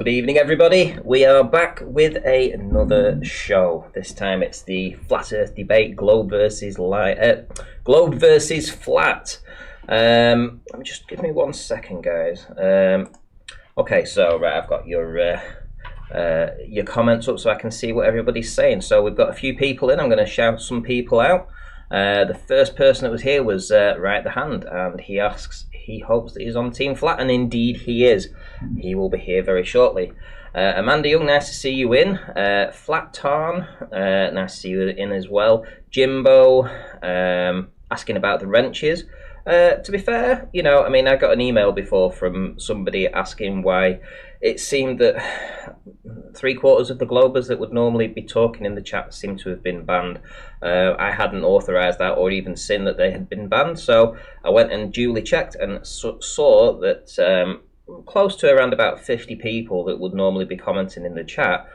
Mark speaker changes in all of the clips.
Speaker 1: Good evening, everybody. We are back with another show. This time it's the Flat Earth debate, globe versus flat. Just give me 1 second, guys. Okay, so right, I've got your comments up so I can see what everybody's saying. So we've got a few people in. I'm going to shout some people out. The first person that was here was Right the Hand, and he asks, he hopes that he's on Team Flat, and indeed he is. He will be here very shortly. Amanda Young, nice to see you in. Flat Tarn, nice to see you in as well. Jimbo, asking about the wrenches. To be fair, you know, I mean, I got an email before from somebody asking why it seemed that 3/4 of the Globers that would normally be talking in the chat seem to have been banned. I hadn't authorised that or even seen that they had been banned, so I went and duly checked and saw that close to around about 50 people that would normally be commenting in the chat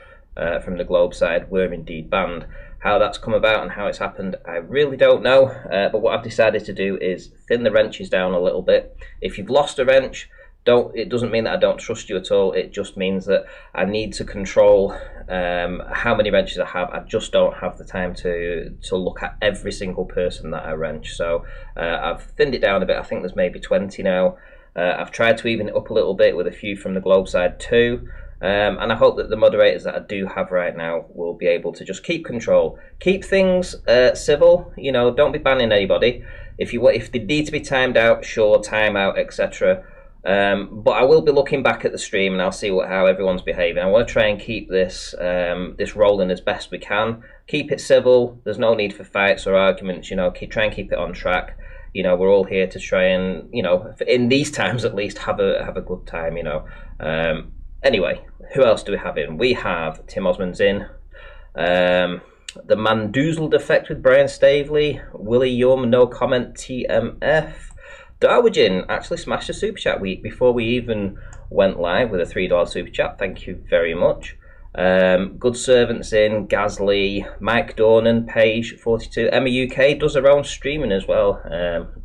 Speaker 1: from the Globe side were indeed banned. How that's come about and how it's happened, I really don't know, but what I've decided to do is thin the wrenches down a little bit. If you've lost a wrench, it doesn't mean that I don't trust you at all. It just means that I need to control how many wrenches I have. I just don't have the time to look at every single person that I wrench. So I've thinned it down a bit. I think there's maybe 20 now. I've tried to even it up a little bit with a few from the Globe side too. And I hope that the moderators that I do have right now will be able to just keep control, keep things civil. You know, don't be banning anybody. If they need to be timed out, sure, time out, etc. But I will be looking back at the stream and I'll see how everyone's behaving. I want to try and keep this rolling as best we can. Keep it civil. There's no need for fights or arguments. You know, try and keep it on track. You know, we're all here to try and, you know, in these times at least, have a good time. You know. Anyway, who else do we have in? We have Tim Osmond's in. The Mandoozled Effect with Brian Stavely. Willie Yum, no comment, TMF. Darwin actually smashed a super chat week before we even went live with a $3 super chat. Thank you very much. Good Servants in, Gasly, Mike Dornan, Payge 42. Emma UK does her own streaming as well.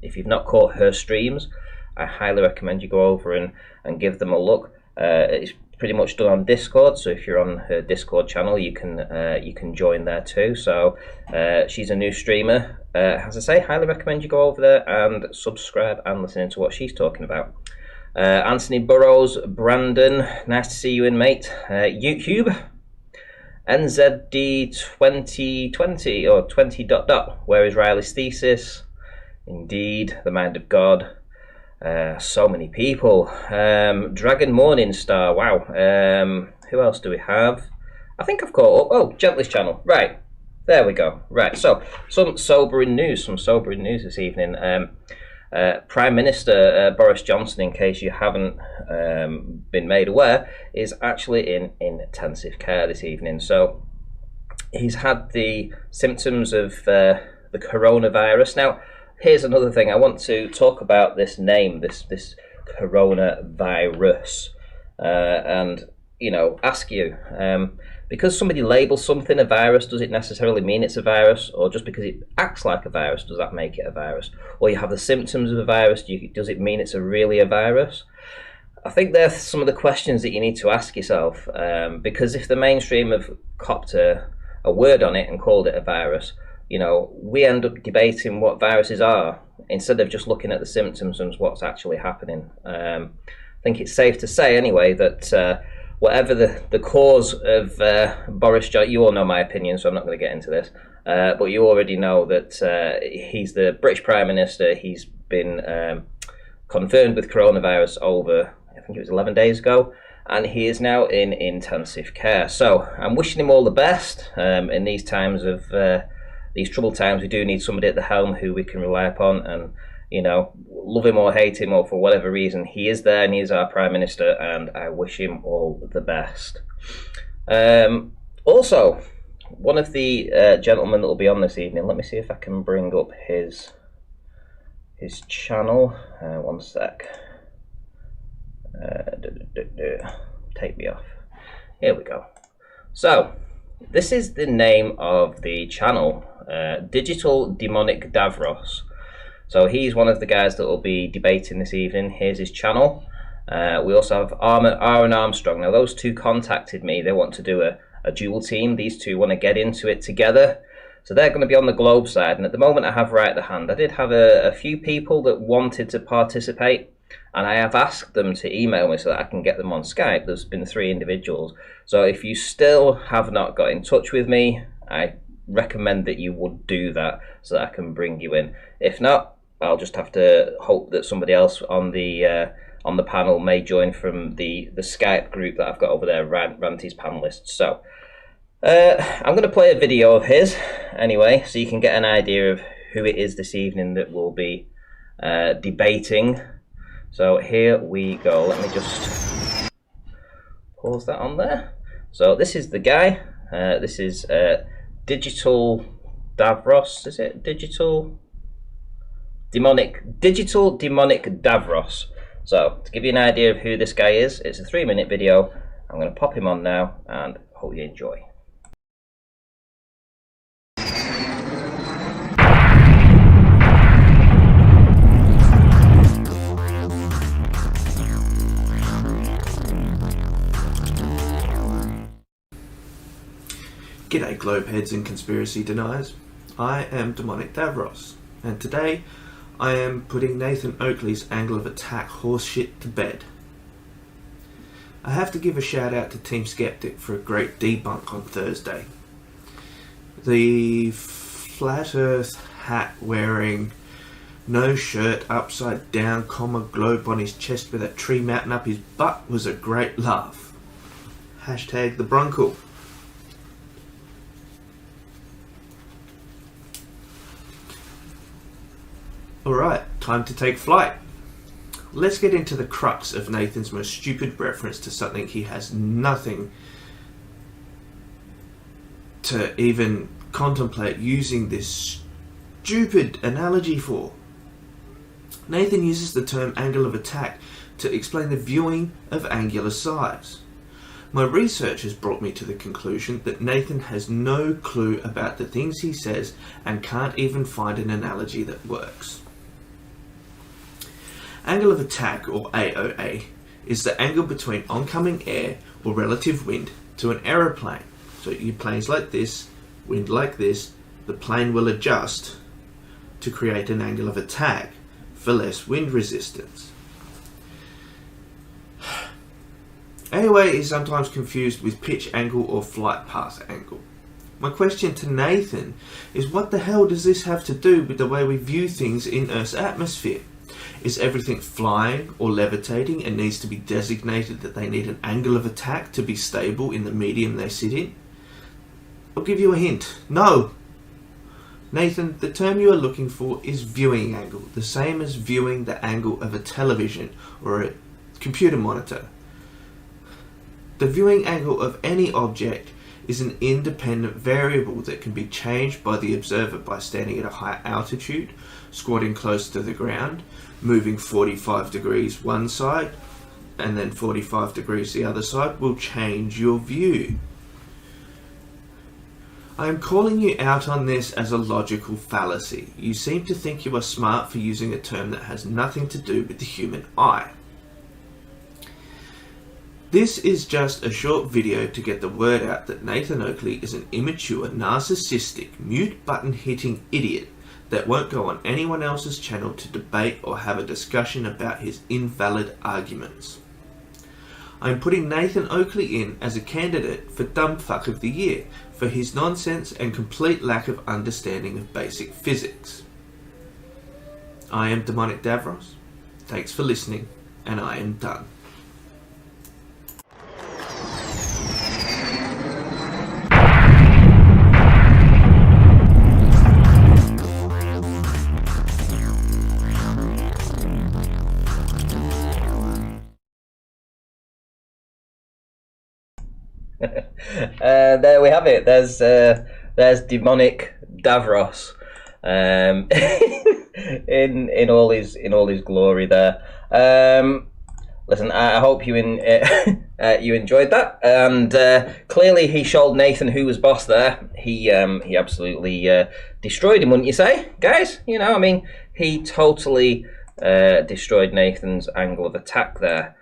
Speaker 1: If you've not caught her streams, I highly recommend you go over and give them a look. It's pretty much done on Discord, so if you're on her Discord channel, you can join there too. So she's a new streamer. As I say, highly recommend you go over there and subscribe and listen to what she's talking about. Anthony Burrows, Brandon, nice to see you in, mate. YouTube, NZD 2020 or 20 ... Where is Riley's thesis? Indeed, the mind of God. So many people. Dragon Morningstar, wow. Who else do we have? I think I've caught up. Oh, Gently's channel. Right, there we go. Right, so some sobering news this evening. Prime Minister Boris Johnson, in case you haven't been made aware, is actually in intensive care this evening. So he's had the symptoms of the coronavirus. Now, here's another thing. I want to talk about this name, this coronavirus, and, you know, ask you, because somebody labels something a virus, does it necessarily mean it's a virus? Or just because it acts like a virus, does that make it a virus? Or you have the symptoms of a virus, does it mean it's really a virus? I think they're some of the questions that you need to ask yourself, because if the mainstream have copped a word on it and called it a virus, you know, we end up debating what viruses are instead of just looking at the symptoms and what's actually happening. I think it's safe to say anyway that whatever the cause of Boris Johnson, you all know my opinion, so I'm not going to get into this, but you already know that he's the British Prime Minister. He's been confirmed with coronavirus over, I think it was 11 days ago, and he is now in intensive care. So I'm wishing him all the best in these times of these troubled times. We do need somebody at the helm who we can rely upon, and, you know, love him or hate him or for whatever reason, he is there and he is our Prime Minister, and I wish him all the best. Also, one of the gentlemen that will be on this evening, let me see if I can bring up his channel. One sec. Take me off. Here we go. So, this is the name of the channel, Digital Demonic Davros. So he's one of the guys that will be debating this evening. Here's his channel. We also have Aaron Armstrong. Now those two contacted me. They want to do a dual team. These two want to get into it together. So they're going to be on the globe side. And at the moment I have right at the hand. I did have a few people that wanted to participate. And I have asked them to email me so that I can get them on Skype. There's been 3 individuals. So if you still have not got in touch with me, I recommend that you would do that so that I can bring you in. If not, I'll just have to hope that somebody else on the panel may join from the Skype group that I've got over there, Ranty's panelists. So I'm going to play a video of his anyway, so you can get an idea of who it is this evening that will be debating. So here we go. Let me just pause that on there. So this is the guy. This is Digital Davros. Is it Digital Demonic Davros. So to give you an idea of who this guy is, it's a 3-minute video. I'm going to pop him on now and hope you enjoy.
Speaker 2: G'day globeheads and conspiracy deniers. I am Demonic Davros, and today I am putting Nathan Oakley's angle of attack horseshit to bed. I have to give a shout out to Team Skeptic for a great debunk on Thursday. The flat earth hat wearing, no shirt, upside down, globe on his chest with a tree mountain up his butt was a great laugh. Hashtag the Bronco. Alright, time to take flight. Let's get into the crux of Nathan's most stupid reference to something he has nothing to even contemplate using this stupid analogy for. Nathan uses the term angle of attack to explain the viewing of angular size. My research has brought me to the conclusion that Nathan has no clue about the things he says and can't even find an analogy that works. Angle of attack, or AOA, is the angle between oncoming air or relative wind to an aeroplane. So your plane's like this, wind like this, the plane will adjust to create an angle of attack for less wind resistance. AOA is sometimes confused with pitch angle or flight path angle. My question to Nathan is, what the hell does this have to do with the way we view things in Earth's atmosphere? Is everything flying or levitating and needs to be designated that they need an angle of attack to be stable in the medium they sit in? I'll give you a hint. No! Nathan, the term you are looking for is viewing angle, the same as viewing the angle of a television or a computer monitor. The viewing angle of any object is an independent variable that can be changed by the observer by standing at a high altitude, squatting close to the ground, moving 45 degrees one side and then 45 degrees the other side will change your view. I am calling you out on this as a logical fallacy. You seem to think you are smart for using a term that has nothing to do with the human eye. This is just a short video to get the word out that Nathan Oakley is an immature, narcissistic, mute button hitting idiot that won't go on anyone else's channel to debate or have a discussion about his invalid arguments. I am putting Nathan Oakley in as a candidate for Dumb Fuck of the Year for his nonsense and complete lack of understanding of basic physics. I am Demonic Davros. Thanks for listening, and I am done.
Speaker 1: There we have it. There's Demonic Davros, in all his glory there. Listen, I hope you enjoyed that, and clearly he showed Nathan who was boss there. He absolutely destroyed him, wouldn't you say, guys? You know, I mean, he totally destroyed Nathan's angle of attack there.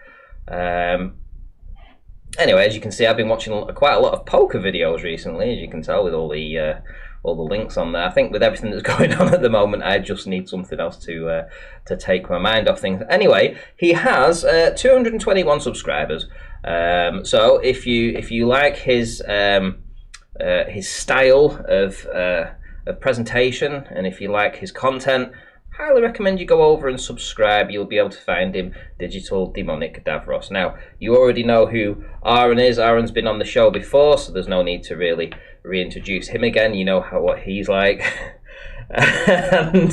Speaker 1: Anyway, as you can see, I've been watching quite a lot of poker videos recently, as you can tell, with all the links on there. I think with everything that's going on at the moment, I just need something else to take my mind off things. Anyway, he has 221 subscribers. So if you like his style of presentation, and if you like his content, highly recommend you go over and subscribe. You'll be able to find him, Digital Demonic Davros. Now, you already know who AranA is. AranA's been on the show before, so there's no need to really reintroduce him again. You know what he's like. And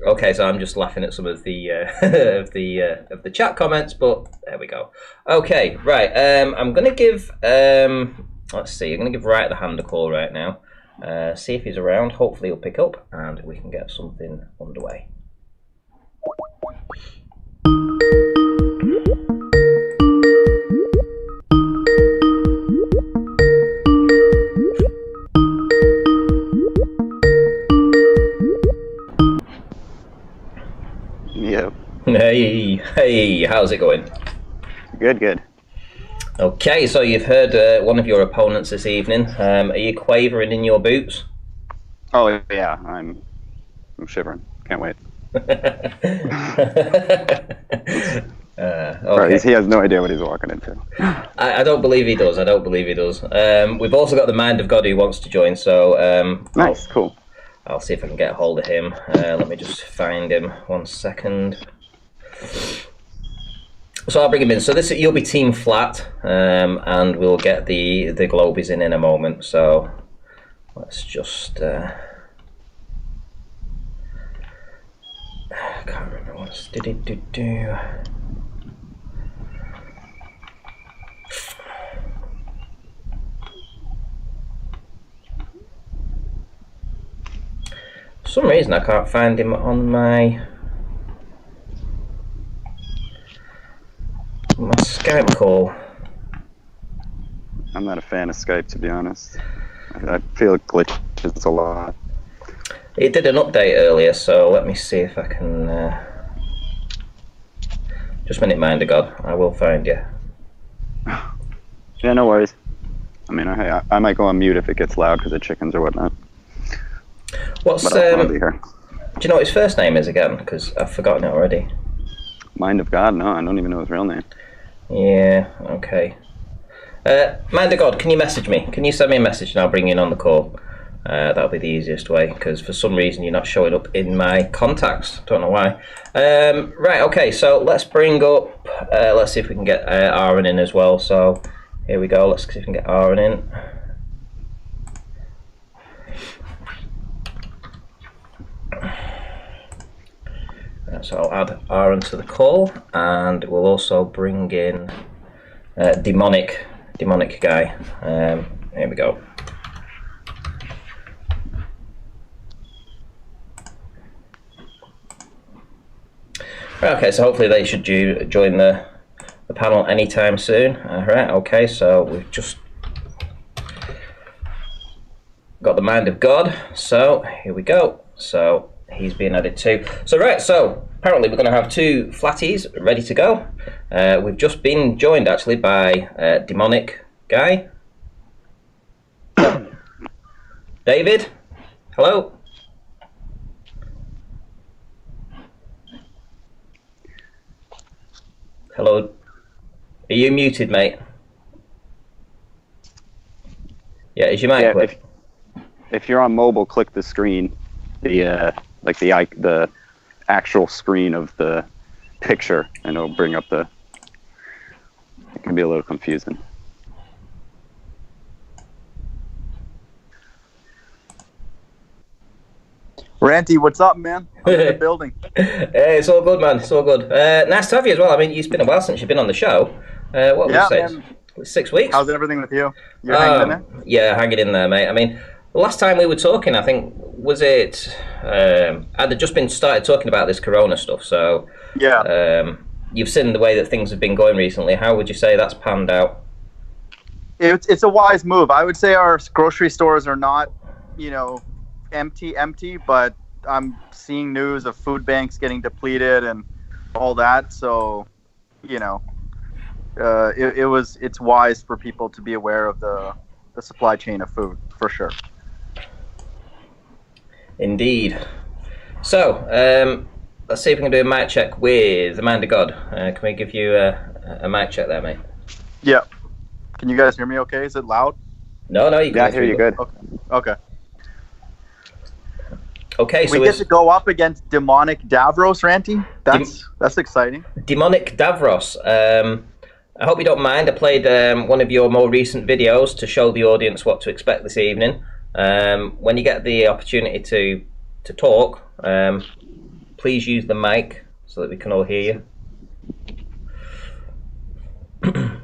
Speaker 1: okay, so I'm just laughing at some of the of the chat comments, but there we go. Okay, right. I'm gonna give let's see. I'm gonna give Right the Hand a call right now. See if he's around. Hopefully he'll pick up and we can get something underway.
Speaker 3: Yep.
Speaker 1: Hey, how's it going?
Speaker 3: Good.
Speaker 1: Okay, so you've heard one of your opponents this evening. Are you quavering in your boots?
Speaker 3: Oh yeah, I'm shivering. Can't wait.
Speaker 1: Okay.
Speaker 3: Right, he has no idea what he's walking into.
Speaker 1: I don't believe he does. We've also got the Mind of God who wants to join, so
Speaker 3: Nice, cool.
Speaker 1: I'll see if I can get a hold of him. Let me just find him 1 second. So I'll bring him in. So you'll be team flat, and we'll get the globies in a moment. So let's just. I can't remember what did it do. For some reason I can't find him on my Skype call.
Speaker 3: I'm not a fan of Skype, to be honest. I feel it glitches a lot.
Speaker 1: It did an update earlier, so let me see if I can. Just a minute, Mind of God. I will find you.
Speaker 3: Yeah, no worries. I mean, I might go on mute if it gets loud because of chickens or whatnot.
Speaker 1: What's
Speaker 3: But I'll be here.
Speaker 1: Do you know what his first name is again? Because I've forgotten it already.
Speaker 3: Mind of God? No, I don't even know his real name.
Speaker 1: Yeah. Okay. Mind of God, can you message me? Can you send me a message and I'll bring you in on the call? That'll be the easiest way, because for some reason you're not showing up in my contacts. Don't know why. Right, okay, so let's bring up, let's see if we can get AranA in as well. So here we go, let's see if we can get AranA in. So I'll add AranA to the call, and we'll also bring in demonic guy. Here we go. Okay, so hopefully they should join the panel anytime soon. Right, okay, so we've just got the Mind of God. So here we go. So he's being added too. So right, so apparently we're going to have two flatties ready to go. We've just been joined actually by demonic guy. David, hello. Hello. Are you muted, mate? Yeah, is your mic
Speaker 3: Yeah,
Speaker 1: quick?
Speaker 3: if you're on mobile, click the screen, the actual screen of the picture, and it'll bring up the. It can be a little confusing.
Speaker 4: Ranty, what's up, man? I'm in the building.
Speaker 1: Hey, it's all good, man. It's all good. Nice to have you as well. I mean, it's been a while since you've been on the show. What was it? 6 weeks?
Speaker 4: How's everything with you? You're hanging in there?
Speaker 1: Yeah, hanging in there, mate. I mean, the last time we were talking, I think, was it... I'd just been started talking about this Corona stuff, so...
Speaker 4: Yeah.
Speaker 1: You've seen the way that things have been going recently. How would you say that's panned out?
Speaker 4: It's a wise move. I would say our grocery stores are not, empty, but I'm seeing news of food banks getting depleted and all that. So you know, it's wise for people to be aware of the supply chain of food for sure.
Speaker 1: Indeed. So, let's see if we can do a mic check with the Mind of God. Can we give you a mic check there, mate?
Speaker 4: Yeah. Can you guys hear me okay? Is it loud?
Speaker 1: No, you can
Speaker 3: Yeah, I hear you good.
Speaker 4: Okay.
Speaker 1: Okay, so
Speaker 4: we get to go up against demonic Davros, Ranty. That's exciting.
Speaker 1: Demonic Davros. I hope you don't mind. I played one of your more recent videos to show the audience what to expect this evening. When you get the opportunity to talk, please use the mic so that we can all hear you.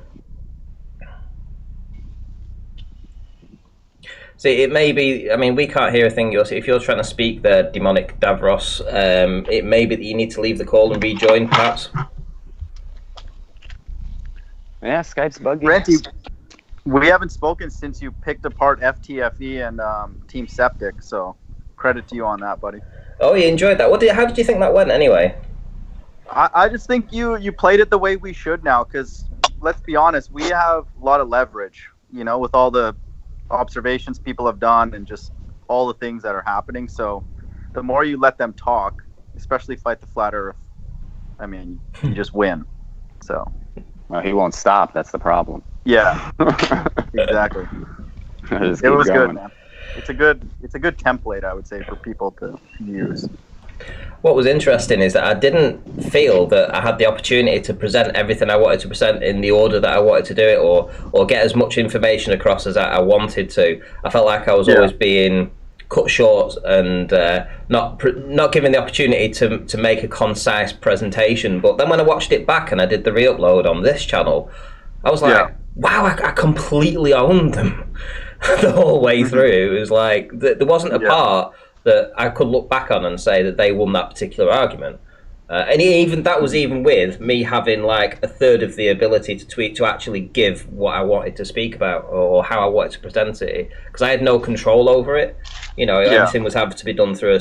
Speaker 1: See, it may be, I mean, we can't hear a thing. If you're trying to speak the demonic Davros, it may be that you need to leave the call and rejoin, perhaps.
Speaker 3: Yeah, Skype's buggy.
Speaker 4: Ranty, we haven't spoken since you picked apart FTFE and Team Septic, so credit to you on that, buddy.
Speaker 1: Oh, you enjoyed that. How did you think that went, anyway?
Speaker 4: I just think you played it the way we should now, because let's be honest, we have a lot of leverage, you know, with all the observations people have done and just all the things that are happening. So the more you let them talk, especially fight the flat earth, I mean, you just win. So
Speaker 3: Well, he won't stop. That's the problem.
Speaker 4: yeah, exactly.
Speaker 3: Just
Speaker 4: It was
Speaker 3: keep going.
Speaker 4: good, man. It's a good template, I would say, for people to use.
Speaker 1: What was interesting is that I didn't feel that I had the opportunity to present everything I wanted to present in the order that I wanted to do it, or get as much information across as I wanted to. I felt like I was always being cut short and not given the opportunity to make a concise presentation. But then when I watched it back and I did the re-upload on this channel, I was like, wow, I completely owned them the whole way through. It was like there wasn't a part that I could look back on and say that they won that particular argument. And even that was even with me having like a third of the ability to actually give what I wanted to speak about or how I wanted to present it, because I had no control over it. You know, everything was having to be done through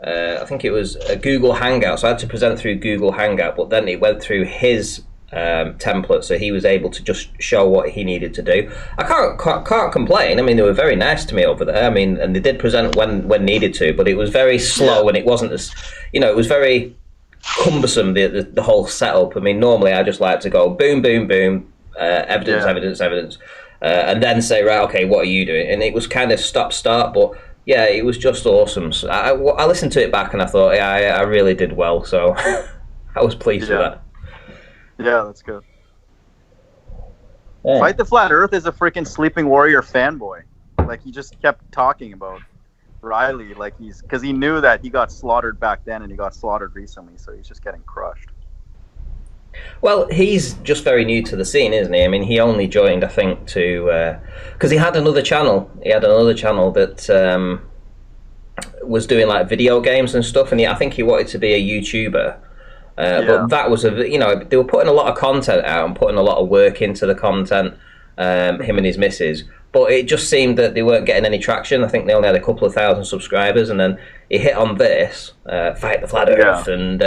Speaker 1: I think it was a Google Hangout, so I had to present through Google Hangout, but then it went through his template, so he was able to just show what he needed to do. I can't complain. I mean, they were very nice to me over there. I mean, and they did present when needed to, but it was very slow and it wasn't as, you know, it was very cumbersome, the whole setup. I mean, normally I just like to go boom, boom, boom, evidence, and then say, right, okay, what are you doing? And it was kind of stop-start, but yeah, it was just awesome. So I listened to it back and I thought, yeah, I really did well, so I was pleased with that.
Speaker 4: Yeah, that's good. Yeah. Fight the Flat Earth is a freaking Sleeping Warrior fanboy. Like, he just kept talking about Riley, like because he knew that he got slaughtered back then and he got slaughtered recently, so he's just getting crushed.
Speaker 1: Well, he's just very new to the scene, isn't he? I mean, he only joined, I think, because he had another channel. He had another channel that was doing like video games and stuff, and I think he wanted to be a YouTuber. But that was they were putting a lot of content out and putting a lot of work into the content, him and his missus. But it just seemed that they weren't getting any traction. I think they only had a couple of thousand subscribers, and then he hit on this, Fight the Flat Earth, and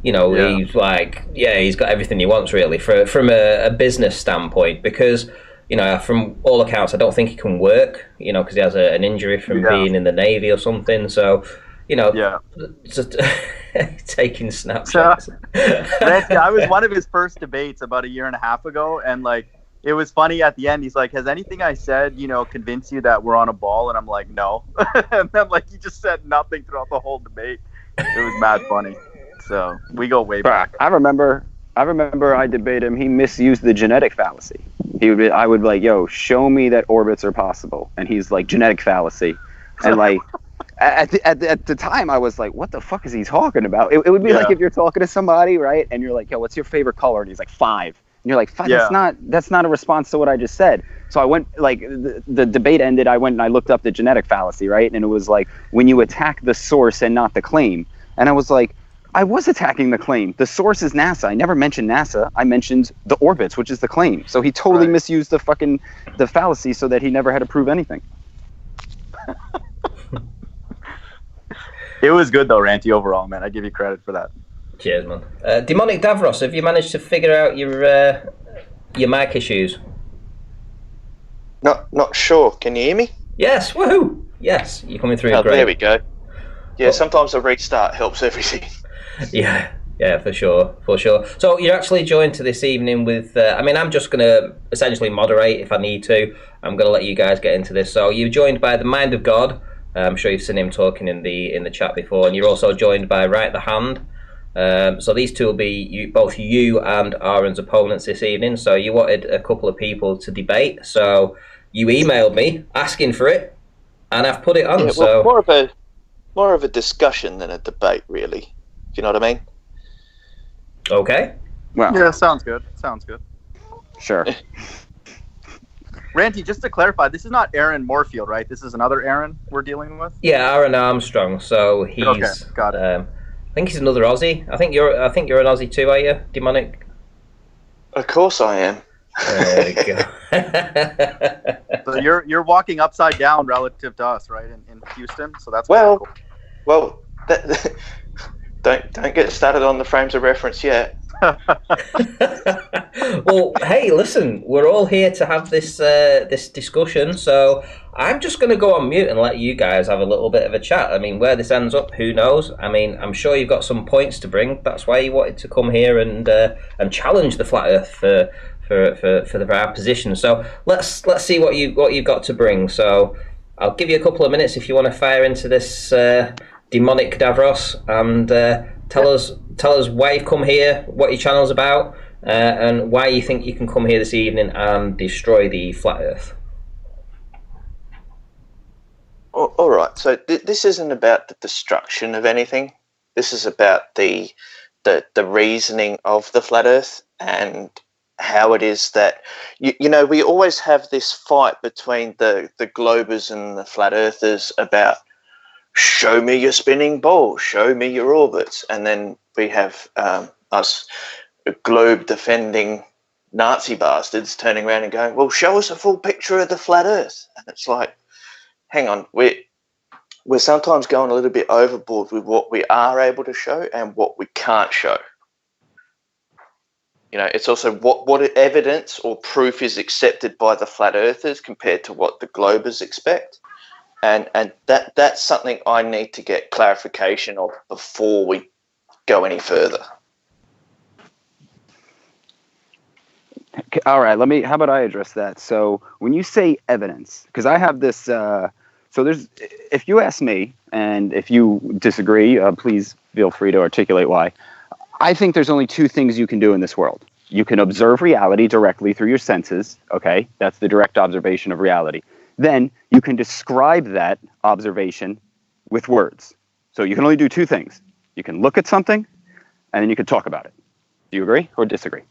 Speaker 1: he's like, he's got everything he wants really from a business standpoint, because from all accounts I don't think he can work, because he has an injury from being in the Navy or something. So just taking snapshots.
Speaker 4: I was one of his first debates about a year and a half ago, and like, it was funny at the end. He's like, has anything I said, convinced you that we're on a ball? And I'm like, no. And then like, he just said nothing throughout the whole debate. It was mad funny. So we go way back.
Speaker 3: I remember I debated him. He misused the genetic fallacy. I would be like, yo, show me that orbits are possible. And he's like, genetic fallacy. And like, at the time, I was like, what the fuck is he talking about? It would be like if you're talking to somebody, right? And you're like, yo, what's your favorite color? And he's like, 5. And you're like, 5, that's not a response to what I just said. So I went, like, the debate ended, I went and I looked up the genetic fallacy, right? And it was like, when you attack the source and not the claim. And I was like, I was attacking the claim. The source is NASA. I never mentioned NASA. I mentioned the orbits, which is the claim. So he totally misused the fallacy so that he never had to prove anything.
Speaker 4: It was good though, Ranty, overall, man. I give you credit for that.
Speaker 1: Cheers, man. Demonic Davros, have you managed to figure out your mic issues?
Speaker 5: Not sure. Can you hear me?
Speaker 1: Yes, woohoo! Yes, you're coming through.
Speaker 5: Oh,
Speaker 1: great.
Speaker 5: there we go. Yeah, sometimes a restart helps everything.
Speaker 1: Yeah, for sure. So you're actually joined to this evening with. I'm just going to essentially moderate if I need to. I'm going to let you guys get into this. So you're joined by the Mind of God. I'm sure you've seen him talking in the chat before, and you're also joined by Right the Hand. So these two will be both you and Aaron's opponents this evening. So you wanted a couple of people to debate. So you emailed me asking for it, and I've put it on.
Speaker 5: Yeah, well,
Speaker 1: so
Speaker 5: more of a discussion than a debate, really. Do you know what I mean?
Speaker 1: Okay.
Speaker 3: Well,
Speaker 4: Yeah, sounds good.
Speaker 3: sure.
Speaker 4: Ranty, just to clarify, this is not Aaron Moorfield, right? This is another Aaron we're dealing with?
Speaker 1: Yeah, Aaron Armstrong. So he's.
Speaker 4: Okay, got it.
Speaker 1: I think he's another Aussie. I think you're an Aussie too, are you, Demonic?
Speaker 5: Of course I am.
Speaker 1: There we go.
Speaker 4: So you're walking upside down relative to us, right, in Houston? So that's
Speaker 5: Well,
Speaker 4: cool.
Speaker 5: well, don't get started on the frames of reference yet.
Speaker 1: Well, hey, listen, we're all here to have this discussion, so I'm just going to go on mute and let you guys have a little bit of a chat. I mean, where this ends up, who knows? I mean, I'm sure you've got some points to bring. That's why you wanted to come here and challenge the Flat Earth for our position. So let's see what you've got to bring. So I'll give you a couple of minutes if you want to fire into this Demonic Davros and tell us why you've come here, what your channel's about, and why you think you can come here this evening and destroy the Flat Earth.
Speaker 5: All right. So this isn't about the destruction of anything. This is about the reasoning of the Flat Earth and how it is that you know we always have this fight between the globers and the flat earthers about show me your spinning ball, show me your orbits, and then we have us globe defending Nazi bastards turning around and going, well, show us a full picture of the flat Earth. And it's like, hang on, we're sometimes going a little bit overboard with what we are able to show and what we can't show. You know, it's also what evidence or proof is accepted by the flat earthers compared to what the globers expect. And that's something I need to get clarification of before we go any further.
Speaker 3: All right, how about I address that? So when you say evidence, because I have this, if you ask me, and if you disagree, please feel free to articulate why. I think there's only two things you can do in this world. You can observe reality directly through your senses, okay? That's the direct observation of reality. Then you can describe that observation with words. So you can only do two things. You can look at something, and then you can talk about it. Do you agree or disagree?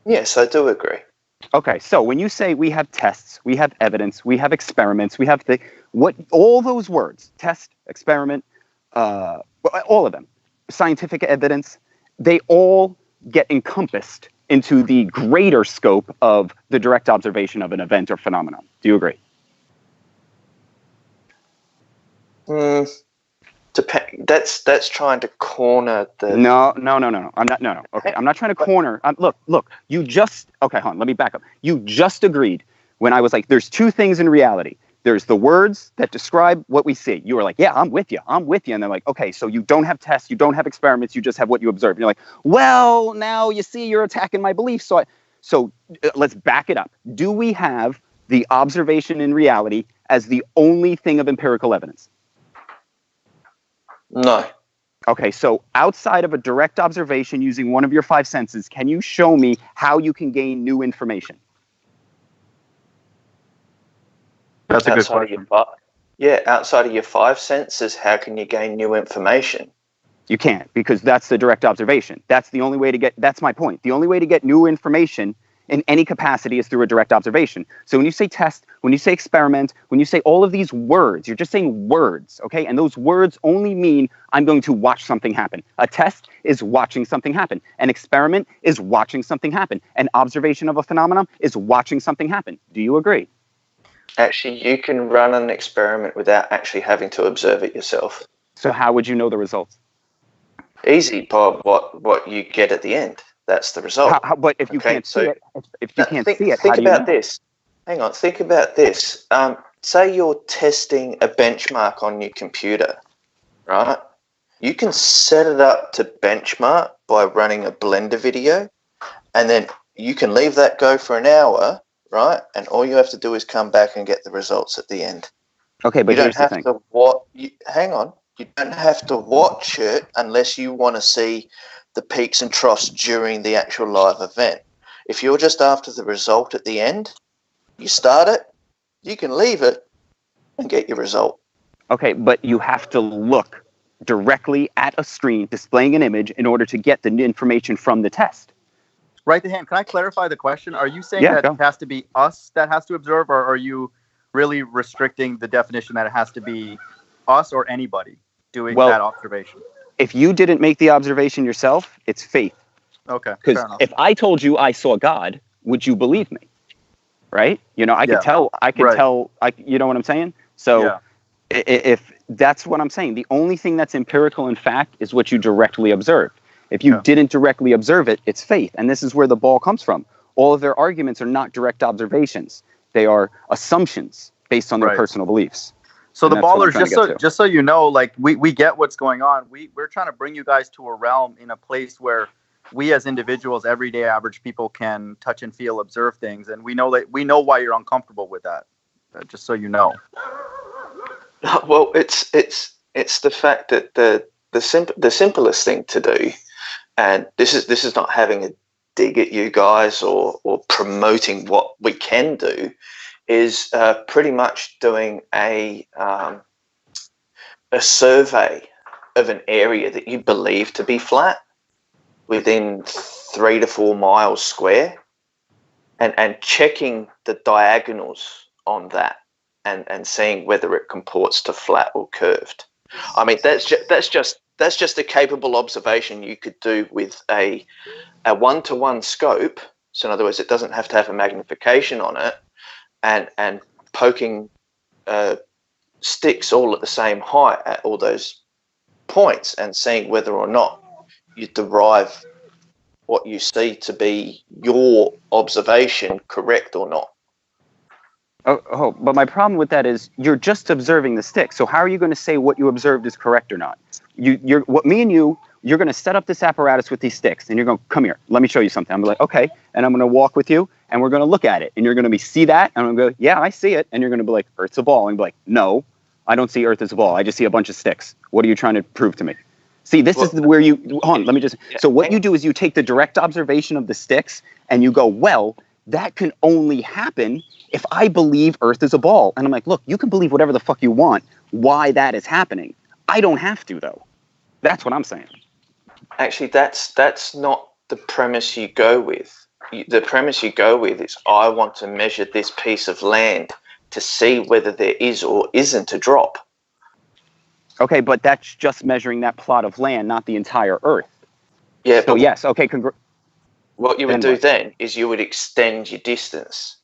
Speaker 5: Yes, I do agree.
Speaker 3: Okay, so when you say we have tests, we have evidence, we have experiments, we have all those words, test, experiment, all of them, scientific evidence, they all get encompassed into the greater scope of the direct observation of an event or phenomenon. Do you agree?
Speaker 5: That's trying to corner the...
Speaker 3: No. I'm not. No. Okay, I'm not trying to corner. Look. You just... Okay, hold on. Let me back up. You just agreed when I was like, there's two things in reality. There's the words that describe what we see. You were like, yeah, I'm with you. And they're like, okay, so you don't have tests, you don't have experiments, you just have what you observe. And you're like, well, now you see you're attacking my beliefs. So let's back it up. Do we have the observation in reality as the only thing of empirical evidence?
Speaker 5: No.
Speaker 3: Okay, so outside of a direct observation using one of your five senses, can you show me how you can gain new information?
Speaker 4: That's a good question.
Speaker 5: Outside of your five senses, how can you gain new information?
Speaker 3: You can't, because that's the direct observation. That's the only way to get, that's my point. The only way to get new information in any capacity is through a direct observation. So when you say test, when you say experiment, when you say all of these words, you're just saying words, okay? And those words only mean I'm going to watch something happen. A test is watching something happen. An experiment is watching something happen. An observation of a phenomenon is watching something happen. Do you agree?
Speaker 5: Actually, you can run an experiment without actually having to observe it yourself.
Speaker 3: So how would you know the results?
Speaker 5: Easy by what you get at the end. That's the result.
Speaker 3: But if you can't see it, if you can't see it, how
Speaker 5: think
Speaker 3: do you
Speaker 5: about
Speaker 3: know?
Speaker 5: this. Hang on, think about this. Say you're testing a benchmark on your computer, right? You can set it up to benchmark by running a Blender video, and then you can leave that go for an hour, right? And all you have to do is come back and get the results at the end.
Speaker 3: Okay, but here's the thing.
Speaker 5: Hang on. You don't have to watch it unless you want to see the peaks and troughs during the actual live event. If you're just after the result at the end, you start it, you can leave it, and get your result.
Speaker 3: Okay, but you have to look directly at a screen displaying an image in order to get the information from the test.
Speaker 4: Right the hand. Can I clarify the question? Are you saying
Speaker 3: Yeah,
Speaker 4: that it has to be us that has to observe, or are you really restricting the definition that it has to be us or anybody doing that observation?
Speaker 3: If you didn't make the observation yourself, it's faith.
Speaker 4: Okay.
Speaker 3: Because if I told you I saw God, would you believe me? Right? You know, I could tell. You know what I'm saying? So if that's what I'm saying, the only thing that's empirical in fact is what you directly observed. If you didn't directly observe it, it's faith. And this is where the ball comes from. All of their arguments are not direct observations. They are assumptions based on their personal beliefs.
Speaker 4: So the ballers, just so you know, like we get what's going on. We're trying to bring you guys to a realm in a place where we as individuals, everyday average people, can touch and feel, observe things, and we know why you're uncomfortable with that. Just so you know.
Speaker 5: Well, it's the fact that the simplest thing to do, and this is not having a dig at you guys or promoting what we can do, is pretty much doing a survey of an area that you believe to be flat within 3 to 4 miles square, and checking the diagonals on that and seeing whether it comports to flat or curved. I mean, that's just a capable observation you could do with a 1-to-1 scope. So in other words, it doesn't have to have a magnification on it, and poking sticks all at the same height at all those points and seeing whether or not you derive what you see to be your observation correct or not.
Speaker 3: But my problem with that is you're just observing the stick. So how are you going to say what you observed is correct or not? You're going to set up this apparatus with these sticks, and you're going to come here. Let me show you something. I'm like, okay, and I'm going to walk with you, and we're going to look at it, and you're going to see that, and I'm going to go, yeah, I see it, and you're going to be like, Earth's a ball, and be like, no, I don't see Earth as a ball. I just see a bunch of sticks. What are you trying to prove to me? See, this is where you hold on. Let me just. So what you do is you take the direct observation of the sticks, and you go, well, that can only happen if I believe Earth is a ball. And I'm like, look, you can believe whatever the fuck you want. Why that is happening? I don't have to, though. That's what I'm saying.
Speaker 5: Actually, that's not the premise you go with. The premise you go with is I want to measure this piece of land to see whether there is or isn't a drop.
Speaker 3: Okay, but that's just measuring that plot of land, not the entire Earth.
Speaker 5: Yeah.
Speaker 3: So yes, okay.
Speaker 5: What you would do then is you would extend your distance.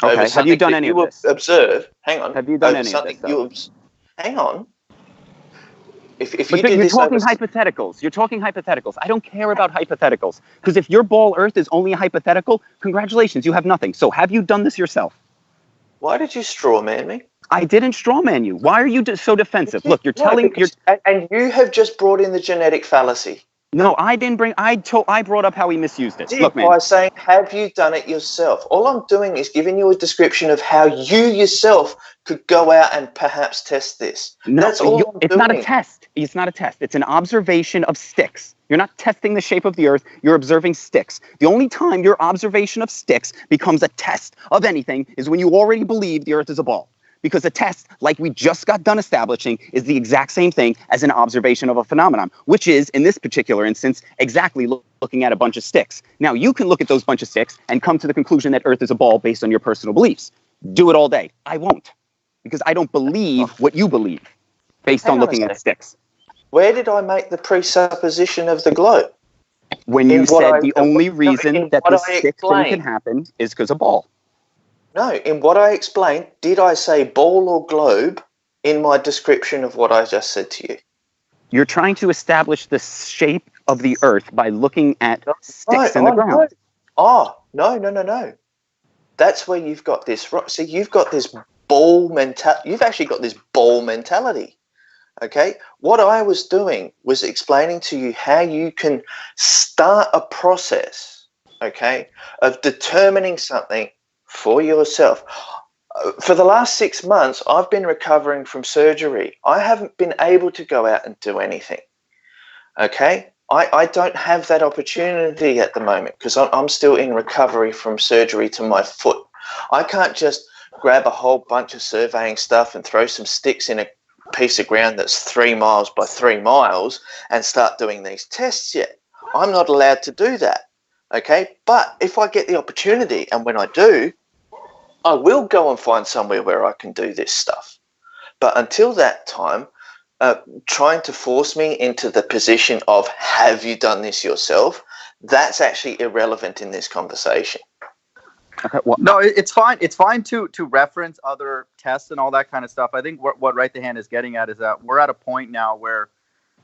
Speaker 3: Okay. Have you done any of this?
Speaker 5: Observe. Hang on.
Speaker 3: Have you done any of this?
Speaker 5: Hang on. If
Speaker 3: you do this, you're talking hypotheticals. You're talking hypotheticals. I don't care about hypotheticals, because if your ball Earth is only a hypothetical, congratulations, you have nothing. So have you done this yourself?
Speaker 5: Why did you straw man me?
Speaker 3: I didn't strawman you. Why are you so defensive? Look,
Speaker 5: and you have just brought in the genetic fallacy.
Speaker 3: No, I didn't bring. I brought up how he misused it. Look, man.
Speaker 5: By saying, "Have you done it yourself?" All I'm doing is giving you a description of how you yourself could go out and perhaps test this.
Speaker 3: No,
Speaker 5: that's all.
Speaker 3: It's not a test. It's not a test. It's an observation of sticks. You're not testing the shape of the Earth. You're observing sticks. The only time your observation of sticks becomes a test of anything is when you already believe the Earth is a ball. Because a test, like we just got done establishing, is the exact same thing as an observation of a phenomenon, which is, in this particular instance, exactly looking at a bunch of sticks. Now, you can look at those bunch of sticks and come to the conclusion that Earth is a ball based on your personal beliefs. Do it all day. I won't, because I don't believe what you believe based on looking at sticks.
Speaker 5: Where did I make the presupposition of the globe?
Speaker 3: When you said the only reason that the stick thing can happen is because of ball.
Speaker 5: No, in what I explained, did I say ball or globe in my description of what I just said to you?
Speaker 3: You're trying to establish the shape of the Earth by looking at sticks in the ground.
Speaker 5: No. That's where you've got this. See, you've got this ball mentality. You've actually got this ball mentality. Okay? What I was doing was explaining to you how you can start a process, okay, of determining something for yourself. For the last 6 months, I've been recovering from surgery. I haven't been able to go out and do anything. Okay? I don't have that opportunity at the moment because I'm still in recovery from surgery to my foot. I can't just grab a whole bunch of surveying stuff and throw some sticks in a piece of ground that's 3 miles by 3 miles and start doing these tests yet. I'm not allowed to do that. Okay? But if I get the opportunity, and when I do, I will go and find somewhere where I can do this stuff. But until that time, trying to force me into the position of have you done this yourself, that's actually irrelevant in this conversation.
Speaker 3: Okay, well,
Speaker 4: No, it's fine. It's fine to reference other tests and all that kind of stuff. I think what Right the Hand is getting at is that we're at a point now where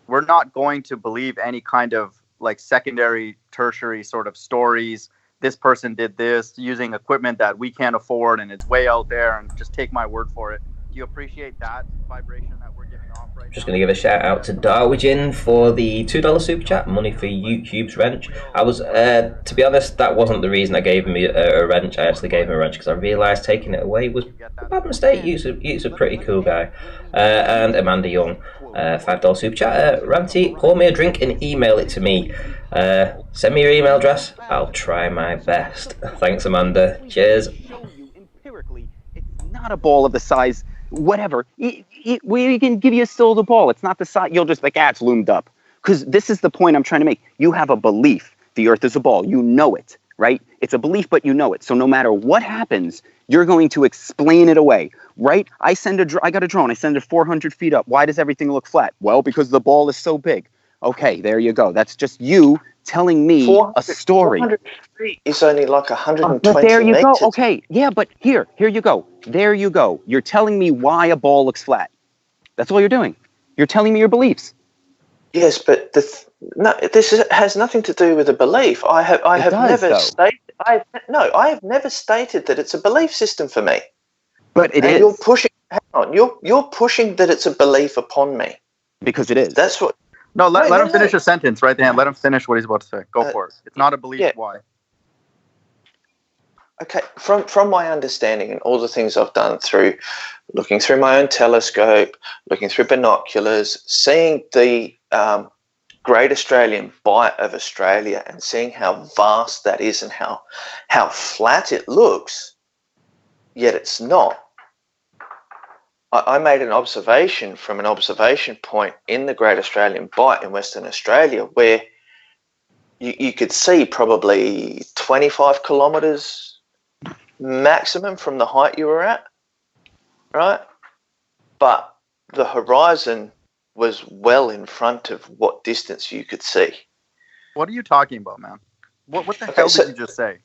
Speaker 4: we're not going to believe any kind of like secondary, tertiary sort of stories. This person did this using equipment that we can't afford and it's way out there, and just take my word for it. Do you appreciate that vibration that we're giving off right now?
Speaker 1: Just going to give a shout out to Darwin for the $2 super chat, money for YouTube's wrench. I was, to be honest, that wasn't the reason I gave him a wrench. I actually gave him a wrench because I realised taking it away was a bad mistake. He's a pretty cool guy. And Amanda Young, $5 super chat. Ranty, pour me a drink and email it to me. Send me your email address. I'll try my best. Thanks, Amanda. Cheers.
Speaker 3: Empirically, it's not a ball of the size. Whatever, we can give you still the ball. It's not the size. You'll just like, it's loomed up. Because this is the point I'm trying to make. You have a belief. The Earth is a ball. You know it, right? It's a belief, but you know it. So no matter what happens, you're going to explain it away, right? I got a drone. I send it 400 feet up. Why does everything look flat? Well, because the ball is so big. Okay, there you go. That's just you telling me a story.
Speaker 5: 400 feet is only like 120
Speaker 3: but there you
Speaker 5: meters.
Speaker 3: go. Okay, yeah, but here you go. There you go. You're telling me why a ball looks flat. That's all you're doing. You're telling me your beliefs.
Speaker 5: Yes, but this has nothing to do with a belief. I have never stated that it's a belief system for me.
Speaker 3: But it
Speaker 5: and
Speaker 3: is.
Speaker 5: You're pushing. Hang on. You're pushing that it's a belief upon me.
Speaker 3: Because it is.
Speaker 5: That's what.
Speaker 4: No, let him finish a sentence, right, Dan. Let him finish what he's about to say. Go for it. It's not a belief.
Speaker 5: Yeah.
Speaker 4: Why?
Speaker 5: Okay, from my understanding and all the things I've done through looking through my own telescope, looking through binoculars, seeing the Great Australian Bight of Australia and seeing how vast that is and how flat it looks, yet it's not. I made an observation from an observation point in the Great Australian Bight in Western Australia where you could see probably 25 kilometres maximum from the height you were at, right? But the horizon was well in front of what distance you could see.
Speaker 4: What are you talking about, man? What the hell did you just say?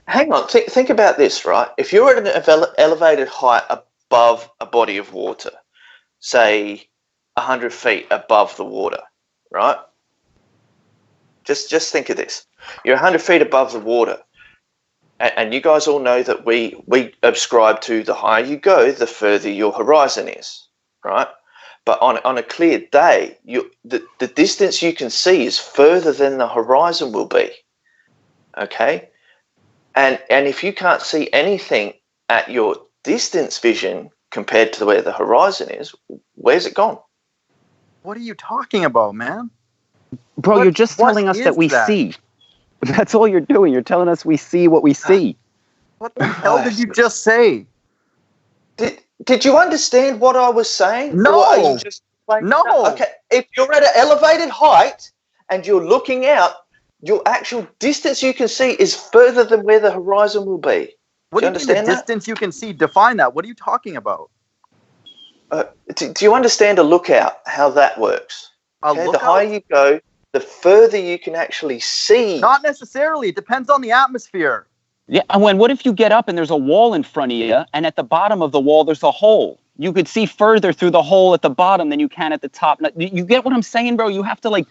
Speaker 5: Hang on, think about this, right? If you're at an elevated height above a body of water, say 100 feet above the water, right? Just think of this. You're 100 feet above the water, and you guys all know that we ascribe to the higher you go, the further your horizon is, right? But on a clear day, the distance you can see is further than the horizon will be, okay? And if you can't see anything at your distance vision compared to where the horizon is, where's it gone?
Speaker 4: What are you talking about, man?
Speaker 3: Bro, you're just telling us that we see. That's all you're doing. You're telling us we see what we see.
Speaker 4: What the hell did you just say?
Speaker 5: Did you understand what I was saying?
Speaker 4: No.
Speaker 5: Or are you just like,
Speaker 4: no.
Speaker 5: Okay, if you're at an elevated height and you're looking out, your actual distance you can see is further than where the horizon will be.
Speaker 4: What do you
Speaker 5: understand
Speaker 4: mean the
Speaker 5: that?
Speaker 4: distance you can see? Define that. What are you talking about?
Speaker 5: Do you understand a lookout, how that works? Okay, the higher you go, the further you can actually see.
Speaker 4: Not necessarily. It depends on the atmosphere.
Speaker 3: Yeah, and what if you get up and there's a wall in front of you, and at the bottom of the wall there's a hole? you could see further through the hole at the bottom than you can at the top. You get what I'm saying, bro? You have to like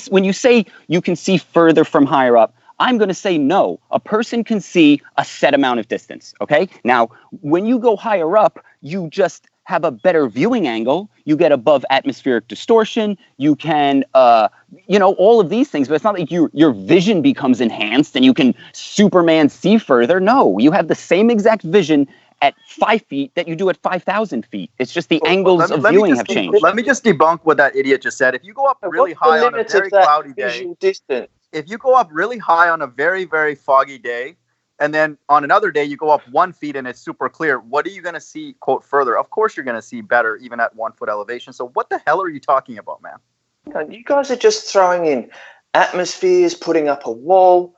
Speaker 3: when you say you can see further from higher up, I'm going to say no. A person can see a set amount of distance, okay? Now, when you go higher up, you just have a better viewing angle. You get above atmospheric distortion. You can, all of these things, but it's not like your vision becomes enhanced and you can Superman see further. No, you have the same exact vision at 5 feet that you do at 5,000 feet. It's just the angles of viewing have changed.
Speaker 4: Let me just debunk what that idiot just said. If you go up really high on a very cloudy day,
Speaker 5: distance?
Speaker 4: If you go up really high on a very, very foggy day, and then on another day you go up 1 feet and it's super clear, what are you going to see, quote, further? Of course you're going to see better even at 1 foot elevation. So what the hell are you talking about, man?
Speaker 5: You guys are just throwing in atmospheres, putting up a wall.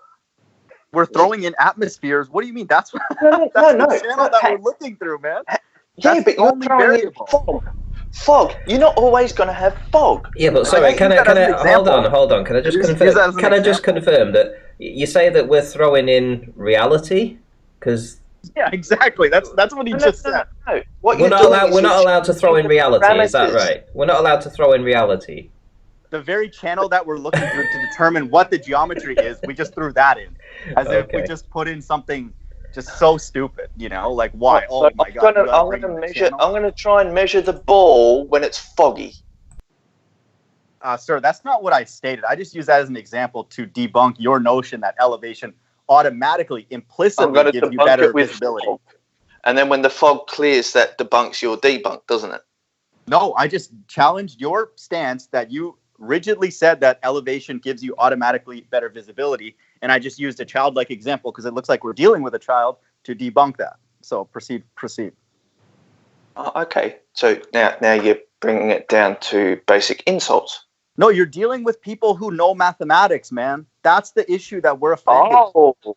Speaker 4: We're throwing in atmospheres. What do you mean? That's the channel that we're looking through, man.
Speaker 5: Yeah, but you're throwing in fog. You're not always going to have fog.
Speaker 1: Yeah, but sorry, can I hold on? Can I just confirm that you say that we're throwing in reality? Because
Speaker 4: yeah, exactly. That's what he just said.
Speaker 5: No.
Speaker 1: We're not allowed to throw in reality. Is that right? We're not allowed to throw in reality.
Speaker 4: The very channel that we're looking through to determine what the geometry is, we just threw that in, as if we just put in something just so stupid, like why?
Speaker 5: So
Speaker 4: my God!
Speaker 5: I'm gonna try and measure the ball when it's foggy.
Speaker 4: Sir, that's not what I stated. I just use that as an example to debunk your notion that elevation automatically, implicitly gives you better visibility.
Speaker 5: Fog. And then when the fog clears, that debunks your debunk, doesn't it?
Speaker 4: No, I just challenged your stance that you rigidly said that elevation gives you automatically better visibility, and I just used a childlike example because it looks like we're dealing with a child to debunk that. So proceed.
Speaker 5: Okay, so now you're bringing it down to basic insults.
Speaker 4: No, you're dealing with people who know mathematics, man. That's the issue that we're offended.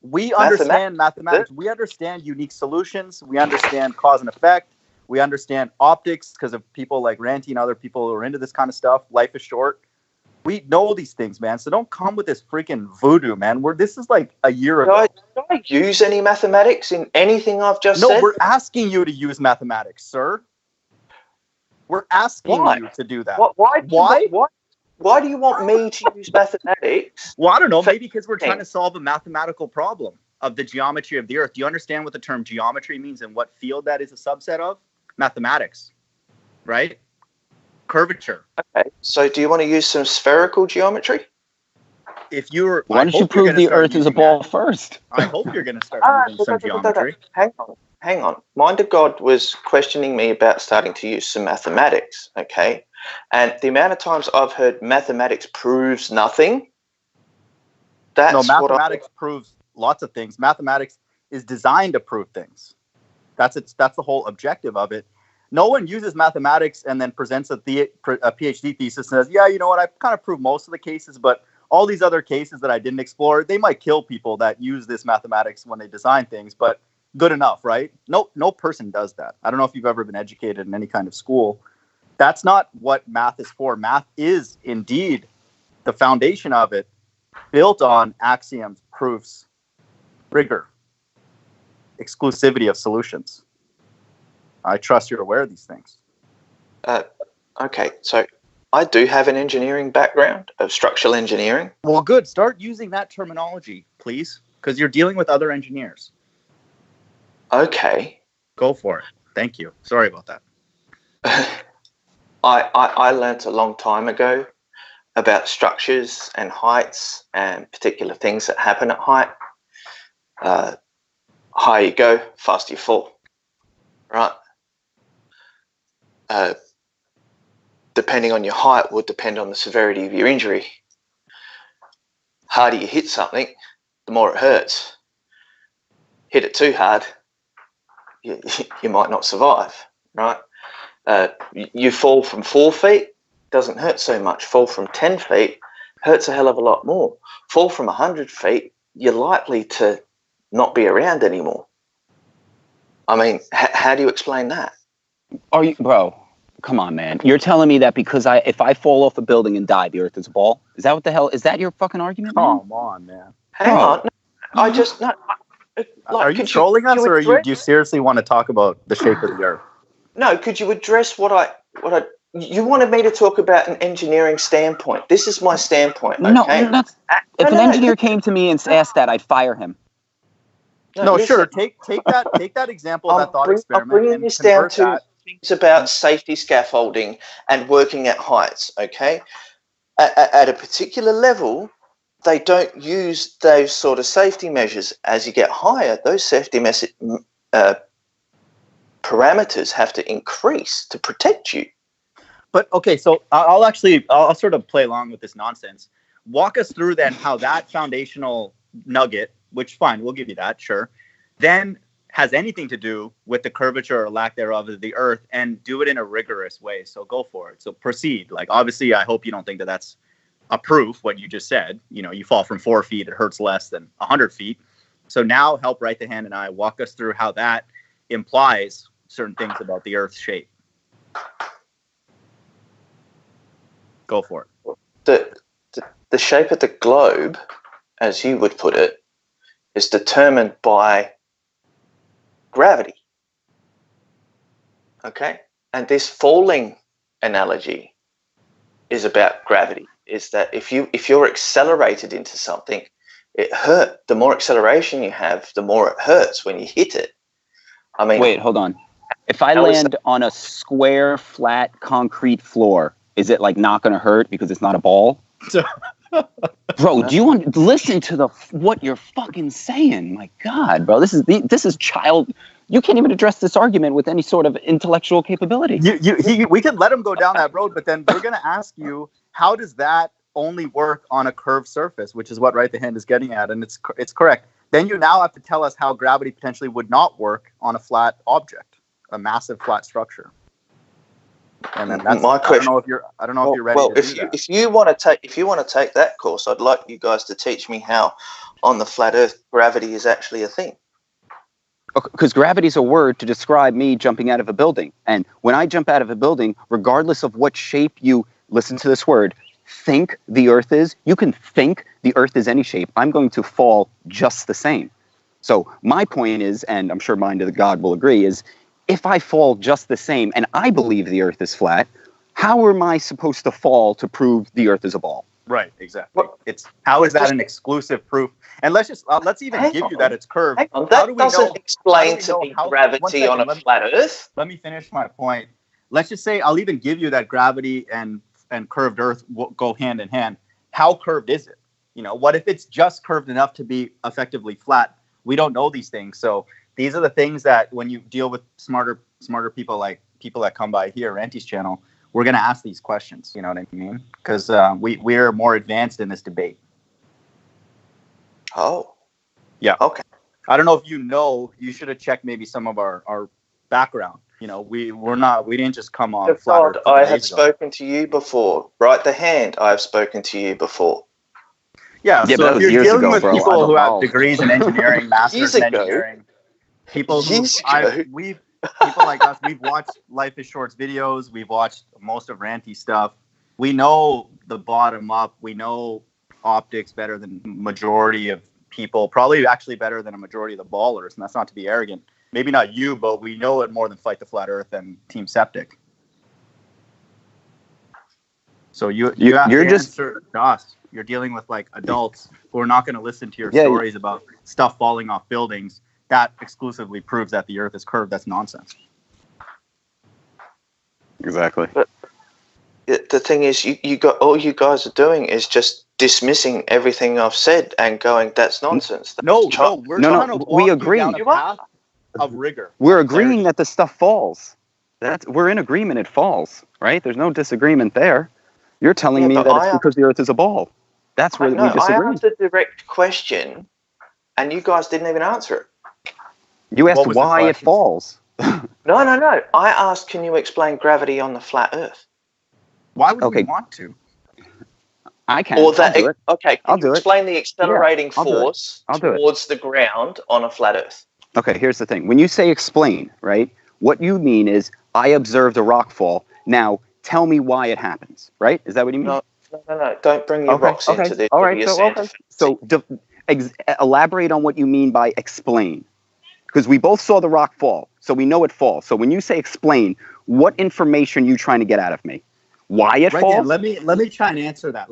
Speaker 4: We understand mathematics. We understand unique solutions. We understand cause and effect. We understand optics because of people like Ranty and other people who are into this kind of stuff. Life is short. We know these things, man. So don't come with this freaking voodoo, man. This is like a year ago.
Speaker 5: Did I use any mathematics in anything I've just said?
Speaker 4: No, we're asking you to use mathematics, sir. We're asking you to do that.
Speaker 5: Why do you want me to use mathematics?
Speaker 4: Well, I don't know. Maybe because we're trying to solve a mathematical problem of the geometry of the Earth. Do you understand what the term geometry means and what field that is a subset of? Mathematics, right? Curvature.
Speaker 5: Okay. So do you want to use some spherical geometry?
Speaker 3: Why don't you prove the Earth is a ball first?
Speaker 4: I hope you're going to start using some geometry.
Speaker 5: Hang on. Mind of God was questioning me about starting to use some mathematics, okay? And the amount of times I've heard mathematics proves nothing,
Speaker 4: mathematics proves lots of things. Mathematics is designed to prove things. That's the whole objective of it. No one uses mathematics and then presents a PhD thesis and says, yeah, you know what, I've kind of proved most of the cases, but all these other cases that I didn't explore, they might kill people that use this mathematics when they design things, but good enough, right? No person does that. I don't know if you've ever been educated in any kind of school. That's not what math is for. Math is indeed the foundation of it, built on axioms, proofs, rigor, exclusivity of solutions. I trust you're aware of these things.
Speaker 5: Okay, so I do have an engineering background of structural engineering.
Speaker 4: Well, good. Start using that terminology, please, because you're dealing with other engineers.
Speaker 5: Okay.
Speaker 4: Go for it. Thank you. Sorry about that.
Speaker 5: I learnt a long time ago about structures and heights and particular things that happen at height. Higher you go, faster you fall. Right? Depending on your height will depend on the severity of your injury. Harder you hit something, the more it hurts. Hit it too hard, you might not survive, right? You fall from 4 feet, doesn't hurt so much. Fall from 10 feet, hurts a hell of a lot more. Fall from 100 feet, you're likely to not be around anymore. I mean, how do you explain that?
Speaker 3: Bro, come on, man. You're telling me that because if I fall off a building and die, the Earth is a ball? Is that what the hell? Is that your fucking argument, man?
Speaker 4: Come on, man.
Speaker 5: Hang on. I just... No,
Speaker 4: are you trolling us, or do you seriously want to talk about the shape of the Earth?
Speaker 5: No, could you address what I you wanted me to talk about an engineering standpoint. This is my standpoint, okay?
Speaker 3: No, that's if an engineer came to me and asked that, I'd fire him.
Speaker 4: No,
Speaker 5: listen,
Speaker 4: sure. Take that example of that thought
Speaker 5: I'm
Speaker 4: experiment
Speaker 5: bringing
Speaker 4: and
Speaker 5: this down
Speaker 4: convert
Speaker 5: to
Speaker 4: that.
Speaker 5: things about safety scaffolding and working at heights, okay? At a particular level, they don't use those sort of safety measures. As you get higher, those safety parameters have to increase to protect you.
Speaker 4: But okay, so I'll sort of play along with this nonsense. Walk us through then how that foundational nugget, which fine, we'll give you that, sure, then has anything to do with the curvature or lack thereof of the Earth, and do it in a rigorous way. So go for it. So proceed. Like, obviously, I hope you don't think that that's a proof, what you just said. You know, you fall from 4 feet, it hurts less than 100 feet. So now help Right the Hand and I walk us through how that implies certain things about the Earth's shape. Go for it.
Speaker 5: The shape of the globe, as you would put it, is determined by gravity. Okay? And this falling analogy is about gravity. Is that if you're accelerated into something, it hurt. The more acceleration you have, the more it hurts when you hit it. I mean,
Speaker 3: Wait, hold on. If I land on a square, flat, concrete floor, is it like not going to hurt because it's not a ball? Bro, do you want to listen to what you're fucking saying? My God, bro, this is child. You can't even address this argument with any sort of intellectual capability.
Speaker 4: We could let him go down that road, but then we're going to ask you, how does that only work on a curved surface, which is what Right the Hand is getting at, and it's correct. Then you now have to tell us how gravity potentially would not work on a flat object, a massive flat structure. And then that's
Speaker 5: my question.
Speaker 4: I don't know if you're ready to do that.
Speaker 5: If you want to take that course, I'd like you guys to teach me how on the flat Earth gravity is actually a thing.
Speaker 3: Because gravity is a word to describe me jumping out of a building. And when I jump out of a building, regardless of what shape you, listen to this word, think the Earth is, you can think the Earth is any shape. I'm going to fall just the same. So my point is, and I'm sure Mind of the God will agree, is if I fall just the same and I believe the Earth is flat, how am I supposed to fall to prove the Earth is a ball?
Speaker 4: Right, exactly. How is that an exclusive proof? And let's even give you that it's curved.
Speaker 5: That doesn't explain to me gravity on a flat Earth.
Speaker 4: Let me finish my point. Let's just say I'll even give you that gravity and curved Earth go hand in hand. How curved is it? You know, what if it's just curved enough to be effectively flat? We don't know these things. So these are the things that when you deal with smarter people, like people that come by here, Ranty's channel, we're going to ask these questions. You know what I mean? Because we're more advanced in this debate.
Speaker 5: Oh.
Speaker 4: Yeah.
Speaker 5: Okay.
Speaker 4: I don't know if you should have checked maybe some of our background. You know, we didn't just come on.
Speaker 5: I have spoken to you before. Right the Hand, I have spoken to you before.
Speaker 4: Yeah, so if you're dealing with people who have degrees in engineering, masters in engineering, people like us, we've watched Life is Short's videos, we've watched most of Ranty's stuff. We know the bottom up, we know optics better than majority of people, probably actually better than a majority of the ballers, and that's not to be arrogant. Maybe not you, but we know it more than Fight the Flat Earth and Team Septic. So you're just Joss. You're dealing with like adults who are not going to listen to your stories about stuff falling off buildings. That exclusively proves that the Earth is curved. That's nonsense.
Speaker 3: Exactly.
Speaker 5: But the thing is, all you guys are doing is just dismissing everything I've said and going, "That's nonsense."
Speaker 4: No, we agree. Down a path of rigor.
Speaker 3: We're agreeing that the stuff falls. We're in agreement. It falls, right? There's no disagreement there. You're telling me that it's because the Earth is a ball. That's where we disagree.
Speaker 5: I asked a direct question, and you guys didn't even answer it.
Speaker 3: You asked why it falls.
Speaker 5: No. I asked, can you explain gravity on the flat Earth?
Speaker 4: Why would we want to?
Speaker 3: I can.
Speaker 5: Or that,
Speaker 3: I'll do it.
Speaker 5: Okay,
Speaker 3: I'll do it.
Speaker 5: Explain the accelerating force towards the ground on a flat Earth.
Speaker 3: Okay, here's the thing. When you say explain, right, what you mean is I observed a rock fall. Now, tell me why it happens, right? Is that what you mean?
Speaker 5: No. Don't bring your rocks into this.
Speaker 3: All right, so elaborate on what you mean by explain. Because we both saw the rock fall. So we know it falls. So when you say explain, what information are you trying to get out of me? Why it
Speaker 4: Right,
Speaker 3: falls?
Speaker 4: Dan, let me try and answer that.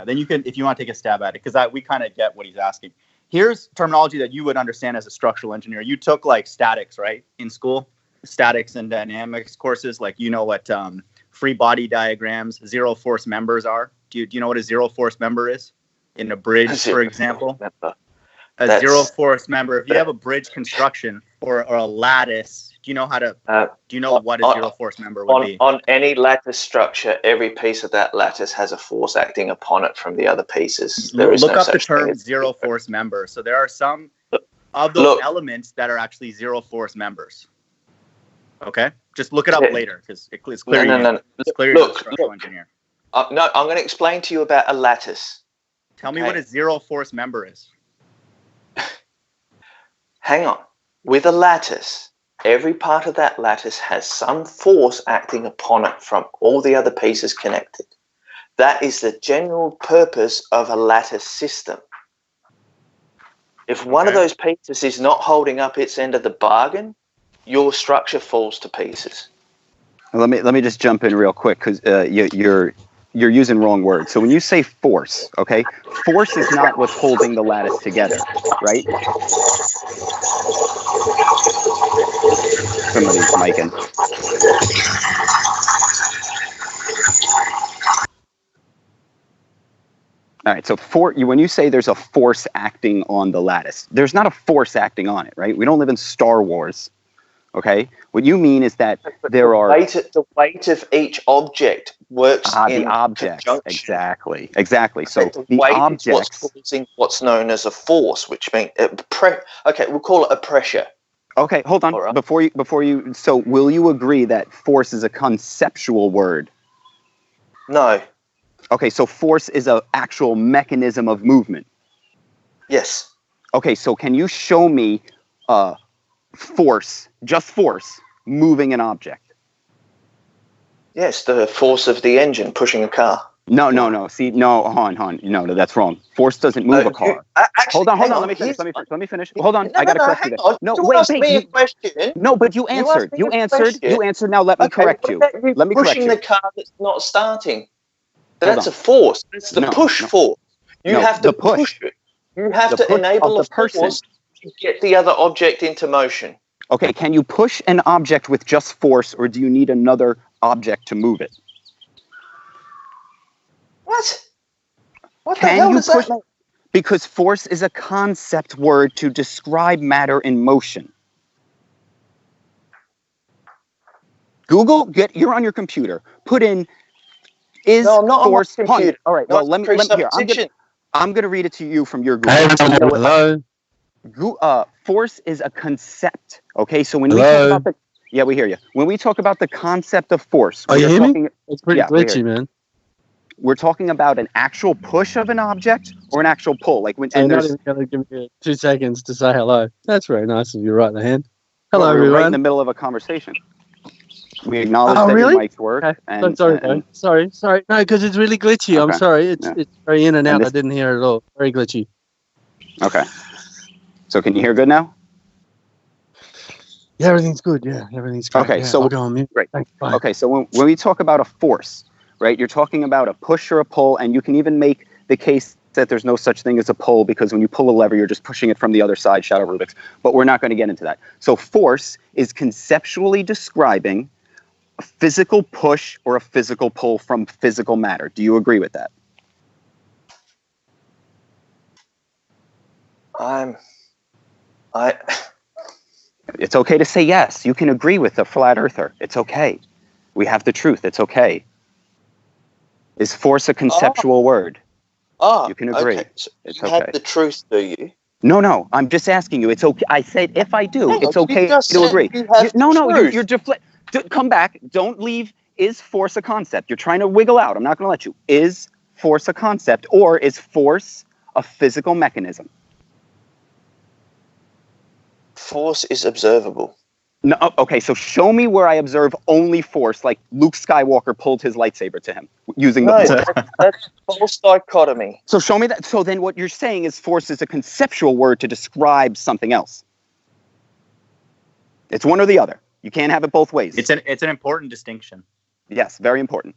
Speaker 4: Then you can, if you want to take a stab at it, because we kind of get what he's asking. Here's terminology that you would understand as a structural engineer. You took like statics, right, in school, statics and dynamics courses. Like you know what free body diagrams, zero force members are. Do you know what a zero force member is in a bridge, for example? A zero force member. If you have a bridge construction or a lattice, do you know how to? Do you know what a zero force member would be?
Speaker 5: On any lattice structure, every piece of that lattice has a force acting upon it from the other pieces. There is
Speaker 4: Look
Speaker 5: no
Speaker 4: up the
Speaker 5: such thing
Speaker 4: term
Speaker 5: as
Speaker 4: zero force member. So there are some of those elements that are actually zero force members. Okay, just look it up later because it's clear.
Speaker 5: No.
Speaker 4: It's clear you're a structural engineer.
Speaker 5: No, I'm going to explain to you about a lattice.
Speaker 4: Tell me what a zero force member is.
Speaker 5: Hang on. With a lattice, every part of that lattice has some force acting upon it from all the other pieces connected. That is the general purpose of a lattice system. If one of those pieces is not holding up its end of the bargain, your structure falls to pieces.
Speaker 3: Let me just jump in real quick because you're using wrong words. So when you say force, okay, force is not what's holding the lattice together, right? Somebody's micing. All right, so when you say there's a force acting on the lattice, there's not a force acting on it, right? We don't live in Star Wars, okay? What you mean is that there are...
Speaker 5: The weight of each object works in
Speaker 3: the objects,
Speaker 5: conjunction.
Speaker 3: Exactly. So the
Speaker 5: weight
Speaker 3: objects...
Speaker 5: is what's causing what's known as a force, which means... okay, we'll call it a pressure.
Speaker 3: Okay, hold on. Right. Before you... So will you agree that force is a conceptual word?
Speaker 5: No.
Speaker 3: Okay, so force is an actual mechanism of movement.
Speaker 5: Yes.
Speaker 3: Okay, so can you show me force, just force, moving an object?
Speaker 5: Yes, the force of the engine pushing a car.
Speaker 3: No. See, hon. No, that's wrong. Force doesn't move a car.
Speaker 5: Actually,
Speaker 3: hold on. Let me finish. Hold on. I got to correct you there. No, wait.
Speaker 5: Me a question.
Speaker 3: No, but you answered. You answered. Now let me correct you. Let me correct you.
Speaker 5: Pushing the car that's not starting. That's a force. That's the push force. You have to push it. You have to enable a force to get the other object into motion.
Speaker 3: Okay, can you push an object with just force, or do you need another object to move it?
Speaker 5: What? What the hell does that mean?
Speaker 3: Because force is a concept word to describe matter in motion. Google, you're on your computer. Put in
Speaker 5: No, I'm not
Speaker 3: force
Speaker 5: on my computer.
Speaker 3: All right, well, let me here. I'm going to read it to you from your Google.
Speaker 6: Hello.
Speaker 3: Force is a concept. Okay, so when we talk about we hear you. When we talk about the concept of force,
Speaker 6: you hear me? It's pretty glitchy, man.
Speaker 3: We're talking about an actual push of an object or an actual pull. Like when
Speaker 6: you're not even going to give me 2 seconds to say hello. That's very nice of you, right in the hand. Hello, everyone.
Speaker 3: We're right in the middle of a conversation. We acknowledge that your mics work.
Speaker 6: Okay. I'm sorry. Sorry. No, because it's really glitchy. Okay. I'm sorry. It's very in and out. I didn't hear it at all. Very glitchy.
Speaker 3: Okay. So can you hear good now?
Speaker 6: Yeah, everything's good. Yeah, everything's good.
Speaker 3: Okay, so
Speaker 6: I'll go on mute.
Speaker 3: Great. Okay, so when we talk about a force, right, you're talking about a push or a pull, and you can even make the case that there's no such thing as a pull because when you pull a lever, you're just pushing it from the other side, Shadow Rubik's. But we're not going to get into that. So force is conceptually describing a physical push or a physical pull from physical matter. Do you agree with that? It's okay to say yes. You can agree with the flat earther. It's okay. We have the truth. It's okay. Is force a conceptual word? You can agree.
Speaker 5: Okay. So
Speaker 3: it's
Speaker 5: you
Speaker 3: okay.
Speaker 5: have the truth, do you?
Speaker 3: No. I'm just asking you. It's okay. I said if I do, it's okay to agree. You're deflecting. Come back. Don't leave. Is force a concept? You're trying to wiggle out. I'm not going to let you. Is force a concept, or is force a physical mechanism?
Speaker 5: Force is observable.
Speaker 3: No, okay, so show me where I observe only force, like Luke Skywalker pulled his lightsaber to him using the force.
Speaker 5: That's false dichotomy.
Speaker 3: So show me that. So then what you're saying is force is a conceptual word to describe something else. It's one or the other. You can't have it both ways.
Speaker 4: It's an important distinction.
Speaker 3: Yes, very important.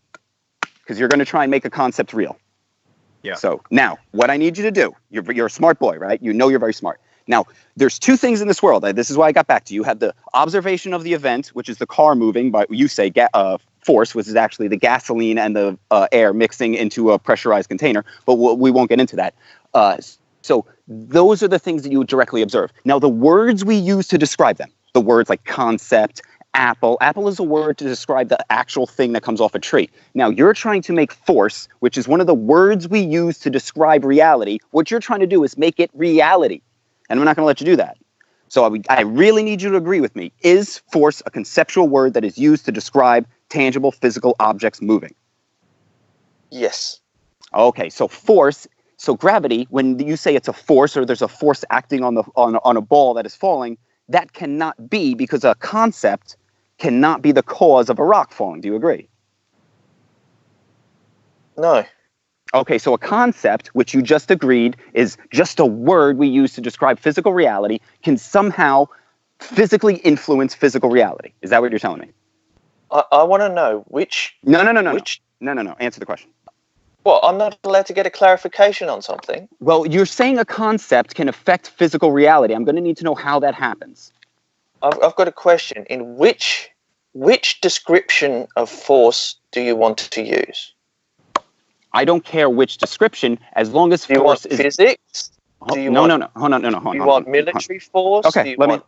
Speaker 3: Because you're going to try and make a concept real.
Speaker 4: Yeah.
Speaker 3: So now, what I need you to do, you're a smart boy, right? You know you're very smart. Now, there's two things in this world. This is why I got back to you. You have the observation of the event, which is the car moving by, you say, force, which is actually the gasoline and the air mixing into a pressurized container. But we won't get into that. So those are the things that you would directly observe. Now, the words we use to describe them, the words like concept, apple. Apple is a word to describe the actual thing that comes off a tree. Now, you're trying to make force, which is one of the words we use to describe reality. What you're trying to do is make it reality. And I'm not going to let you do that. So I really need you to agree with me. Is force a conceptual word that is used to describe tangible physical objects moving?
Speaker 5: Yes.
Speaker 3: Okay, so force, so gravity, when you say it's a force or there's a force acting on a ball that is falling, that cannot be, because a concept cannot be the cause of a rock falling. Do you agree?
Speaker 5: No.
Speaker 3: Okay, so a concept, which you just agreed is just a word we use to describe physical reality, can somehow physically influence physical reality. Is that what you're telling me?
Speaker 5: I want to know which...
Speaker 3: No. Answer the question.
Speaker 5: Well, I'm not allowed to get a clarification on something.
Speaker 3: Well, you're saying a concept can affect physical reality. I'm going to need to know how that happens.
Speaker 5: I've got a question. In which description of force do you want to use?
Speaker 3: I don't care which description, as long as force is...
Speaker 5: Do you want physics?
Speaker 3: Do you want
Speaker 5: military force?
Speaker 3: Okay,
Speaker 5: do you want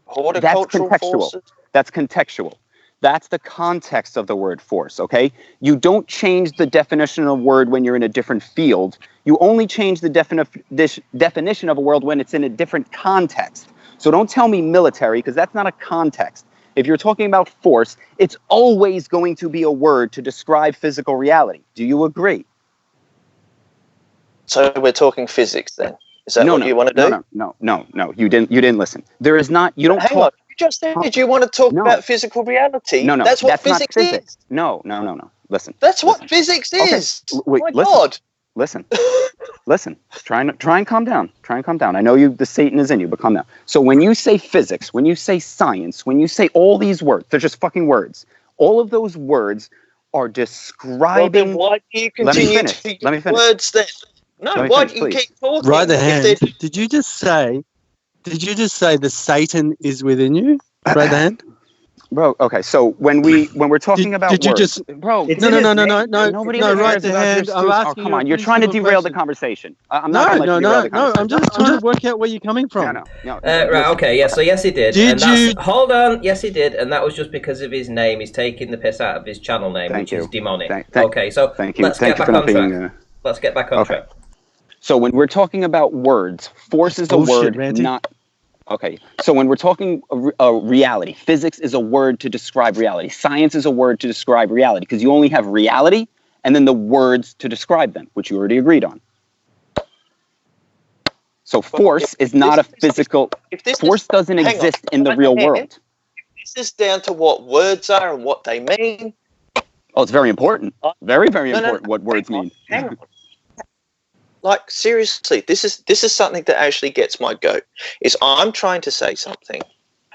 Speaker 5: horticultural forces?
Speaker 3: That's contextual. That's the context of the word force, okay? You don't change the definition of a word when you're in a different field. You only change the definition of a word when it's in a different context. So don't tell me military, because that's not a context. If you're talking about force, it's always going to be a word to describe physical reality. Do you agree?
Speaker 5: So we're talking physics then? Is that what you want to do?
Speaker 3: No. You didn't listen. There is not. You don't.
Speaker 5: Hang on. You just said you want to talk about physical reality.
Speaker 3: No.
Speaker 5: That's what physics is.
Speaker 3: No. Listen.
Speaker 5: That's what physics is.
Speaker 3: Wait,
Speaker 5: My God.
Speaker 3: Listen. Try and calm down. I know the Satan is in you, but calm down. So when you say physics, when you say science, when you say all these words, they're just fucking words. All of those words are describing.
Speaker 5: Well, then why do you continue to use words then? No, why do you keep talking?
Speaker 6: Right the hand. Did you just say the Satan is within you? Right the hand.
Speaker 3: Bro, okay. So when we're talking about
Speaker 6: did you
Speaker 3: words,
Speaker 6: just
Speaker 3: bro?
Speaker 6: No.
Speaker 3: Nobody
Speaker 6: Right the hand.
Speaker 3: Oh, come on! You're trying to derail the conversation. I'm not.
Speaker 6: No. I'm just trying to work out where you're coming from.
Speaker 3: No.
Speaker 1: Right. Okay. Yeah. So yes, he did. Hold on. Yes, he did, and that was just because of his name. He's taking the piss out of his channel name, which is demonic. Okay. So let's get back on track. Let's get back on track.
Speaker 3: So when we're talking about words, force is a word,
Speaker 6: Ranty.
Speaker 3: not... Okay, so when we're talking reality, physics is a word to describe reality. Science is a word to describe reality, because you only have reality and then the words to describe them, which you already agreed on. So force is not a physical... Force doesn't exist in the real world.
Speaker 5: This is down to what words are and what they mean.
Speaker 3: Oh, it's very important. Very, very important what words mean.
Speaker 5: Hang on. Like, seriously, this is something that actually gets my goat. Is I'm trying to say something,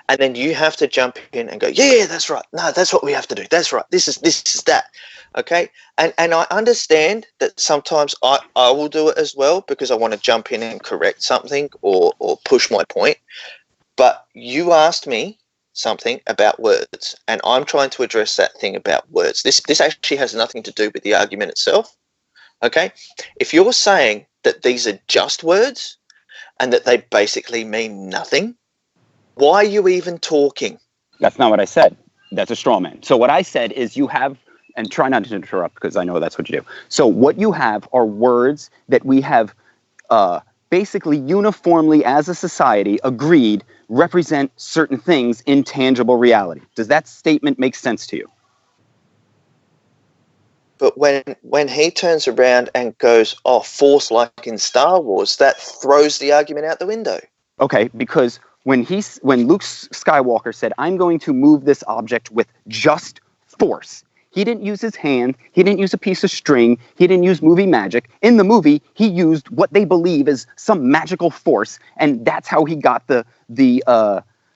Speaker 5: and then you have to jump in and go, yeah, that's right. No, that's what we have to do. That's right. This is that. Okay? And I understand that sometimes I will do it as well, because I want to jump in and correct something or push my point. But you asked me something about words, and I'm trying to address that thing about words. This actually has nothing to do with the argument itself. Okay, if you're saying that these are just words and that they basically mean nothing, why are you even talking?
Speaker 3: That's not what I said. That's a straw man. So what I said is you have, and try not to interrupt because I know that's what you do. So what you have are words that we have basically uniformly as a society agreed represent certain things in tangible reality. Does that statement make sense to you?
Speaker 5: But when he turns around and goes, oh, force like in Star Wars, that throws the argument out the window.
Speaker 3: Okay, because when Luke Skywalker said, I'm going to move this object with just force, he didn't use his hand, he didn't use a piece of string, he didn't use movie magic. In the movie, he used what they believe is some magical force, and that's how he got the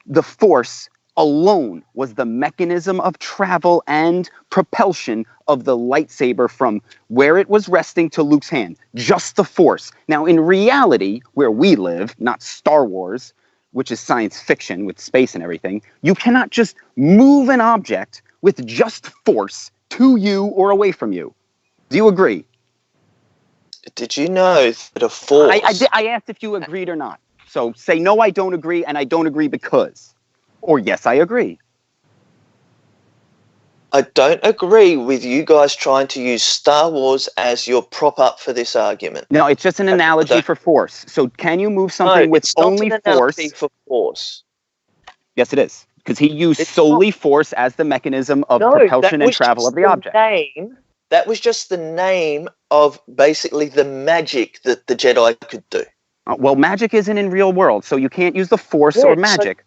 Speaker 3: The force alone was the mechanism of travel and propulsion of the lightsaber from where it was resting to Luke's hand. Just the force. Now, in reality, where we live, not Star Wars, which is science fiction with space and everything, you cannot just move an object with just force to you or away from you. Do you agree?
Speaker 5: Did you know that a force...
Speaker 3: I asked if you agreed or not. So say, no, I don't agree, and I don't agree because. Or yes, I agree.
Speaker 5: I don't agree with you guys trying to use Star Wars as your prop up for this argument.
Speaker 3: No, it's just an analogy for force. So can you move something with only force?
Speaker 5: For force.
Speaker 3: Yes, it is. Because he used solely force as the mechanism of propulsion and travel of the object.
Speaker 5: That was just the name of basically the magic that the Jedi could do.
Speaker 3: Well, magic isn't in real world, so you can't use the force or magic.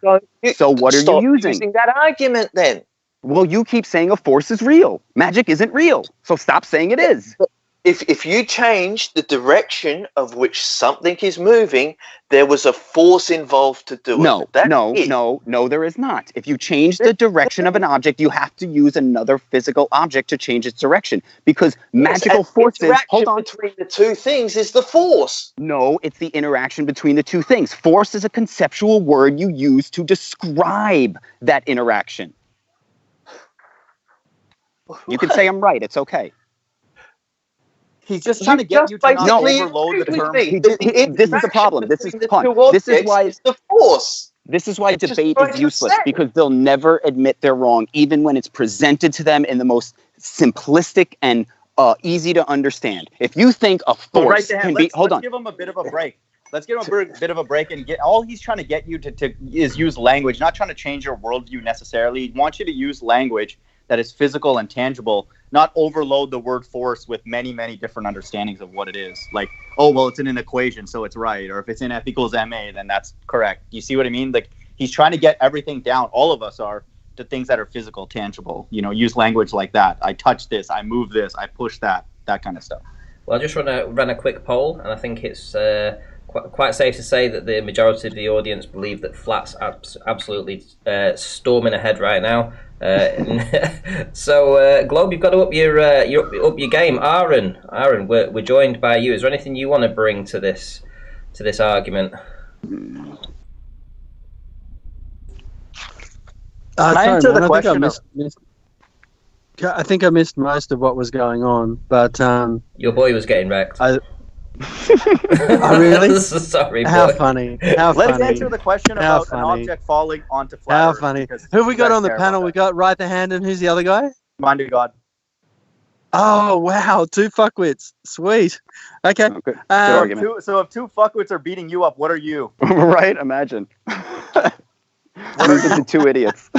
Speaker 3: So what are you
Speaker 5: Stop
Speaker 3: using?
Speaker 5: using that argument then.
Speaker 3: Well, you keep saying a force is real. Magic isn't real, so stop saying it is.
Speaker 5: If you change the direction of which something is moving, there was a force involved to do it.
Speaker 3: No, there is not. If you change the direction of an object, you have to use another physical object to change its direction. Because magical forces... Hold on.
Speaker 5: Between the two things is the force.
Speaker 3: No, it's the interaction between the two things. Force is a conceptual word you use to describe that interaction. You can say I'm right. It's okay.
Speaker 4: He's just trying to get you to not overload the term.
Speaker 3: This is the problem. This is why
Speaker 5: it's the force.
Speaker 3: This is why debate is useless, because they'll never admit they're wrong, even when it's presented to them in the most simplistic and easy to understand. If you think a force can be, hold on.
Speaker 4: Let's give him a bit of a break. Let's give him a bit of a break and get. All he's trying to get you to is use language, not trying to change your worldview necessarily. He wants you to use language that is physical and tangible, not overload the word force with many, many different understandings of what it is. Like, oh, well, it's in an equation, so it's right. Or if it's in F equals MA, then that's correct. You see what I mean? Like, he's trying to get everything down. All of us are to things that are physical, tangible. You know, use language like that. I touch this, I move this, I push that kind of stuff.
Speaker 1: Well, I just ran a quick poll, and I think it's quite safe to say that the majority of the audience believe that flat's absolutely storming ahead right now. So, Globe, you've got to up your game. Aaron, we're joined by you. Is there anything you want to bring to this argument?
Speaker 6: Answer the question. I think I missed most of what was going on, but
Speaker 1: your boy was getting wrecked.
Speaker 6: Oh, really?
Speaker 1: Sorry, boy.
Speaker 6: How funny.
Speaker 4: Let's answer the question about an object falling onto flat
Speaker 6: How
Speaker 4: Earth,
Speaker 6: funny. Who have we got on the panel? We got Right the Hand, and who's the other guy?
Speaker 4: Mind to God.
Speaker 6: Oh, wow. 2 fuckwits. Sweet. Okay.
Speaker 3: Good argument.
Speaker 4: So if 2 fuckwits are beating you up, what are you?
Speaker 3: Right? Imagine. Losing to 2 idiots.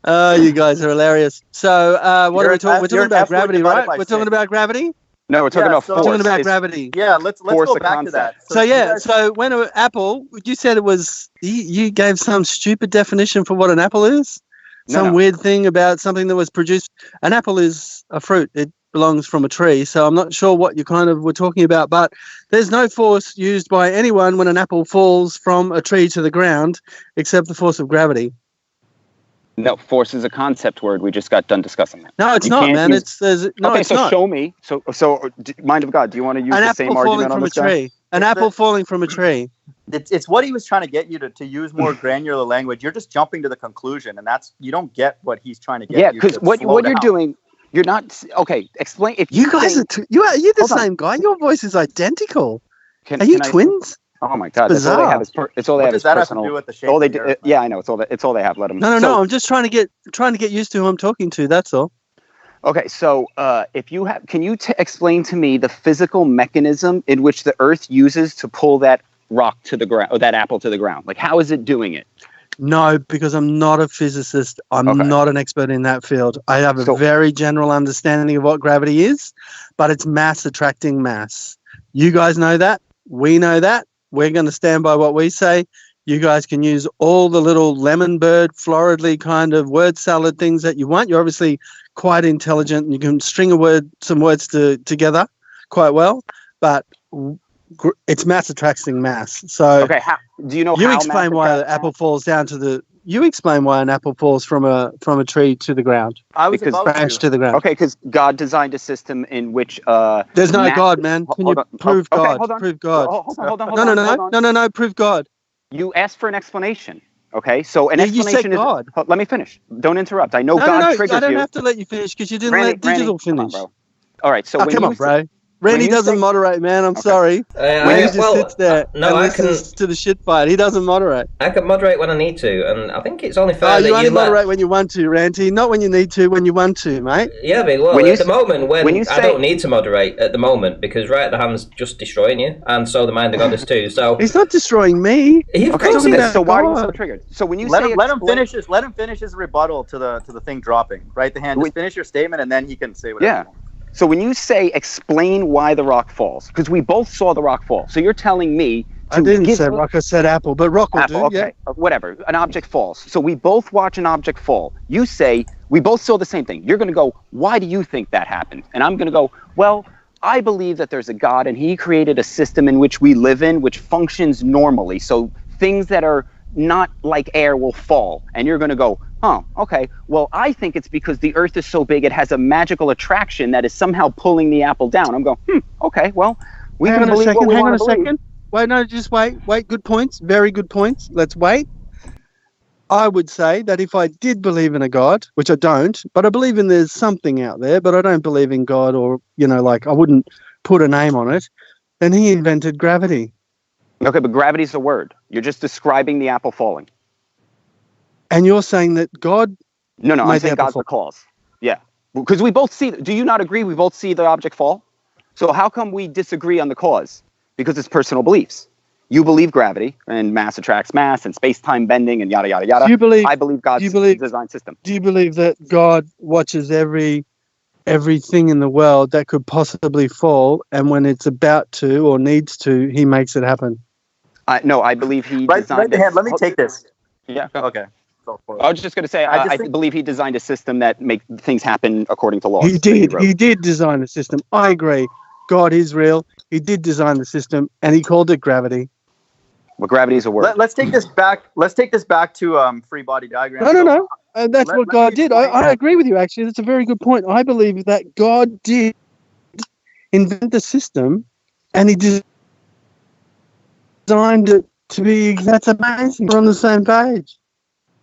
Speaker 6: Oh, you guys are hilarious. So what are we talking? We're talking about gravity, right? We're talking about gravity?
Speaker 3: No, we're talking about force.
Speaker 6: We're talking about gravity.
Speaker 4: Yeah, let's go back to that.
Speaker 6: So when apple, you said it was, you gave some stupid definition for what an apple is? Weird thing about something that was produced. An apple is a fruit. It belongs from a tree. So I'm not sure what you kind of were talking about, but there's no force used by anyone when an apple falls from a tree to the ground except the force of gravity.
Speaker 3: No, force is a concept word. We just got done discussing that.
Speaker 6: No, it's not, man. It's not.
Speaker 3: Show me. So, mind of God, do you want to use the same argument on this guy?
Speaker 6: An apple falling from a tree.
Speaker 4: It's what he was trying to get you to use more granular language. You're just jumping to the conclusion, and you don't get what he's trying to get.
Speaker 3: Yeah, because what you're doing, you're not okay. Explain if
Speaker 6: you guys are you're the same guy. Your voice is identical. Are you twins?
Speaker 3: Oh my God! That's all they have. It's all they have.
Speaker 4: Does that have to do with the shape?
Speaker 3: All they do, yeah, I know. It's all they have. Let them.
Speaker 6: No. I'm just trying to get used to who I'm talking to. That's all.
Speaker 3: Okay, so can you explain to me the physical mechanism in which the Earth uses to pull that rock to the ground, or that apple to the ground? Like, how is it doing it?
Speaker 6: No, because I'm not a physicist. I'm not an expert in that field. I have a very general understanding of what gravity is, but it's mass attracting mass. You guys know that. We know that. We're going to stand by what we say. You guys can use all the little lemon bird, floridly kind of word salad things that you want. You're obviously quite intelligent and you can string some words together quite well. But it's mass attracting mass. So
Speaker 3: Okay, do you know
Speaker 6: you
Speaker 3: how
Speaker 6: explain
Speaker 3: mass
Speaker 6: why
Speaker 3: attracts
Speaker 6: the apple
Speaker 3: mass?
Speaker 6: falls down to the. You explain why an apple falls from a tree to the ground,
Speaker 4: I was
Speaker 3: Because
Speaker 4: about
Speaker 6: branch
Speaker 4: to.
Speaker 6: to the ground.
Speaker 3: Okay, because God designed a system in which
Speaker 6: There's no
Speaker 3: mass-
Speaker 6: God, man. Can you
Speaker 3: Hold on.
Speaker 6: prove
Speaker 3: Okay,
Speaker 6: God?
Speaker 3: hold on.
Speaker 6: Prove God.
Speaker 3: Hold on.
Speaker 6: No. Prove God.
Speaker 3: You asked for an explanation. Okay, so an
Speaker 6: Yeah, you said
Speaker 3: explanation is.
Speaker 6: God.
Speaker 3: Let me finish. Don't interrupt. I know
Speaker 6: No.
Speaker 3: God
Speaker 6: I
Speaker 3: triggers
Speaker 6: don't
Speaker 3: you.
Speaker 6: have to let you finish because you didn't
Speaker 3: Randy,
Speaker 6: let Digital
Speaker 3: come on,
Speaker 6: finish.
Speaker 3: bro. All right, so
Speaker 6: Oh,
Speaker 3: when
Speaker 6: come
Speaker 3: you
Speaker 6: on, bro. Randy
Speaker 3: you
Speaker 6: doesn't
Speaker 3: say-
Speaker 6: moderate, man. I'm
Speaker 3: Okay.
Speaker 6: sorry.
Speaker 3: When
Speaker 6: He
Speaker 3: you-
Speaker 6: just sits there
Speaker 1: no,
Speaker 6: and
Speaker 1: I
Speaker 6: listens
Speaker 1: can.
Speaker 6: to the shit fight. He doesn't moderate.
Speaker 1: I can moderate when I need to, and I think it's only
Speaker 6: Oh,
Speaker 1: fair
Speaker 6: you
Speaker 1: that
Speaker 6: only
Speaker 1: you let.
Speaker 6: moderate when you want to, Ranty. Not when you need to, when you want to, mate.
Speaker 1: Yeah, but well,
Speaker 3: When you
Speaker 1: at the moment,
Speaker 3: when you
Speaker 1: I
Speaker 3: say-
Speaker 1: don't need to moderate at the moment because right at the hand's just destroying you, and so the mind of goddess too. So
Speaker 6: He's not destroying me.
Speaker 1: of
Speaker 3: Okay,
Speaker 1: course
Speaker 6: talking
Speaker 1: he
Speaker 6: about
Speaker 1: is.
Speaker 3: so why are you so
Speaker 6: God.
Speaker 3: triggered? So when you
Speaker 4: Let
Speaker 3: say
Speaker 4: him
Speaker 3: explain-
Speaker 4: finish his rebuttal to the thing dropping. Right, the hand. Just finish your statement, and then he can say whatever.
Speaker 3: Yeah. So when you say explain why the rock falls, because we both saw the rock fall, so you're telling me to
Speaker 6: I didn't
Speaker 3: give
Speaker 6: say rock. I said apple, but rock will
Speaker 3: apple.
Speaker 6: do.
Speaker 3: Okay, whatever. An object falls. So we both watch an object fall. You say we both saw the same thing. You're going to go, why do you think that happened? And I'm going to go, well, I believe that there's a God and he created a system in which we live in, which functions normally. So things that are not like air will fall. And you're going to go, oh, okay. Well, I think it's because the earth is so big, it has a magical attraction that is somehow pulling the apple down. I'm going, okay, well, we
Speaker 6: Hang
Speaker 3: can
Speaker 6: on a
Speaker 3: believe
Speaker 6: second.
Speaker 3: what we
Speaker 6: Hang on
Speaker 3: want
Speaker 6: a
Speaker 3: to believe.
Speaker 6: second. Wait, no, just wait. Wait, good points. Very good points. Let's wait. I would say that if I did believe in a God, which I don't, but I believe in there's something out there, but I don't believe in God or, like I wouldn't put a name on it, then he invented gravity.
Speaker 3: Okay, but gravity's a word. You're just describing the apple falling.
Speaker 6: And you're saying that God
Speaker 3: No, I'm
Speaker 6: made the
Speaker 3: saying
Speaker 6: apple
Speaker 3: God's
Speaker 6: fall.
Speaker 3: the cause. Yeah. Because we both see, do you not agree we both see the object fall? So how come we disagree on the cause? Because it's personal beliefs. You believe gravity and mass attracts mass and space-time bending and yada, yada, yada.
Speaker 6: Do you believe,
Speaker 3: I believe God's design system.
Speaker 6: Do you believe that God watches everything in the world that could possibly fall, and when it's about to or needs to, he makes it happen?
Speaker 3: No, I believe he
Speaker 4: Right,
Speaker 3: designed
Speaker 4: the hand. Let me take this.
Speaker 3: Yeah.
Speaker 4: Okay. Go for it.
Speaker 3: I was just going to say, I believe he designed a system that makes things happen according to laws.
Speaker 6: He did. He did design the system. I agree. God is real. He did design the system, and he called it gravity.
Speaker 3: Well, gravity is a word.
Speaker 4: Let's take this back. Let's take this back to free body diagram.
Speaker 6: No. That's what God did. I agree with you, actually. That's a very good point. I believe that God did invent the system, and he designed it to be. That's amazing. We're on the same page.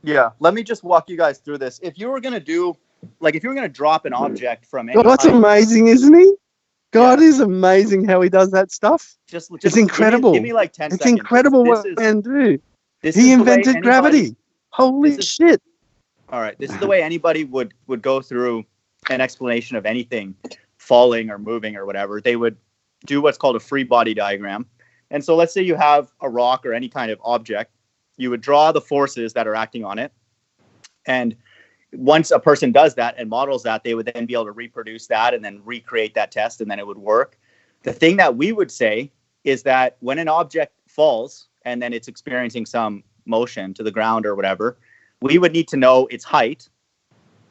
Speaker 4: Yeah. Let me just walk you guys through this. If you were going to do, if you were going to drop an object from any
Speaker 6: God's
Speaker 4: height,
Speaker 6: amazing, isn't he? God is amazing how he does that stuff.
Speaker 4: Just
Speaker 6: it's incredible.
Speaker 4: Give me like 10
Speaker 6: it's
Speaker 4: seconds.
Speaker 6: Incredible what man do. He invented gravity. Holy shit.
Speaker 4: All right. This is the way anybody would go through an explanation of anything falling or moving or whatever. They would do what's called a free body diagram. And so let's say you have a rock or any kind of object. You would draw the forces that are acting on it. And once a person does that and models that, they would then be able to reproduce that and then recreate that test, and then it would work. The thing that we would say is that when an object falls and then it's experiencing some motion to the ground or whatever, we would need to know its height,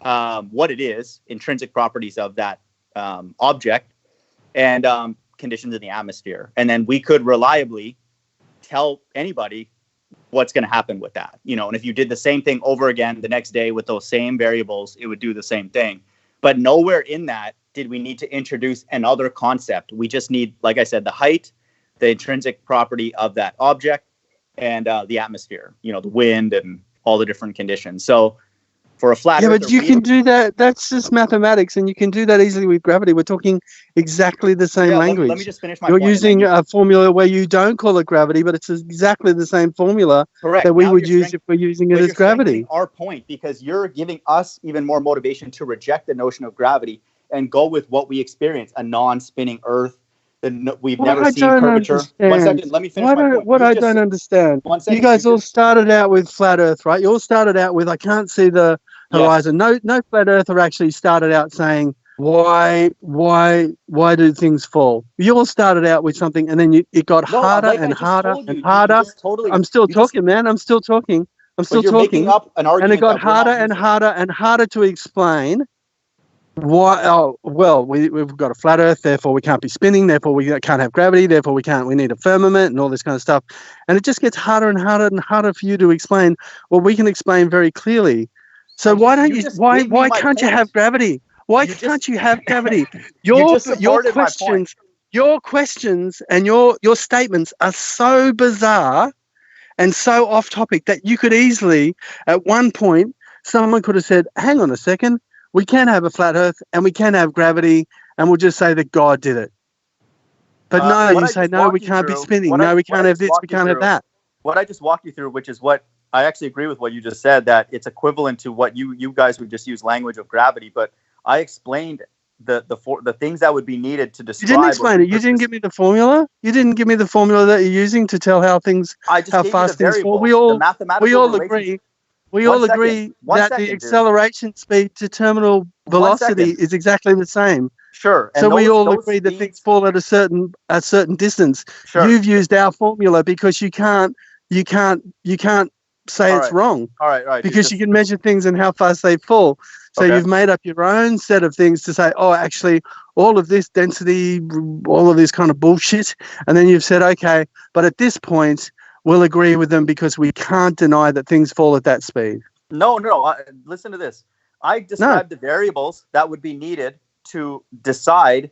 Speaker 4: what it is, intrinsic properties of that object, and conditions in the atmosphere. And then we could reliably tell anybody what's going to happen with that, and if you did the same thing over again the next day with those same variables, it would do the same thing. But nowhere in that did we need to introduce another concept. We just need, like I said, the height, the intrinsic property of that object, and the atmosphere, the wind and all the different conditions. So for a flat earth,
Speaker 6: but you can do that. That's just mathematics, and you can do that easily with gravity. We're talking exactly the same language.
Speaker 4: Let me just finish my
Speaker 6: You're
Speaker 4: point.
Speaker 6: using a formula where you don't call it gravity, but it's exactly the same formula that we would use if we're using it as gravity.
Speaker 4: Our point, because you're giving us even more motivation to reject the notion of gravity and go with what we experience, a non-spinning Earth. We've never seen curvature.
Speaker 6: Understand.
Speaker 4: 1 second, let me finish my point.
Speaker 6: I don't understand.
Speaker 4: 1 second,
Speaker 6: you guys all started out with flat Earth, right? You all started out with I can't see the horizon. Yes. No flat earther actually started out saying why do things fall? You all started out with something, and then it got harder and harder and harder. I'm still talking, man. I'm still talking. I'm still talking.
Speaker 4: Making up an argument,
Speaker 6: and it got harder and harder and harder to explain. Why? Oh, well, we've got a flat Earth, therefore we can't be spinning, therefore we can't have gravity, therefore we need a firmament and all this kind of stuff. And it just gets harder and harder and harder for you to explain. Well, we can explain very clearly. So why don't you? Why can't you have gravity? Why can't you have gravity? Your questions, and your statements are so bizarre and so off topic that you could easily, at one point, someone could have said, "Hang on a second. We can have a flat Earth and we can have gravity, and we'll just say that God did it." But no, you say, no, we can't be spinning. No, we can't have this, we can't have that.
Speaker 4: What I just walked you through, which is what I actually agree with what you just said, that it's equivalent to what you guys would just use language of gravity. But I explained the things that would be needed to describe.
Speaker 6: You didn't explain it. You didn't give me the formula. You didn't give me the formula that you're using to tell how fast things fall. We all agree. We all agree that the acceleration speed to terminal velocity is exactly the same.
Speaker 4: Sure.
Speaker 6: So we all agree that things fall at a certain distance. Sure. You've used our formula because you can't say it's wrong.
Speaker 4: All right.
Speaker 6: Because you can measure things and how fast they fall. So you've made up your own set of things to say, oh, actually, all of this density, all of this kind of bullshit. And then you've said, okay, but at this point, we'll agree with them because we can't deny that things fall at that speed.
Speaker 4: No. Listen to this. I described the variables that would be needed to decide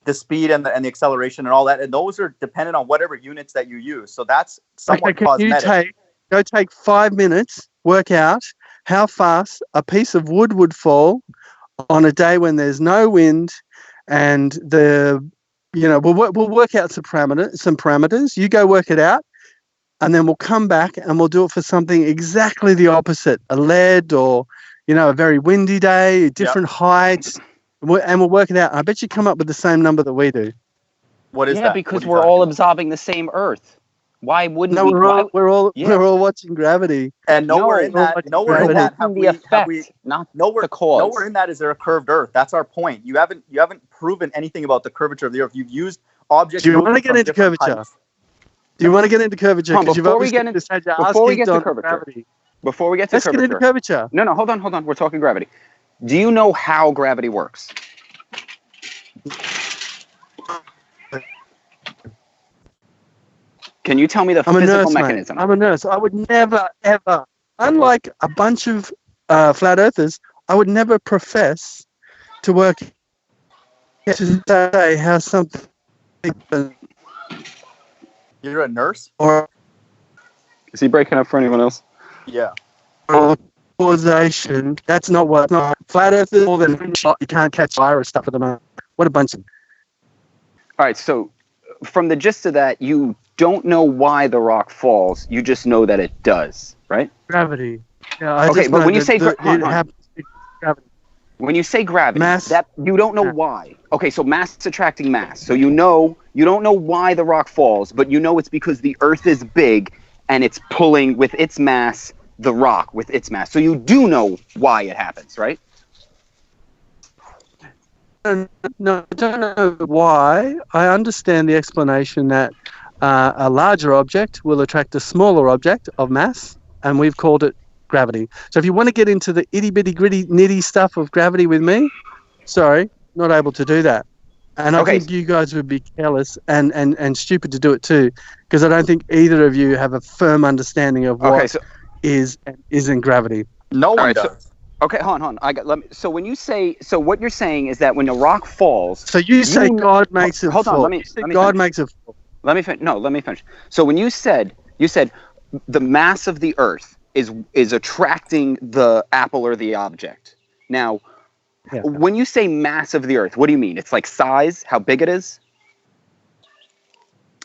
Speaker 4: the speed and the acceleration and all that. And those are dependent on whatever units that you use. So that's somewhat cosmetic.
Speaker 6: Go take 5 minutes, work out how fast a piece of wood would fall on a day when there's no wind, and we'll work out some parameters. You go work it out, and then we'll come back and we'll do it for something exactly the opposite, a lead or, a very windy day, different heights, and we'll work it out. I bet you come up with the same number that we do.
Speaker 4: What is that?
Speaker 3: Yeah, because we're all absorbing the same Earth. Why wouldn't we?
Speaker 6: We're all watching gravity.
Speaker 4: And nowhere in that have we,
Speaker 3: not
Speaker 4: nowhere,
Speaker 3: the cause.
Speaker 4: Nowhere in that is there a curved Earth. That's our point. You haven't proven anything about the curvature of the Earth. You've used objects.
Speaker 6: Do you want to get into curvature?
Speaker 4: Heights.
Speaker 6: Do you want to get into curvature?
Speaker 3: Before we get into curvature.
Speaker 6: Let's get into curvature.
Speaker 3: No, hold on. We're talking gravity. Do you know how gravity works? Can you tell me the physical mechanism?
Speaker 6: I'm a nurse. I would never, ever, unlike a bunch of flat earthers, I would never profess to work to say how something.
Speaker 4: You're a nurse?
Speaker 6: Or
Speaker 3: is he breaking up for anyone else?
Speaker 4: Yeah.
Speaker 6: Or causation. That's not what. Not flat earthers more than you can't catch virus stuff at the moment. What a bunch of.
Speaker 3: All right. So, from the gist of that, you don't know why the rock falls. You just know that it does, right?
Speaker 6: Gravity. Yeah.
Speaker 3: Okay, but when you say
Speaker 6: gravity.
Speaker 3: When you say gravity,
Speaker 6: mass,
Speaker 3: that you don't know why. Okay, so mass attracting mass. So you don't know why the rock falls, but you know it's because the Earth is big and it's pulling with its mass the rock with its mass. So you do know why it happens, right?
Speaker 6: No, I don't know why. I understand the explanation that a larger object will attract a smaller object of mass, and we've called it gravity. So if you want to get into the itty-bitty, gritty, nitty stuff of gravity with me, sorry, not able to do that. And I think you guys would be careless and stupid to do it too, because I don't think either of you have a firm understanding of what is and isn't gravity.
Speaker 4: No one does.
Speaker 3: Okay, hold on. So when you say, what you're saying is that when a rock falls,
Speaker 6: so you say God makes it fall.
Speaker 3: Hold on,
Speaker 6: God makes it fall.
Speaker 3: Let me finish. So when you said the mass of the Earth is attracting the apple or the object. Now, when you say mass of the Earth, what do you mean? It's like size, how big it is?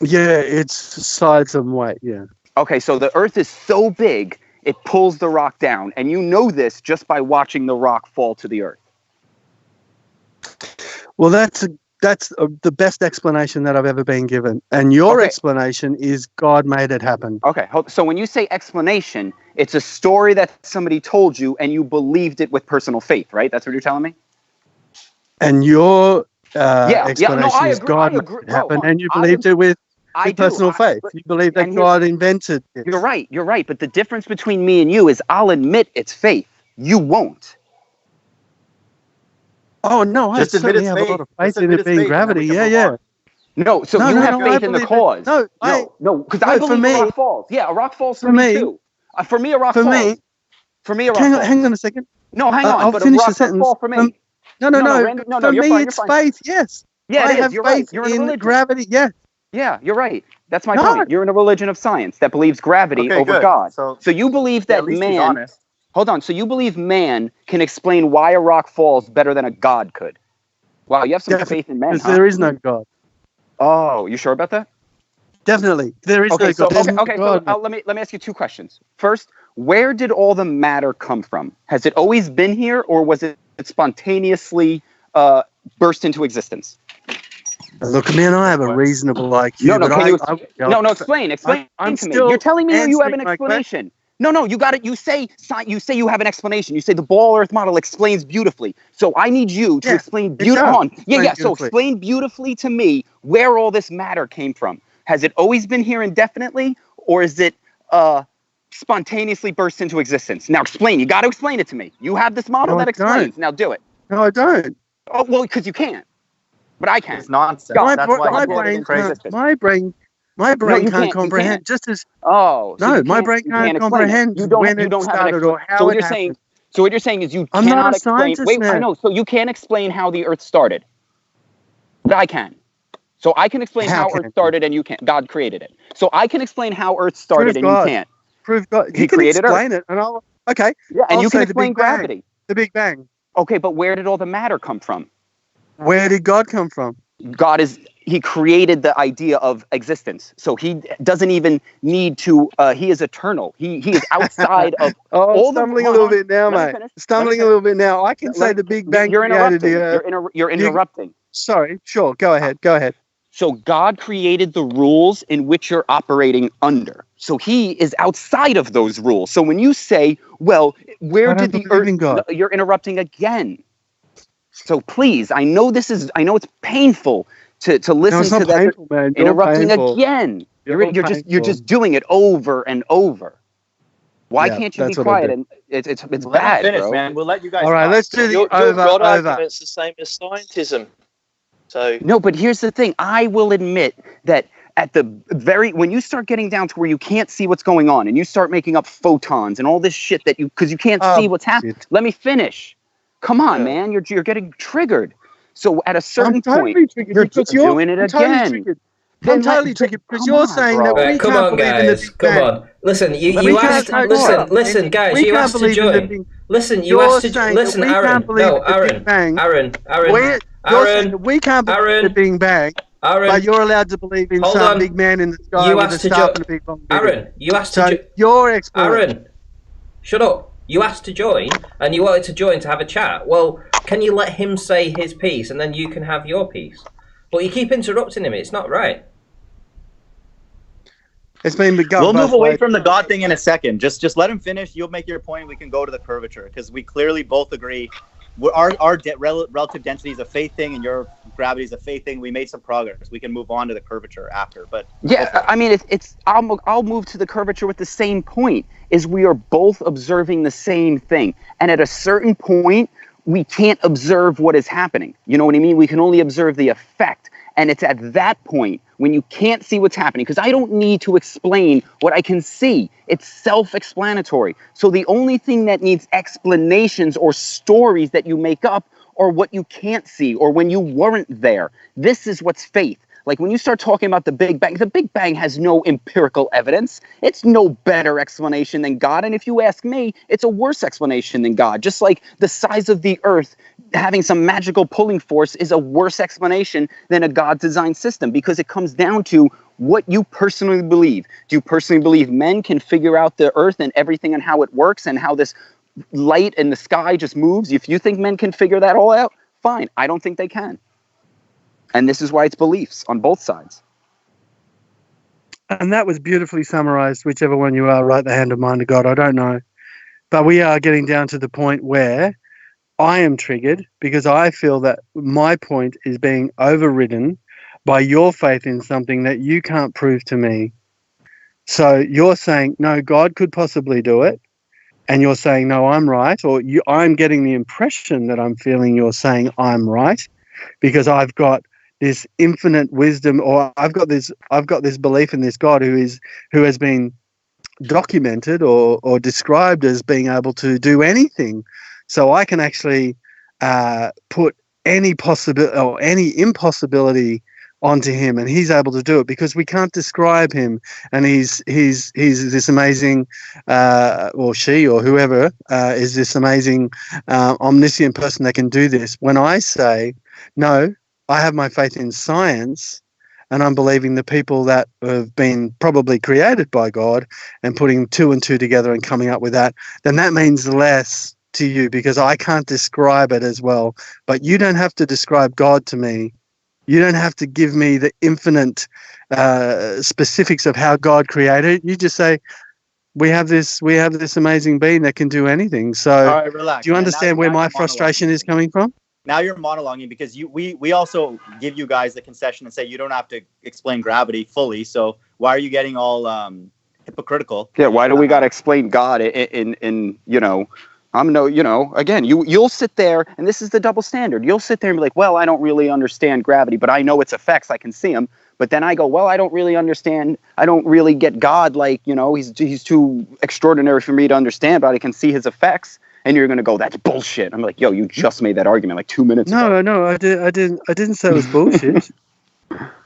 Speaker 6: Yeah, it's size and weight, yeah.
Speaker 3: Okay, so the Earth is so big, it pulls the rock down, and you know this just by watching the rock fall to the Earth.
Speaker 6: Well, that's the best explanation that I've ever been given. And your explanation is God made it happen.
Speaker 3: Okay, so when you say explanation, it's a story that somebody told you and you believed it with personal faith, right? That's what you're telling me?
Speaker 6: And your explanation is God made it happen, and you believed it with personal faith. You believe that God invented it.
Speaker 3: You're right. But the difference between me and you is I'll admit it's faith. You won't.
Speaker 6: Oh no, I
Speaker 4: Just admit
Speaker 6: certainly
Speaker 4: it's
Speaker 6: have a
Speaker 4: fake.
Speaker 6: lot of faith
Speaker 4: Just
Speaker 6: in
Speaker 4: admit
Speaker 6: it
Speaker 4: it's
Speaker 6: being
Speaker 4: fake, and then
Speaker 6: gravity.
Speaker 4: we can
Speaker 6: Yeah,
Speaker 4: move
Speaker 6: yeah.
Speaker 4: on.
Speaker 3: No, so
Speaker 6: No,
Speaker 3: you
Speaker 6: no,
Speaker 3: have
Speaker 6: no, I
Speaker 3: faith in the
Speaker 6: believe it.
Speaker 3: cause.
Speaker 6: No,
Speaker 3: Because
Speaker 6: no,
Speaker 3: I
Speaker 6: for
Speaker 3: believe a
Speaker 6: me-
Speaker 3: rock falls. Yeah, a rock falls for
Speaker 6: for
Speaker 3: me
Speaker 6: me-
Speaker 3: too. For me, a rock
Speaker 6: for
Speaker 3: falls.
Speaker 6: me-
Speaker 3: For me, a rock falls.
Speaker 6: Hang on a second.
Speaker 3: No, hang on.
Speaker 6: I'll
Speaker 3: But a
Speaker 6: finish
Speaker 3: rock
Speaker 6: the
Speaker 3: does
Speaker 6: sentence.
Speaker 3: fall for me.
Speaker 6: No.
Speaker 3: Randy, no,
Speaker 6: For
Speaker 3: you're
Speaker 6: me,
Speaker 3: fine. You're
Speaker 6: it's
Speaker 3: fine.
Speaker 6: faith. Yes.
Speaker 3: Yeah,
Speaker 6: I
Speaker 3: it is.
Speaker 6: have
Speaker 3: You're
Speaker 6: faith
Speaker 3: right. You're in a
Speaker 6: in
Speaker 3: religion.
Speaker 6: gravity. Yes.
Speaker 3: Yeah, you're right. That's my
Speaker 6: No.
Speaker 3: point. You're in a religion of science that believes gravity
Speaker 4: Okay,
Speaker 3: over
Speaker 4: good.
Speaker 3: God.
Speaker 4: So
Speaker 3: you believe
Speaker 4: yeah,
Speaker 3: that
Speaker 4: at least he's
Speaker 3: man.
Speaker 4: honest.
Speaker 3: Hold on. So you believe man can explain why a rock falls better than a god could? Wow, you have some faith in men,
Speaker 6: Because
Speaker 3: huh?
Speaker 6: there is no God.
Speaker 3: Oh, you sure about that?
Speaker 6: Definitely, there is
Speaker 3: Okay,
Speaker 6: no
Speaker 3: so
Speaker 6: God. There's no
Speaker 3: okay,
Speaker 6: God.
Speaker 3: so let me ask you two questions. First, where did all the matter come from? Has it always been here, or was it spontaneously burst into existence?
Speaker 6: Look, man, I have a reasonable IQ.
Speaker 3: No,
Speaker 6: but
Speaker 3: can you?
Speaker 6: I
Speaker 3: Explain
Speaker 6: I'm
Speaker 3: to me.
Speaker 6: still
Speaker 3: You're telling me you have an
Speaker 6: answering my
Speaker 3: explanation. No, you got it. You say you have an explanation. You say the ball Earth model explains beautifully. So I need you to explain beautifully. So explain beautifully to me where all this matter came from. Has it always been here indefinitely, or is it spontaneously burst into existence? Now explain. You got to explain it to me. You have this model that explains. Now do it.
Speaker 6: No, I don't.
Speaker 3: Oh well, because you can't. But I can.
Speaker 4: It's nonsense.
Speaker 3: God,
Speaker 4: That's why
Speaker 6: my
Speaker 4: he brought it
Speaker 6: brain
Speaker 4: into existence.
Speaker 6: can't. My brain can't comprehend. Just as
Speaker 3: oh, so
Speaker 6: no, my brain can't comprehend when it started or how it happened.
Speaker 3: So what you're saying is you
Speaker 6: I'm
Speaker 3: cannot
Speaker 6: not a
Speaker 3: explain.
Speaker 6: scientist,
Speaker 3: Wait,
Speaker 6: man.
Speaker 3: I know. So you can't explain how the Earth started. But I can. So I can explain how Earth started, and you can't. God created it. So I can explain how Earth started, and you can't.
Speaker 6: Prove God.
Speaker 3: He
Speaker 6: You can
Speaker 3: created
Speaker 6: explain
Speaker 3: Earth.
Speaker 6: it, and I'll. Okay.
Speaker 3: Yeah, and
Speaker 6: I'll
Speaker 3: you can
Speaker 6: say
Speaker 3: explain gravity.
Speaker 6: The Big Bang.
Speaker 3: Okay, but where did all the matter come from?
Speaker 6: Where did God come from?
Speaker 3: He created the idea of existence. So he doesn't even need to, he is eternal. He is outside of all
Speaker 6: stumbling a little bit now, mate. Stumbling a little bit now. I can say the Big Bang created the Earth.
Speaker 3: You're interrupting.
Speaker 6: Sorry, sure. Go ahead.
Speaker 3: So God created the rules in which you're operating under. So he is outside of those rules. So when you say, well, where did the Earth, no, you're interrupting again. So please, I know it's painful to listen to that.
Speaker 6: Painful, man.
Speaker 3: Interrupting again. You're just doing it over and over. Why can't you be quiet? And it's bad,
Speaker 4: finish,
Speaker 3: bro.
Speaker 4: man. We'll let you guys.
Speaker 6: All right, let's do the
Speaker 5: your
Speaker 6: over.
Speaker 5: God argument's the same as scientism. So
Speaker 3: No, but here's the thing. I will admit that at the when you start getting down to where you can't see what's going on, and you start making up photons and all this shit because you can't see what's happening. Let me finish. Come on, man. You're getting triggered. So at a certain point, you're doing it again.
Speaker 6: I'm totally triggered because you're saying that we can't believe in the Big Bang.
Speaker 1: Come on. Listen, you asked. Listen, guys. You asked to join. Listen, you asked to. Listen, Aaron. No, Aaron.
Speaker 6: We can't believe in the Big Bang. But you're allowed to believe in some big man in the sky with a staff and a big bomb.
Speaker 1: Aaron, you asked to join.
Speaker 6: Your expert.
Speaker 1: Aaron, shut up. You asked to join, and you wanted to join to have a chat. Well, can you let him say his piece, and then you can have your piece? But you keep interrupting him. It's not right.
Speaker 6: It's been
Speaker 4: We'll move away from the God thing in a second. Just let him finish. You'll make your point. We can go to the curvature because we clearly both agree. Our relative density is a faith thing, and your gravity is a faith thing. We made some progress. We can move on to the curvature after. But
Speaker 3: yeah, I mean, I'll move to the curvature with the same point. Is we are both observing the same thing, and at a certain point, we can't observe what is happening. You know what I mean? We can only observe the effect. And it's at that point when you can't see what's happening, because I don't need to explain what I can see. It's self-explanatory. So the only thing that needs explanations or stories that you make up are what you can't see or when you weren't there. This is what's faith. Like when you start talking about the Big Bang has no empirical evidence. It's no better explanation than God. And if you ask me, it's a worse explanation than God. Just like the size of the Earth having some magical pulling force is a worse explanation than a God-designed system, because it comes down to what you personally believe. Do you personally believe men can figure out the Earth and everything and how it works and how this light in the sky just moves? If you think men can figure that all out, fine. I don't think they can. And this is why it's beliefs on both sides.
Speaker 6: And that was beautifully summarized, whichever one you are, right the hand of mine to God, I don't know. But we are getting down to the point where I am triggered because I feel that my point is being overridden by your faith in something that you can't prove to me. So you're saying, no, God could possibly do it. and you're saying, no, I'm right, or I'm getting the impression that I'm feeling you're saying I'm right because I've got this infinite wisdom, or I've got this belief in this God who has been documented or described as being able to do anything. So I can actually put any possibility or any impossibility onto him, and he's able to do it because we can't describe him. And he's this amazing, or she or whoever is this amazing omniscient person that can do this. When I say no, I have my faith in science, and I'm believing the people that have been probably created by God and putting 2 and 2 together and coming up with that, then that means less to you because I can't describe it as well. But you don't have to describe God to me. You don't have to give me the infinite specifics of how God created it. You just say, we have this amazing being that can do anything. So
Speaker 7: all right, relax.
Speaker 6: do you understand where my frustration is coming from?
Speaker 7: Now you're monologuing because we also give you guys the concession and say you don't have to explain gravity fully. So why are you getting all hypocritical?
Speaker 3: Yeah, why do we got to explain God in again, you'll sit there, and this is the double standard. You'll sit there and be like, well, I don't really understand gravity, but I know its effects. I can see them. But then I go, well, I don't really get God. Like, he's too extraordinary for me to understand, but I can see his effects. And you're going to go, that's bullshit. I'm like, yo, you just made that argument like 2 minutes ago.
Speaker 6: No, I didn't say it was bullshit.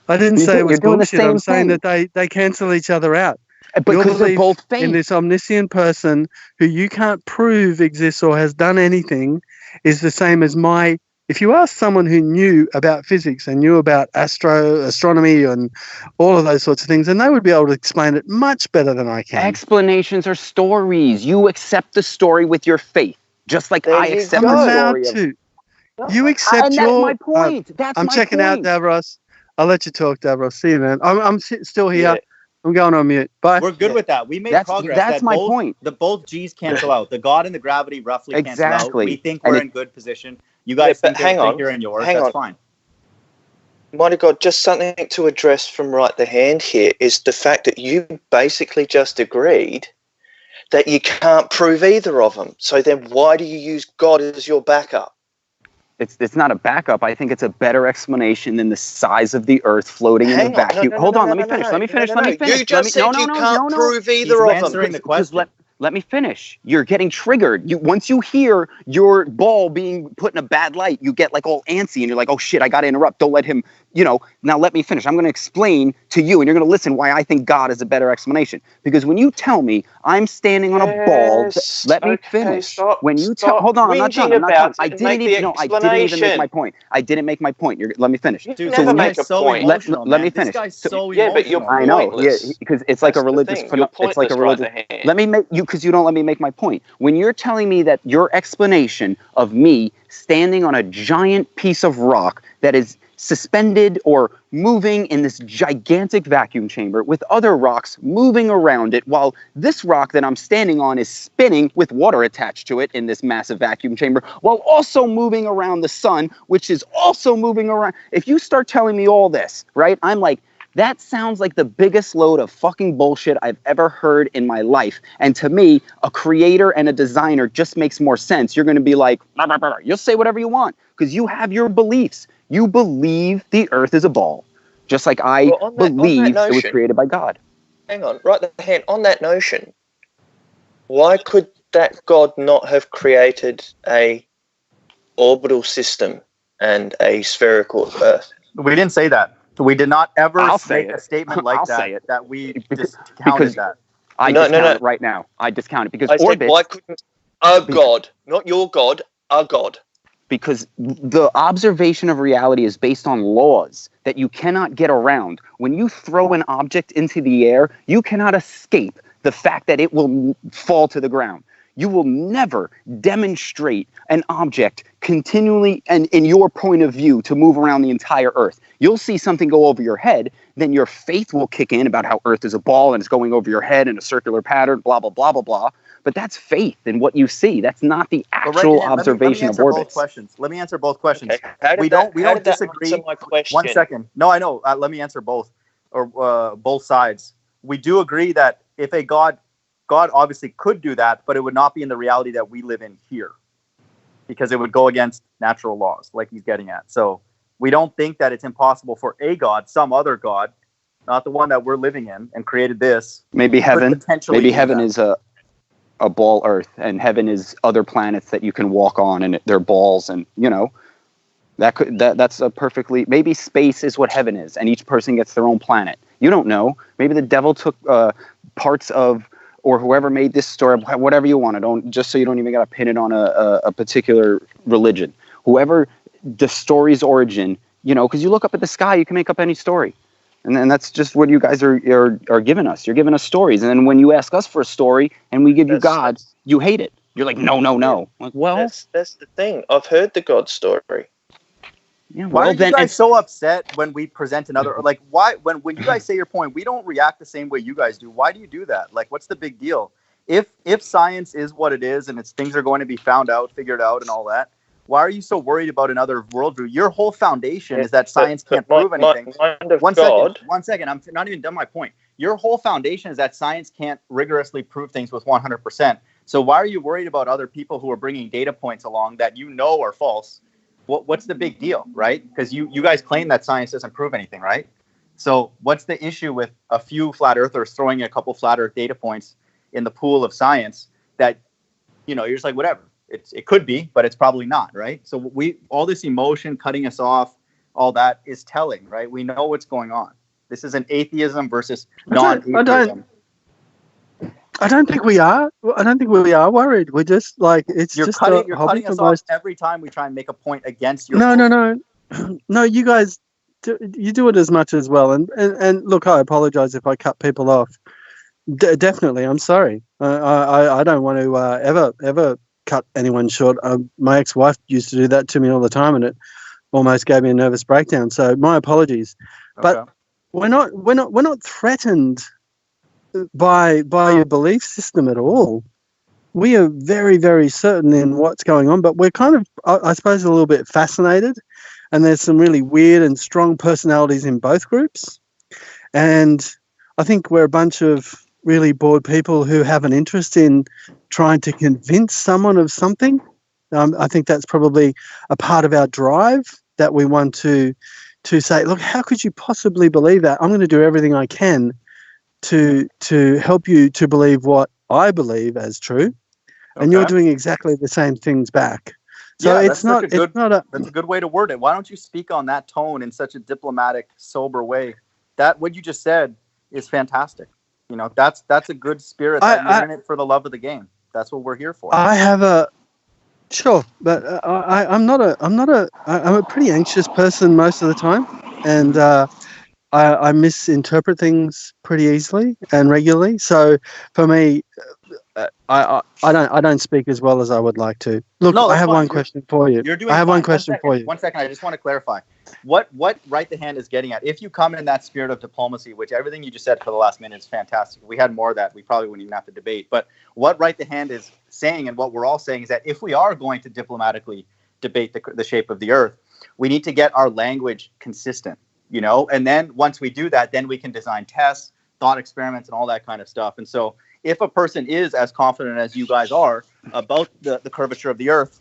Speaker 6: I didn't say it was bullshit. I'm saying that they cancel each other out.
Speaker 3: Because they're both fake.
Speaker 6: In this omniscient person who you can't prove exists or has done anything is the same as my. If you ask someone who knew about physics and knew about astronomy and all of those sorts of things, then they would be able to explain it much better than I can.
Speaker 3: Explanations are stories. You accept the story with your faith, just like I accept the story.
Speaker 6: You accept
Speaker 3: and
Speaker 6: your.
Speaker 3: That's my point.
Speaker 6: I'm checking out, Davros. I'll let you talk, Davros. See you, man. I'm still here. Yeah. I'm going on mute. Bye.
Speaker 7: We're good with that. We made progress.
Speaker 3: That's my point.
Speaker 7: Both G's cancel out. The God and the gravity roughly cancel out. We think we're in good position. You guys think you're in yours. That's fine.
Speaker 5: Mighty God, just something to address from right the hand here is the fact that you basically just agreed that you can't prove either of them. So then why do you use God as your backup?
Speaker 3: It's not a backup. I think it's a better explanation than the size of the Earth floating in the vacuum. Hold on, let me finish. Let me finish.
Speaker 5: You just said you can't prove either of them.
Speaker 7: The question.
Speaker 3: Let me finish. You're getting triggered. Once you hear your ball being put in a bad light, you get like all antsy and you're like, oh shit, I got to interrupt. Don't let him, now let me finish. I'm going to explain to you and you're going to listen why I think God is a better explanation. Because when you tell me I'm standing on a ball, let me finish. When you hold on, I'm not done. I didn't even make my point. I didn't make my point. Let me finish.
Speaker 5: Dude, never make a point.
Speaker 3: Let me finish.
Speaker 7: This guy's so
Speaker 5: yeah, but you're
Speaker 3: I know. Yeah, because it's like a religious. It's like a religious. Let me make you. Because you don't let me make my point. When you're telling me that your explanation of me standing on a giant piece of rock that is suspended or moving in this gigantic vacuum chamber with other rocks moving around it while this rock that I'm standing on is spinning with water attached to it in this massive vacuum chamber while also moving around the sun, which is also moving around. If you start telling me all this, right, I'm like, that sounds like the biggest load of fucking bullshit I've ever heard in my life. And to me, a creator and a designer just makes more sense. You're going to be like, bah, bah, bah. You'll say whatever you want because you have your beliefs. You believe the earth is a ball, just like I believe it was created by God.
Speaker 5: Hang on, right the hand. On that notion, why could that God not have created a orbital system and a spherical earth?
Speaker 4: We didn't say that. We did not ever make a statement like that we discounted that.
Speaker 3: I discount it right now. I discount it because orbits...
Speaker 5: why couldn't a God, not your God, a God?
Speaker 3: Because the observation of reality is based on laws that you cannot get around. When you throw an object into the air, you cannot escape the fact that it will fall to the ground. You will never demonstrate an object continually and in your point of view to move around the entire earth. You'll see something go over your head, then your faith will kick in about how earth is a ball and it's going over your head in a circular pattern, blah, blah, blah, blah, blah. But that's faith in what you see. That's not the actual observation of orbits.
Speaker 4: Let me answer both questions.
Speaker 5: Okay.
Speaker 4: We don't disagree. 1 second. No, I know. Let me answer both or both sides. We do agree that if a God God obviously could do that, but it would not be in the reality that we live in here, because it would go against natural laws, like he's getting at. So we don't think that it's impossible for a God, some other God, not the one that we're living in and created this.
Speaker 3: Maybe heaven.
Speaker 4: Potentially
Speaker 3: Maybe heaven
Speaker 4: that.
Speaker 3: is a ball Earth, and heaven is other planets that you can walk on, and they're balls, and that's a perfectly, maybe space is what heaven is, and each person gets their own planet. You don't know. Maybe the devil took parts of, or whoever made this story, whatever you want. Just so you don't even got to pin it on a particular religion. Whoever the story's origin, because you look up at the sky, you can make up any story. And then that's just what you guys are giving us. You're giving us stories. And then when you ask us for a story and we give you God, you hate it. You're like, no. Like, well,
Speaker 5: that's the thing. I've heard the God story.
Speaker 3: Yeah,
Speaker 4: why are you guys so upset when we present another? Like, why when you guys say your point, we don't react the same way you guys do? Why do you do that? Like, what's the big deal? If science is what it is and things are going to be found out, figured out, and all that, why are you so worried about another worldview? Your whole foundation is that science can't prove anything. One second. I'm not even done my point. Your whole foundation is that science can't rigorously prove things with 100%. So why are you worried about other people who are bringing data points along that are false? What's the big deal, right? Because you guys claim that science doesn't prove anything, right? So what's the issue with a few flat earthers throwing a couple flat earth data points in the pool of science that, you're just like, whatever. It could be, but it's probably not, right? So all this emotion cutting us off, all that is telling, right? We know what's going on. This is an atheism versus non-atheism.
Speaker 6: I don't think we are. I don't think we are worried. We're just like, you're cutting
Speaker 4: us off every time we try and make a point against your.
Speaker 6: No. You guys, you do it as much as well. And look, I apologize if I cut people off. Definitely, I'm sorry. I don't want to ever cut anyone short. My ex-wife used to do that to me all the time, and it almost gave me a nervous breakdown. So my apologies. Okay. But we're not threatened by your belief system at all. We are very, very certain in what's going on, but we're kind of, I suppose, a little bit fascinated. And there's some really weird and strong personalities in both groups. And I think we're a bunch of really bored people who have an interest in trying to convince someone of something. I think that's probably a part of our drive, that we want to say, look, how could you possibly believe that? I'm going to do everything I can to help you to believe what I believe as true. Okay. And you're doing exactly the same things back. So
Speaker 4: that's a good way to word it. Why don't you speak on that tone in such a diplomatic, sober way? That what you just said is fantastic. That's a good spirit. You're in it for the love of the game. That's what we're here for.
Speaker 6: I have but I'm a pretty anxious person most of the time, and I misinterpret things pretty easily and regularly. So for me, I don't speak as well as I would like to. Look, I have one question for you. I have one question for you.
Speaker 4: 1 second. I just want to clarify. What Right the Hand is getting at, if you come in that spirit of diplomacy, which everything you just said for the last minute is fantastic. If we had more of that, we probably wouldn't even have to debate. But what Right the Hand is saying, and what we're all saying, is that if we are going to diplomatically debate the shape of the earth, we need to get our language consistent, and then once we do that, then we can design tests, thought experiments, and all that kind of stuff. And so if a person is as confident as you guys are about the curvature of the earth,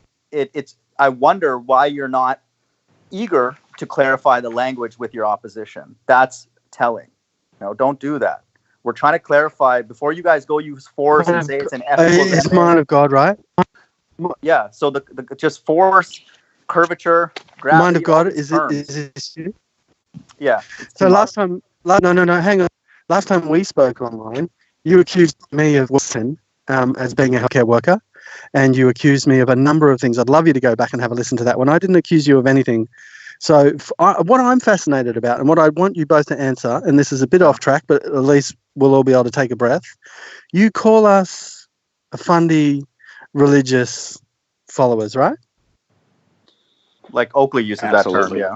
Speaker 4: I wonder why you're not eager to clarify the language with your opposition. That's telling. Don't do that. We're trying to clarify before you guys go use force and say it's an ethical.
Speaker 6: It's mind of God, right?
Speaker 4: Yeah. So the just force, curvature, gravity.
Speaker 6: Mind of God is it you?
Speaker 4: Yeah.
Speaker 6: So hang on. Last time we spoke online, you accused me of sin as being a healthcare worker, and you accused me of a number of things. I'd love you to go back and have a listen to that one. I didn't accuse you of anything. So what I'm fascinated about, and what I want you both to answer, and this is a bit off track, but at least we'll all be able to take a breath. You call us a fundy religious followers, right?
Speaker 4: Like Oakley uses
Speaker 3: Absolutely.
Speaker 4: that term, yeah.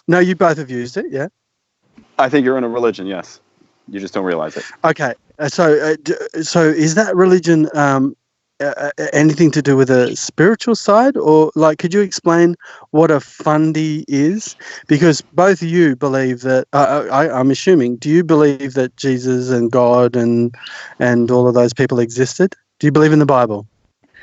Speaker 6: No, you both have used it, yeah?
Speaker 3: I think you're in a religion, yes. You just don't realize it.
Speaker 6: Okay. So is that religion anything to do with a spiritual side, or like, could you explain what a fundy is? Because both of you believe that. I'm assuming. Do you believe that Jesus and God and all of those people existed? Do you believe in the Bible?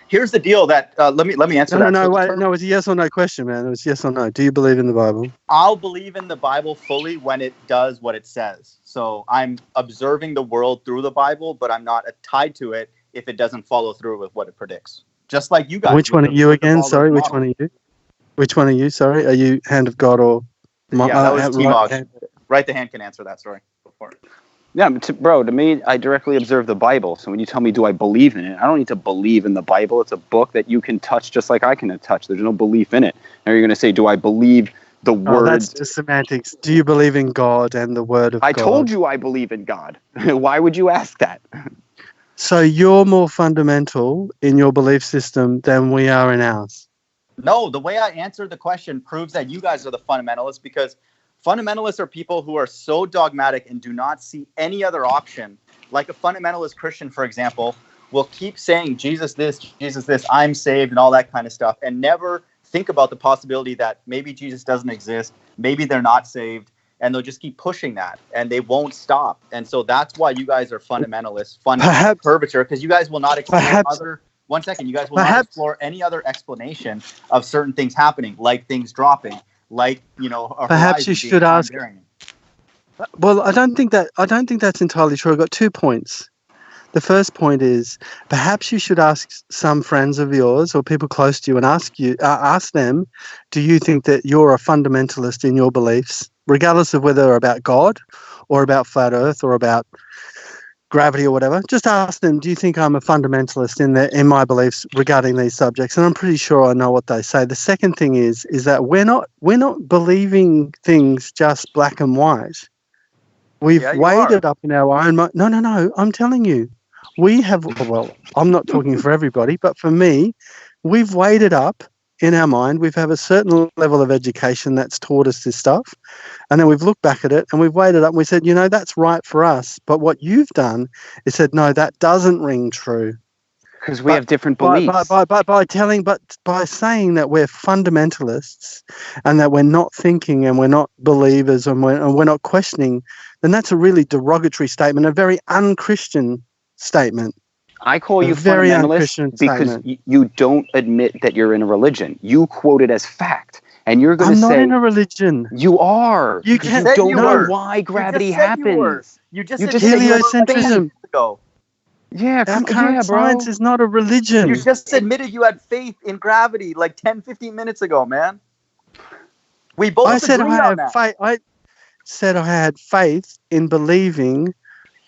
Speaker 7: Here's the deal. That let me answer that.
Speaker 6: No,
Speaker 7: So
Speaker 6: wait, no. It's a yes or no question, man. It was yes or no. Do you believe in the Bible?
Speaker 7: I'll believe in the Bible fully when it does what it says. So I'm observing the world through the Bible, but I'm not tied to it if it doesn't follow through with what it predicts. Just like you guys.
Speaker 6: Which one are you again? Sorry, which one are you? Which one are you? Sorry, are you Hand of God or?
Speaker 7: Yeah, that was TMoG. Right, the hand can answer that. Sorry. Before.
Speaker 3: Yeah, bro, to me, I directly observe the Bible. So when you tell me, do I believe in it? I don't need to believe in the Bible. It's a book that you can touch just like I can touch. There's no belief in it. Now you're going to say, do I believe the word?
Speaker 6: That's just semantics. Do you believe in God and the word of God?
Speaker 3: I told you I believe in God. Why would you ask that?
Speaker 6: So you're more fundamental in your belief system than we are in ours.
Speaker 7: No, the way I answered the question proves that you guys are the fundamentalists, because fundamentalists are people who are so dogmatic and do not see any other option. Like a fundamentalist Christian, for example, will keep saying Jesus this, I'm saved, and all that kind of stuff, and never think about the possibility that maybe Jesus doesn't exist, maybe they're not saved, and they'll just keep pushing that, and they won't stop. And so that's why you guys are fundamentalists, curvature, because you guys will not explore other. One second, you guys will not explore any other explanation of certain things happening, like things dropping, like, you know.
Speaker 6: Perhaps you should ask. Well, I don't think that's entirely true. I've got 2 points. The first point is perhaps you should ask some friends of yours or people close to you and ask them, do you think that you're a fundamentalist in your beliefs, regardless of whether they're about God or about flat Earth or about gravity or whatever? Just ask them, do you think I'm a fundamentalist in my beliefs regarding these subjects? And I'm pretty sure I know what they say. The second thing is that we're not believing things just black and white. We've waded up in our own mind. No, I'm telling you. We have, well, I'm not talking for everybody, but for me, we've waded up in our mind. We've had a certain level of education that's taught us this stuff. And then we've looked back at it and we've weighed it up and we said, you know, that's right for us. But what you've done is said, no, that doesn't ring true.
Speaker 3: Because we have different beliefs.
Speaker 6: By saying that we're fundamentalists and that we're not thinking and we're not believers and we're not questioning, then that's a really derogatory statement, a very un-Christian statement.
Speaker 3: I call you fundamentalist because you don't admit that you're in a religion. You quote it as fact. And you're going to say... I'm
Speaker 6: not in a religion.
Speaker 3: You are.
Speaker 6: You
Speaker 3: don't know why gravity happens.
Speaker 7: You just
Speaker 6: said heliocentrism.
Speaker 3: Yeah,
Speaker 6: our current science is not a religion.
Speaker 7: You just admitted you had faith in gravity like 10, 15 minutes ago, man. We both I said
Speaker 6: I said I had faith in believing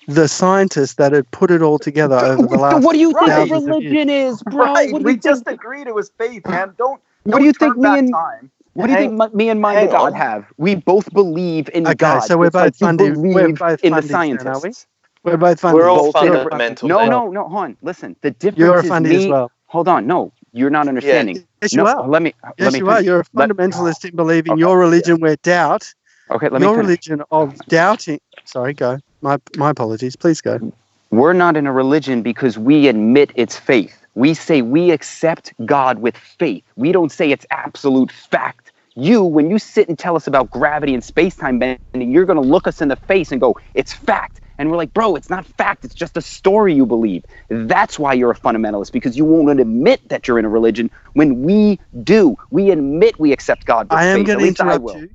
Speaker 6: the scientists that had put it all together over the last.
Speaker 3: What do you think a religion is, bro?
Speaker 7: Right. We just agreed it was faith, man.
Speaker 3: What do you think me and my God have? We both believe in God.
Speaker 6: So we're both funded. We're both
Speaker 3: in the scientists.
Speaker 6: We're both funded.
Speaker 5: We're all fundamental.
Speaker 3: No, hold on. Listen, the difference
Speaker 6: you're a funded as well.
Speaker 3: Hold on. No, you're not understanding.
Speaker 6: Yeah. Yes, you are.
Speaker 3: Let me
Speaker 6: you are. You're a fundamentalist in believing your religion where doubt.
Speaker 3: Okay,
Speaker 6: your religion of doubting. Sorry, go. My apologies. Please go.
Speaker 3: We're not in a religion because we admit it's faith. We say we accept God with faith. We don't say it's absolute fact. When you sit and tell us about gravity and space-time bending, you're going to look us in the face and go, it's fact. And we're like, bro, it's not fact. It's just a story you believe. That's why you're a fundamentalist, because you won't admit that you're in a religion when we do. We admit we accept God with faith.
Speaker 6: I am going to interrupt you.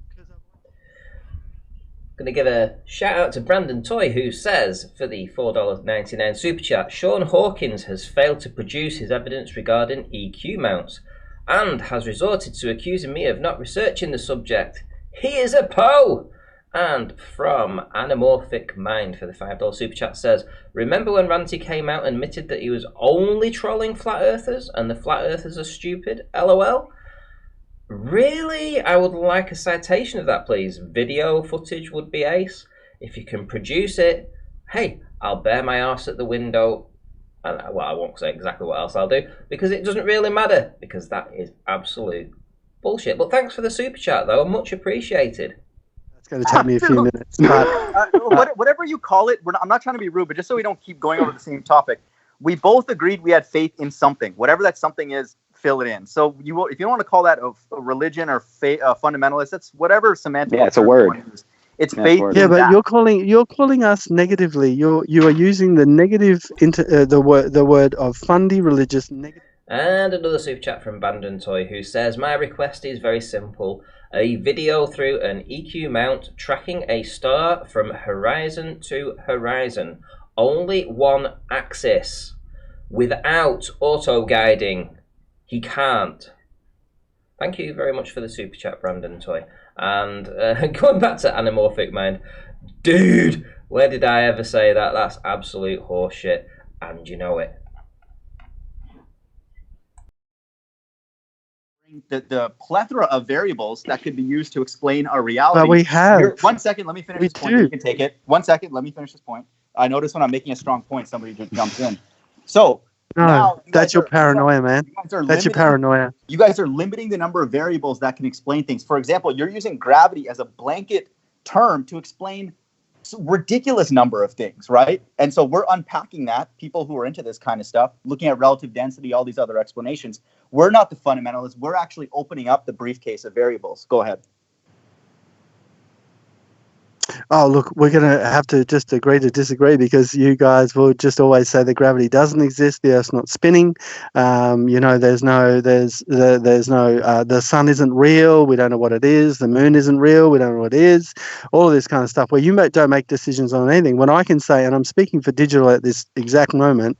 Speaker 1: Going to give a shout out to Brandon Toy, who says, for the $4.99 super chat, Sean Hawkins has failed to produce his evidence regarding EQ mounts and has resorted to accusing me of not researching the subject. He is a Poe! And from Anamorphic Mind for the $5 super chat says, remember when Ranty came out and admitted that he was only trolling flat earthers and the flat earthers are stupid? LOL. Really? I would like a citation of that, please. Video footage would be ace. If you can produce it, hey, I'll bear my arse at the window. And, well, I won't say exactly what else I'll do, because it doesn't really matter, because that is absolute bullshit. But thanks for the super chat, though. Much appreciated.
Speaker 6: It's going to take me a few minutes.
Speaker 7: But whatever you call it, I'm not trying to be rude, but just so we don't keep going over the same topic, we both agreed we had faith in something, whatever that something is. Fill it in. So if you don't want to call that a religion or fundamentalist, that's whatever semantic.
Speaker 3: Yeah, it's a word.
Speaker 7: It's
Speaker 3: Yeah,
Speaker 7: faith.
Speaker 6: Yeah,
Speaker 7: in
Speaker 6: but
Speaker 7: that.
Speaker 6: you're calling us negatively. You are using the negative the word of fundy religious negative.
Speaker 1: And another super chat from Bandon Toy, who says, my request is very simple. A video through an EQ mount tracking a star from horizon to horizon. Only one axis. Without auto-guiding. He can't. Thank you very much for the super chat, Brandon Toy. And going back to Anamorphic Mind. Dude, where did I ever say that? That's absolute horseshit. And you know it.
Speaker 7: The plethora of variables that could be used to explain our reality.
Speaker 6: But we have.
Speaker 7: 1 second, let me finish this point. You can take it. 1 second, let me finish this point. I notice when I'm making a strong point, somebody just jumps in. So
Speaker 6: no, that's your paranoia, man. That's your paranoia.
Speaker 7: You guys are limiting the number of variables that can explain things. For example, you're using gravity as a blanket term to explain ridiculous number of things, right? And so we're unpacking that. People who are into this kind of stuff, looking at relative density, all these other explanations. We're not the fundamentalists. We're actually opening up the briefcase of variables. Go ahead.
Speaker 6: Oh, look, we're going to have to just agree to disagree, because you guys will just always say that gravity doesn't exist, the Earth's not spinning. There's no, the sun isn't real, we don't know what it is, the moon isn't real, we don't know what it is, all of this kind of stuff, where you don't make decisions on anything. When I can say, and I'm speaking for Digital at this exact moment,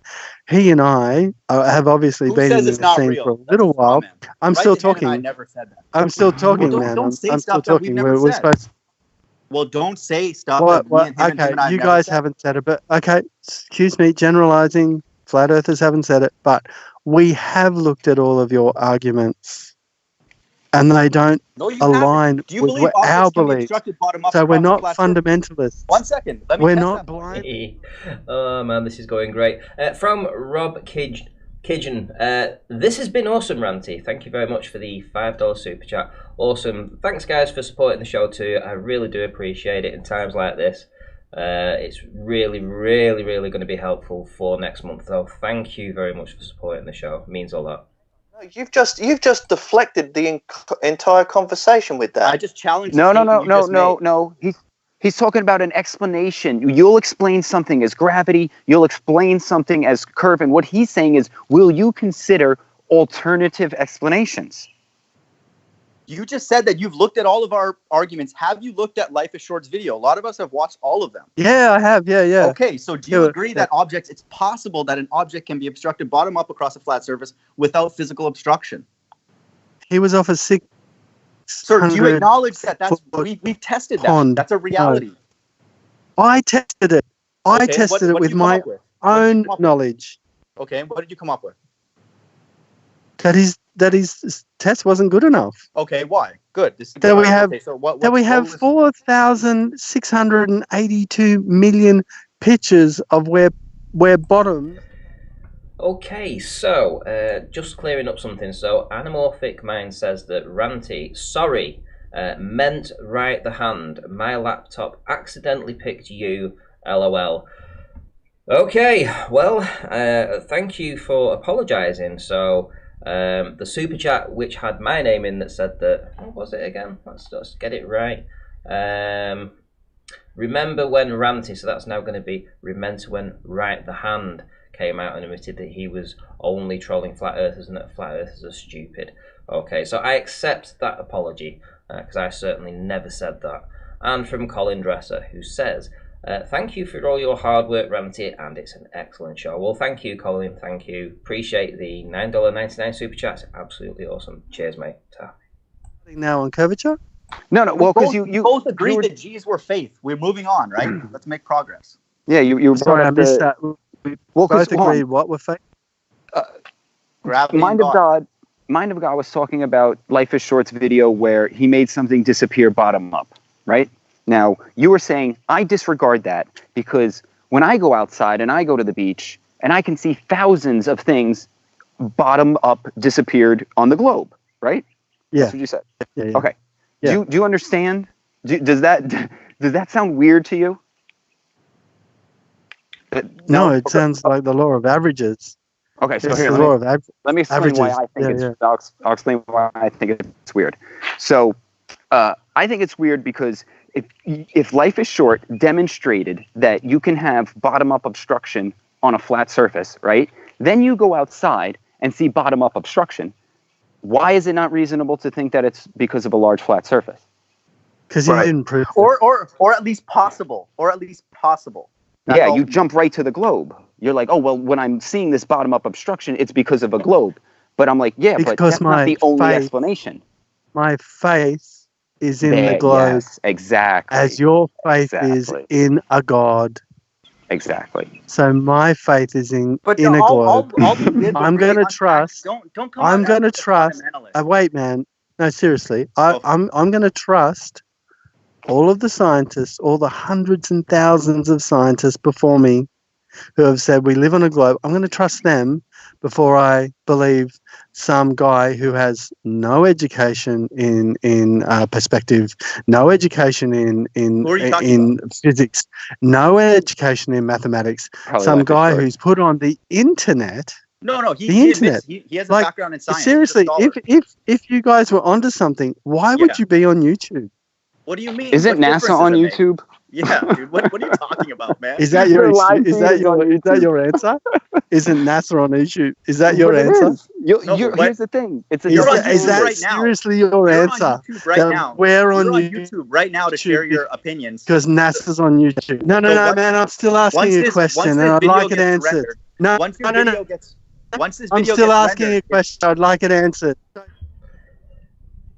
Speaker 6: he and I have obviously been in the scene for a little while. I'm still talking. I never said that. I'm still talking, man. I'm still talking. We're supposed to.
Speaker 7: Well, don't say stuff.
Speaker 6: Okay, you guys haven't said it, but okay, excuse me, generalizing, flat earthers haven't said it, but we have looked at all of your arguments, and they don't align with our beliefs. So we're not fundamentalists.
Speaker 7: 1 second.
Speaker 6: We're not blind.
Speaker 1: Oh man, this is going great. From Rob Kidgen, this has been awesome, Ranty. Thank you very much for the $5 super chat. Awesome. Thanks, guys, for supporting the show too. I really do appreciate it in times like this. It's really, really, really going to be helpful for next month. So thank you very much for supporting the show. It means a lot.
Speaker 5: You've just deflected the entire conversation with that.
Speaker 7: I just challenged.
Speaker 3: No. He's talking about an explanation. You'll explain something as gravity. You'll explain something as curve. And what he's saying is, will you consider alternative explanations?
Speaker 7: You just said that you've looked at all of our arguments. Have you looked at Life is Short's video? A lot of us have watched all of them.
Speaker 6: Yeah, I have. Yeah.
Speaker 7: Okay, so do you agree that it's possible that an object can be obstructed bottom up across a flat surface without physical obstruction?
Speaker 6: He was off a 6.
Speaker 7: Sir, do you acknowledge that we've tested that? That's a reality.
Speaker 6: No. I tested it. I tested it with my own knowledge.
Speaker 7: Okay, what did you come up with?
Speaker 6: That his test wasn't good enough.
Speaker 7: Okay, why? Good.
Speaker 6: That we have 4,682 million pictures of where bottom.
Speaker 1: Okay, so just clearing up something. So Anamorphic Mind says that Ranty, sorry, meant right the hand. My laptop accidentally picked you. LOL. Okay, well, thank you for apologising. So the super chat, which had my name in, that said that, what was it again? Let's just get it right. Remember when Ranty, so that's now going to be remember when right the hand, came out and admitted that he was only trolling flat earthers and that flat earthers are stupid. Okay, so I accept that apology, because I certainly never said that. And from Colin Dresser, who says, thank you for all your hard work, Ranty, and it's an excellent show. Well, thank you, Colin. Thank you. Appreciate the $9.99 super chat. Absolutely awesome. Cheers, mate. Ta.
Speaker 6: Now on curvature?
Speaker 3: No. Well, because you
Speaker 7: both agreed that G's were faith. We're moving on, right? Let's make progress.
Speaker 3: Yeah, you
Speaker 6: sorry, I missed that. We both agreed what were faith?
Speaker 3: Mind of God was talking about Life is Short's video where he made something disappear bottom up, right? Now, you were saying, I disregard that because when I go outside and I go to the beach and I can see thousands of things bottom up disappeared on the globe, right?
Speaker 6: Yeah.
Speaker 3: That's what you said.
Speaker 6: Yeah.
Speaker 3: Okay.
Speaker 6: Yeah.
Speaker 3: Do you understand? Does that sound weird to you?
Speaker 6: No, it sounds like the law of averages.
Speaker 3: Okay, so
Speaker 6: It's
Speaker 3: here,
Speaker 6: the law of
Speaker 3: let me explain why I think I'll explain why I think it's weird. So, I think it's weird because if life is short, demonstrated that you can have bottom-up obstruction on a flat surface, right? Then you go outside and see bottom-up obstruction. Why is it not reasonable to think that it's because of a large flat surface?
Speaker 6: Because you didn't prove it.
Speaker 7: Or at least possible. That's all.
Speaker 3: You jump right to the globe. You're like, oh, well, when I'm seeing this bottom-up obstruction, it's because of a globe. But I'm like, yeah, but that's not the only explanation.
Speaker 6: My faith is in the globe.
Speaker 3: Yes, exactly.
Speaker 6: As your faith is in a god.
Speaker 3: Exactly.
Speaker 6: So my faith is in a globe. I'm going to trust.
Speaker 7: Don't come
Speaker 6: I'm going to trust. Wait, man. No, seriously. I'm going to trust all of the scientists, all the hundreds and thousands of scientists before me who have said we live on a globe. I'm going to trust them before I believe some guy who has no education in perspective, no education in physics, no education in mathematics.
Speaker 3: Probably
Speaker 6: some
Speaker 3: like
Speaker 6: guy who's put on the internet.
Speaker 7: No, he has a background in science.
Speaker 6: Seriously, if you guys were onto something, why would you be on YouTube?
Speaker 7: What do you mean?
Speaker 3: Isn't NASA on YouTube?
Speaker 7: Yeah, dude. What are you talking about, man?
Speaker 6: Is that your answer? Isn't NASA on YouTube? Is that your answer?
Speaker 3: Here's the thing. Is
Speaker 6: that
Speaker 7: right now.
Speaker 6: seriously your answer?
Speaker 7: Right now.
Speaker 6: We're on
Speaker 7: YouTube right now to share your opinions.
Speaker 6: Because NASA's on YouTube. No, man. I'm still asking you a question, and I'd like it answered.
Speaker 7: Once this video
Speaker 6: I'm still asking a question. I'd like it answered.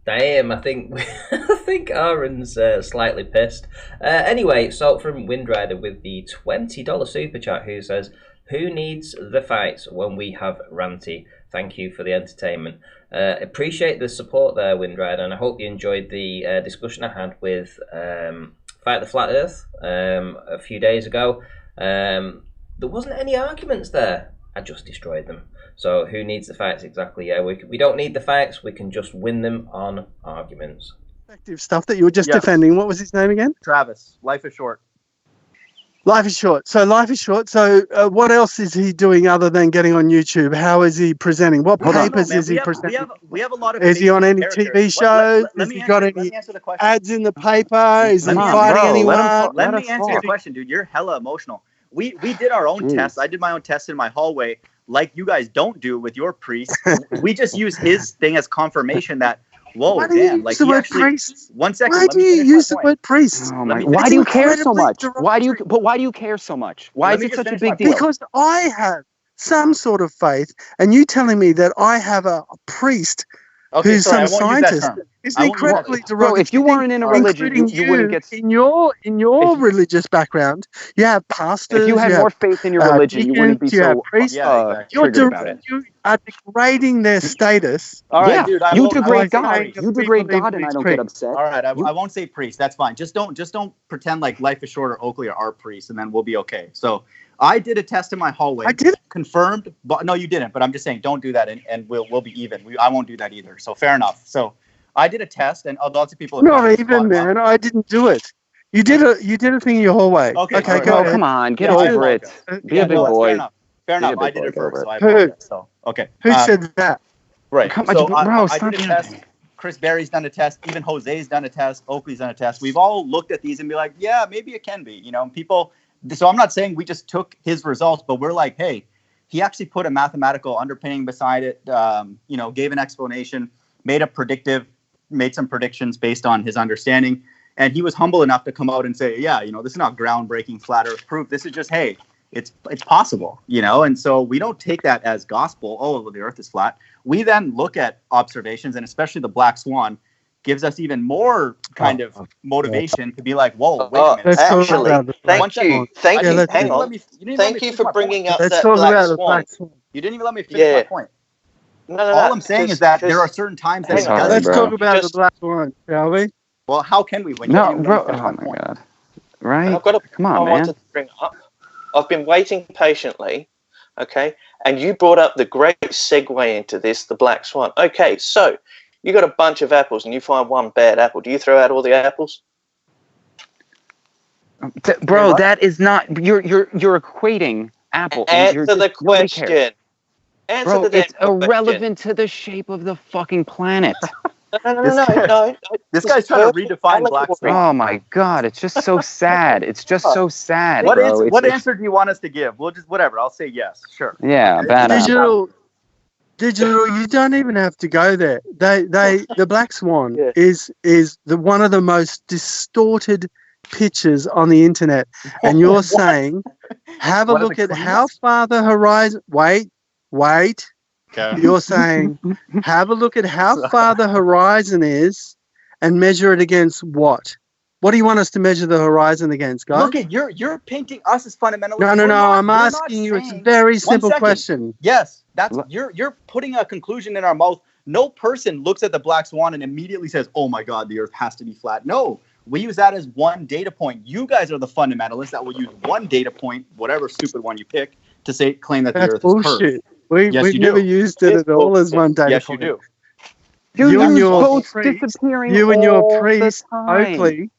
Speaker 1: Damn, I think Aaron's slightly pissed. Anyway, so from Windrider with the $20 super chat, who says, "Who needs the fights when we have Ranty? Thank you for the entertainment." Appreciate the support there, Windrider, and I hope you enjoyed the discussion I had with Fight the Flat Earth a few days ago. There wasn't any arguments there. I just destroyed them. So who needs the fights exactly? Yeah, we don't need the fights. We can just win them on arguments.
Speaker 6: Stuff that you were just defending. What was his name again?
Speaker 7: Travis. Life is short.
Speaker 6: Life is short. So life is short. So what else is he doing other than getting on YouTube? How is he presenting? What papers is he presenting?
Speaker 7: We have a lot of.
Speaker 6: Is he on any TV shows? Has he got any ads in the paper? Is he fighting anyone?
Speaker 7: Let me answer your question, dude. You're hella emotional. We did our own tests. I did my own test in my hallway, like you guys don't do with your priest. We just use his thing as confirmation that, whoa, damn, like he actually. Priest? 1 second.
Speaker 6: Why do you use the word priest?
Speaker 3: Oh my! Why do you care so much? Why do you care so much? Why is it such a big deal?
Speaker 6: Because I have some sort of faith, and you telling me that I have a priest who's some scientist. It's incredibly derogatory.
Speaker 3: Bro, if you weren't in a religion, you wouldn't get.
Speaker 6: In your religious background, you have pastors.
Speaker 3: If you had more faith in your religion, you wouldn't be so triggered about it.
Speaker 6: You are degrading their status.
Speaker 7: All right, dude.
Speaker 3: You degrade God. You degrade God, and I don't get upset.
Speaker 7: All right, I won't say priest. That's fine. Just don't pretend like Life is Short or Oakley are our priests, and then we'll be okay. So I did a test in my hallway.
Speaker 6: I did.
Speaker 7: Confirmed, but no, you didn't. But I'm just saying, don't do that, and we'll be even. I won't do that either. So fair enough. So I did a test, and lots of people.
Speaker 6: Not even, man. I didn't do it. You did a thing in your hallway.
Speaker 7: Okay,
Speaker 6: go
Speaker 3: ahead. Come on, get over it. Be a big boy.
Speaker 7: Fair enough. I did it first, so I apologize. So okay.
Speaker 6: Who said that?
Speaker 7: Right.
Speaker 3: Come on, bro,
Speaker 7: I did a test. Chris Berry's done a test. Even Jose's done a test. Oakley's done a test. We've all looked at these and be like, yeah, maybe it can be. You know, people. So I'm not saying we just took his results, but we're like, hey, he actually put a mathematical underpinning beside it. Gave an explanation, made some predictions based on his understanding, and he was humble enough to come out and say, yeah, this is not groundbreaking flat Earth proof. This is just, hey, it's possible, and so we don't take that as gospel. Oh, the Earth is flat. We then look at observations, and especially the black swan gives us even more kind of motivation to be like, whoa, wait a minute.
Speaker 5: Actually, thank you. Hang on. Thank you for bringing up that black swan.
Speaker 7: You didn't even let me finish my point.
Speaker 5: No.
Speaker 7: All I'm saying is that there are certain times that
Speaker 6: let's talk about the black swan, shall we?
Speaker 7: Well, how can we?
Speaker 3: No, bro. Oh my god. Right?
Speaker 5: I've got a
Speaker 3: Come on,
Speaker 5: I
Speaker 3: man.
Speaker 5: wanted to bring up. I've been waiting patiently, okay? And you brought up the great segue into this, the black swan. Okay, so you got a bunch of apples and you find one bad apple. Do you throw out all the apples?
Speaker 3: Bro, that is not. You're equating Apple.
Speaker 5: Answer the question. Answer
Speaker 3: Bro,
Speaker 5: the damn
Speaker 3: it's irrelevant to the shape of the fucking planet.
Speaker 5: No.
Speaker 4: This guy's trying to redefine black swan.
Speaker 3: Oh my god, it's just so sad. It's just so sad, bro.
Speaker 4: What answer do you want us to give? We'll just whatever. I'll say yes. Sure.
Speaker 3: Yeah, bad
Speaker 6: Digital, you don't even have to go there. The black swan is one of the most distorted pictures on the internet, and you're saying, have a look at how far the horizon. Wait. Okay. You're saying, have a look at how far the horizon is, and measure it against what? What do you want us to measure the horizon against, guys?
Speaker 7: Look at you're painting us as fundamentalists.
Speaker 6: No. I'm asking you. It's a very simple question.
Speaker 7: Yes, that's you're putting a conclusion in our mouth. No person looks at the black swan and immediately says, "Oh my God, the Earth has to be flat." No, we use that as one data point. You guys are the fundamentalists that will use one data point, whatever stupid one you pick, to claim that the Earth is curved.
Speaker 6: We've never used it at all as one data point.
Speaker 7: Yes, you do.
Speaker 6: You and your priest, Oakley.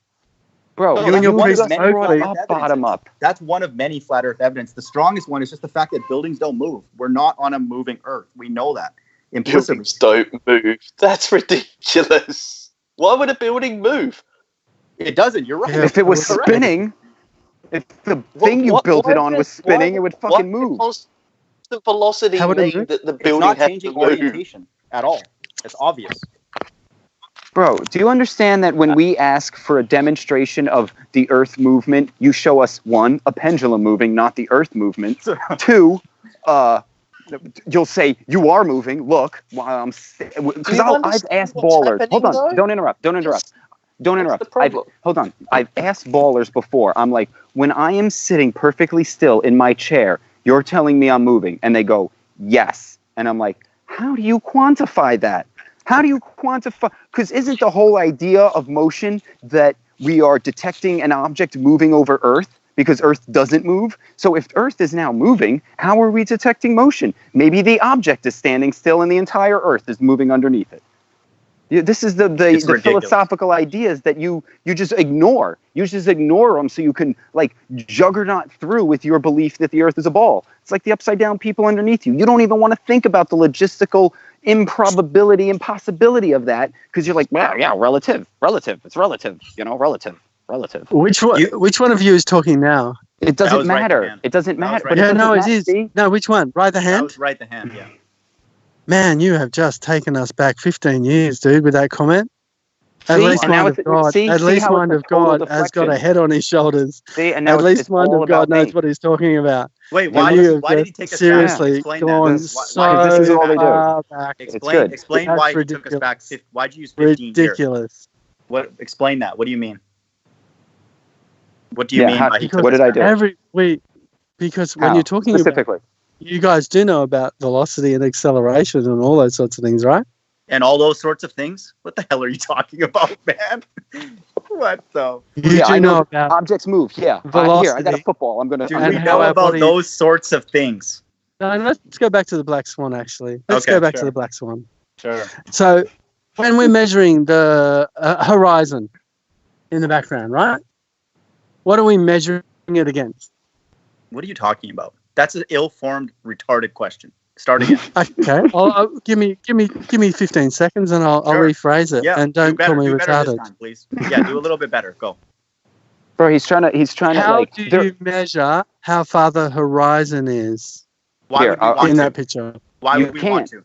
Speaker 3: Bro,
Speaker 6: you and your priest Oakley.
Speaker 3: Bottom up.
Speaker 7: That's one of many flat Earth evidence. The strongest one is just the fact that buildings don't move. We're not on a moving Earth. We know that implicitly.
Speaker 5: Buildings don't move. That's ridiculous. Why would a building move?
Speaker 7: It doesn't. You're right.
Speaker 3: If it was spinning, if the thing you built it on was spinning, it would fucking move.
Speaker 5: The velocity mean that the building
Speaker 7: not
Speaker 5: has
Speaker 7: changing
Speaker 5: to move?
Speaker 7: orientation at all. It's obvious.
Speaker 3: Bro, do you understand that when we ask for a demonstration of the Earth movement, you show us 1, a pendulum moving, not the Earth movement. 2, you'll say you are moving. Look, while I'm because I've asked ballers. Hold on, though? Don't interrupt. Hold on. I've asked ballers before. I'm like, when I am sitting perfectly still in my chair, you're telling me I'm moving, and they go, yes. And I'm like, how do you quantify that? How do you quantify? Because isn't the whole idea of motion that we are detecting an object moving over Earth because Earth doesn't move? So if Earth is now moving, how are we detecting motion? Maybe the object is standing still and the entire Earth is moving underneath it. This is the philosophical ideas that you just ignore. You just ignore them so you can juggernaut through with your belief that the Earth is a ball. It's like the upside down people underneath you. You don't even want to think about the logistical impossibility of that because you're like, well, yeah, relative. It's relative. Relative.
Speaker 6: Which one of you is talking now?
Speaker 3: It doesn't matter. It doesn't matter.
Speaker 6: Right. It is. No, which one? Right the hand?
Speaker 7: That was right the hand, yeah.
Speaker 6: Man, you have just taken us back 15 years, dude, with that comment. At least mind of God has got a head on his shoulders. At least mind of God knows what he's talking about.
Speaker 7: Wait, why did he take us
Speaker 6: seriously
Speaker 7: back?
Speaker 6: Gone
Speaker 3: so this is all they do.
Speaker 6: Back.
Speaker 7: Explain why he took us back. Why'd you use 15
Speaker 6: ridiculous.
Speaker 7: Years? Explain that. What do you mean? What do you mean?
Speaker 3: What did I do?
Speaker 6: Because when you're talking
Speaker 3: specifically.
Speaker 6: You guys do know about velocity and acceleration and all those sorts of things, right?
Speaker 7: And all those sorts of things? What the hell are you talking about, man? What the?
Speaker 6: I know about
Speaker 3: objects move. Yeah.
Speaker 6: Velocity.
Speaker 3: Here, I got a football. I'm gonna.
Speaker 7: Do we know about those sorts of things?
Speaker 6: No, let's go back to the black swan. Actually, let's go back to the black swan.
Speaker 7: Sure.
Speaker 6: So, when we're measuring the horizon in the background, right? What are we measuring it against?
Speaker 7: What are you talking about? That's an ill-formed, retarded question. Start again.
Speaker 6: Okay. Give me 15 seconds and I'll rephrase it.
Speaker 7: Yeah,
Speaker 6: and don't call me retarded.
Speaker 7: This time, please. Yeah, do a little bit better. Go.
Speaker 3: Bro, he's trying to.
Speaker 6: How do you measure how far the horizon is?
Speaker 7: Why would we want
Speaker 6: in
Speaker 7: to?
Speaker 6: that picture?
Speaker 7: Why would we want to?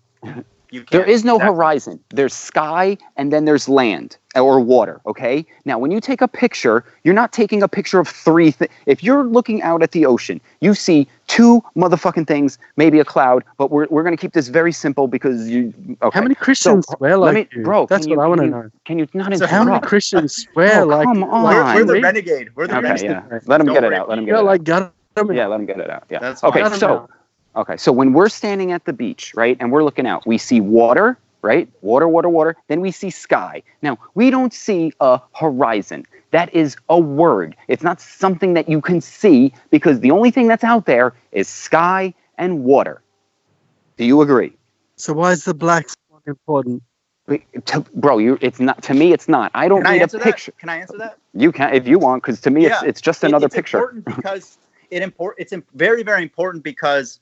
Speaker 7: You can't.
Speaker 3: There is no horizon. There's sky and then there's land or water, okay? Now, when you take a picture, you're not taking a picture of three things. If you're looking out at the ocean, you see 2 motherfucking things, maybe a cloud, but we're going to keep this very simple because you... Okay.
Speaker 6: How many Christians swear like you?
Speaker 3: Bro,
Speaker 6: that's what I want to know.
Speaker 3: Can you not interrupt?
Speaker 6: How many Christians swear like...
Speaker 3: Come on.
Speaker 7: We're the renegade. We're the renegade.
Speaker 3: Yeah. Let him get it out. Let him get it out.
Speaker 6: Yeah,
Speaker 3: let him get it out. Yeah.
Speaker 7: That's
Speaker 3: fine. Okay, so when we're standing at the beach, right, and we're looking out, we see water, right? Water. Then we see sky. Now, we don't see a horizon. That is a word. It's not something that you can see because the only thing that's out there is sky and water. Do you agree?
Speaker 6: So why is the black swan important?
Speaker 3: Bro, it's not to me. It's not. I don't need a picture.
Speaker 7: Can I answer that?
Speaker 3: You can if you want, because to me, it's just another picture.
Speaker 7: Important because it's very, very important because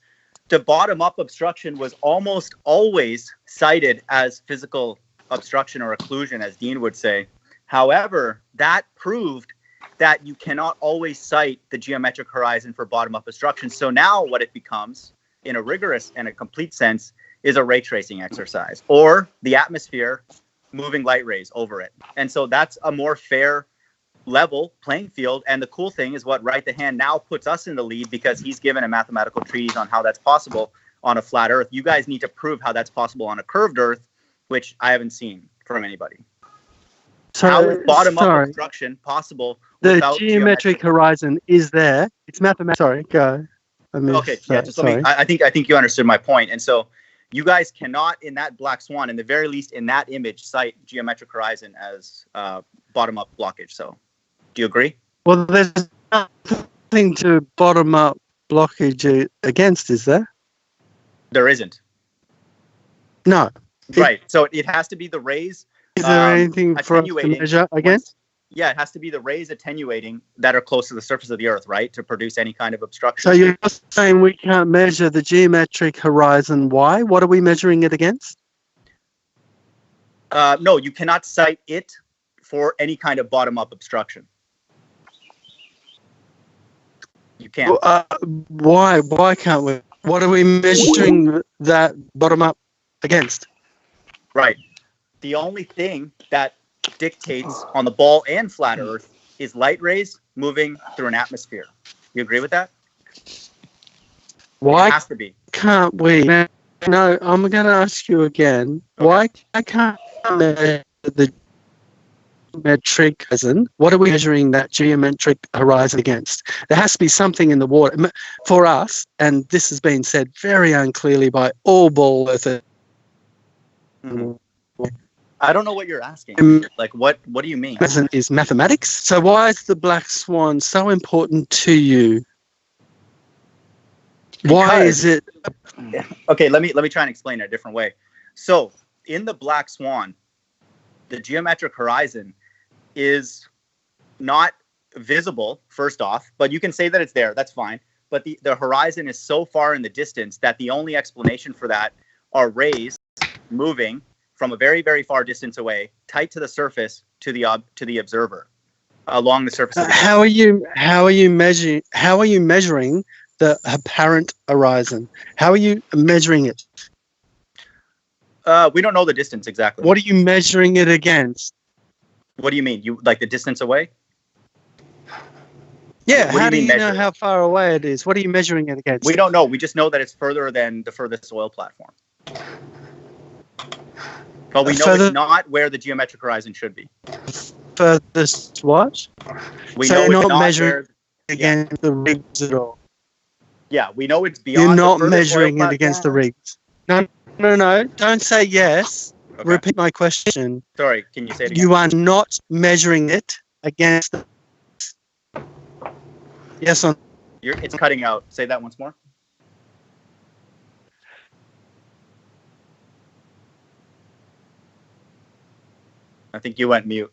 Speaker 7: the bottom-up obstruction was almost always cited as physical obstruction or occlusion, as Dean would say. However, that proved that you cannot always cite the geometric horizon for bottom-up obstruction. So now what it becomes, in a rigorous and a complete sense, is a ray tracing exercise, or the atmosphere moving light rays over it. And so that's a more fair level playing field. And the cool thing is what Right the Hand now puts us in the lead, because he's given a mathematical treatise on how that's possible on a flat Earth. You guys need to prove how that's possible on a curved Earth, which I haven't seen from anybody.
Speaker 6: So,
Speaker 7: how is bottom-up obstruction possible?
Speaker 6: The geometric horizon is there. It's mathematical. Sorry, go.
Speaker 7: Okay, yeah, just let me. I think you understood my point. And so you guys cannot, in that black swan, in the very least in that image, cite geometric horizon as bottom-up blockage. So, do you agree?
Speaker 6: Well, there's nothing to bottom-up blockage against, is there?
Speaker 7: There isn't.
Speaker 6: No.
Speaker 7: Right. So it has to be the rays.
Speaker 6: Is there anything for us to measure against?
Speaker 7: Yeah, it has to be the rays attenuating that are close to the surface of the Earth, right, to produce any kind of obstruction.
Speaker 6: So you're saying we can't measure the geometric horizon. Why? What are we measuring it against?
Speaker 7: No, you cannot cite it for any kind of bottom-up obstruction. You can't.
Speaker 6: Why? Why can't we? What are we measuring that bottom-up against?
Speaker 7: Right. The only thing that dictates on the ball and flat Earth is light rays moving through an atmosphere. You agree with that?
Speaker 6: Why
Speaker 7: it has to be.
Speaker 6: Can't we? No, I'm going to ask you again. Okay. Why can't we measure the geometric horizon? What are we measuring that geometric horizon against? There has to be something in the water for us, and this has been said very unclearly by all ball earthers.
Speaker 7: Mm-hmm. I don't know what you're asking. Like, what do you mean?
Speaker 6: Is mathematics. So why is the black swan so important to you? Why is it?
Speaker 7: Okay, let me try and explain it a different way. So in the black swan, the geometric horizon is not visible, first off, but you can say that it's there. That's fine. But the horizon is so far in the distance that the only explanation for that are rays moving from a very, very far distance away, tight to the surface, to the observer, along the surface.
Speaker 6: How are you measuring the apparent horizon? How are you measuring it?
Speaker 7: We don't know the distance exactly.
Speaker 6: What are you measuring it against?
Speaker 7: What do you mean? You like the distance away?
Speaker 6: Yeah. How do you know how far away it is? What are you measuring it against?
Speaker 7: We don't know. We just know that it's further than the furthest oil platform. But we know it's not where the geometric horizon should be.
Speaker 6: Furthest what?
Speaker 7: We know
Speaker 6: you're
Speaker 7: it's
Speaker 6: not measuring against the rigs at all.
Speaker 7: Yeah, we know it's beyond.
Speaker 6: You're not measuring it against the rigs. No. Don't say yes. Okay. Repeat my question.
Speaker 7: Sorry, can you say it again?
Speaker 6: You are not measuring it against the... Yes or no?
Speaker 7: It's cutting out. Say that once more. I think you went mute.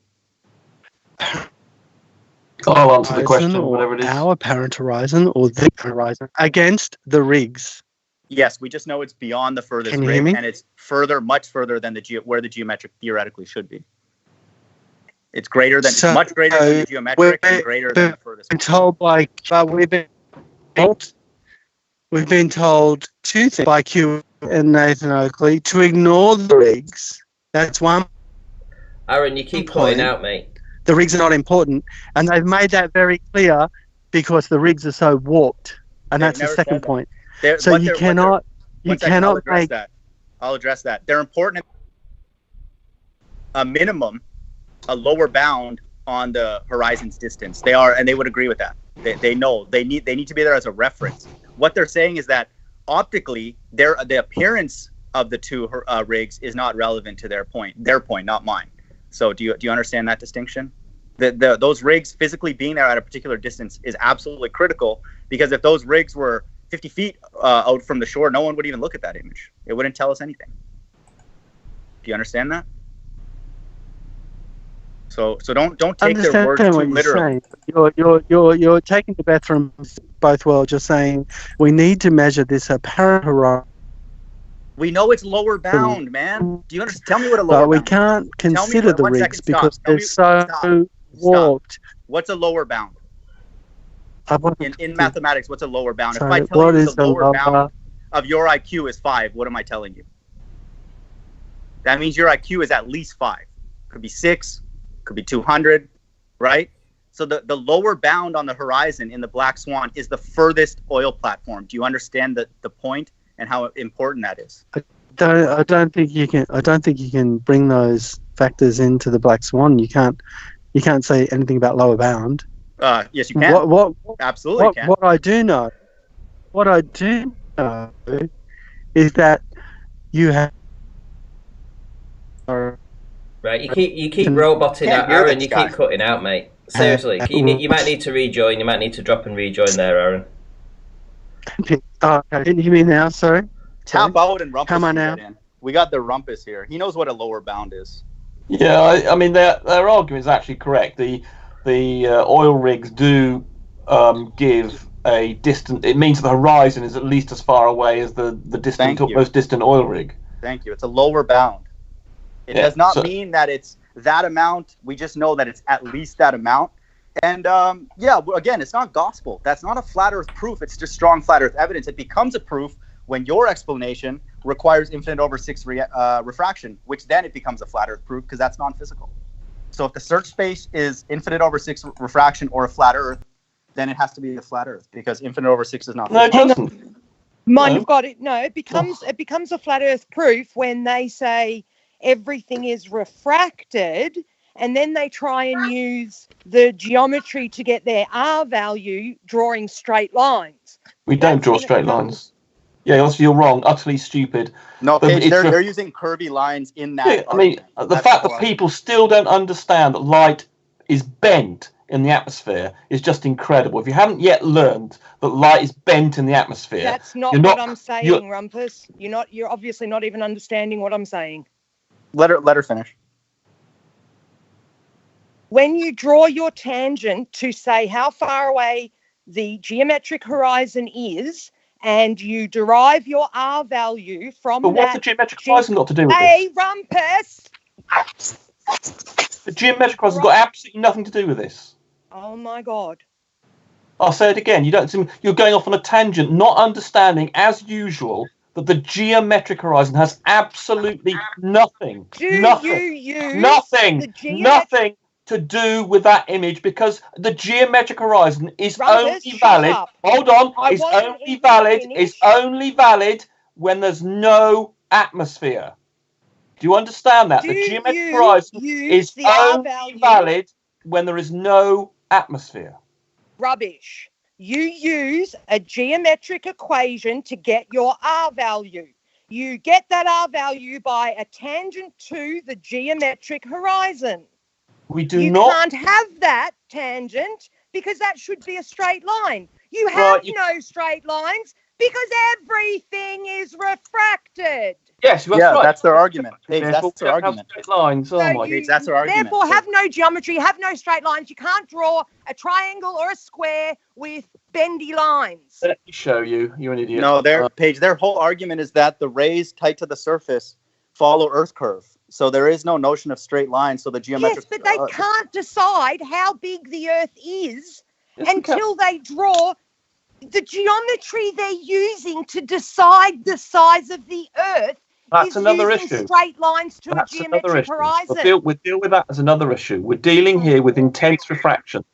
Speaker 8: I'll answer the question, whatever it is.
Speaker 6: Our apparent horizon or the horizon against the rigs.
Speaker 7: Yes, we just know it's beyond the furthest rig, and it's much further than where the geometric theoretically should be. It's greater than, it's much greater than the geometric and greater than the furthest.
Speaker 6: We've been told two things by Q and Nathan Oakley to ignore the rigs. That's one.
Speaker 1: Aaron, you keep pointing out, mate.
Speaker 6: The rigs are not important, and they've made that very clear because the rigs are so warped, and that's the second point. So you cannot make
Speaker 7: that. I'll address that. They're important. A minimum, a lower bound on the horizon's distance. They are, and they would agree with that. They know they need to be there as a reference. What they're saying is that optically, the appearance of the two rigs is not relevant to their point, not mine. So do you understand that distinction? Those rigs physically being there at a particular distance is absolutely critical, because if those rigs were 50 feet out from the shore, no one would even look at that image. It wouldn't tell us anything. Do you understand that? So don't take their word too literally.
Speaker 6: You're taking the best from both worlds. You're saying we need to measure this apparent horizon.
Speaker 7: We know it's lower bound, man. Do you understand? Tell me what a lower bound is.
Speaker 6: But we can't consider the rigs because they're so warped.
Speaker 7: What's a lower bound? In mathematics, what's a lower bound?
Speaker 6: So
Speaker 7: if I tell you the lower bound of your IQ is 5, what am I telling you? That means your IQ is at least 5. Could be 6, could be 200, right? So the lower bound on the horizon in the Black Swan is the furthest oil platform. Do you understand the point and how important that is?
Speaker 6: I don't think you can bring those factors into the Black Swan. You can't say anything about lower bound.
Speaker 7: Yes, you can.
Speaker 6: What
Speaker 7: absolutely can.
Speaker 6: What I do know is that you have.
Speaker 1: Right, you keep roboting out, Aaron. You keep cutting out, mate. Seriously, you might need to rejoin. You might need to drop and rejoin there, Aaron.
Speaker 6: Okay, can you hear me now? Sorry.
Speaker 7: Tap out and Rumpus.
Speaker 6: Come on now.
Speaker 7: We got the Rumpus here. He knows what a lower bound is.
Speaker 8: Yeah, I mean their argument is actually correct. The oil rigs do give a distant. It means that the horizon is at least as far away as the most distant oil rig.
Speaker 7: Thank you. It's a lower bound. It does not mean that it's that amount. We just know that it's at least that amount. And again, it's not gospel. That's not a flat Earth proof. It's just strong flat Earth evidence. It becomes a proof when your explanation requires infinite over 6 refraction, which then it becomes a flat Earth proof because that's non-physical. So if the search space is infinite over 6 refraction or a flat Earth, then it has to be a flat Earth because infinite over 6 is not.
Speaker 8: No, it doesn't.
Speaker 9: Mine have got it. No, it becomes a flat Earth proof when they say everything is refracted, and then they try and use the geometry to get their R value, drawing straight lines.
Speaker 8: We don't draw straight lines. Yeah, also you're wrong. Utterly stupid.
Speaker 7: No, they're using curvy lines in that.
Speaker 8: Yeah, I mean, the fact that people still don't understand that light is bent in the atmosphere is just incredible. If you haven't yet learned that light is bent in the atmosphere,
Speaker 9: that's not what I'm saying, Rumpus. You're obviously not even understanding what I'm saying.
Speaker 7: Let her finish.
Speaker 9: When you draw your tangent to say how far away the geometric horizon is, and you derive your R value from that.
Speaker 8: But what's the geometric horizon got to do with
Speaker 9: this?
Speaker 8: Rumpus! The geometric horizon got absolutely nothing to do with this.
Speaker 9: Oh my God.
Speaker 8: I'll say it again. You're going off on a tangent, not understanding, as usual, that the geometric horizon has absolutely nothing to do with that image, because the geometric horizon is only valid. Hold on, is only valid when there's no atmosphere. Do you understand that? The geometric horizon is only valid when there is no atmosphere.
Speaker 9: Rubbish. You use a geometric equation to get your R value. You get that R value by a tangent to the geometric horizon.
Speaker 8: We do
Speaker 9: you
Speaker 8: not.
Speaker 9: You can't have that tangent because that should be a straight line. You have no straight lines because everything is refracted.
Speaker 8: Yes, that's right.
Speaker 7: That's their argument. That's their argument.
Speaker 8: Straight lines. Oh my God.
Speaker 7: That's their argument.
Speaker 9: Therefore, have no geometry, have no straight lines. You can't draw a triangle or a square with bendy lines.
Speaker 8: Let me show you. You're an idiot.
Speaker 7: No, Payge, their whole argument is that the rays tight to the surface follow Earth curve. So there is no notion of straight lines. So the geometric.
Speaker 9: Yes, but they can't decide how big the Earth is until they draw the geometry they're using to decide the size of the Earth.
Speaker 8: That's another issue.
Speaker 9: Straight lines to a geometric horizon.
Speaker 8: We'll deal with that as another issue. We're dealing here with intense refraction.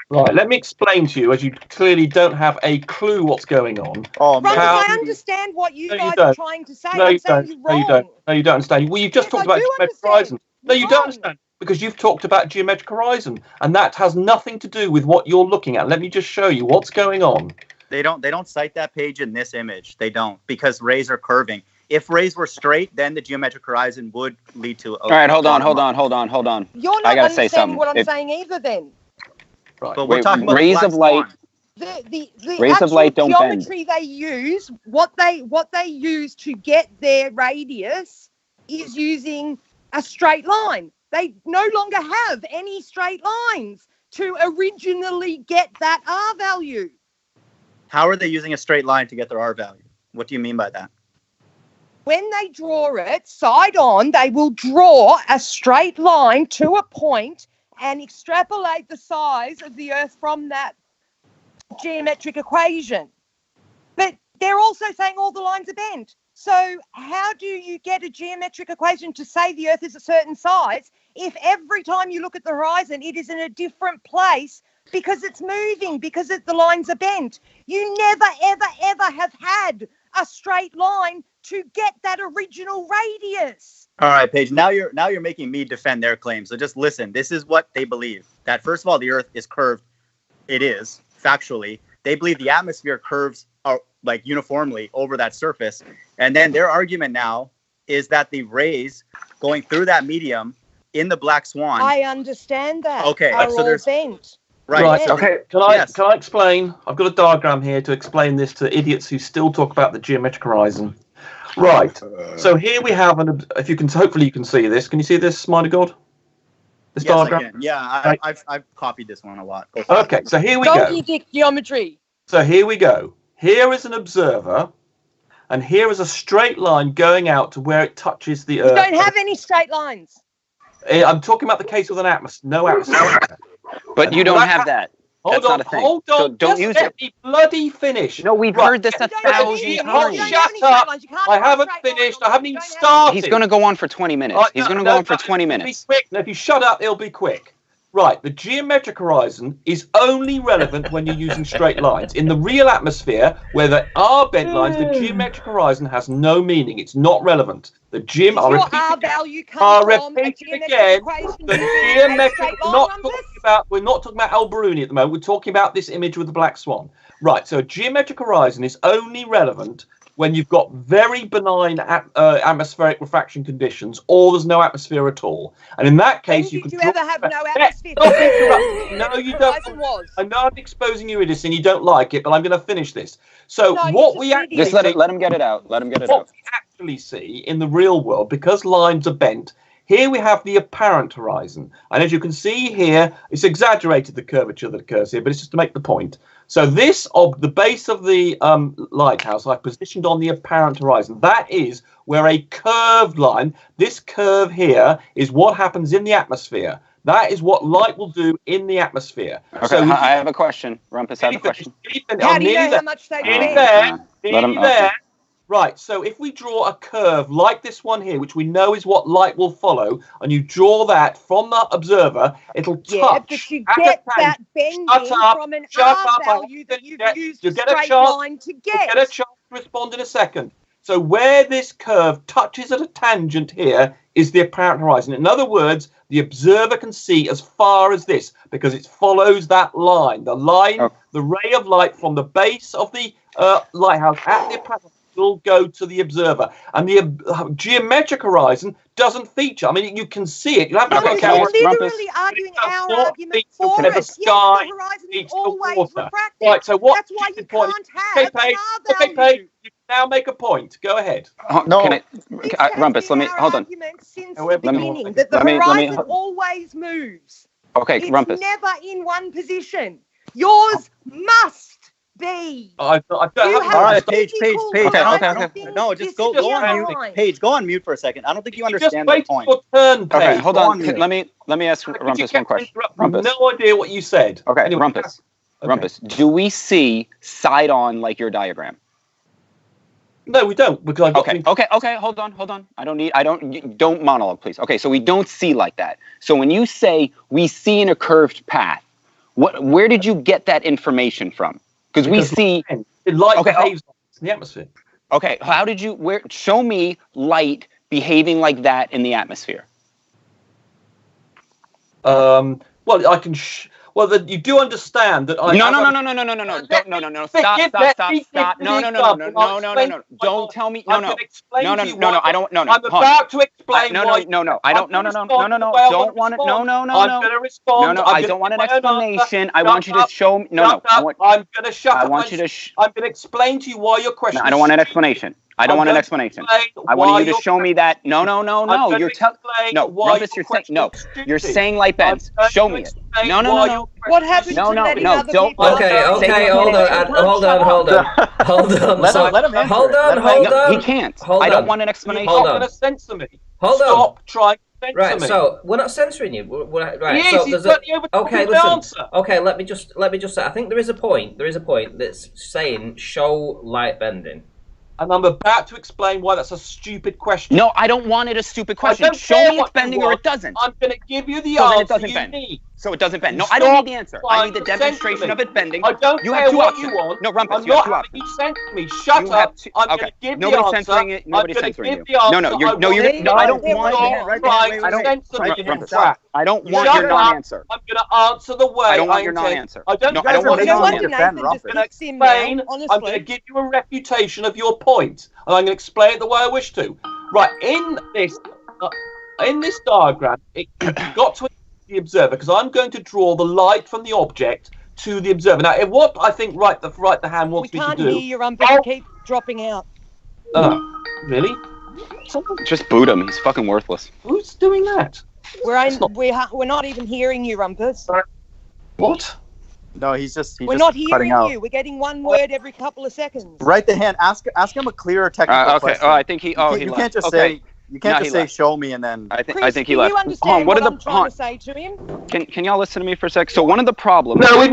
Speaker 8: Right, let me explain to you, as you clearly don't have a clue what's going on.
Speaker 9: I understand what you guys are trying to say.
Speaker 8: No, you don't understand. Well, you've just talked about geometric horizon. No, you don't understand, because you've talked about geometric horizon, and that has nothing to do with what you're looking at. Let me just show you what's going on.
Speaker 7: They don't cite that page in this image. They don't, because rays are curving. If rays were straight, then the geometric horizon would lead to.
Speaker 3: All right, hold on.
Speaker 9: You're not understanding what I'm saying either, then.
Speaker 7: Right. But we're talking about
Speaker 3: rays of light.
Speaker 9: The
Speaker 3: rays of light don't bend.
Speaker 9: Geometry they use, what they use to get their radius is using a straight line. They no longer have any straight lines to originally get that R value.
Speaker 7: How are they using a straight line to get their R value? What do you mean by that?
Speaker 9: When they draw it side on, they will draw a straight line to a point and extrapolate the size of the Earth from that geometric equation. But they're also saying all the lines are bent. So how do you get a geometric equation to say the Earth is a certain size if every time you look at the horizon, it is in a different place because it's moving, because the lines are bent? You never, ever, ever have had a straight line to get that original radius.
Speaker 7: All right, Paige. Now you're making me defend their claim. So just listen. This is what they believe. That first of all, the Earth is curved. It is factually. They believe the atmosphere curves are like uniformly over that surface. And then their argument now is that the rays going through that medium in the black swan.
Speaker 9: I understand that.
Speaker 7: Okay,
Speaker 9: are
Speaker 7: so there's
Speaker 9: bent.
Speaker 8: Right.
Speaker 9: Yes.
Speaker 8: Okay. Can I explain? I've got a diagram here to explain this to idiots who still talk about the geometric horizon. Right. So here we have if you can, hopefully you can see this. Can you see this, Mind of God? This
Speaker 7: yes,
Speaker 8: diagram?
Speaker 7: I can. Yeah,
Speaker 8: Right.
Speaker 7: I've copied this one a lot.
Speaker 8: Okay. So here we go.
Speaker 9: Donkey dick geometry.
Speaker 8: So here we go. Here is an observer, and here is a straight line going out to where it touches the Earth.
Speaker 9: You don't have any straight lines.
Speaker 8: I'm talking about the case with an atmosphere. No atmosphere.
Speaker 3: But you don't have that. That's not a thing.
Speaker 8: Hold on.
Speaker 3: So don't
Speaker 8: Just
Speaker 3: use
Speaker 8: let
Speaker 3: it.
Speaker 8: me bloody finish.
Speaker 3: No, we've
Speaker 8: Right.
Speaker 3: heard this 1,000 times.
Speaker 8: Shut up. I haven't finished. I haven't even started.
Speaker 3: He's going to go on for 20 minutes. He's going to go on for 20 minutes.
Speaker 8: Be quick. Now, if you shut up, it'll be quick. Right, the geometric horizon is only relevant when you're using straight lines. In the real atmosphere, where there are bent lines, the geometric horizon has no meaning. It's not relevant. The
Speaker 9: Does your R value come from a geometric equation?
Speaker 8: The geometric. We're not talking about Alberuni at the moment. We're talking about this image with the black swan. Right. So a geometric horizon is only relevant when you've got very benign atmospheric refraction conditions, or there's no atmosphere at all. And in that case, you can.
Speaker 9: Did you ever have no atmosphere?
Speaker 8: No, you don't. I know I'm exposing you, Edison, and you don't like it, but I'm going to finish this. So what we actually
Speaker 3: just let him get it out. Let him get it out.
Speaker 8: What we actually see in the real world, because lines are bent, here we have the apparent horizon. And as you can see here, it's exaggerated the curvature that occurs here, but it's just to make the point. So this, of the base of the lighthouse, I've positioned on the apparent horizon. That is where a curved line, this curve here, is what happens in the atmosphere. That is what light will do in the atmosphere.
Speaker 3: Okay,
Speaker 8: so
Speaker 3: I have a question. Rumpus, I have a question.
Speaker 9: How do you know how much they
Speaker 8: there. Right, so if we draw a curve like this one here, which we know is what light will follow, and you draw that from the observer, it'll touch.
Speaker 9: Yeah, but you get that bending from an R value that you've used a straight line to get.
Speaker 8: You get a chance to respond in a second. So where this curve touches at a tangent here is the apparent horizon. In other words, the observer can see as far as this because it follows that line. The line, the ray of light from the base of the lighthouse at the apparent will go to the observer, and the geometric horizon doesn't feature. I mean, you can see it. You have to
Speaker 9: look at it. Literally arguing our argument for us. Yes, the horizon is always refracted.
Speaker 8: Right. So what?
Speaker 9: That's why you can't have an R value.
Speaker 8: Payge, you can now make a point. Go ahead.
Speaker 3: No, Rumpus. Let me hold on.
Speaker 9: Since the beginning, that the horizon always moves.
Speaker 3: Okay,
Speaker 9: it's
Speaker 3: Rumpus.
Speaker 9: Never in one position. Yours must be.
Speaker 8: All
Speaker 7: right, Page.
Speaker 3: Okay.
Speaker 7: No, just go on mute. Page, go on mute for a second. I don't think you understand the point.
Speaker 3: Okay, hold on. Let me ask Rumpus one question. Rumpus.
Speaker 8: No idea what you said.
Speaker 3: Okay, anyway, Rumpus. Okay. Rumpus. Do we see side on like your diagram?
Speaker 8: No, we don't, because I've got
Speaker 3: Okay. Hold on. Don't monologue, please. Okay, so we don't see like that. So when you say we see in a curved path, where did you get that information from? Because we see
Speaker 8: light behaves in the atmosphere.
Speaker 3: Okay, how did you show me light behaving like that in the atmosphere?
Speaker 8: Well, I can. Well, you do understand that I.
Speaker 3: No. Stop. No. Don't tell me. No. I don't. No.
Speaker 8: I'm about to explain.
Speaker 3: No. I don't. No. Don't want it. No.
Speaker 8: I'm going to respond.
Speaker 3: No. I don't want an explanation. I want you to show me. No.
Speaker 8: I'm going to shut up.
Speaker 3: I want you to.
Speaker 8: I'm going to explain to you why your question.
Speaker 3: I don't want an explanation. I don't want an explanation. I want you to show me that. No. You're telling. No, Rumpus, you're saying no. You're saying light bends. Show me it. No.
Speaker 9: What happened to letting other people?
Speaker 1: Okay, hold on.
Speaker 7: Let him answer.
Speaker 1: Hold on.
Speaker 3: He can't. I don't want an explanation.
Speaker 8: You're not going to censor me.
Speaker 1: Hold on.
Speaker 8: Stop trying to censor me.
Speaker 1: So we're not censoring you. Right.
Speaker 8: Yes,
Speaker 1: so
Speaker 8: he's got you
Speaker 1: okay,
Speaker 8: the
Speaker 1: listen.
Speaker 8: answer.
Speaker 1: Okay, let me just say. I think there is a point that's saying show light bending.
Speaker 8: And I'm about to explain why that's a stupid question.
Speaker 3: No, I don't want it a stupid question. Show me it's bending or it doesn't.
Speaker 8: I'm going to give you the
Speaker 3: answer
Speaker 8: answer
Speaker 3: it doesn't
Speaker 8: you
Speaker 3: bend.
Speaker 8: need.
Speaker 3: So it doesn't bend. No, I don't need the answer. I need the demonstration of it bending.
Speaker 8: I don't
Speaker 3: you
Speaker 8: care
Speaker 3: have two
Speaker 8: what
Speaker 3: options.
Speaker 8: you want.
Speaker 3: No, Rumpus,
Speaker 8: I'm
Speaker 3: you have
Speaker 8: not
Speaker 3: two
Speaker 8: having
Speaker 3: options.
Speaker 8: you censor me. Shut up. I'm going to give
Speaker 3: Nobody's
Speaker 8: the answer.
Speaker 3: censoring it. Nobody's censoring you.
Speaker 8: No,
Speaker 3: I don't want I don't want your non-answer.
Speaker 8: I'm going to answer the way
Speaker 3: I don't want your non-answer.
Speaker 8: I don't
Speaker 3: want your non-answer.
Speaker 8: I'm going to give you a refutation of your point, and I'm going to explain it the way I wish to. Right, in this diagram, it got to the observer because I'm going to draw the light from the object to the observer. Now, what I think the hand wants me to do.
Speaker 9: We can't hear you, Rumpus. Keep dropping out.
Speaker 8: Really?
Speaker 3: Just boot him. He's fucking worthless.
Speaker 8: Who's doing that?
Speaker 9: We're not even hearing you, Rumpus.
Speaker 8: What?
Speaker 7: No, he's just
Speaker 9: we're not hearing you. We're getting one word every couple of seconds.
Speaker 7: Right the hand. Ask him a clearer technical question.
Speaker 3: Oh, I think he. Oh,
Speaker 7: you can't just say. You can't just say show me and then.
Speaker 3: I
Speaker 9: Chris,
Speaker 3: think he left.
Speaker 9: You understand what I'm trying to say to him?
Speaker 3: Can y'all listen to me for a sec? So one of the problems.
Speaker 8: No, we've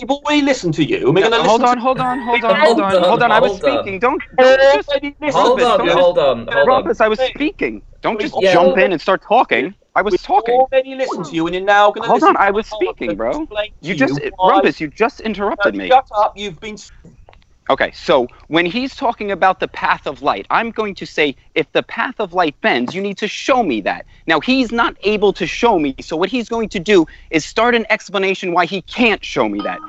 Speaker 8: already listened to you. We're gonna
Speaker 3: hold on. I was speaking. Don't.
Speaker 1: Hold on.
Speaker 3: Rumpus, I was speaking. Don't just jump in and start talking. I was talking.
Speaker 8: Already listened to you, and you're now going to
Speaker 3: hold on. I was speaking, bro. Rumpus, you just interrupted me.
Speaker 8: Shut up. You've been.
Speaker 3: Okay, so when he's talking about the path of light, I'm going to say, if the path of light bends, you need to show me that. Now, he's not able to show me, so what he's going to do is start an explanation why he can't show me that.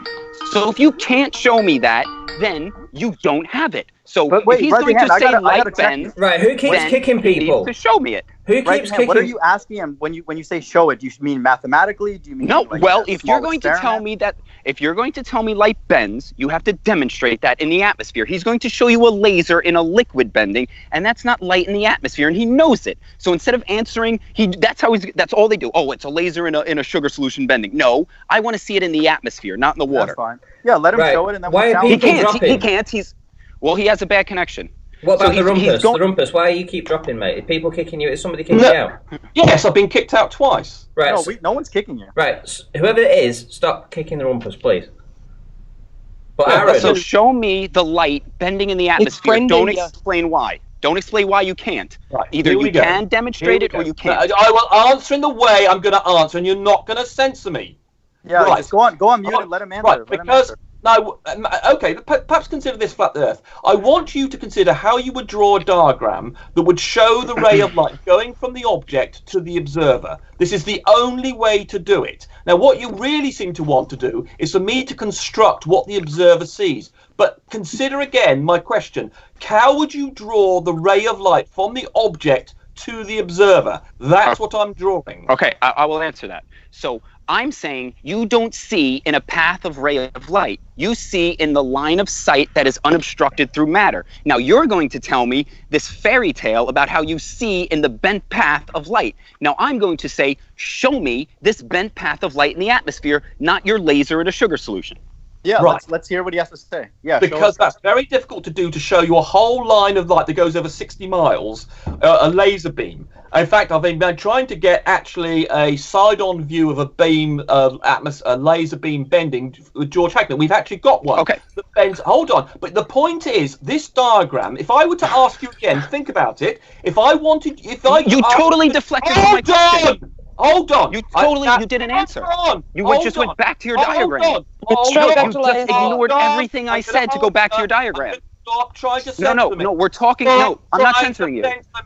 Speaker 3: So if you can't show me that, then you don't have it. So if he's going to say light bends,
Speaker 1: right? Who keeps kicking people?
Speaker 3: To show me it.
Speaker 1: Who keeps kicking?
Speaker 7: What are you asking him when you say show it? Do you mean mathematically? Do you mean
Speaker 3: no? Well, if you're going to tell me that, if you're going to tell me light bends, you have to demonstrate that in the atmosphere. He's going to show you a laser in a liquid bending, and that's not light in the atmosphere, and he knows it. So instead of answering, that's all they do. Oh, it's a laser in a sugar solution bending. No, I want to see it in the atmosphere, not in the water.
Speaker 7: That's fine. Yeah, let him show it, and then
Speaker 3: he can't. He has a bad connection.
Speaker 1: What about the Rumpus? The Rumpus, why you keep dropping, mate? Is people kicking you? Is somebody kicking you out?
Speaker 8: Yes, I've been kicked out twice.
Speaker 1: Right.
Speaker 7: No one's kicking you.
Speaker 1: Right. Whoever it is, stop kicking the Rumpus, please. But Aaron,
Speaker 3: so show me the light bending in the atmosphere. Don't explain why. Don't explain why you can't.
Speaker 8: Right.
Speaker 3: Either you can demonstrate it or you can't.
Speaker 8: I will answer in the way I'm going to answer, and you're not going to censor me.
Speaker 7: Yeah, right. Just go on mute and let him answer.
Speaker 8: Right, because... Now, okay, perhaps consider this flat Earth. I want you to consider how you would draw a diagram that would show the ray of light going from the object to the observer. This is the only way to do it. Now, what you really seem to want to do is for me to construct what the observer sees. But consider again my question. How would you draw the ray of light from the object to the observer? That's what I'm drawing.
Speaker 3: Okay, I will answer that. So I'm saying you don't see in a path of ray of light. You see in the line of sight that is unobstructed through matter. Now you're going to tell me this fairy tale about how you see in the bent path of light. Now I'm going to say, show me this bent path of light in the atmosphere, not your laser in a sugar solution.
Speaker 7: Yeah, right. Let's hear what he has to say. Yeah,
Speaker 8: because that's very difficult to do, to show you a whole line of light that goes over 60 miles, a laser beam. In fact, I've been trying to get actually a side-on view of a beam, a laser beam bending with George Hacknett. We've actually got one.
Speaker 3: Okay.
Speaker 8: That bends. Hold on, but the point is, this diagram. If I were to ask you again, think about it. You
Speaker 3: totally deflected from my question.
Speaker 8: Hold on.
Speaker 3: You didn't answer. You went back to your diagram.
Speaker 9: You just
Speaker 3: ignored everything I said to go back to your diagram.
Speaker 8: Stop trying to censor me.
Speaker 3: No, we're talking. No, I'm not censoring you.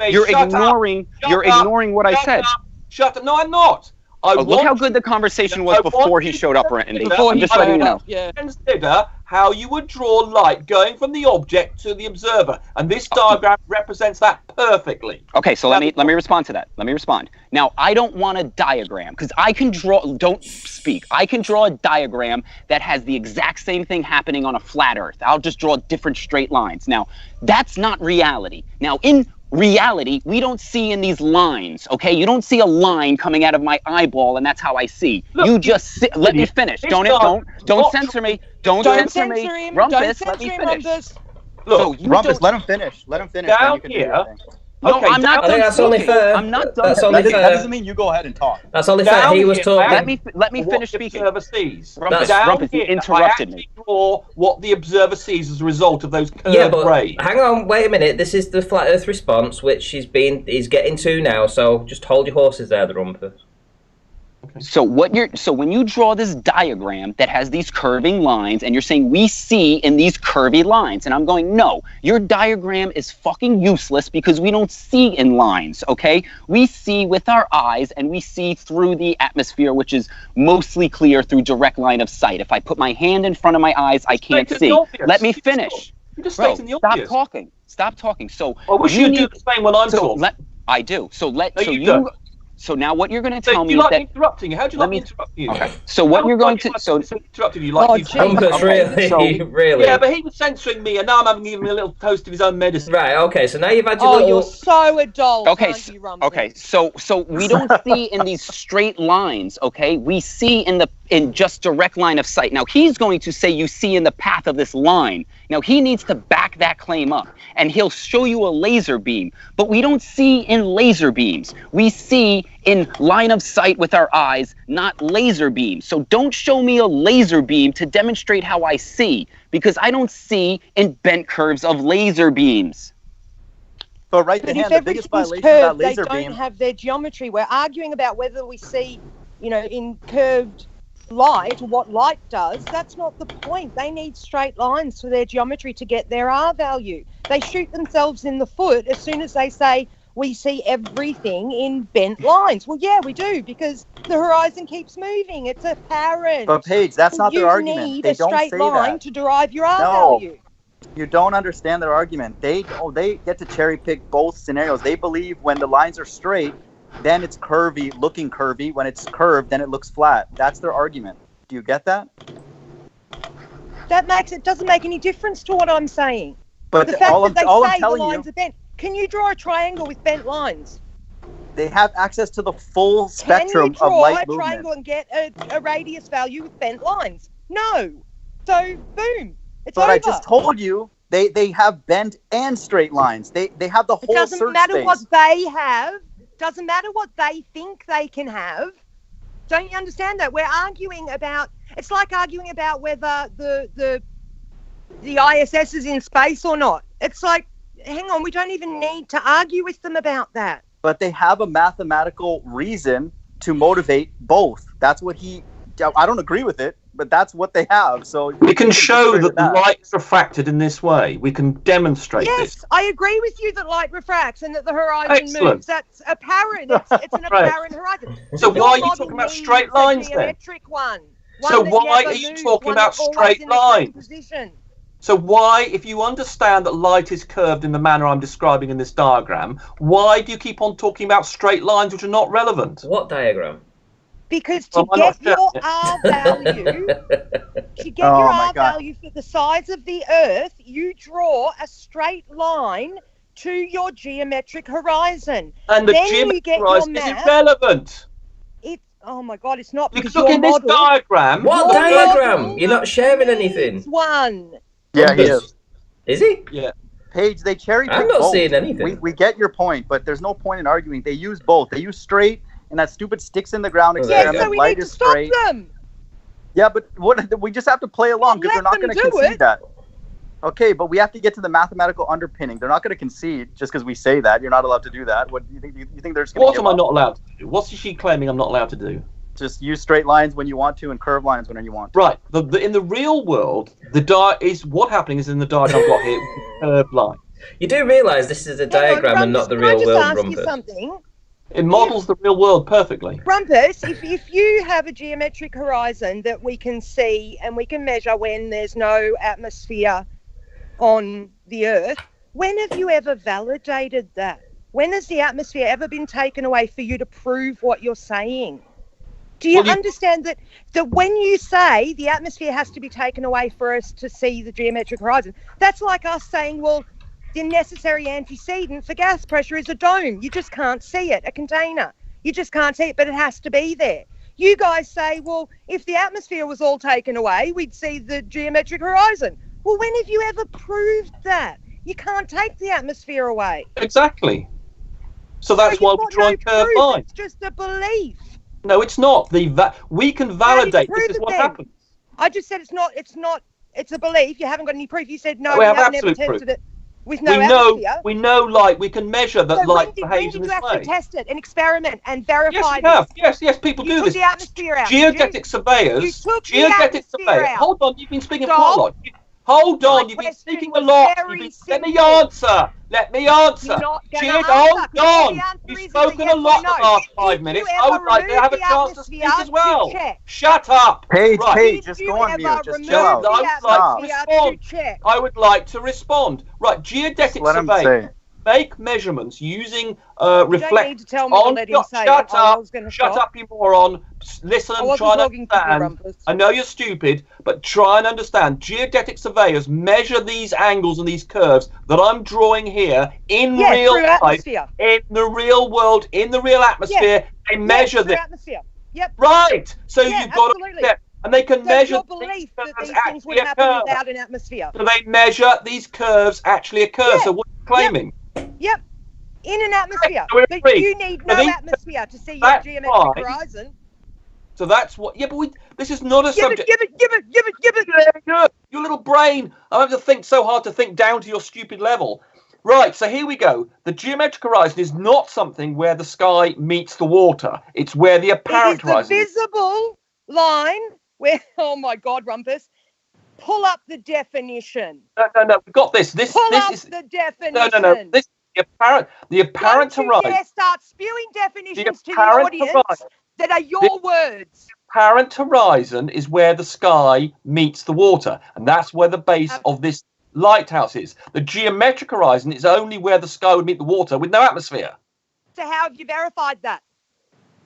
Speaker 3: You're ignoring what I said.
Speaker 8: Shut up. No, I'm not.
Speaker 3: Look how good the conversation was before he showed up, Ranty.
Speaker 9: Before he
Speaker 3: just letting you know.
Speaker 8: Consider how you would draw light going from the object to the observer, and this diagram represents that perfectly.
Speaker 3: Okay, so let me respond to that. Let me respond. Now, I don't want a diagram because I can draw. Don't speak. I can draw a diagram that has the exact same thing happening on a flat Earth. I'll just draw different straight lines. Now, that's not reality. Now, in reality, we don't see in these lines, okay? You don't see a line coming out of my eyeball, and that's how I see. Look, you just let me finish. Don't censor me. Don't censor me. Rumpus, let me finish.
Speaker 7: Look, so Rumpus, let him finish. Let him finish.
Speaker 8: Down here.
Speaker 3: No, okay, I'm not done.
Speaker 1: That's only fair.
Speaker 3: I'm not done.
Speaker 1: That's only fair.
Speaker 7: That doesn't mean you go ahead and talk.
Speaker 1: That's only fair. He was talking.
Speaker 3: Let me finish speaking.
Speaker 8: Rumpus,
Speaker 3: you interrupted me.
Speaker 8: Draw what the observer sees as a result of those curved rays.
Speaker 1: Hang on, wait a minute. This is the flat Earth response, which he's getting to now. So just hold your horses there, the Rumpus.
Speaker 3: Okay. So when you draw this diagram that has these curving lines, and you're saying we see in these curvy lines, and I'm going, no, your diagram is fucking useless because we don't see in lines, okay? We see with our eyes, and we see through the atmosphere, which is mostly clear through direct line of sight. If I put my hand in front of my eyes, I can't see. Let me finish.
Speaker 8: Stop
Speaker 3: talking. Stop talking. So
Speaker 8: I wish you'd do the same when I'm talking.
Speaker 3: I do. So now what you're going to tell me
Speaker 8: is that...
Speaker 3: interrupting?
Speaker 8: How do you like me interrupting you?
Speaker 3: Okay. So what you're going to...
Speaker 8: interrupting you like
Speaker 1: really?
Speaker 8: Yeah, but he was censoring me, and now I'm having him a little toast of his own medicine.
Speaker 1: Right, okay, so now you've had your little...
Speaker 9: you're so adult,
Speaker 3: okay, so we don't see in these straight lines, okay? We see in just direct line of sight. Now, he's going to say you see in the path of this line. Now, he needs to back that claim up, and he'll show you a laser beam. But we don't see in laser beams. We see in line of sight with our eyes, not laser beams. So don't show me a laser beam to demonstrate how I see, because I don't see in bent curves of laser beams.
Speaker 7: But right
Speaker 9: but
Speaker 7: hand,
Speaker 9: if
Speaker 7: the biggest violation of that laser beam...
Speaker 9: They don't have their geometry. We're arguing about whether we see, in curved light, what light does. That's not the point. They need straight lines for their geometry to get their R value. They shoot themselves in the foot as soon as they say, we see everything in bent lines. Well, yeah, we do, because the horizon keeps moving. It's apparent.
Speaker 7: But Paige, that's not their argument.
Speaker 9: You need
Speaker 7: they
Speaker 9: a straight line to derive your R value.
Speaker 7: You don't understand their argument. They get to cherry pick both scenarios. They believe when the lines are straight, then it's curvy, looking curvy. When it's curved, then it looks flat. That's their argument. Do you get that?
Speaker 9: It doesn't make any difference to what I'm saying.
Speaker 7: But
Speaker 9: the fact that they say the lines
Speaker 7: you,
Speaker 9: are bent. Can you draw a triangle with bent lines?
Speaker 7: They have access to the full spectrum of light movement. Can you draw a triangle
Speaker 9: and get a radius value with bent lines? No. So, boom. It's over.
Speaker 7: But I just told you they have bent and straight lines. They have the whole search space.
Speaker 9: It doesn't matter what they have. Doesn't matter what they think they can have. Don't you understand that? We're arguing about... It's like arguing about whether the ISS is in space or not. It's like, hang on, we don't even need to argue with them about that.
Speaker 7: But they have a mathematical reason to motivate both. That's what I don't agree with it, but that's what they have. So
Speaker 8: we can show that the light is refracted in this way. We can demonstrate this.
Speaker 9: Yes, I agree with you that light refracts and that the horizon moves. That's apparent. It's an apparent horizon.
Speaker 8: So why are you talking about straight lines then? So why are you talking about straight lines? So why, if you understand that light is curved in the manner I'm describing in this diagram, why do you keep on talking about straight lines which are not relevant?
Speaker 1: What diagram?
Speaker 9: Because to get your R value, value for the size of the Earth, you draw a straight line to your geometric horizon.
Speaker 8: And the geometric horizon is irrelevant.
Speaker 9: Oh my God, it's not, because
Speaker 8: look in this diagram.
Speaker 1: What diagram? You're not sharing anything.
Speaker 9: One.
Speaker 7: Yeah, he is.
Speaker 1: Is he?
Speaker 8: Yeah.
Speaker 7: Paige, they cherry pick
Speaker 1: I'm not
Speaker 7: both.
Speaker 1: seeing anything.
Speaker 7: We get your point, but there's no point in arguing. They use both. They use straight and that stupid sticks in the ground experiment.
Speaker 9: Yeah, so we
Speaker 7: light
Speaker 9: need to
Speaker 7: is straight.
Speaker 9: stop them.
Speaker 7: Yeah, but we just have to play along because they're not going to concede that. Okay, but we have to get to the mathematical underpinning. They're not going to concede just because we say that. You're not allowed to do that. What do you think? You think they're just going to?
Speaker 8: What am I not allowed to do? What's she claiming I'm not allowed to do?
Speaker 7: Just use straight lines when you want to and curved lines when you want to.
Speaker 8: Right. In the real world, what's happening is in the diagram I've got here, curved line.
Speaker 1: You do realise this is a diagram and not the real world, Rumpus.
Speaker 9: Can I just ask you something?
Speaker 8: It models the real world perfectly.
Speaker 9: Rumpus, if you have a geometric horizon that we can see and we can measure when there's no atmosphere on the Earth, when have you ever validated that? When has the atmosphere ever been taken away for you to prove what you're saying? Do you understand that when you say the atmosphere has to be taken away for us to see the geometric horizon, that's like us saying, well, the necessary antecedent for gas pressure is a dome. You just can't see it, a container. You just can't see it, but it has to be there. You guys say, well, if the atmosphere was all taken away, we'd see the geometric horizon. Well, when have you ever proved that? You can't take the atmosphere away.
Speaker 8: Exactly. So that's why we're drawing curved lines.
Speaker 9: It's just a belief.
Speaker 8: No, it's not. We can validate this is what happens.
Speaker 9: I just said it's not. It's a belief. You haven't got any proof. You said no. We haven't ever tested it with no atmosphere.
Speaker 8: We know light. We can measure that light behaves in this way.
Speaker 9: When did you actually test it and experiment and verify
Speaker 8: Yes, people do this.
Speaker 9: You took the atmosphere out.
Speaker 8: Geodetic surveyors.
Speaker 9: You took the atmosphere out.
Speaker 8: Hold on, you've been speaking for a lot. Hold on, you've been speaking a lot. Let me answer. Hold on. You've spoken a lot the last 5 minutes. I would like to have a chance to speak as well. Shut up.
Speaker 4: Payge, just go on mute. Just chill out.
Speaker 8: I would like to respond. Right, geodetic surveyors make measurements using reflect.
Speaker 9: You don't need to tell me to let him say it.
Speaker 8: Shut up, you moron. Listen and try and understand. I know you're stupid, but try and understand. Geodetic surveyors measure these angles and these curves that I'm drawing here in real life, in the real world, in the real atmosphere. They measure them.
Speaker 9: Yep.
Speaker 8: Right. So you've got to accept. And they can measure
Speaker 9: your belief that these things would happen without an atmosphere.
Speaker 8: So they measure these curves actually occur. So what are you claiming?
Speaker 9: Yep. In an atmosphere. But you need no atmosphere to see your geometric horizon.
Speaker 8: So that's what. Yeah, but this is not a subject.
Speaker 9: Give it.
Speaker 8: Your little brain. I have to think so hard to think down to your stupid level. Right, so here we go. The geometric horizon is not something where the sky meets the water. It's where the apparent horizon
Speaker 9: is. The visible line where, oh my God, Rumpus, pull up the definition.
Speaker 8: No, we've got this.
Speaker 9: Pull up the definition.
Speaker 8: No. This the apparent horizon.
Speaker 9: Don't you dare start spewing definitions to the audience that are your words.
Speaker 8: The apparent horizon is where the sky meets the water, and that's where the base of this lighthouse is. The geometric horizon is only where the sky would meet the water with no atmosphere.
Speaker 9: So how have you verified that?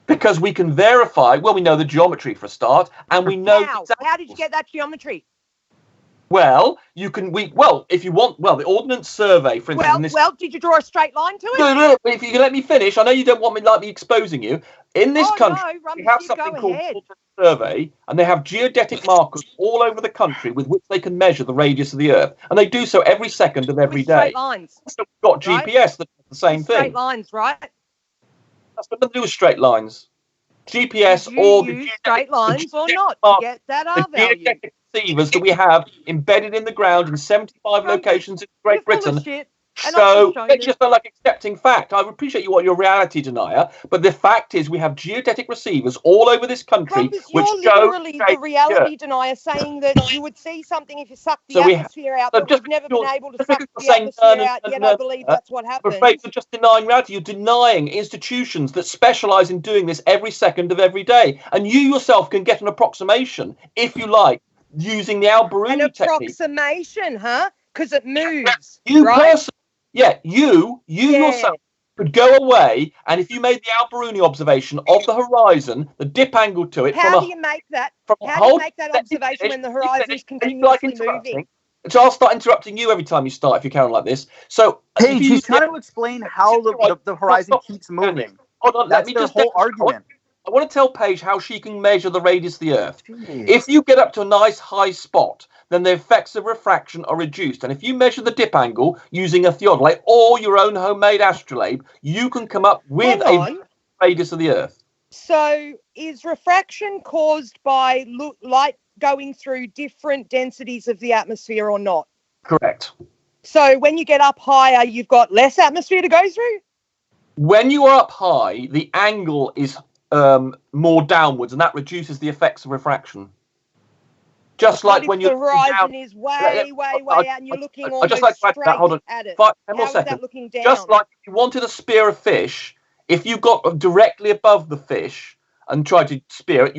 Speaker 8: Because we can verify, well, we know the geometry for a start, and we know
Speaker 9: How did you get that geometry?
Speaker 8: Well, if you want, the Ordnance Survey, for instance.
Speaker 9: Did you draw a straight line to it?
Speaker 8: No, if you can let me finish, I know you don't want me exposing you. In this country, we have something called Ordnance Survey, and they have geodetic markers all over the country with which they can measure the radius of the Earth, and they do so every second of every day.
Speaker 9: Straight lines.
Speaker 8: So we've got GPS that does the same thing.
Speaker 9: Straight lines, right?
Speaker 8: That's nothing to do with straight lines. GPS
Speaker 9: use straight lines or not to get that R value.
Speaker 8: Geodetic receivers that we have embedded in the ground in 75 locations in Great Britain. So it's just not like accepting fact. I appreciate you want your reality denier, but the fact is we have geodetic receivers all over this country which
Speaker 9: you're literally the reality denier, saying that you would see something if you suck the atmosphere out, but we've never been able to suck the atmosphere out, yet I believe that's what happens.
Speaker 8: I'm afraid you're just denying reality. You're denying institutions that specialise in doing this every second of every day. And you yourself can get an approximation, if you like, using the Al-Biruni technique.
Speaker 9: An approximation, huh? Because it moves.
Speaker 8: You personally. Yeah, you yourself could go away, and if you made the Al-Biruni observation of the horizon, the dip angle to it.
Speaker 9: How do you make that? How do you make that observation when the horizon is continuously moving?
Speaker 8: So I'll start interrupting you every time you start if you carry on like this. So,
Speaker 4: Payge, you try to explain how the horizon keeps moving.
Speaker 8: Hold on,
Speaker 4: let me just whole argument.
Speaker 8: I want to tell Payge how she can measure the radius of the Earth. Jeez. If you get up to a nice high spot, then the effects of refraction are reduced. And if you measure the dip angle using a theodolite or your own homemade astrolabe, you can come up with a radius of the Earth.
Speaker 9: So is refraction caused by light going through different densities of the atmosphere or not?
Speaker 8: Correct.
Speaker 9: So when you get up higher, you've got less atmosphere to go through?
Speaker 8: When you are up high, the angle is more downwards, and that reduces the effects of refraction. Just like when
Speaker 9: the horizon is way out, and you're looking almost straight at it.
Speaker 8: Hold on.
Speaker 9: How is that looking down?
Speaker 8: Just like if you wanted a spear of fish If you got directly above the fish and tried to spear it,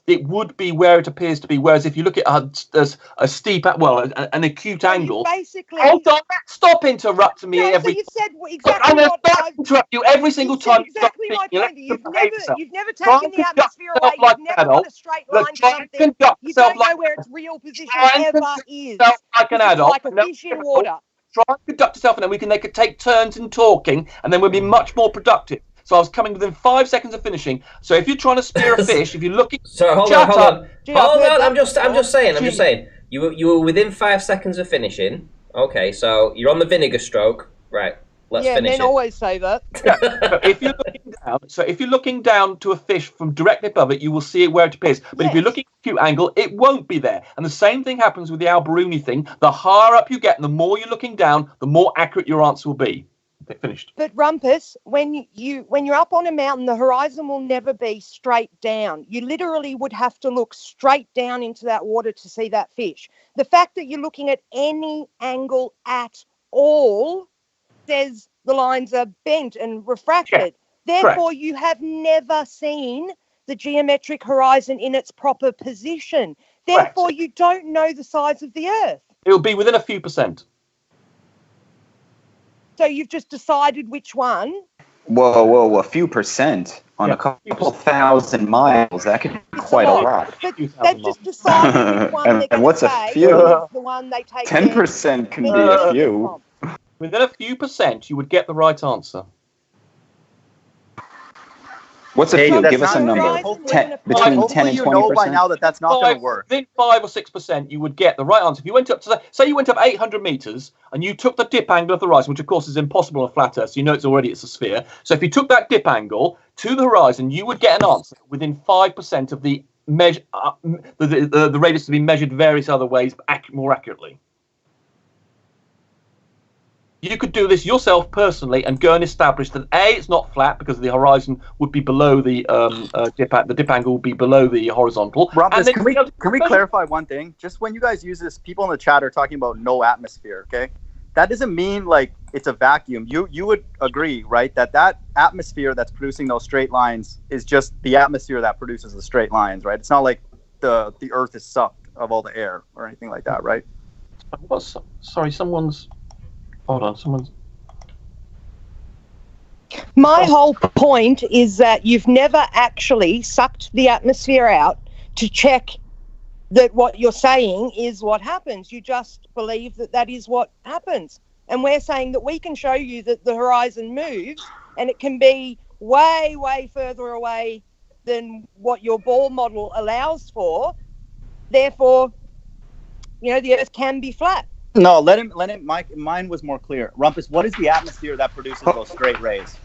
Speaker 8: it would be where it appears to be. Whereas if you look at a steep, an acute angle.
Speaker 9: Basically,
Speaker 8: hold on, stop interrupting me
Speaker 9: So you've said exactly
Speaker 8: I'm going
Speaker 9: what
Speaker 8: to interrupt you every single time.
Speaker 9: Exactly my point. You've never taken the atmosphere away. You've never got a straight line to something. You don't know where its real position ever is.
Speaker 8: Like an adult,
Speaker 9: like a fish in water.
Speaker 8: Try and conduct yourself, and then they could take turns in talking, and then we'll be much more productive. So I was coming within 5 seconds of finishing. So if you're trying to spear a fish, if you're looking,
Speaker 1: so hold on. I'm just saying. You were within 5 seconds of finishing. Okay, so you're on the vinegar stroke, right? Let's finish it.
Speaker 9: Men always say that.
Speaker 8: So if you're looking down to a fish from directly above it, you will see it where it appears. But if you're looking at acute angle, it won't be there. And the same thing happens with the Alberuni thing. The higher up you get, and the more you're looking down, the more accurate your answer will be. They're finished.
Speaker 9: But Rumpus, when you're up on a mountain, the horizon will never be straight down. You literally would have to look straight down into that water to see that fish. The fact that you're looking at any angle at all says the lines are bent and refracted. Yeah, therefore, you have never seen the geometric horizon in its proper position. Therefore, you don't know the size of the Earth.
Speaker 8: It'll be within a few percent.
Speaker 9: So you've just decided which one?
Speaker 3: Whoa, a few percent on a couple thousand miles. That could be quite a lot.
Speaker 9: But they've just decided which one they're
Speaker 3: and what's a few?
Speaker 9: The one they take
Speaker 3: 10% can be a few.
Speaker 8: Within a few percent, you would get the right answer.
Speaker 3: What's a few? Give us a number. Between 10 and 20%.
Speaker 7: You know by now that's not going to work.
Speaker 8: Within 5 or 6%, you would get the right answer. If you went up to, say you went up 800 meters and you took the dip angle of the horizon, which of course is impossible on a flat Earth, so you know it's a sphere. So if you took that dip angle to the horizon, you would get an answer within 5% of the the radius to be measured various other ways, more accurately. You could do this yourself personally and go and establish that it's not flat because the horizon would be below the dip angle would be below the horizontal.
Speaker 7: Rumpus, can we clarify one thing? Just when you guys use this, people in the chat are talking about no atmosphere, okay? That doesn't mean like it's a vacuum. You would agree, right, that atmosphere that's producing those straight lines is just the atmosphere that produces the straight lines, right? It's not like the Earth is sucked of all the air or anything like that, right?
Speaker 8: Sorry, someone's... Hold on, someone's...
Speaker 9: My whole point is that you've never actually sucked the atmosphere out to check that what you're saying is what happens. You just believe that is what happens. And we're saying that we can show you that the horizon moves and it can be way, way further away than what your ball model allows for. Therefore, the Earth can be flat.
Speaker 7: No, let him. Mine was more clear. Rumpus, what is the atmosphere that produces those straight rays?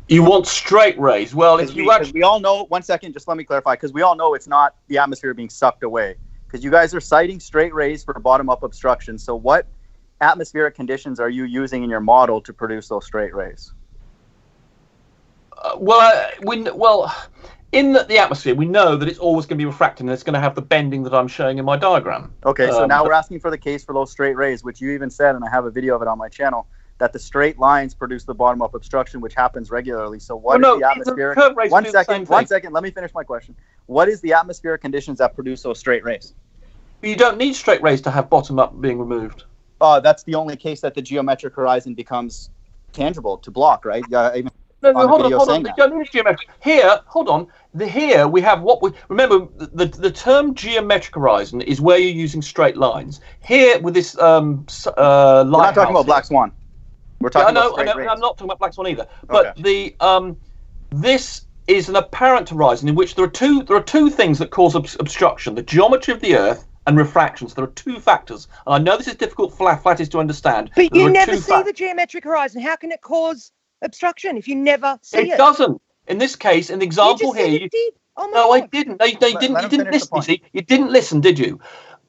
Speaker 8: You want straight rays? Well, if you actually...
Speaker 7: we all know. 1 second, just let me clarify, because we all know it's not the atmosphere being sucked away. Because you guys are citing straight rays for bottom-up obstruction. So, what atmospheric conditions are you using in your model to produce those straight rays?
Speaker 8: In the atmosphere, we know that it's always going to be refracted and it's going to have the bending that I'm showing in my diagram.
Speaker 7: Okay, so now we're asking for the case for those straight rays, which you even said, and I have a video of it on my channel, that the straight lines produce the bottom-up obstruction, which happens regularly. So what is the atmospheric... One second, let me finish my question. What is the atmospheric conditions that produce those straight rays?
Speaker 8: You don't need straight rays to have bottom-up being removed.
Speaker 7: That's the only case that the geometric horizon becomes tangible to block, right? Even
Speaker 8: No, hold on. We don't need geometric. Here, hold on. Here we have what we remember. The term geometric horizon is where you're using straight lines. Here with this
Speaker 7: we're not talking about Black Swan. We're talking about straight rays.
Speaker 8: I'm not talking about Black Swan either. But this is an apparent horizon in which there are two things that cause obstruction: the geometry of the Earth and refractions. There are two factors, and I know this is difficult for flatties to understand.
Speaker 9: But you never see the geometric horizon. How can it cause obstruction if you never see it?
Speaker 8: It doesn't. In this case, in the example here,
Speaker 9: you did. Oh
Speaker 8: no, I didn't. You didn't listen. You see, you didn't listen, did you?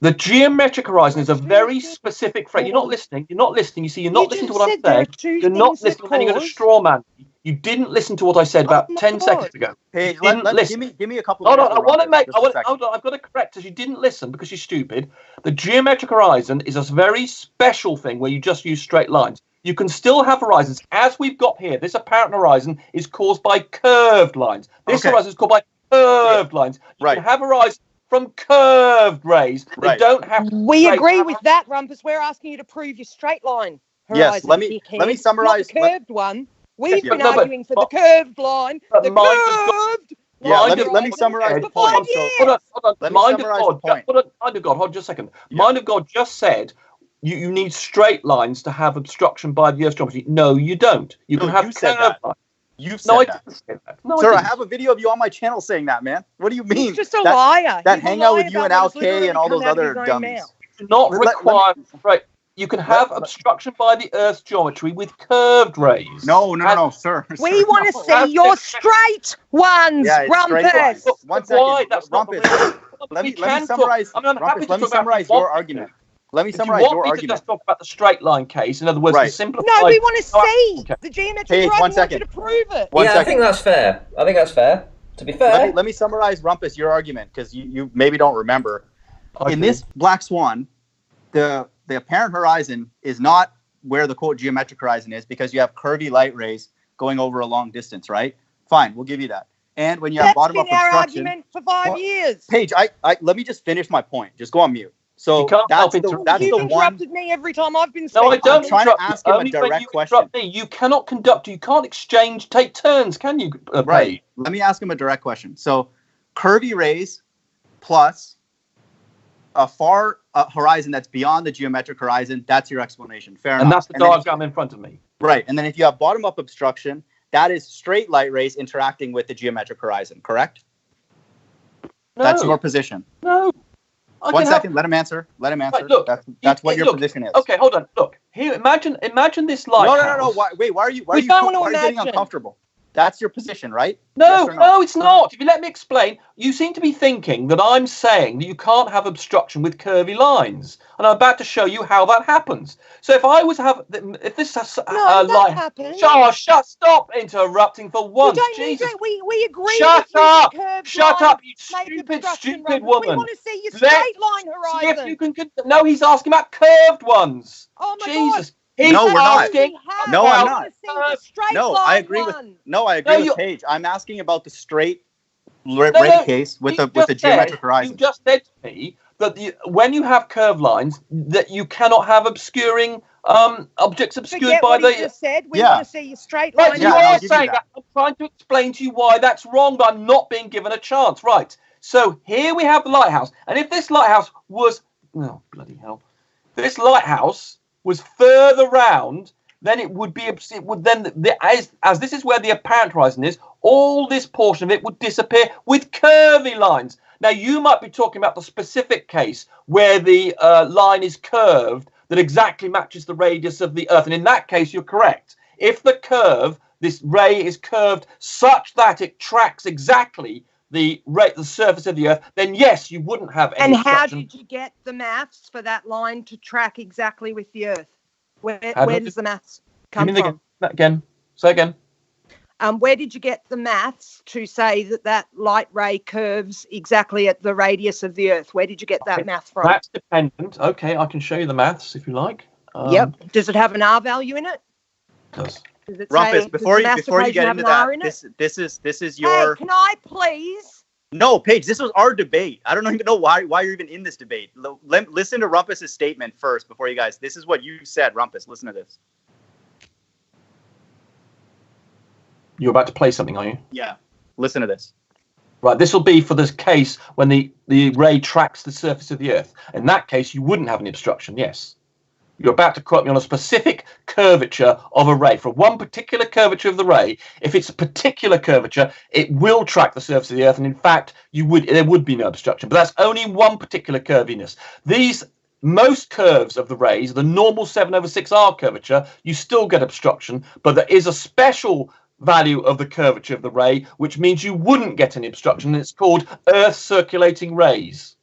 Speaker 8: The geometric horizon is a very specific phrase. You're not listening. You see, you're not listening to what I'm saying. You're not listening, and then you're going to straw man. You didn't listen to what I said about 10 seconds ago.
Speaker 7: Hey, give me a couple of
Speaker 8: minutes. Hold on, I've got to correct us. You didn't listen because you're stupid. The geometric horizon is a very special thing where you just use straight lines. You can still have horizons, as we've got here. This apparent horizon is caused by curved lines. This horizon is caused by curved lines. You can have horizons from curved rays. They don't have.
Speaker 9: We agree with that, Rumpus. We're asking you to prove your straight line horizon.
Speaker 7: Yes, let me summarize.
Speaker 9: Not the curved one. We've been arguing for the curved line. The curved.
Speaker 7: Yeah, let me summarize the point.
Speaker 8: Hold on.
Speaker 7: Let me summarize the point.
Speaker 8: Mind of God, hold just a second. Mind of God just said you need straight lines to have obstruction by the Earth's geometry. No, you don't. You can have curved lines.
Speaker 7: You've said that.
Speaker 8: No,
Speaker 7: Sir, I have a video of you on my channel saying that, man. What do you mean?
Speaker 9: He's just a liar.
Speaker 7: That hangout with you and Al K and all those other dummies.
Speaker 8: Do not require right. You can have obstruction by the Earth's geometry with curved rays.
Speaker 7: No, sir.
Speaker 9: We want to see your straight ones, Rumpus.
Speaker 7: One second, Rumpus. Let me summarize. Rumpus, let me summarize your argument. Let me summarize your argument.
Speaker 8: To just talk about the straight line case, in other words, to simplify.
Speaker 9: No, we want to see the geometry.
Speaker 7: One second.
Speaker 9: To prove it.
Speaker 1: I think that's fair. To be fair,
Speaker 7: let me summarize, Rumpus, your argument, because you maybe don't remember. In this Black Swan, the apparent horizon is not where the quote geometric horizon is, because you have curvy light rays going over a long distance, right? Fine, we'll give you that. And when you have bottom up obstruction,
Speaker 9: argument for 5 years.
Speaker 7: Payge, I let me just finish my point. Just go on mute. So that's the one.
Speaker 9: You've interrupted me every time I've been speaking.
Speaker 8: No, I don't.
Speaker 7: I'm trying to ask him a direct question.
Speaker 8: You cannot you can't take turns, can you?
Speaker 7: Right. Let me ask him a direct question. So, curvy rays plus a far horizon that's beyond the geometric horizon, that's your explanation. Fair enough.
Speaker 8: And that's the diagram in front of me.
Speaker 7: Right. And then if you have bottom up obstruction, that is straight light rays interacting with the geometric horizon, correct? No. That's your position.
Speaker 8: No.
Speaker 7: One second. Let him answer. Right, look, that's what your position is.
Speaker 8: Okay, hold on. Look here. Imagine this lighthouse.
Speaker 7: No. Why are you getting uncomfortable? That's your position, right?
Speaker 8: No, no, it's not. If you let me explain, you seem to be thinking that I'm saying that you can't have obstruction with curvy lines, and I'm about to show you how that happens. So if this has
Speaker 9: that happens.
Speaker 8: Stop interrupting for once. Jesus.
Speaker 9: We agree.
Speaker 8: Shut up, you stupid woman.
Speaker 9: We want to see your straight line horizon.
Speaker 8: See if you can. No, he's asking about curved ones.
Speaker 9: Oh my
Speaker 8: Jesus.
Speaker 9: God.
Speaker 7: No, we're not. No, I'm not.
Speaker 9: No,
Speaker 7: I agree with Payge. I'm asking about the straight ray case with the geometric horizon.
Speaker 8: You just said to me that when you have curved lines, that you cannot have obscuring objects obscured by the.
Speaker 9: You just said we want to see your straight
Speaker 8: line.
Speaker 9: Right,
Speaker 8: you are saying that. I'm trying to explain to you why that's wrong, but I'm not being given a chance. Right. So here we have the lighthouse, and if this lighthouse was bloody hell, this lighthouse was further round, then it would as this is where the apparent horizon is, all this portion of it would disappear with curvy lines. Now you might be talking about the specific case where the line is curved that exactly matches the radius of the Earth, and in that case you're correct. If this ray is curved such that it tracks exactly the surface of the Earth, then yes, you wouldn't have any obstruction.
Speaker 9: How did you get the maths for that line to track exactly with the Earth? Where does the maths come from?
Speaker 8: Say again.
Speaker 9: Where did you get the maths to say that light ray curves exactly at the radius of the Earth? Where did you get that math from?
Speaker 8: That's dependent. Okay, I can show you the maths if you like.
Speaker 9: Yep. Does it have an R value in it?
Speaker 8: It does.
Speaker 7: Rumpus, before you get into that, this is your.
Speaker 9: Hey, can I please?
Speaker 7: No, Payge, this was our debate. I don't even know why you're even in this debate. Listen to Rumpus's statement first before you guys. This is what you said, Rumpus. Listen to this.
Speaker 8: You're about to play something, are you?
Speaker 7: Yeah. Listen to this.
Speaker 8: Right, this will be for this case when the ray tracks the surface of the Earth. In that case, you wouldn't have any obstruction, yes. You're about to quote me on a specific curvature of a ray. For one particular curvature of the ray, if it's a particular curvature, it will track the surface of the Earth, and in fact, there would be no obstruction. But that's only one particular curviness. Most curves of the rays, the normal 7/6R curvature, you still get obstruction, but there is a special value of the curvature of the ray, which means you wouldn't get any obstruction, and it's called Earth circulating rays.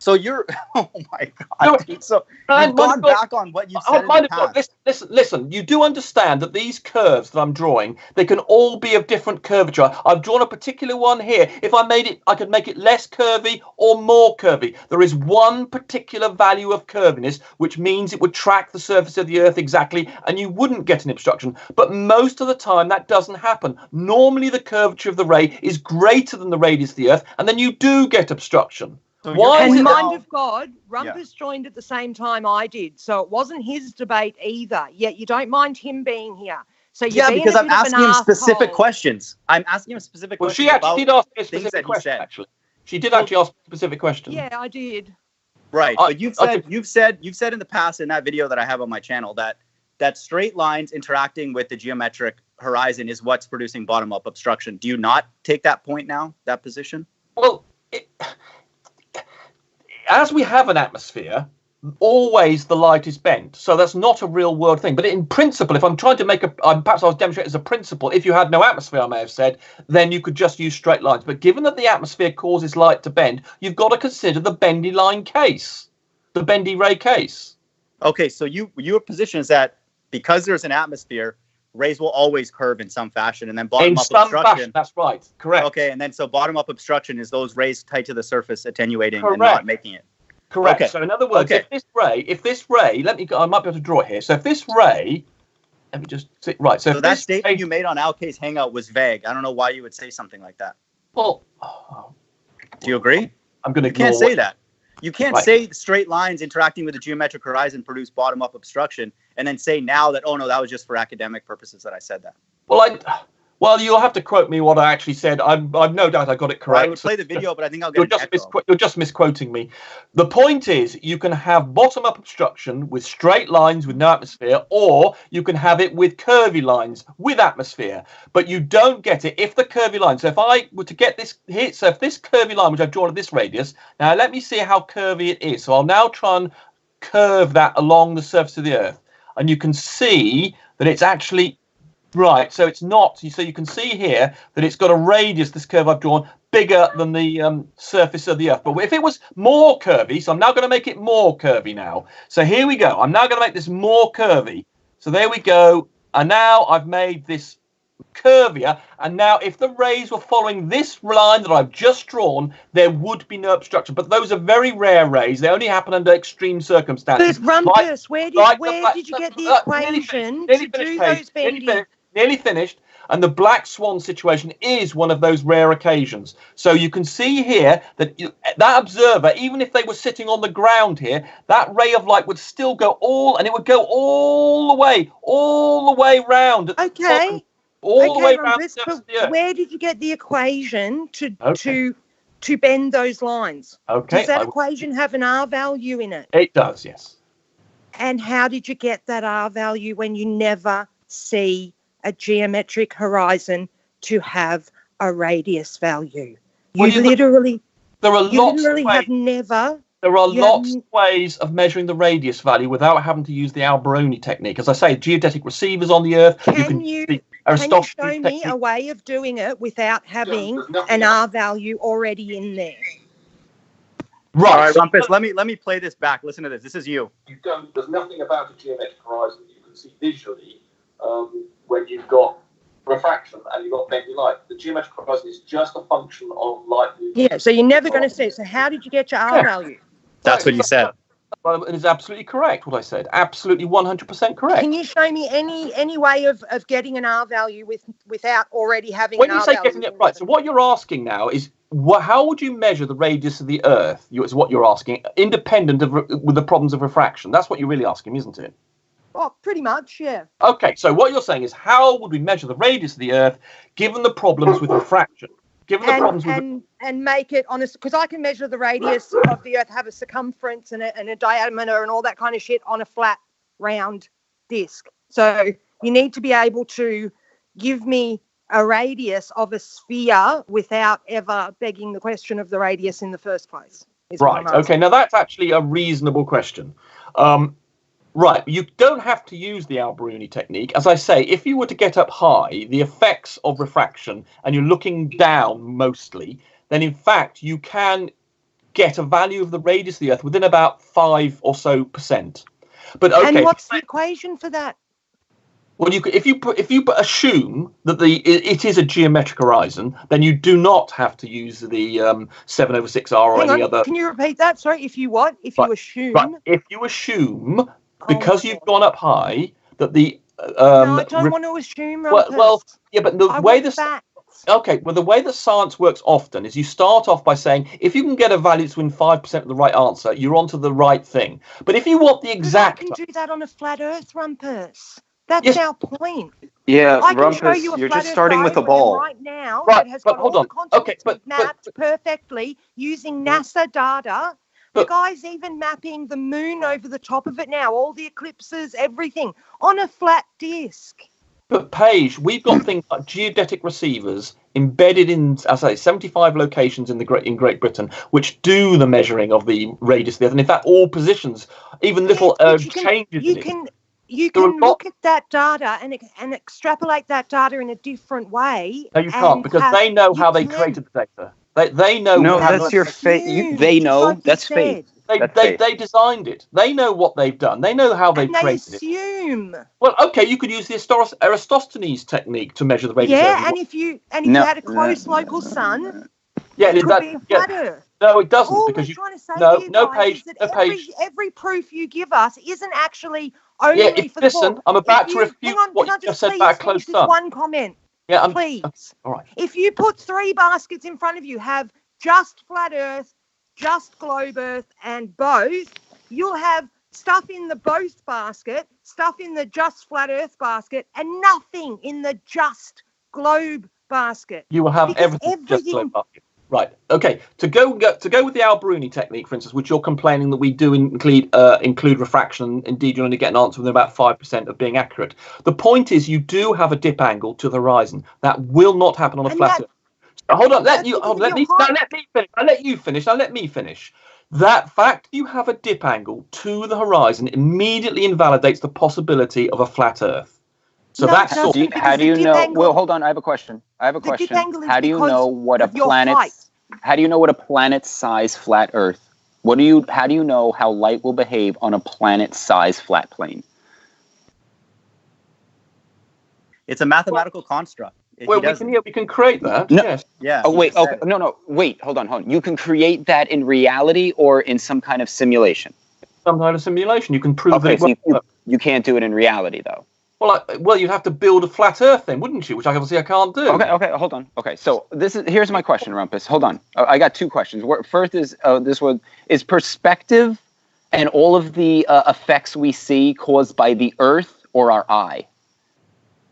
Speaker 7: So you're, oh my God. Dude. So you've gone back on what you've said in the past.
Speaker 8: Listen, you do understand that these curves that I'm drawing, they can all be of different curvature. I've drawn a particular one here. If I made it, I could make it less curvy or more curvy. There is one particular value of curviness, which means it would track the surface of the Earth exactly, and you wouldn't get an obstruction. But most of the time, that doesn't happen. Normally, the curvature of the ray is greater than the radius of the Earth, and then you do get obstruction.
Speaker 7: So
Speaker 8: why
Speaker 9: and
Speaker 8: is it
Speaker 9: mind of God, Rumpus joined at the same time I did, so it wasn't his debate either. Yet you don't mind him being here. So you're
Speaker 7: because I'm asking him specific questions. I'm asking him specific questions.
Speaker 8: Well, she actually did ask me a specific question. Actually, she did actually ask a specific question.
Speaker 9: Yeah, I did.
Speaker 7: Right, but you've said in the past in that video that I have on my channel that straight lines interacting with the geometric horizon is what's producing bottom-up obstruction. Do you not take that point now, that position?
Speaker 8: Well, as we have an atmosphere, always the light is bent. So that's not a real world thing. But in principle, if I'm trying to make perhaps I was demonstrating as a principle, if you had no atmosphere, I may have said, then you could just use straight lines. But given that the atmosphere causes light to bend, you've got to consider the bendy line case, the bendy ray case.
Speaker 7: Okay, so your position is that because there's an atmosphere, rays will always curve in some fashion, and then bottom-up obstruction.
Speaker 8: Fashion, that's right, correct.
Speaker 7: Okay, and then so bottom-up obstruction is those rays tight to the surface attenuating and not making it.
Speaker 8: Correct. Okay. So in other words, if this ray, I might be able to draw it here. So if this ray, let me just see, right. So
Speaker 7: that statement you made on Alk's Hangout was vague. I don't know why you would say something like that.
Speaker 8: Well,
Speaker 7: do you agree?
Speaker 8: I'm going to.
Speaker 7: You can't say that. You can't say straight lines interacting with the geometric horizon produce bottom-up obstruction, and then say now that, oh no, that was just for academic purposes that I said that.
Speaker 8: Well, you'll have to quote me what I actually said. I've no doubt I got it correct.
Speaker 7: Well, I would play the video, but I think I'll get
Speaker 8: you're just misquoting me. The point is, you can have bottom-up obstruction with straight lines with no atmosphere, or you can have it with curvy lines with atmosphere. But you don't get it if the curvy line. So if I were to get this here, so if this curvy line, which I've drawn at this radius, now let me see how curvy it is. So I'll now try and curve that along the surface of the Earth, and you can see that it's actually. Right, so it's not. So you can see here that it's got a radius, this curve I've drawn, bigger than the surface of the Earth. But if it was more curvy, so I'm now going to make it more curvy now. So here we go. I'm now going to make this more curvy. So there we go. And now I've made this curvier. And now if the rays were following this line that I've just drawn, there would be no obstruction. But those are very rare rays. They only happen under extreme circumstances.
Speaker 9: But Rumpus, where did you get the equation to do those bendy?
Speaker 8: Nearly finished, and the black swan situation is one of those rare occasions. So you can see here that that observer, even if they were sitting on the ground here, that ray of light would still go all the way round.
Speaker 9: Okay.
Speaker 8: All the way around the
Speaker 9: surface of the Earth. Where did you get the equation to bend those lines?
Speaker 8: Okay.
Speaker 9: Does that equation have an R value in it?
Speaker 8: It does, yes.
Speaker 9: And how did you get that R value when you never see a geometric horizon to have a radius value? There are lots
Speaker 8: of ways of measuring the radius value without having to use the AranA technique. As I say, geodetic receivers on the Earth.
Speaker 9: Can you show me a way of doing it without having an R value already in there?
Speaker 7: Right. All right, Rumpus, let me play this back. Listen to this. This is you.
Speaker 8: There's nothing about a geometric horizon that you can see visually when you've got refraction and you've got bendy light. The geometric horizon is just a function of light moving.
Speaker 9: Yeah, so you're never going to see it. So how did you get your R value?
Speaker 7: That's what you said.
Speaker 8: It is absolutely correct what I said. Absolutely 100% correct.
Speaker 9: Can you show me any way of getting an R value without already having an R value?
Speaker 8: When you say getting it right, so what you're asking now is how would you measure the radius of the Earth? Is what you're asking, independent of with the problems of refraction. That's what you're really asking, isn't it?
Speaker 9: Oh, pretty much, yeah.
Speaker 8: Okay, so what you're saying is how would we measure the radius of the Earth given the problems with refraction?
Speaker 9: And make it honest, because I can measure the radius of the Earth, have a circumference and a diameter and all that kind of shit on a flat, round disc. So you need to be able to give me a radius of a sphere without ever begging the question of the radius in the first place.
Speaker 8: Right. Okay. Now that's actually a reasonable question. Right, you don't have to use the AranA technique. As I say, if you were to get up high, the effects of refraction, and you're looking down mostly, then in fact you can get a value of the radius of the Earth within about 5% or so. But okay,
Speaker 9: and what's the equation for that?
Speaker 8: Well, if you assume that it is a geometric horizon, then you do not have to use the 7/6R or any other.
Speaker 9: Can you repeat that? Sorry, if you what? If you assume.
Speaker 8: Right. If you assume, because you've gone up high, that the
Speaker 9: no, I don't want to assume.
Speaker 8: Well, yeah, but the way the way that science works often is you start off by saying if you can get a value that's within 5% of the right answer, you're onto the right thing. But if you want the exact,
Speaker 9: I can do that on a flat Earth, Rumpus. That's our point.
Speaker 3: Yeah,
Speaker 9: I can
Speaker 3: Rumpus,
Speaker 9: show you a
Speaker 3: you're
Speaker 9: flat
Speaker 3: just
Speaker 9: Earth
Speaker 3: starting with a
Speaker 9: diagram
Speaker 3: ball.
Speaker 9: right now
Speaker 8: Right,
Speaker 9: that has
Speaker 8: but
Speaker 9: got
Speaker 8: hold
Speaker 9: all
Speaker 8: on.
Speaker 9: the continents
Speaker 8: Okay,
Speaker 9: mapped perfectly using NASA data. The guy's even mapping the moon over the top of it now, all the eclipses, everything, on a flat disk.
Speaker 8: But Payge, we've got things like geodetic receivers embedded in, as I say, 75 locations in Great Britain, which do the measuring of the radius of the Earth, and in fact, all positions, even little changes.
Speaker 9: You can look at that data and extrapolate that data in a different way.
Speaker 8: No, you can't, because they know how they created the data. They know.
Speaker 3: No, that's your fate. They know. That's fate.
Speaker 8: They designed it. They know what they've done. They know how they've created it.
Speaker 9: They assume.
Speaker 8: Well, okay, you could use the Eratosthenes technique to measure the radius.
Speaker 9: Yeah, and if you had a close local sun,
Speaker 8: it
Speaker 9: could be a flat Earth.
Speaker 8: No, it doesn't,
Speaker 9: all
Speaker 8: because
Speaker 9: we're trying to say to you guys is that every proof you give us isn't actually only for the
Speaker 8: I'm about to refute what you just said about a close sun.
Speaker 9: One comment.
Speaker 8: Yeah,
Speaker 9: please.
Speaker 8: All right.
Speaker 9: If you put 3 baskets in front of you, have just flat Earth, just globe Earth, and both, you'll have stuff in the both basket, stuff in the just flat Earth basket, and nothing in the just globe basket.
Speaker 8: You will have everything just globe basket. Right. Okay. To go with the Al-Bruni technique, for instance, which you're complaining that we do include refraction. Indeed, you only get an answer within about 5% of being accurate. The point is, you do have a dip angle to the horizon. That will not happen on a flat Earth. Hold on. Let me finish. That fact you have a dip angle to the horizon immediately invalidates the possibility of a flat Earth. So that's
Speaker 3: how do you know? Well, hold on. I have a question. How do you know what a planet? How do you know what a planet-sized flat Earth? How do you know how light will behave on a planet-sized flat plane?
Speaker 7: It's a mathematical construct.
Speaker 8: Well, we can create that.
Speaker 3: No,
Speaker 8: yes.
Speaker 3: Yeah. Oh wait. Okay. No. Wait. Hold on. You can create that in reality or in some kind of simulation.
Speaker 8: Some kind of simulation. You can prove
Speaker 3: that.
Speaker 8: Okay,
Speaker 3: so you can't do it in reality, though.
Speaker 8: Well, you'd have to build a flat Earth then, wouldn't you? Which obviously I can't do.
Speaker 3: Okay, hold on. Okay, so here's my question, Rumpus. Hold on. I got 2 questions. First is is perspective and all of the effects we see caused by the Earth or our eye?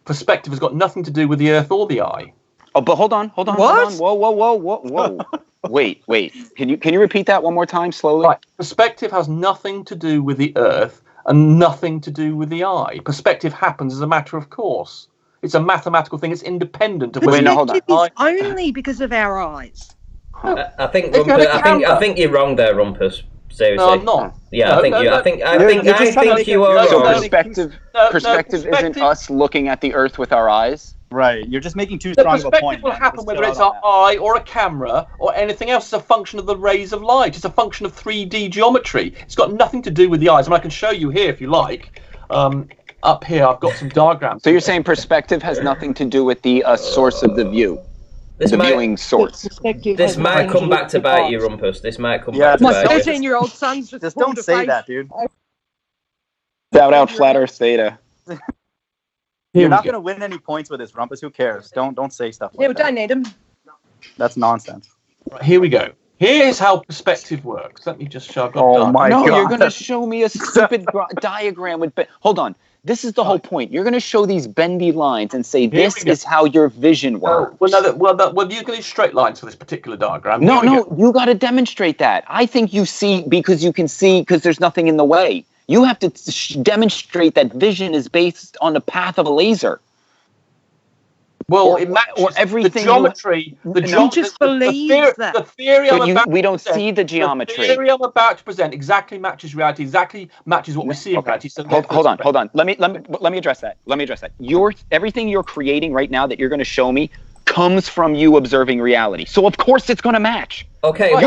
Speaker 8: Perspective has got nothing to do with the Earth or the eye.
Speaker 3: Oh, but hold on.
Speaker 9: What?
Speaker 3: Whoa. Wait. Can you repeat that one more time slowly?
Speaker 8: Right. Perspective has nothing to do with the Earth and nothing to do with the eye. Perspective happens as a matter of course. It's a mathematical thing. It's independent of whether.
Speaker 9: Perspective is only because of our eyes.
Speaker 1: I think you're wrong there, Rumpus. Seriously.
Speaker 8: No, I'm not.
Speaker 1: Yeah, no, I think you are wrong.
Speaker 3: Perspective isn't us looking at the Earth with our eyes.
Speaker 7: Right. You're just making too strong of a point.
Speaker 8: Perspective will happen whether it's our eye or a camera or anything else. It's a function of the rays of light. It's a function of 3D geometry. It's got nothing to do with the eyes. I can show you here if you like. Up here, I've got some diagrams.
Speaker 3: So you're saying perspective has nothing to do with the source of the view? Viewing source.
Speaker 1: This might come back to bite you, Rumpus. This might come back to bite you.
Speaker 9: My 13-year-old son's
Speaker 7: just don't say that, dude.
Speaker 3: Shout out Flat Earth Theta.
Speaker 7: You're not going to win any points with this, Rumpus. Who cares? Don't say stuff like that.
Speaker 9: Yeah, we don't need them.
Speaker 7: That's nonsense.
Speaker 8: Right, here we go. Here's how perspective works. Let me just show.
Speaker 3: My God. You're going to show me a stupid diagram with. Hold on. This is the whole point. You're going to show these bendy lines and say this is how your vision works.
Speaker 8: Well, you're going to use straight lines for this particular diagram.
Speaker 3: No, you got to demonstrate that. I think you see because there's nothing in the way. You have to demonstrate that vision is based on the path of a laser.
Speaker 8: Well, it matches or everything. The geometry.
Speaker 9: He just believes that.
Speaker 8: The theory
Speaker 3: we don't see the geometry.
Speaker 8: The theory I'm about to present exactly matches reality. Exactly matches what we see in reality. So
Speaker 3: hold on. Let me address that. Everything you're creating right now that you're going to show me comes from you observing reality. So of course it's going to match.
Speaker 1: Okay,
Speaker 8: Right,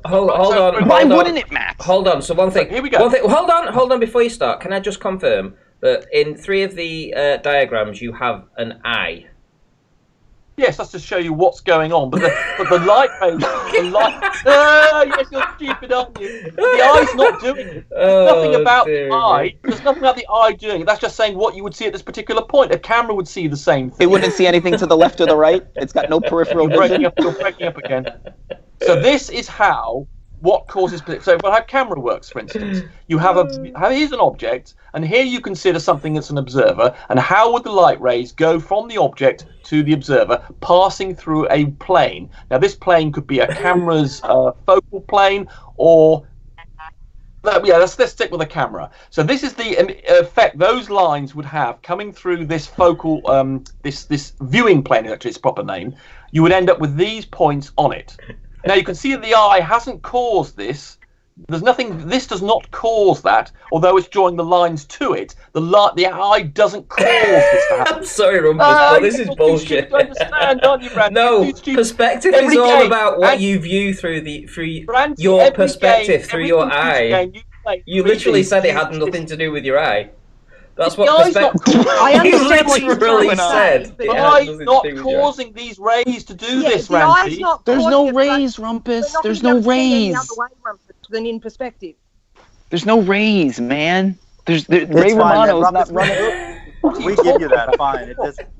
Speaker 1: hold on.
Speaker 3: Why wouldn't it match?
Speaker 1: Hold on. So one thing.
Speaker 8: Here we go.
Speaker 1: One thing. Hold on. Before you start, can I just confirm that in 3 of the diagrams you have an eye?
Speaker 8: Yes, that's to show you what's going on. But the light phase, yes, you're stupid, aren't you? The eye's not doing it. There's nothing about the eye. There's nothing about the eye doing it. That's just saying what you would see at this particular point. A camera would see the same thing.
Speaker 3: It wouldn't see anything to the left or the right. It's got no peripheral vision.
Speaker 8: You're breaking up again. So this is what causes. So how camera works, for instance, you have here's an object, and here you consider something that's an observer, and how would the light rays go from the object to the observer, passing through a plane? Now, this plane could be a camera's focal plane, or let's stick with a camera. So this is the effect those lines would have coming through this focal, this viewing plane, is actually its proper name. You would end up with these points on it. Now you can see that the eye hasn't caused this. There's nothing. This does not cause that, although it's drawing the lines to it. The eye doesn't cause this to happen.
Speaker 1: I'm sorry, Rumpus, but this is bullshit.
Speaker 8: You understand, aren't you, Ranty?
Speaker 1: No, perspective is all about what you view through
Speaker 8: Ranty,
Speaker 1: your perspective, through your eye. You literally said it had
Speaker 8: use
Speaker 1: nothing to do with your eye. That's
Speaker 8: The
Speaker 1: what
Speaker 8: eye's not
Speaker 1: perspective.
Speaker 9: I understand what you're
Speaker 1: literally
Speaker 9: trying to
Speaker 1: said.
Speaker 9: say,
Speaker 8: The
Speaker 9: but
Speaker 8: eye's not causing these rays to do this,
Speaker 9: the eye's
Speaker 8: Ranty.
Speaker 9: not
Speaker 3: There's
Speaker 9: causing
Speaker 3: no
Speaker 9: it, but
Speaker 3: rays,
Speaker 9: we're
Speaker 3: Rumpus.
Speaker 9: not
Speaker 3: There's
Speaker 9: gonna
Speaker 3: no
Speaker 9: be able to see it any
Speaker 3: rays.
Speaker 9: other way, Rumpus, than in perspective.
Speaker 3: There's no rays, man. Ray
Speaker 7: fine,
Speaker 3: Romano's
Speaker 7: man.
Speaker 3: not
Speaker 7: Rumpus,
Speaker 3: running.
Speaker 7: We give you that. Fine.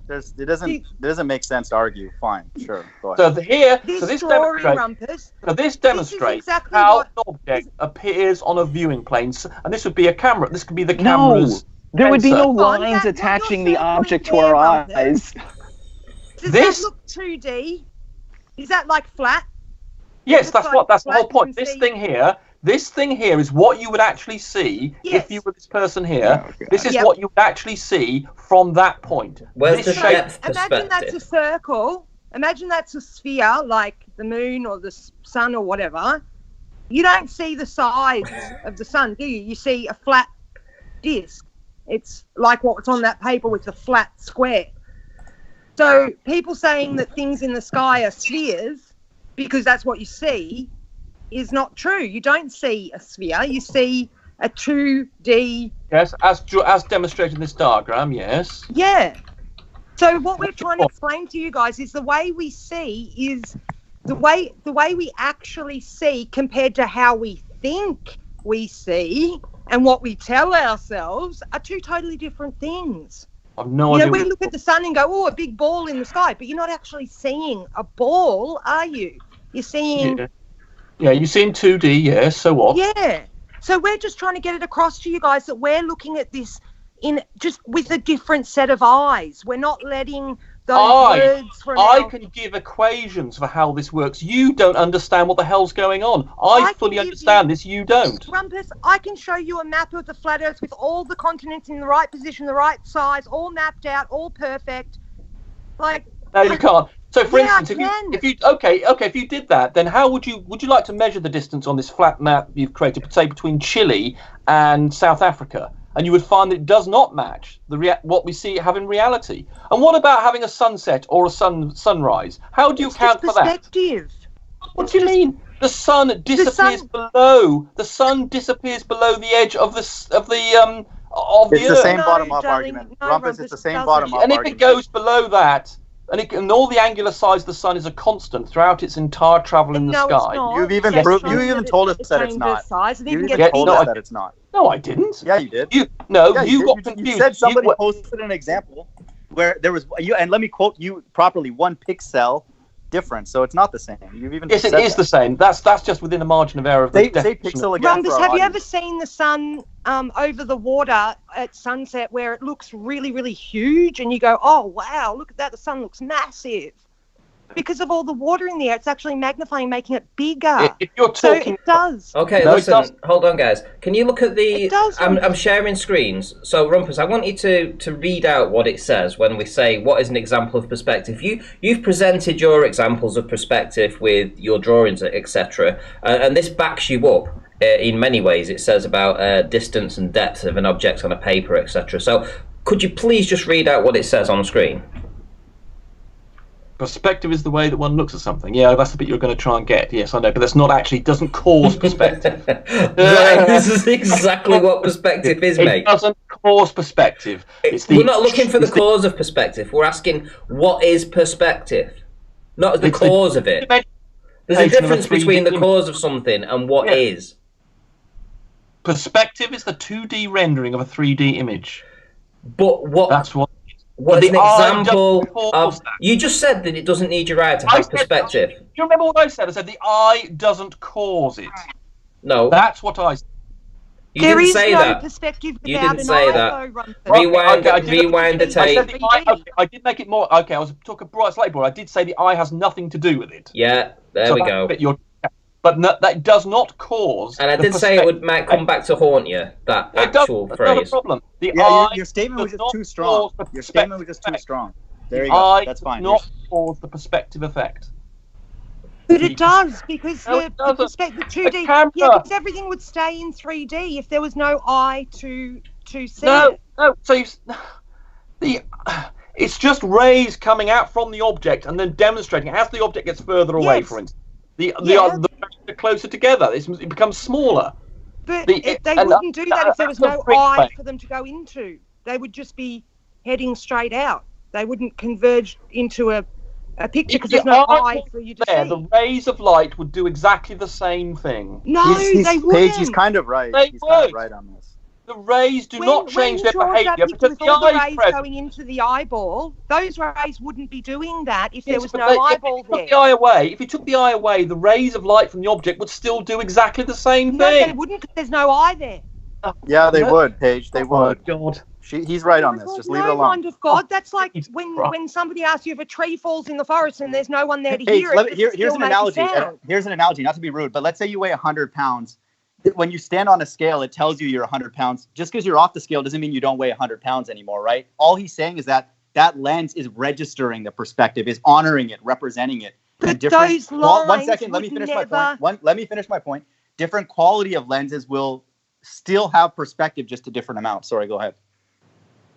Speaker 7: It doesn't make sense to argue. Fine. Sure. Go ahead.
Speaker 9: This drawing, Rumpus.
Speaker 8: This demonstrates
Speaker 9: exactly
Speaker 8: how
Speaker 9: what-
Speaker 8: an object appears on a viewing plane, and this would be a camera. This could be the camera's.
Speaker 3: There would be no
Speaker 8: sensor.
Speaker 3: lines attaching the object to our eyes.
Speaker 9: Does
Speaker 8: This-
Speaker 9: that look 2D? Is that like flat?
Speaker 8: Yes,
Speaker 9: It looks
Speaker 8: that's the
Speaker 9: like
Speaker 8: whole point.
Speaker 9: flat,
Speaker 8: This
Speaker 9: you
Speaker 8: thing here is what you would actually see
Speaker 9: Yes.
Speaker 8: if you were this person here.
Speaker 3: Oh, God.
Speaker 8: This is
Speaker 9: Yep.
Speaker 8: what you would actually see from that point.
Speaker 1: Where's
Speaker 8: This
Speaker 1: the
Speaker 8: shape-
Speaker 1: depth
Speaker 9: Imagine that's a
Speaker 1: perspective?
Speaker 9: circle. Imagine that's a sphere, like the moon or the sun or whatever. You don't see the sides of the sun, do you? You see a flat disc. It's like what's on that paper with the flat square. So people saying that things in the sky are spheres because that's what you see is not true. You don't see a sphere. You see a 2D.
Speaker 8: Yes, as demonstrated in this diagram. Yes.
Speaker 9: Yeah. So what we're trying to explain to you guys is the way we see is the way we actually see compared to how we think we see and what we tell ourselves are two totally different things.
Speaker 8: I've no
Speaker 9: You
Speaker 8: idea.
Speaker 9: know, we look at the sun and go, oh, a big ball in the sky, but you're not actually seeing a ball, are you? You're seeing...
Speaker 8: Yeah, you see in 2D, yes, so what?
Speaker 9: Yeah. So we're just trying to get it across to you guys that we're looking at this in just with a different set of eyes. We're not letting those words from
Speaker 8: I can give equations for how this works. You don't understand what the hell's going on. I fully understand this, you don't.
Speaker 9: Rumpus, I can show you a map of the flat Earth with all the continents in the right position, the right size, all mapped out, all perfect. Like
Speaker 8: No, you can't. So, for
Speaker 9: Yeah,
Speaker 8: instance,
Speaker 9: I
Speaker 8: if you did that, then how would you like to measure the distance on this flat map you've created, say between Chile and South Africa? And you would find that it does not match what we have in reality. And what about having a sunset or a sunrise? How do you account for that?
Speaker 9: Perspective.
Speaker 8: What do you mean? The sun disappears below. The sun disappears below the edge of the
Speaker 7: It's
Speaker 8: Earth.
Speaker 7: the same
Speaker 9: No,
Speaker 7: bottom up
Speaker 9: darling,
Speaker 7: argument.
Speaker 9: no,
Speaker 7: Rumpus,
Speaker 9: Rumpus,
Speaker 7: it's the
Speaker 9: it
Speaker 7: same
Speaker 9: doesn't.
Speaker 7: bottom up
Speaker 8: And if
Speaker 7: argument.
Speaker 8: it goes below that, and all the angular size of the sun is a constant throughout its entire travel in the
Speaker 9: No,
Speaker 8: sky.
Speaker 9: it's not.
Speaker 7: You've even
Speaker 9: Yes,
Speaker 7: proved,
Speaker 9: shown
Speaker 7: you even
Speaker 9: that
Speaker 7: told us
Speaker 9: it
Speaker 7: that it's
Speaker 9: changes
Speaker 7: not.
Speaker 9: size. It
Speaker 7: You
Speaker 9: even
Speaker 7: even
Speaker 9: gets
Speaker 7: told
Speaker 8: no,
Speaker 7: us
Speaker 8: I-
Speaker 7: that it's not.
Speaker 8: No, I didn't.
Speaker 7: Yeah, you did.
Speaker 8: You
Speaker 7: Yeah,
Speaker 8: you
Speaker 7: did.
Speaker 8: got
Speaker 7: You
Speaker 8: confused.
Speaker 7: said somebody
Speaker 8: You-
Speaker 7: posted an example where there was and let me quote you properly, 1 pixel difference, so it's not the same. You've even
Speaker 8: Yes, it
Speaker 7: said
Speaker 8: is
Speaker 7: that.
Speaker 8: the same. That's just within a margin of error of the
Speaker 7: Say
Speaker 8: definition.
Speaker 7: pixel again.
Speaker 9: Rumpus,
Speaker 7: for our
Speaker 9: have you
Speaker 7: audience.
Speaker 9: ever seen the sun over the water at sunset where it looks really, really huge and you go, oh, wow, look at that. The sun looks massive. Because of all the water in the air, it's actually magnifying, making it bigger.
Speaker 8: If you're
Speaker 9: So
Speaker 8: talking,
Speaker 9: it does.
Speaker 1: Okay,
Speaker 8: No, it
Speaker 1: listen,
Speaker 8: doesn't.
Speaker 1: hold on, guys. Can you look at the...
Speaker 9: It does,
Speaker 1: I'm
Speaker 9: Rumpus.
Speaker 1: sharing screens. So, Rumpus, I want you to read out what it says when we say, what is an example of perspective? You've presented your examples of perspective with your drawings, etc. And this backs you up in many ways. It says about distance and depth of an object on a paper, etc. So, could you please just read out what it says on screen?
Speaker 8: Perspective is the way that one looks at something. Yeah, that's the bit you're going to try and get. Yes, I know, but that's not actually doesn't cause perspective.
Speaker 1: Right, this is exactly what perspective is, mate.
Speaker 8: It doesn't cause perspective.
Speaker 1: We're not looking for the cause of perspective. We're asking what is perspective, not the cause of it. There's a difference between the cause of something and what is.
Speaker 8: Perspective is the 2D rendering of a 3D image.
Speaker 1: But what?
Speaker 8: That's what.
Speaker 1: What is an example of? You just said that it doesn't need your eye to have perspective.
Speaker 8: Do you remember what I said? I said the eye doesn't cause it.
Speaker 1: No.
Speaker 8: That's what I said.
Speaker 1: You didn't say that.
Speaker 9: Perspective
Speaker 1: you didn't say that. Rewind the tape.
Speaker 8: I did make it more. Okay, I was talking slightly broad. I did say the eye has nothing to do with it.
Speaker 1: Yeah, there we go.
Speaker 8: But that does not cause.
Speaker 1: And I did say it might come back to haunt you. That actual phrase.
Speaker 8: Not a problem.
Speaker 7: Your statement was just too strong. Your statement was just too strong. There you go. That's fine.
Speaker 8: Not cause the perspective effect.
Speaker 9: But it does, because the 2D, because everything would stay in 3D if there was no eye to see it.
Speaker 8: No. So it's just rays coming out from the object and then demonstrating as the object gets further away. For instance, the rays are closer together. It becomes smaller.
Speaker 9: But they wouldn't do that if there was no eye for them to go into. They would just be heading straight out. They wouldn't converge into a picture because there's no eye for you to see.
Speaker 8: The rays of light would do exactly the same thing.
Speaker 9: No, they wouldn't.
Speaker 7: Page, he's kind of right. He's kind of right on this.
Speaker 8: The rays do not change their behaviour because the eye is present.
Speaker 9: Going into the eyeball, those rays wouldn't be doing that if there was no eyeball there.
Speaker 8: If you took the eye away, the rays of light from the object would still do exactly the same thing.
Speaker 9: No, they wouldn't because there's no eye there.
Speaker 7: Yeah, they would, Paige. They would.
Speaker 8: Oh, God.
Speaker 7: He's right on this. Just leave it alone.
Speaker 9: No mind of God. That's like when somebody asks you if a tree falls in the forest and there's no one there to hear it.
Speaker 7: Here's an analogy. Here's an analogy, not to be rude, but let's say you weigh 100 pounds. When you stand on a scale, it tells you you're 100 pounds. Just because you're off the scale doesn't mean you don't weigh 100 pounds anymore, right? All he's saying is that lens is registering the perspective, is honoring it, representing it.
Speaker 9: But those lines
Speaker 7: 1 second, let me finish my point. Let me finish my point. Different quality of lenses will still have perspective, just a different amount. Sorry, go ahead.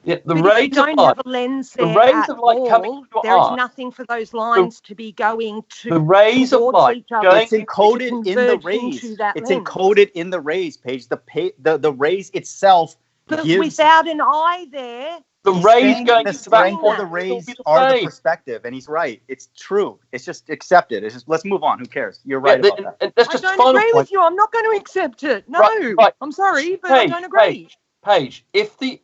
Speaker 8: Yeah,
Speaker 9: the rays of light. Have a lens there
Speaker 8: rays of light coming to
Speaker 9: there is nothing for those lines to be going to.
Speaker 8: The rays of light
Speaker 7: it's encoded in the rays. It's encoded in the rays, Paige. The rays itself.
Speaker 9: But without an eye there.
Speaker 8: The rays going
Speaker 7: the
Speaker 8: to that
Speaker 7: point. The rays are the perspective, and he's right. It's true. It's just accepted. It's just let's move on. Who cares? You're right about that.
Speaker 8: That's just
Speaker 9: I don't agree with you. I'm not going to accept it. No,
Speaker 8: right.
Speaker 9: I'm sorry, but I don't agree.
Speaker 8: Paige, if the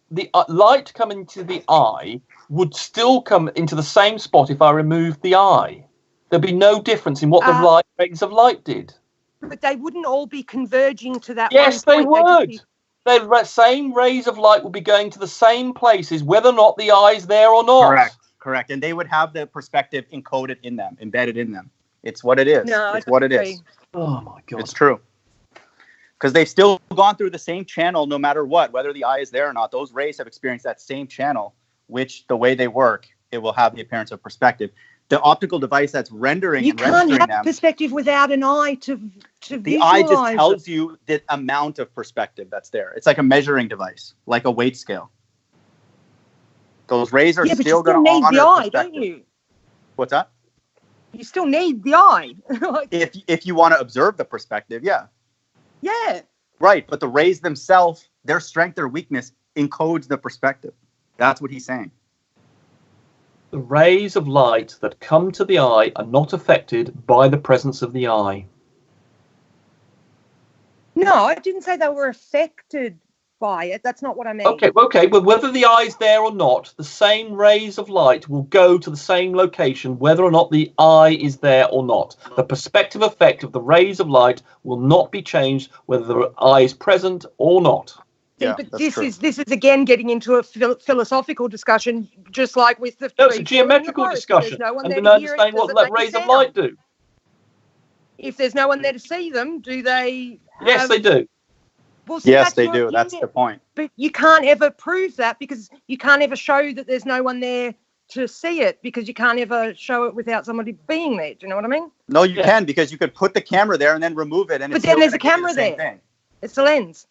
Speaker 8: light coming into the eye would still come into the same spot if I removed the eye, there'd be no difference in what the rays of light did.
Speaker 9: But they wouldn't all be converging to that.
Speaker 8: Yes, they would. The same rays of light would be going to the same places, whether or not the eye's there or not.
Speaker 7: Correct. And they would have the perspective encoded in them, embedded in them. It's what it is.
Speaker 9: No,
Speaker 7: it's what it is.
Speaker 8: Oh my God.
Speaker 7: It's true. Because they've still gone through the same channel no matter what, whether the eye is there or not. Those rays have experienced that same channel, which the way they work, it will have the appearance of perspective. The optical device that's rendering
Speaker 9: you can't have perspective without an eye to visualize.
Speaker 7: The eye just tells you the amount of perspective that's there. It's like a measuring device, like a weight scale. Those rays are still going to honor
Speaker 9: the eye,
Speaker 7: perspective.
Speaker 9: Don't you?
Speaker 7: What's that?
Speaker 9: You still need the eye.
Speaker 7: if you want to observe the perspective, yeah.
Speaker 9: Yeah.
Speaker 7: Right, but the rays themselves, their strength or weakness encodes the perspective. That's what he's saying.
Speaker 8: The rays of light that come to the eye are not affected by the presence of the eye.
Speaker 9: No, I didn't say they were affected by it. That's not what I meant.
Speaker 8: Okay. Well, whether the eye's there or not, the same rays of light will go to the same location, whether or not the eye is there or not. The perspective effect of the rays of light will not be changed whether the eye is present or not.
Speaker 9: Yeah, but this is again getting into a philosophical discussion, just like with the.
Speaker 8: No, it's a geometrical discussion. And then understand what rays of light do.
Speaker 9: If there's no one there to see them, do they?
Speaker 8: Yes, they do.
Speaker 9: Well, see,
Speaker 7: yes, they do. That's the point.
Speaker 9: But you can't ever prove that because you can't ever show that there's no one there to see it because you can't ever show it without somebody being there. Do you know what I mean?
Speaker 7: No, you can because you could put the camera there and then remove it.
Speaker 9: But then there's a camera there. It's a lens.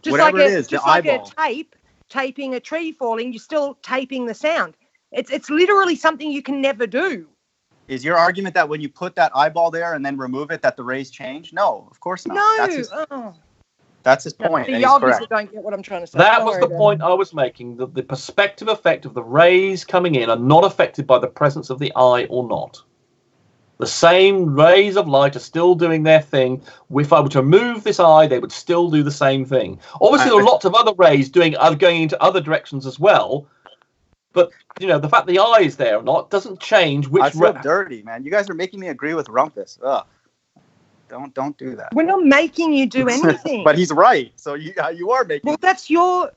Speaker 9: Just like a taping a tree falling, you're still taping the sound. It's literally something you can never do.
Speaker 7: Is your argument that when you put that eyeball there and then remove it, that the rays change? No, of course not.
Speaker 9: No.
Speaker 7: That's his point.
Speaker 9: You obviously don't get what I'm trying to say.
Speaker 8: That was the point I was making, that the perspective effect of the rays coming in are not affected by the presence of the eye or not. The same rays of light are still doing their thing. If I were to remove this eye, they would still do the same thing. Obviously, there are lots of other rays going into other directions as well. But, you know, the fact the eye is there or not doesn't change which...
Speaker 7: I feel dirty, man. You guys are making me agree with Rumpus. Ugh. Don't do that.
Speaker 9: We're not making you do anything.
Speaker 7: But he's right. So you are making...
Speaker 9: Well, that's your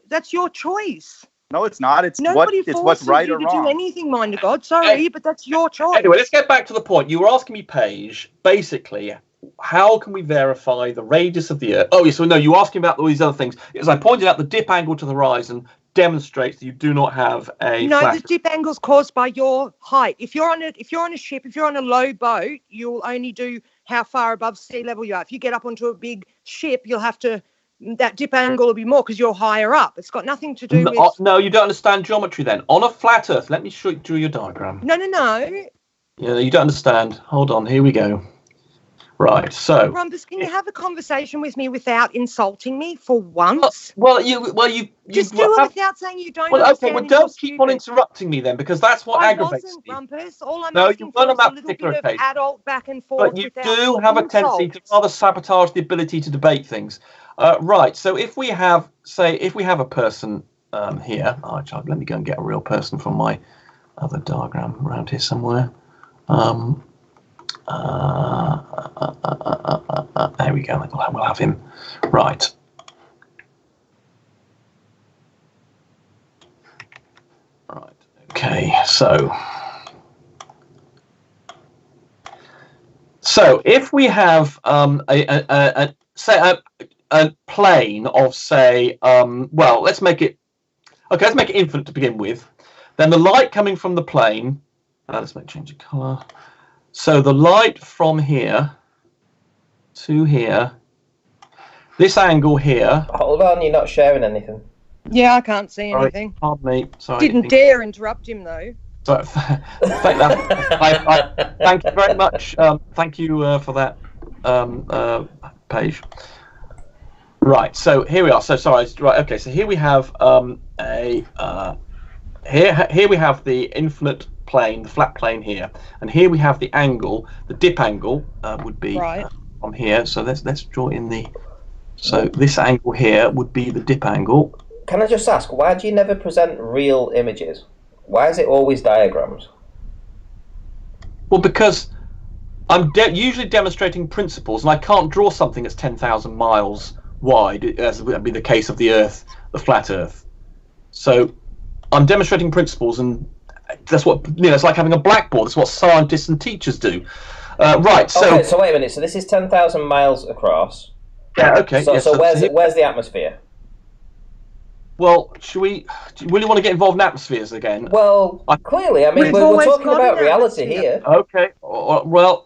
Speaker 9: choice.
Speaker 7: No, it's not. It's
Speaker 9: Nobody
Speaker 7: what's right or
Speaker 9: you
Speaker 7: wrong.
Speaker 9: to do anything, mind of God. Sorry, but that's your choice.
Speaker 8: Anyway, let's get back to the point. You were asking me, Payge, basically, how can we verify the radius of the Earth? Oh, yes, so no, you were asking about all these other things. As I pointed out, the dip angle to the horizon demonstrates that you do not have a
Speaker 9: the dip angle's caused by your height. If you're on a ship, if you're on a low boat, you'll only do how far above sea level you are. If you get up onto a big ship, you'll have to... That dip angle will be more because you're higher up. It's got nothing to do with...
Speaker 8: No, you don't understand geometry then. On a flat Earth, let me draw your diagram.
Speaker 9: No.
Speaker 8: Yeah, you don't understand. Hold on, here we go. Right, so...
Speaker 9: Rumpus, can you have a conversation with me without insulting me for once?
Speaker 8: You
Speaker 9: just do it without saying you don't
Speaker 8: understand. Okay, don't keep on interrupting me then, because that's what aggravates me.
Speaker 9: Rumpus. All I'm asking for is a little bit of adult back and forth.
Speaker 8: But you do have a tendency to rather sabotage the ability to debate things. Right, so if we have a person here... let me go and get a real person from my other diagram around here somewhere. There we go. We'll have him. Right. Right. Okay. So if we have a plane of say, let's make it infinite to begin with. Then the light coming from the plane. Let's change of color. So the light from here to here, this angle here.
Speaker 1: Hold on, you're not sharing anything.
Speaker 9: Yeah, I can't see anything.
Speaker 8: Pardon me. Sorry.
Speaker 9: Didn't dare interrupt him though.
Speaker 8: So, thank you very much. Thank you for that, Payge. Right. So here we are. So sorry. Right. Okay. So here we have here we have the infinite plane, the flat plane here, and here we have the angle. The dip angle would be from here. So let's draw in the. So this angle here would be the dip angle.
Speaker 1: Can I just ask, why do you never present real images? Why is it always diagrams?
Speaker 8: Well, because I'm usually demonstrating principles, and I can't draw something that's 10,000 miles wide, as would be the case of the Earth, the flat Earth. So I'm demonstrating principles, and that's what it's like having a blackboard. That's what scientists and teachers do. Right. So.
Speaker 1: Okay. So wait a minute. So this is 10,000 miles across.
Speaker 8: Yeah. Okay.
Speaker 1: So where's the atmosphere?
Speaker 8: Well, will you want to get involved in atmospheres again?
Speaker 1: Well, clearly, I mean, we're talking about reality here.
Speaker 8: Okay. Well,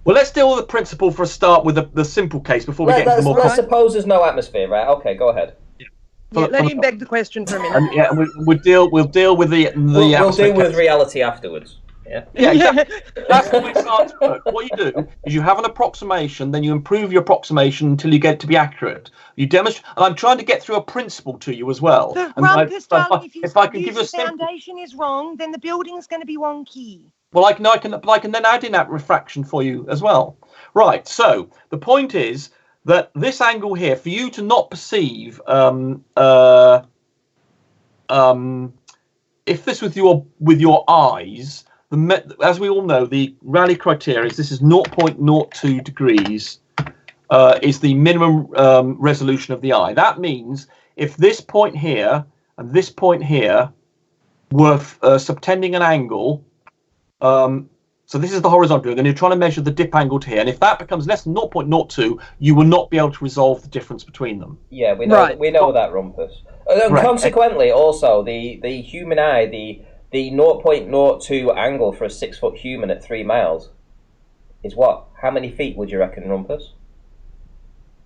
Speaker 8: let's deal with the principle for a start with the simple case before we get into the more.
Speaker 1: Let's suppose there's no atmosphere, right? Okay, go ahead.
Speaker 9: Let him beg the question for a minute.
Speaker 8: We'll deal with the.
Speaker 1: We'll deal with reality afterwards. Yeah.
Speaker 8: Yeah, exactly. That's the way science works. What you do is you have an approximation, then you improve your approximation until you get it to be accurate. You demonstrate, and I'm trying to get through a principle to you as well.
Speaker 9: Rumpus, darling, if I can give you a foundation is wrong, then the building is going to be wonky.
Speaker 8: Well, I can then add in that refraction for you as well. Right. So the point is that this angle here, for you to not perceive, if this with your eyes. As we all know, the Rayleigh criteria is this is 0.02 degrees is the minimum resolution of the eye. That means if this point here and this point here were subtending an angle, so this is the horizontal, then you're trying to measure the dip angle to here, and if that becomes less than 0.02, you will not be able to resolve the difference between them.
Speaker 1: Yeah, we know that, Rumpus. Consequently, also the human eye, the 0.02 angle for a 6-foot human at 3 miles is what? How many feet would you reckon, Rumpus?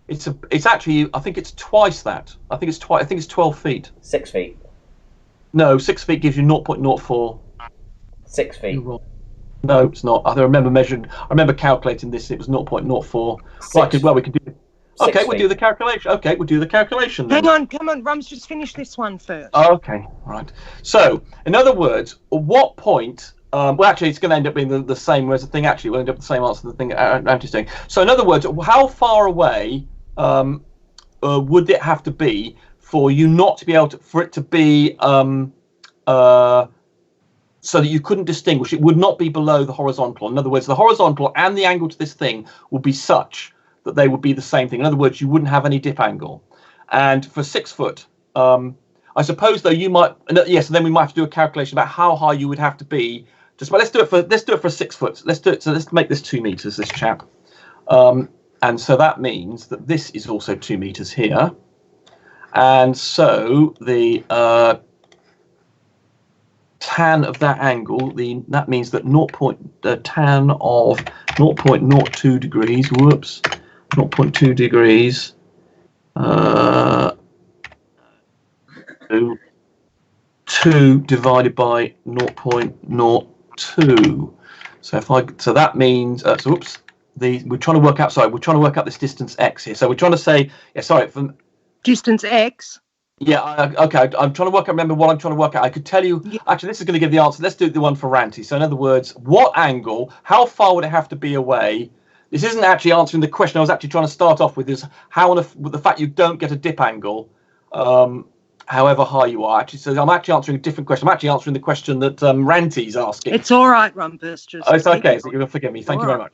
Speaker 8: It's actually, I think it's twice that. I think it's 12 feet.
Speaker 1: 6 feet.
Speaker 8: No, 6 feet gives you 0.04.
Speaker 1: 6 feet.
Speaker 8: No, it's not. I remember calculating this. It was 0.04. Right, well, we can do it. Okay, we'll do the calculation. Okay, we'll do the calculation then.
Speaker 9: Hang on, come on, Rums, just finish this one first.
Speaker 8: Oh, okay, right. So, in other words, at what point... well, actually, it's going to end up being the same as the thing. Actually, we'll end up the same answer to the thing Ranty's saying. So, in other words, how far away would it have to be for you not to be able to... For it to be... so that you couldn't distinguish? It would not be below the horizontal. In other words, the horizontal and the angle to this thing would be such that they would be the same thing. In other words, you wouldn't have any dip angle. And for 6 foot, I suppose though you might, yes, and then we might have to do a calculation about how high you would have to be. But let's do it for 6 foot. Let's do it. So let's make this 2 meters. This chap, and so that means that this is also 2 meters here, and so the tan of that angle, that means that tan of 0.02 degrees. Whoops. 0.2 degrees 2 divided by 0.02. So that means we're trying to work out this distance x here. So we're trying to say from
Speaker 9: distance x.
Speaker 8: Yeah, okay. I'm trying to remember what I'm trying to work out. I could tell you, actually, this is going to give the answer. Let's do the one for Ranty. So in other words, what angle, how far would it have to be away? This isn't actually answering the question I was actually trying to start off with, is how with the fact you don't get a dip angle, however high you are. Actually, so I'm actually answering a different question. I'm actually answering the question that Ranty's asking.
Speaker 9: It's all right, Rumpus.
Speaker 8: It's okay. So you'll forgive me. Thank you very much.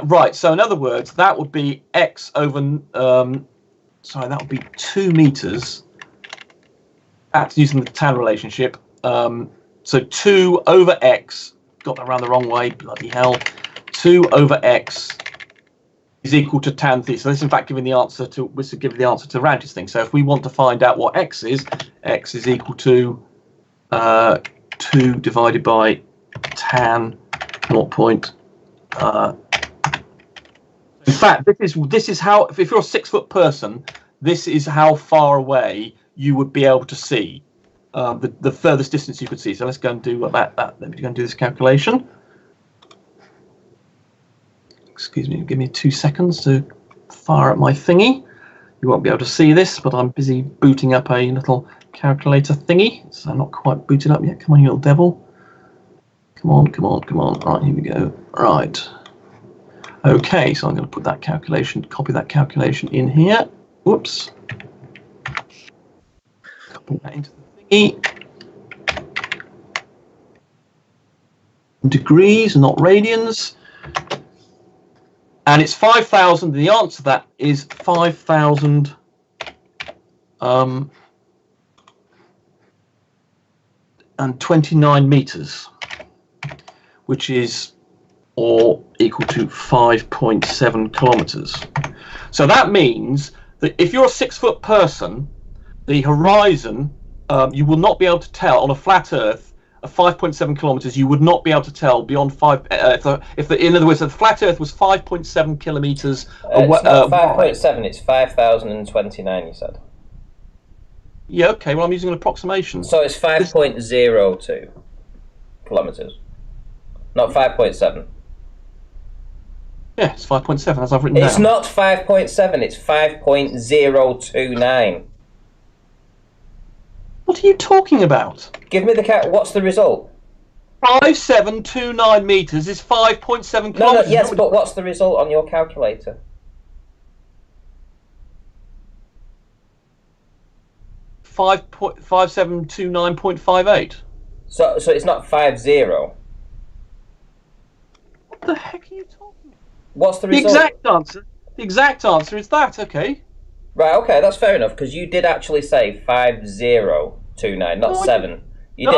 Speaker 8: Right. So in other words, that would be x over. That would be 2 meters. That's using the tan relationship. So 2 over x. Got that around the wrong way. Bloody hell. 2 over x is equal to tan theta. So this is in fact giving the answer to Ranty's thing. So if we want to find out what x is equal to 2 divided by tan 0. In fact, this is how, if you're a 6 foot person, this is how far away you would be able to see the furthest distance you could see. So let's go and do that. Let me go and do this calculation. Excuse me, give me 2 seconds to fire up my thingy. You won't be able to see this, but I'm busy booting up a little calculator thingy. So I'm not quite booted up yet. Come on, you little devil. Come on. Right, here we go. Right. Okay, so I'm going to put that calculation, copy that calculation in here. Whoops. Copy that into the thingy. Degrees, not radians. And it's 5,000. The answer to that is 5,000 and 29 meters, which is or equal to 5.7 kilometers. So that means that if you're a 6 foot person, the horizon, you will not be able to tell on a flat Earth. 5.7 kilometers, you would not be able to tell beyond 5. In other words, if the flat Earth was 5.7 kilometers away.
Speaker 1: 5.7. It's 5,029. You said.
Speaker 8: Yeah. Okay. Well, I'm using an approximation.
Speaker 1: So it's 5.02 kilometers, not 5.7.
Speaker 8: Yeah, it's 5.7 as I've written
Speaker 1: down. It's not 5.7. It's 5.029.
Speaker 8: What are you talking about?
Speaker 1: Give me the what's the result?
Speaker 8: 5729 meters is 5.7 kilometers.
Speaker 1: No, yes, but what's the result on your calculator?
Speaker 8: 5729.58.
Speaker 1: So it's not 50.
Speaker 8: What the heck are you talking about?
Speaker 1: What's the result?
Speaker 8: The exact answer is that. Okay.
Speaker 1: Right, okay, that's fair enough, because you did actually say 5029, not 7. You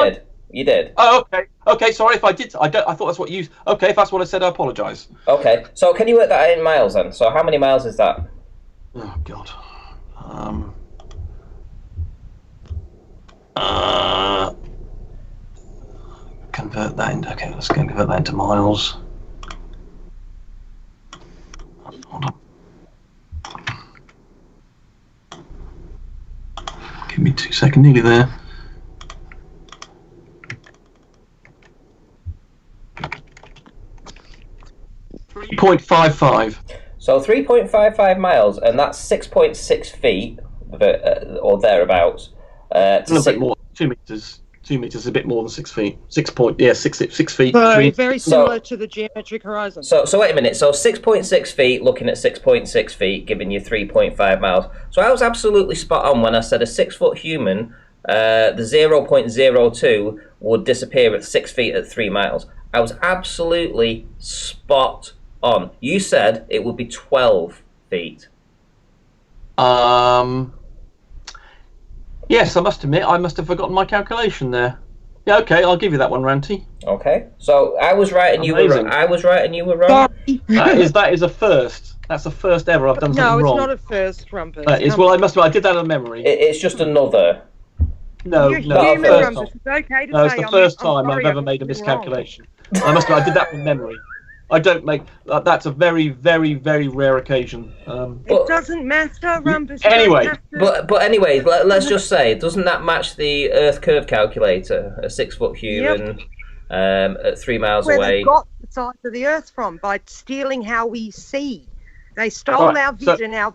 Speaker 1: did.
Speaker 8: Oh, okay. Okay, sorry if I did. I thought that's what you... Okay, if that's what I said, I apologise.
Speaker 1: Okay, so can you work that out in miles then? So how many miles is that?
Speaker 8: Oh, God. Convert that into... Okay, let's go and convert that into miles. Hold on. Give me 2 seconds, nearly there. 3.55.
Speaker 1: So 3.55 miles, and that's 6.6 feet, or thereabouts.
Speaker 8: A little bit more, 2 meters. 2 meters, a bit more than 6 feet. 6 feet.
Speaker 9: So very similar to the geometric horizon.
Speaker 1: So wait a minute. So 6.6 feet, looking at 6.6 feet, giving you 3.5 miles. So I was absolutely spot on when I said a 6 foot human, the 0.02 would disappear at 6 feet at 3 miles. I was absolutely spot on. You said it would be 12 feet.
Speaker 8: Yes, I must admit, I must have forgotten my calculation there. Yeah, okay, I'll give you that one, Ranty.
Speaker 1: Okay, so I was right and you were wrong. I was right and you were wrong.
Speaker 8: that is a first. That's the first ever I've done something wrong.
Speaker 9: No, it's not a first, Rumpus.
Speaker 8: Well, I did that on memory.
Speaker 1: It's just another.
Speaker 8: No,
Speaker 9: You're
Speaker 8: no,
Speaker 9: human,
Speaker 8: first
Speaker 9: Rumpus. It's okay to
Speaker 8: no, it's
Speaker 9: say,
Speaker 8: the first
Speaker 9: I'm
Speaker 8: time
Speaker 9: sorry,
Speaker 8: I've ever
Speaker 9: I
Speaker 8: made a
Speaker 9: got it
Speaker 8: miscalculation. I did that from memory. I don't make. That's a very, very, very rare occasion.
Speaker 9: It doesn't matter, Rumpus.
Speaker 8: Anyway,
Speaker 1: but anyway, let's just say, doesn't that match the Earth curve calculator? A 6 foot human, at 3 miles
Speaker 9: Where
Speaker 1: away.
Speaker 9: they got the size of the Earth from by stealing how we see. They stole our vision, our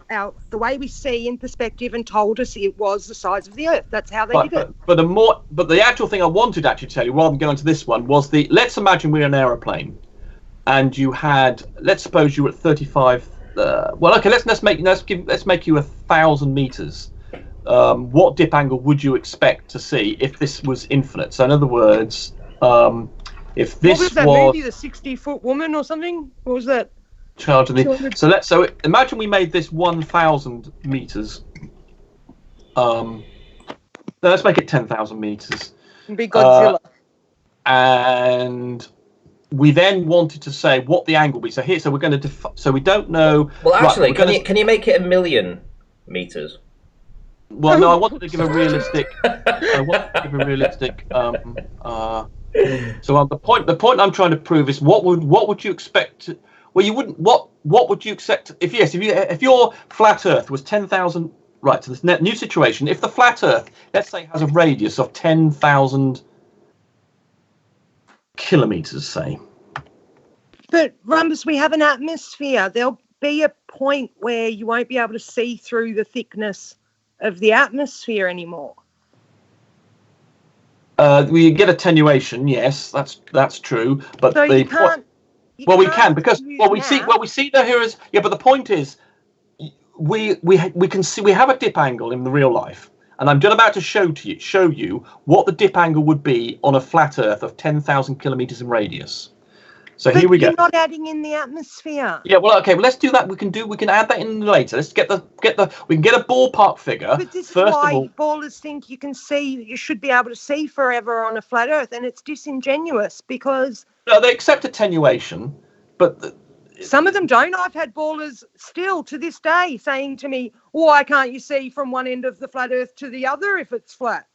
Speaker 9: the way we see in perspective, and told us it was the size of the Earth. That's how they did it.
Speaker 8: But the actual thing I wanted to actually tell you, rather than going to this one, was let's imagine we're an aeroplane. And you had, let's suppose you were at 35. Well, okay, let's make you 1,000 meters. What dip angle would you expect to see if this was infinite? So, in other words, if this
Speaker 9: what was that movie, The 60-Foot Woman or something? What was that?
Speaker 8: Charge of the. So imagine we made this 1,000 meters. Let's make it 10,000 meters.
Speaker 9: And be Godzilla.
Speaker 8: And we then wanted to say what the angle be. So we're going to so we don't know.
Speaker 1: Well, actually, can you make it 1,000,000 meters?
Speaker 8: Well, no, I wanted to give a realistic. So the point I'm trying to prove is what would you expect? Well, you wouldn't. What would you expect if your flat Earth was 10,000? Right. So this new situation. If the flat Earth, let's say, has a radius of 10,000 kilometers, say.
Speaker 9: But Rumpus, we have an atmosphere. There'll be a point where you won't be able to see through the thickness of the atmosphere anymore.
Speaker 8: We get attenuation, yes, that's true. But
Speaker 9: so
Speaker 8: we can because we see that here is but the point is we can see we have a dip angle in the real life. And I'm just about to show you what the dip angle would be on a flat Earth of 10,000 kilometers in radius. So here we go.
Speaker 9: You're not adding in the atmosphere.
Speaker 8: Yeah, well, okay, well, let's do that. We can add that in later. Let's get we can get a ballpark figure.
Speaker 9: But this is why ballers think you should be able to see forever on a flat Earth, and it's disingenuous because
Speaker 8: no, they accept attenuation, but
Speaker 9: some of them don't. I've had ballers still to this day saying to me, why can't you see from one end of the flat Earth to the other if it's flat?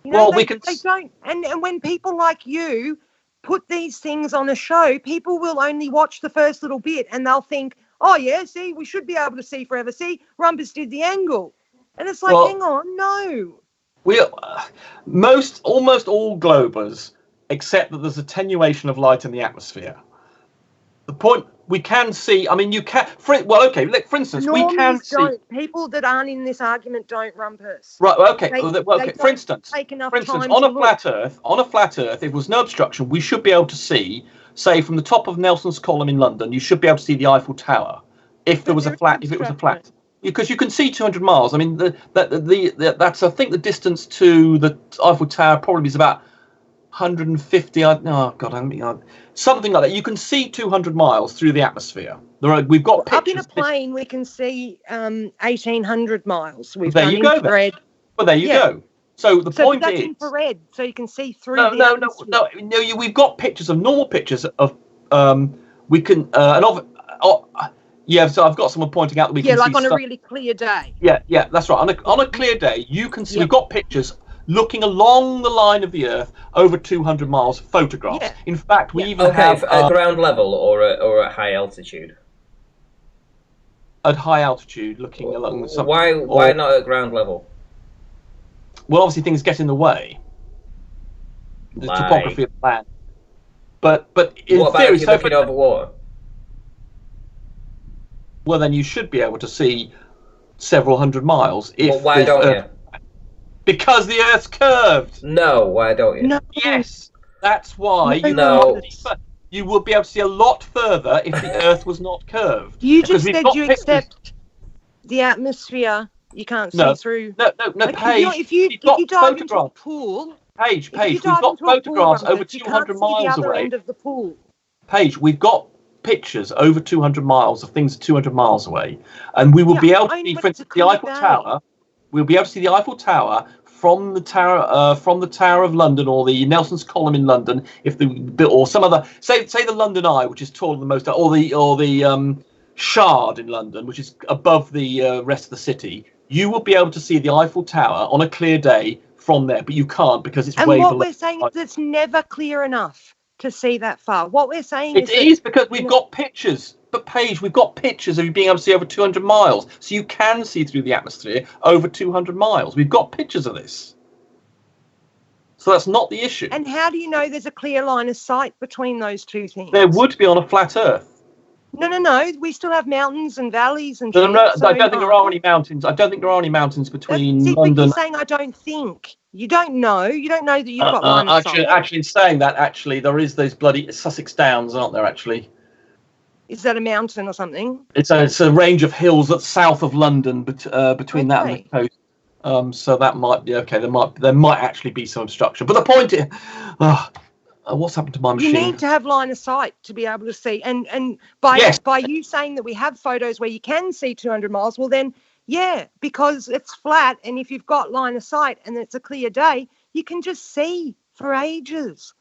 Speaker 9: You know, they don't. And when people like you put these things on a show, people will only watch the first little bit and they'll think, oh, yeah, see, we should be able to see forever. See, Rumpus did the angle. And it's like, hang on, no.
Speaker 8: Almost all globers accept that there's attenuation of light in the atmosphere. The point we can see, I mean, you can, for instance, we can see.
Speaker 9: People that aren't in this argument don't Rumpus.
Speaker 8: Right, okay. For instance, on a flat Earth, if there was no obstruction, we should be able to see, say, from the top of Nelson's Column in London, you should be able to see the Eiffel Tower if it was a flat. Because you can see 200 miles. I mean, that's I think the distance to the Eiffel Tower probably is about 150. Something like that. You can see 200 miles through the atmosphere. We've got pictures.
Speaker 9: Up in a plane, we can see 1,800 miles.
Speaker 8: There you go. Well, there you go. So the point is,
Speaker 9: infrared, so you can see through.
Speaker 8: No. We've got pictures of normal pictures of. We can So I've got someone pointing out that we can see.
Speaker 9: Yeah, like on a really clear day.
Speaker 8: Yeah, that's right. On a clear day, you can see. We've got pictures looking along the line of the Earth over 200 miles, photographs. Yeah. In fact, we even have
Speaker 1: at ground level or at high altitude.
Speaker 8: At high altitude, looking along.
Speaker 1: Why not at ground level?
Speaker 8: Well, obviously things get in the way. The topography of the land. But in
Speaker 1: what
Speaker 8: theory,
Speaker 1: about if you're looking over water?
Speaker 8: well, then you should be able to see several hundred miles. If
Speaker 1: Well, why don't you?
Speaker 8: Because the Earth's curved.
Speaker 1: No, why don't you?
Speaker 9: No.
Speaker 8: Yes, that's why
Speaker 1: No.
Speaker 8: you would be able to see a lot further if the Earth was not curved.
Speaker 9: You
Speaker 8: Because
Speaker 9: just
Speaker 8: we've
Speaker 9: said
Speaker 8: got
Speaker 9: you
Speaker 8: pictures.
Speaker 9: accept the atmosphere. You can't see
Speaker 8: No.
Speaker 9: through.
Speaker 8: No,
Speaker 9: Like,
Speaker 8: Paige.
Speaker 9: if you
Speaker 8: got
Speaker 9: dive into a
Speaker 8: photographs.
Speaker 9: pool,
Speaker 8: Paige,
Speaker 9: if you
Speaker 8: we've
Speaker 9: dive
Speaker 8: got
Speaker 9: into a pool,
Speaker 8: photographs over
Speaker 9: Rumpus, you can't
Speaker 8: 200
Speaker 9: see the
Speaker 8: miles
Speaker 9: other
Speaker 8: away.
Speaker 9: end of the pool.
Speaker 8: Paige, we've got pictures over 200 miles of things 200 miles away, and we will be able to
Speaker 9: only
Speaker 8: see,
Speaker 9: when
Speaker 8: for
Speaker 9: it's a
Speaker 8: instance, the
Speaker 9: clear
Speaker 8: Eiffel
Speaker 9: day.
Speaker 8: Tower. We'll be able to see the Eiffel Tower from the Tower of London, or the Nelson's Column in London, or some other, say the London Eye, which is taller than most, or the Shard in London, which is above the rest of the city. You will be able to see the Eiffel Tower on a clear day from there, but you can't because it's way below.
Speaker 9: And what we're saying is it's never clear enough to see that far. What we're saying
Speaker 8: It is because we've got pictures. But Paige, we've got pictures of you being able to see over 200 miles. So you can see through the atmosphere over 200 miles. We've got pictures of this. So that's not the issue.
Speaker 9: And how do you know there's a clear line of sight between those two things?
Speaker 8: There would be on a flat Earth.
Speaker 9: No. We still have mountains and valleys and
Speaker 8: I
Speaker 9: shit.
Speaker 8: don't think there are any mountains. I don't think there are any mountains between
Speaker 9: But
Speaker 8: London.
Speaker 9: you're saying I don't think. You don't know. You don't know that you've got line of sight.
Speaker 8: Actually, saying that, there is those bloody Sussex Downs, aren't there, actually?
Speaker 9: Is that a mountain or something?
Speaker 8: It's a range of hills that's south of London, but between that and the coast. So that might be okay. There might actually be some obstruction. But the point is, what's happened to my machine?
Speaker 9: You need to have line of sight to be able to see. And by you saying that we have photos where you can see 200 miles, well then, yeah, because it's flat, and if you've got line of sight and it's a clear day, you can just see for ages.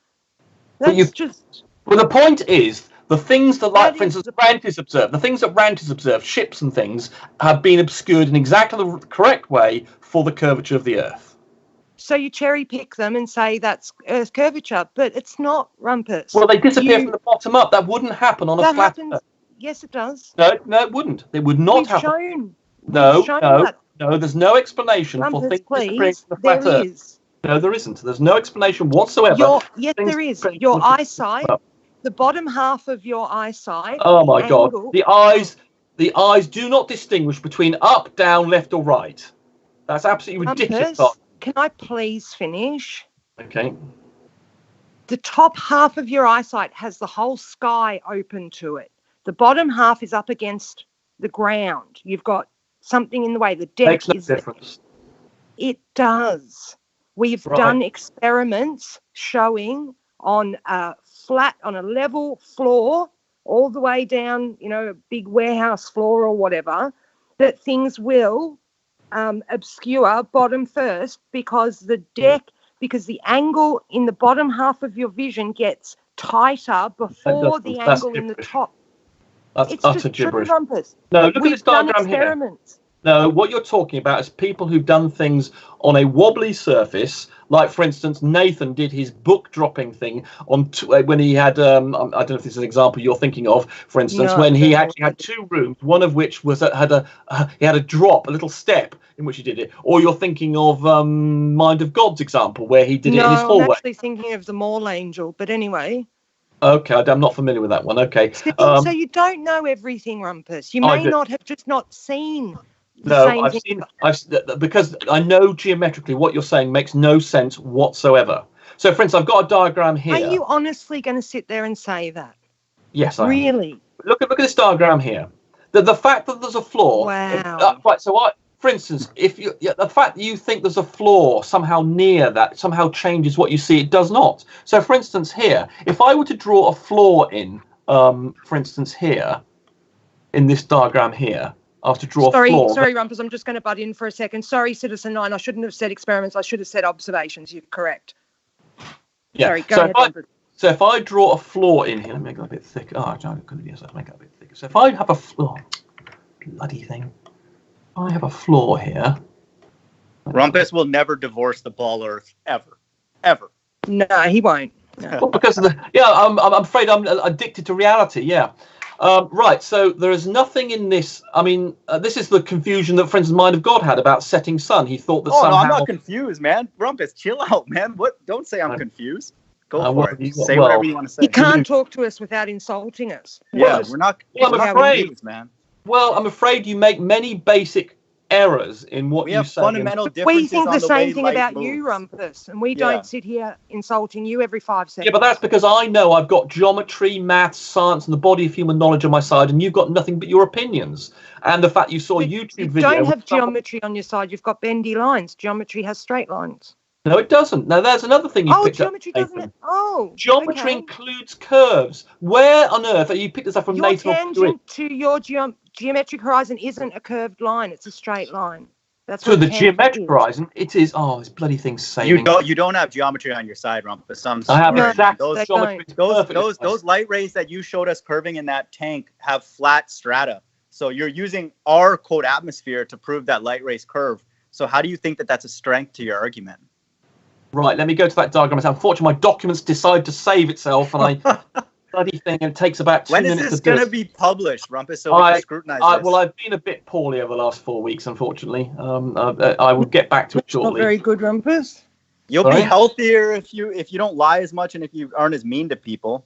Speaker 9: Well,
Speaker 8: the point is, the things that, like, for instance, Ranty's observed, the things that Ranty's observed, ships and things, have been obscured in exactly the correct way for the curvature of the Earth.
Speaker 9: So you cherry pick them and say that's Earth curvature, but it's not, Rumpus.
Speaker 8: Well, they disappear from the bottom up. That wouldn't happen on a flat Earth.
Speaker 9: Yes, it does.
Speaker 8: No, it wouldn't. It would not happen. No, there's no explanation for things disappearing from the flat Earth.
Speaker 9: Is.
Speaker 8: No, there isn't. There's no explanation whatsoever.
Speaker 9: Yes, there is. Your eyesight, the bottom half of your eyesight.
Speaker 8: Oh my God! The eyes do not distinguish between up, down, left, or right. That's absolutely ridiculous.
Speaker 9: Can I please finish?
Speaker 8: Okay.
Speaker 9: The top half of your eyesight has the whole sky open to it. The bottom half is up against the ground. You've got something in the way. The deck
Speaker 8: makes no difference.
Speaker 9: It does. We've done experiments showing on a level floor, all the way down, a big warehouse floor or whatever, that things will obscure bottom first because the angle in the bottom half of your vision gets tighter before the angle in the top.
Speaker 8: That's utter gibberish.
Speaker 9: Rumpus.
Speaker 8: No, look at this diagram here. No, what you're talking about is people who've done things on a wobbly surface, like, for instance, Nathan did his book dropping thing when he had, I don't know if this is an example you're thinking of, for instance, when he actually had two rooms, one of which had a drop, a little step in which he did it. Or you're thinking of Mind of God's example, where he did it in his hallway.
Speaker 9: I'm actually thinking of the Mall Angel, but anyway.
Speaker 8: Okay, I'm not familiar with that one. Okay.
Speaker 9: So you don't know everything, Rumpus. You may not have just not seen.
Speaker 8: No, because I know geometrically what you're saying makes no sense whatsoever. So, for instance, I've got a diagram here.
Speaker 9: Are you honestly going to sit there and say that?
Speaker 8: Yes, I am.
Speaker 9: Really?
Speaker 8: Look at this diagram here. The fact that there's a floor.
Speaker 9: Wow.
Speaker 8: Right. So, for instance, the fact that you think there's a floor somehow near that somehow changes what you see. It does not. So, for instance, here, if I were to draw a floor in, for instance, here, in this diagram here. To draw a floor.
Speaker 9: Sorry, Rumpus, I'm just going to butt in for a second. Sorry, Citizen 9, I shouldn't have said experiments. I should have said observations. You're correct.
Speaker 8: Yeah.
Speaker 9: Sorry, go ahead.
Speaker 8: So if I draw a floor in here, let me make it a bit thicker. Oh, no, yes, I'll make it a bit thicker. So if I have a floor, bloody thing. I have a floor here.
Speaker 7: Rumpus will never divorce the ball Earth, ever. Ever.
Speaker 9: No, he won't. No.
Speaker 8: Well, because of I'm afraid I'm addicted to reality, yeah. Right, so there is nothing in this. I mean, this is the confusion that, for instance, Mind of God had about setting sun. He thought that somehow...
Speaker 7: no, I'm not confused, man. Rumpus, chill out, man. What? Don't say I'm confused. Go for it. Say whatever you want to say.
Speaker 9: You can't talk to us without insulting us.
Speaker 7: Yeah, we're not.
Speaker 8: I'm afraid,
Speaker 7: man.
Speaker 8: Well, I'm afraid you make many basic errors in what you say.
Speaker 7: Fundamental differences.
Speaker 9: We think
Speaker 7: on
Speaker 9: the
Speaker 7: the
Speaker 9: same
Speaker 7: way
Speaker 9: thing
Speaker 7: light
Speaker 9: about
Speaker 7: moves.
Speaker 9: you, Rumpus, and we don't sit here insulting you every 5 seconds.
Speaker 8: Yeah, but that's because I know I've got geometry, maths, science, and the body of human knowledge on my side, and you've got nothing but your opinions. And the fact you saw a YouTube video.
Speaker 9: You don't have geometry on your side. You've got bendy lines. Geometry has straight lines.
Speaker 8: No, it doesn't. Now, there's another thing you picked up.
Speaker 9: Geometry doesn't it? Oh,
Speaker 8: geometry includes curves. Where on earth are you picked this up from?
Speaker 9: Your
Speaker 8: Nathan?
Speaker 9: Tangent to your geometric horizon isn't a curved line; it's a straight line. That's
Speaker 8: to the geometric horizon. It is. Oh, this bloody thing's saving.
Speaker 7: You don't have geometry on your side, Rumpus.
Speaker 8: I have exactly
Speaker 7: those light rays that you showed us curving in that tank have flat strata. So you're using our code atmosphere to prove that light rays curve. So how do you think that that's a strength to your argument?
Speaker 8: Right, let me go to that diagram. Unfortunately, my documents decide to save itself, and I bloody thing, and it takes about 2 minutes.
Speaker 7: When is this going to be published, Rumpus? So we can scrutinize this.
Speaker 8: Well, I've been a bit poorly over the last 4 weeks, unfortunately. I will get back to it shortly.
Speaker 9: Not very good, Rumpus.
Speaker 7: You'll be healthier if you don't lie as much and if you aren't as mean to people.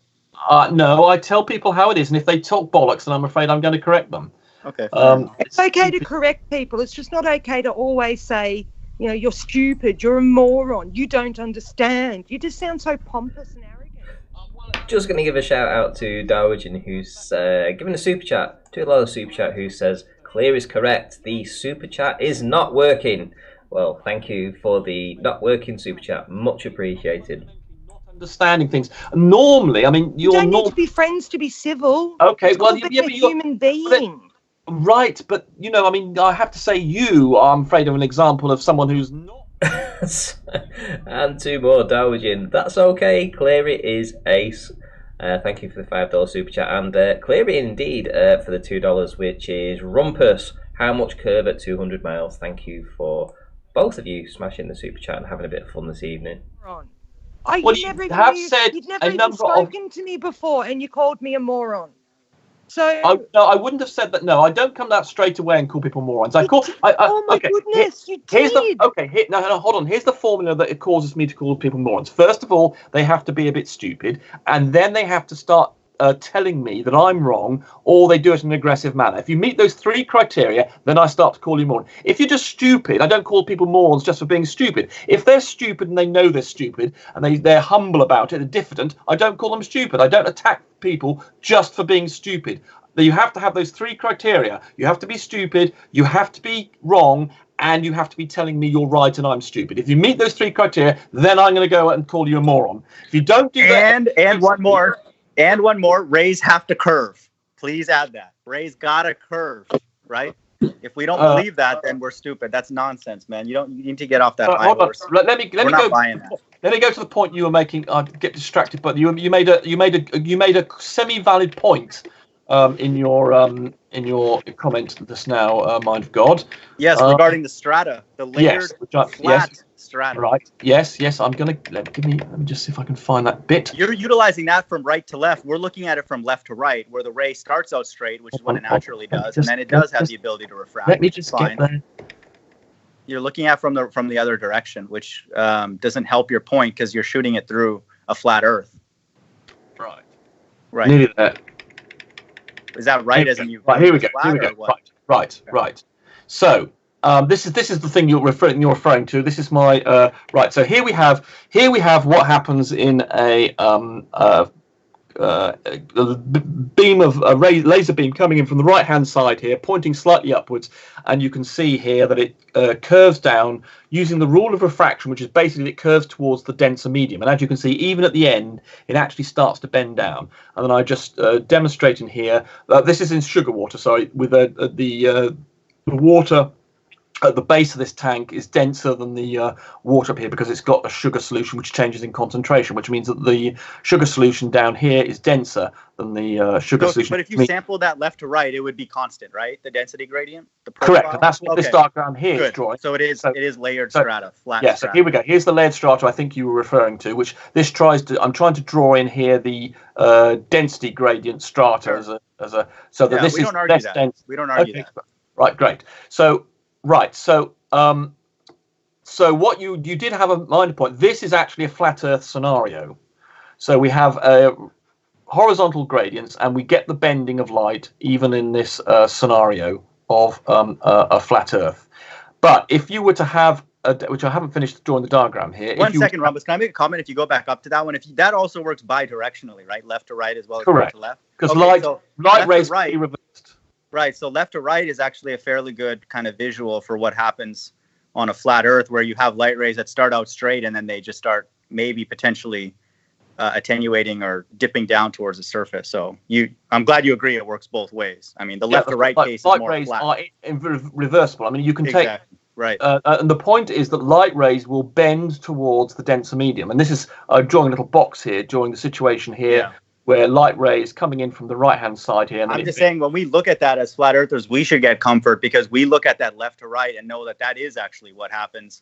Speaker 8: No, I tell people how it is, and if they talk bollocks, then I'm afraid I'm going to correct them.
Speaker 7: Okay.
Speaker 9: It's okay to correct people. It's just not okay to always say, you're stupid, you're a moron, you don't understand. You just sound so pompous and arrogant.
Speaker 1: Just going to give a shout out to Darwin, who's given a super chat, to a lot of super chat, who says, Clear is correct, the super chat is not working. Well, thank you for the not working super chat, much appreciated.
Speaker 8: Not understanding things. Normally, I mean,
Speaker 9: you don't need to be friends to be civil.
Speaker 8: Okay,
Speaker 9: well, you're a human being.
Speaker 8: Right, but I mean, I have to say I'm afraid of an example of someone who's not.
Speaker 1: And 2 more, Darwin. That's okay. Cleary is ace. Thank you for the $5 super chat, and Cleary indeed for the $2, which is Rumpus. How much curve at 200 miles? Thank you for both of you smashing the super chat and having a bit of fun this evening.
Speaker 9: You've never even spoken to me before, and you called me a moron. So
Speaker 8: no, I wouldn't have said that. No, I don't come out straight away and call people morons.
Speaker 9: Oh my goodness, you did.
Speaker 8: No, hold on. Here's the formula that it causes me to call people morons. First of all, they have to be a bit stupid, and then they have to start telling me that I'm wrong, or they do it in an aggressive manner. If you meet those 3 criteria, then I start to call you moron. If you're just stupid, I don't call people morons just for being stupid. If they're stupid and they know they're stupid, and they're humble about it, they're diffident, I don't call them stupid. I don't attack people just for being stupid. You have to have those 3 criteria. You have to be stupid, you have to be wrong, and you have to be telling me you're right and I'm stupid. If you meet those 3 criteria, then I'm going to go and call you a moron. If you don't do that...
Speaker 7: And one more, rays have to curve. Please add that. Rays gotta curve, right? If we don't believe that, then we're stupid. That's nonsense, man. You need to get off that high horse.
Speaker 8: Let me go to the point you were making. I get distracted, but you made a semi-valid point in your comment just now, mind of God.
Speaker 7: Yes, regarding the strata, the layered flat strata.
Speaker 8: Right. Yes. I'm gonna let me just see if I can find that bit.
Speaker 7: You're utilizing that from right to left. We're looking at it from left to right, where the ray starts out straight, which is what it naturally does, and then it does have the ability to refract.
Speaker 8: Let me just get there.
Speaker 7: You're looking at from the other direction, which doesn't help your point because you're shooting it through a flat Earth. Right.
Speaker 8: Nearly there.
Speaker 7: Is that right? As in you?
Speaker 8: Right. Here we go. Right. So. This is the thing you're referring to. This is my right. So here we have what happens in a beam of a laser beam coming in from the right hand side here, pointing slightly upwards, and you can see here that it curves down using the rule of refraction, which is basically it curves towards the denser medium. And as you can see, even at the end, it actually starts to bend down. And then I just demonstrate in here. This is in sugar water. Sorry, with the water at the base of this tank is denser than the water up here because it's got a sugar solution which changes in concentration, which means that the sugar solution down here is denser than the sugar solution.
Speaker 7: But if you sample that left to right, it would be constant, right? The density gradient?
Speaker 8: Correct. And that's what this diagram here is drawing.
Speaker 7: So it is layered strata, flat
Speaker 8: strata.
Speaker 7: So
Speaker 8: here we go. Here's the layered strata I think you were referring to, which this I'm trying to draw in here the density gradient strata so that this is less dense.
Speaker 7: We don't argue that.
Speaker 8: Right, great. So what you did have a minor point. This is actually a flat Earth scenario. So we have horizontal gradients, and we get the bending of light even in this scenario of a flat Earth. But if you were to have, which I haven't finished drawing the diagram here.
Speaker 7: One second, Rumpus. Can I make a comment? If you go back up to that one, that also works bi-directionally, right? Left to right as well as right to left.
Speaker 8: Because light rays can be reversed.
Speaker 7: Right. So left to right is actually a fairly good kind of visual for what happens on a flat Earth, where you have light rays that start out straight and then they just start maybe potentially attenuating or dipping down towards the surface. So I'm glad you agree it works both ways. I mean, the left to right case is more flat.
Speaker 8: Light rays are reversible. I mean, you can take...
Speaker 7: Right.
Speaker 8: And the point is that light rays will bend towards the denser medium. And this is drawing a little box here, drawing the situation here where light rays coming in from the right-hand side here. And
Speaker 7: I'm just saying, when we look at that as flat earthers, we should get comfort because we look at that left to right and know that is actually what happens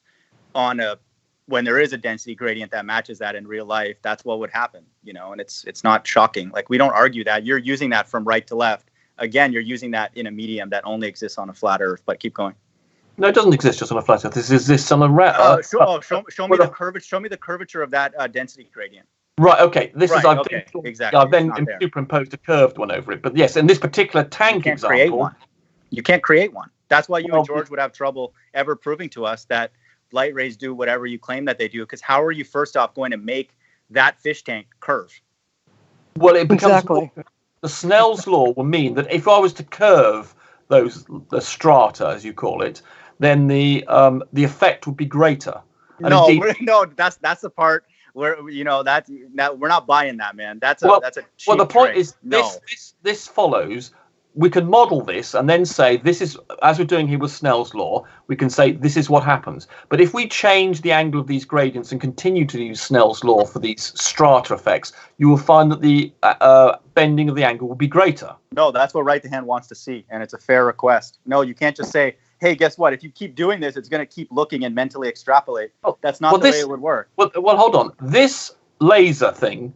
Speaker 7: when there is a density gradient that matches that in real life. That's what would happen, and it's not shocking. Like, we don't argue that. You're using that from right to left. Again, you're using that in a medium that only exists on a flat Earth, but keep going.
Speaker 8: No, it doesn't exist just on a flat Earth. This exists on a
Speaker 7: show me the curvature. Show me the curvature of that density gradient.
Speaker 8: Right. Okay.
Speaker 7: Exactly.
Speaker 8: I've then superimposed a curved one over it. But yes, in this particular tank example,
Speaker 7: you can't create one. That's why you and George would have trouble ever proving to us that light rays do whatever you claim that they do. Because how are you first off going to make that fish tank curve?
Speaker 8: Well, it becomes the Snell's law will mean that if I was to curve the strata, as you call it, then the effect would be greater. And
Speaker 7: that's the part where that we're not buying that, man. That's a cheap
Speaker 8: well, the point
Speaker 7: trick.
Speaker 8: is this follows. We can model this and then say this is, as we're doing here with Snell's law, we can say this is what happens. But if we change the angle of these gradients and continue to use Snell's law for these strata effects, you will find that the bending of the angle will be greater.
Speaker 7: No, that's what Right to Hand wants to see, and it's a fair request. No, you can't just say, hey, guess what? If you keep doing this, it's going to keep looking and mentally extrapolate. That's not the way it would work.
Speaker 8: Well, hold on. This laser thing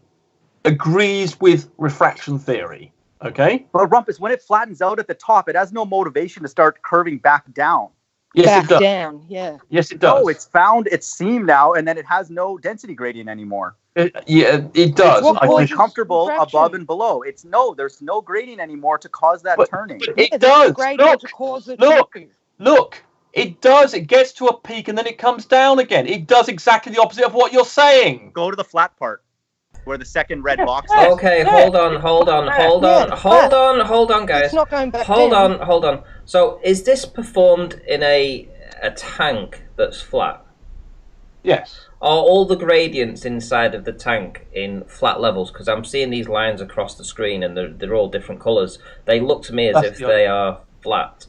Speaker 8: agrees with refraction theory. Okay.
Speaker 7: But Rumpus, when it flattens out at the top, it has no motivation to start curving back down.
Speaker 8: Yes, it does.
Speaker 9: Down, yeah.
Speaker 8: Yes, it does.
Speaker 7: No, it's found its seam now, and then it has no density gradient anymore.
Speaker 8: It does.
Speaker 7: I'm comfortable above and below. There's no gradient anymore to cause that turning.
Speaker 8: But it does. Look. It does. It gets to a peak and then it comes down again. It does exactly the opposite of what you're saying.
Speaker 7: Go to the flat part, where the second red box is.
Speaker 1: Okay, hold on, guys.
Speaker 9: It's not going back
Speaker 1: hold
Speaker 9: down.
Speaker 1: on. So, is this performed in a tank that's flat?
Speaker 8: Yes.
Speaker 1: Are all the gradients inside of the tank in flat levels? Because I'm seeing these lines across the screen and they're all different colours. They look to me as if they are flat.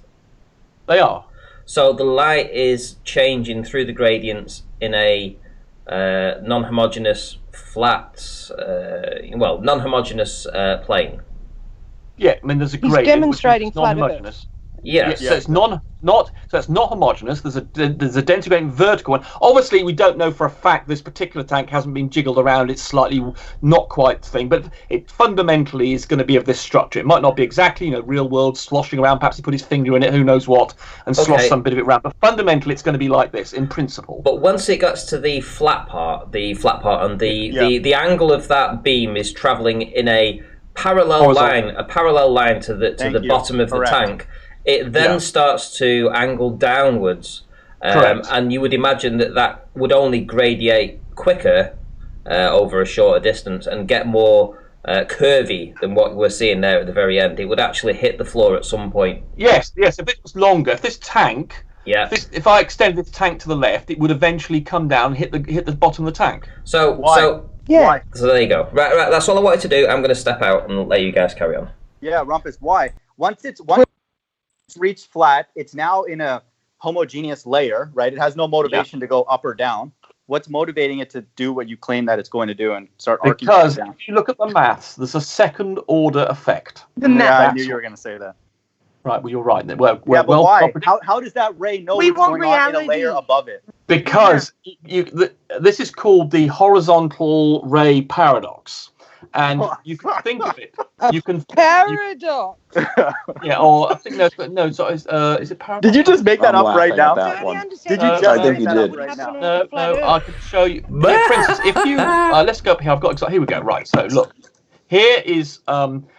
Speaker 8: They are.
Speaker 1: So the light is changing through the gradients in a non-homogeneous non-homogeneous plane.
Speaker 8: Yeah, I mean there's a gradient.
Speaker 9: He's demonstrating flat Earth.
Speaker 1: Yeah.
Speaker 8: So it's not homogeneous. There's a density gradient vertical one. Obviously, we don't know for a fact this particular tank hasn't been jiggled around. It's slightly not quite the thing, but it fundamentally is going to be of this structure. It might not be exactly, real world sloshing around. Perhaps he put his finger in it, who knows what, and slosh some bit of it around. But fundamentally, it's going to be like this in principle.
Speaker 1: But once it gets to the flat part, and the angle of that beam is traveling in a parallel line to the bottom of the tank. It then starts to angle downwards, and you would imagine that would only gradiate quicker over a shorter distance and get more curvy than what we're seeing there at the very end. It would actually hit the floor at some point.
Speaker 8: Yes. If it was longer, if this tank, if I extend this tank to the left, it would eventually come down and hit the bottom of the tank.
Speaker 1: So there you go. Right. That's all I wanted to do. I'm going to step out and let you guys carry on.
Speaker 7: Yeah, Rumpus. Why? Once it's reached flat, it's now in a homogeneous layer, right? It has no motivation to go up or down. What's motivating it to do what you claim that it's going to do and start arcing down?
Speaker 8: Because if you look at the maths, there's a second order effect.
Speaker 7: I knew you were going to say that.
Speaker 8: Right, well, you're right.
Speaker 7: But why? How does that ray know what's going on in a layer above it?
Speaker 8: Because this is called the horizontal ray paradox. And you can think of it. You can
Speaker 9: paradox.
Speaker 8: Or I think is it paradox?
Speaker 7: Did you just make that up right now?
Speaker 3: Did you just
Speaker 7: make that up right now?
Speaker 8: No, I can show you. For instance, if you let's go up here. Here we go. Right. So look, here is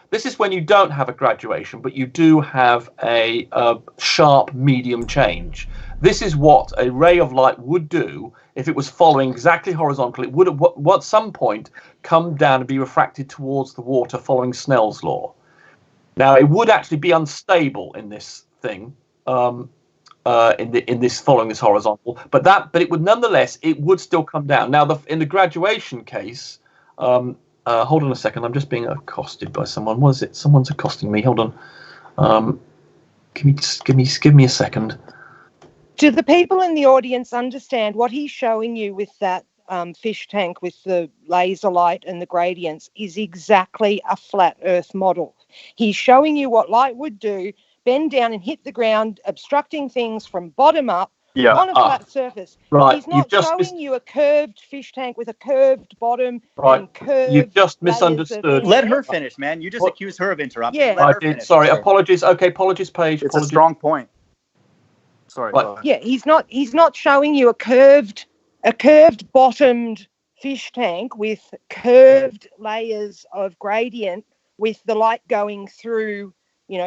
Speaker 8: this is when you don't have a graduation, but you do have a sharp medium change. This is what a ray of light would do if it was following exactly horizontal. It would at some point come down and be refracted towards the water following Snell's law. Now, it would actually be unstable in this thing, in this following this horizontal, but it would nonetheless, it would still come down. Now, in the graduation case, hold on a second, I'm just being accosted by someone. What is it? Someone's accosting me. Hold on. Give me a second.
Speaker 9: Do the people in the audience understand what he's showing you with that fish tank with the laser light and the gradients is exactly a flat Earth model? He's showing you what light would do, bend down and hit the ground, obstructing things from bottom up on a flat surface.
Speaker 8: Right.
Speaker 9: He's not showing you a curved fish tank with a curved bottom and curved.
Speaker 8: You've just misunderstood.
Speaker 7: Let her finish, man. You just accused her of interrupting.
Speaker 9: Yeah.
Speaker 8: I did. Sorry. Apologies. Okay. Apologies, Payge.
Speaker 7: It's a strong point. Sorry.
Speaker 9: Yeah, he's not showing you a curved bottomed fish tank with curved layers of gradient with the light going through,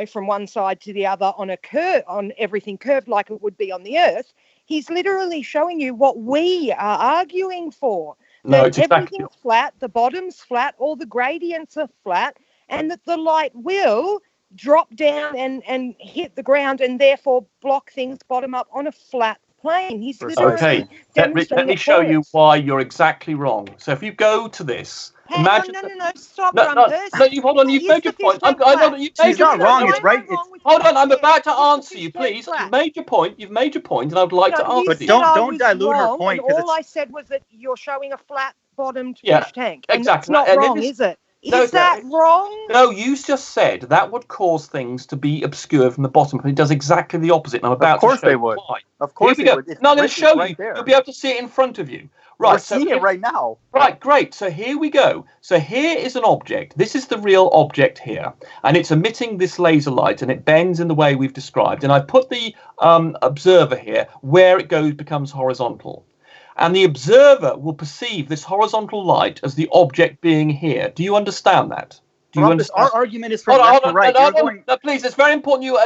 Speaker 9: from one side to the other on everything curved like it would be on the Earth. He's literally showing you what we are arguing for. That everything's flat, the bottom's flat, all the gradients are flat, and that the light will drop down and hit the ground and therefore block things bottom up on a flat plane. He's literally
Speaker 8: let me show you why you're exactly wrong. So if you go to this, imagine.
Speaker 9: No, stop.
Speaker 8: No, you hold on. You've made your point.
Speaker 7: She's not wrong. It's right.
Speaker 8: Hold on. I'm about to answer you, please. You've made your point, and I would like to answer you.
Speaker 7: But don't dilute her point.
Speaker 9: All I said was that you're showing a flat-bottomed fish tank.
Speaker 8: Exactly.
Speaker 9: And that's not wrong, is it? Is that wrong?
Speaker 8: No, you just said that would cause things to be obscured from the bottom. It does exactly the opposite. And I'm about to show you why.
Speaker 7: Of course they would.
Speaker 8: No, I'm going to show you. You'll be able to see it in front of you. Right,
Speaker 7: we're seeing it right now.
Speaker 8: Right, great. So here we go. So here is an object. This is the real object here. And it's emitting this laser light, and it bends in the way we've described. And I put the observer here where it becomes horizontal. And the observer will perceive this horizontal light as the object being here. Do you understand that? Do you understand?
Speaker 7: Our argument is from left to right.
Speaker 8: No, please, it's very important you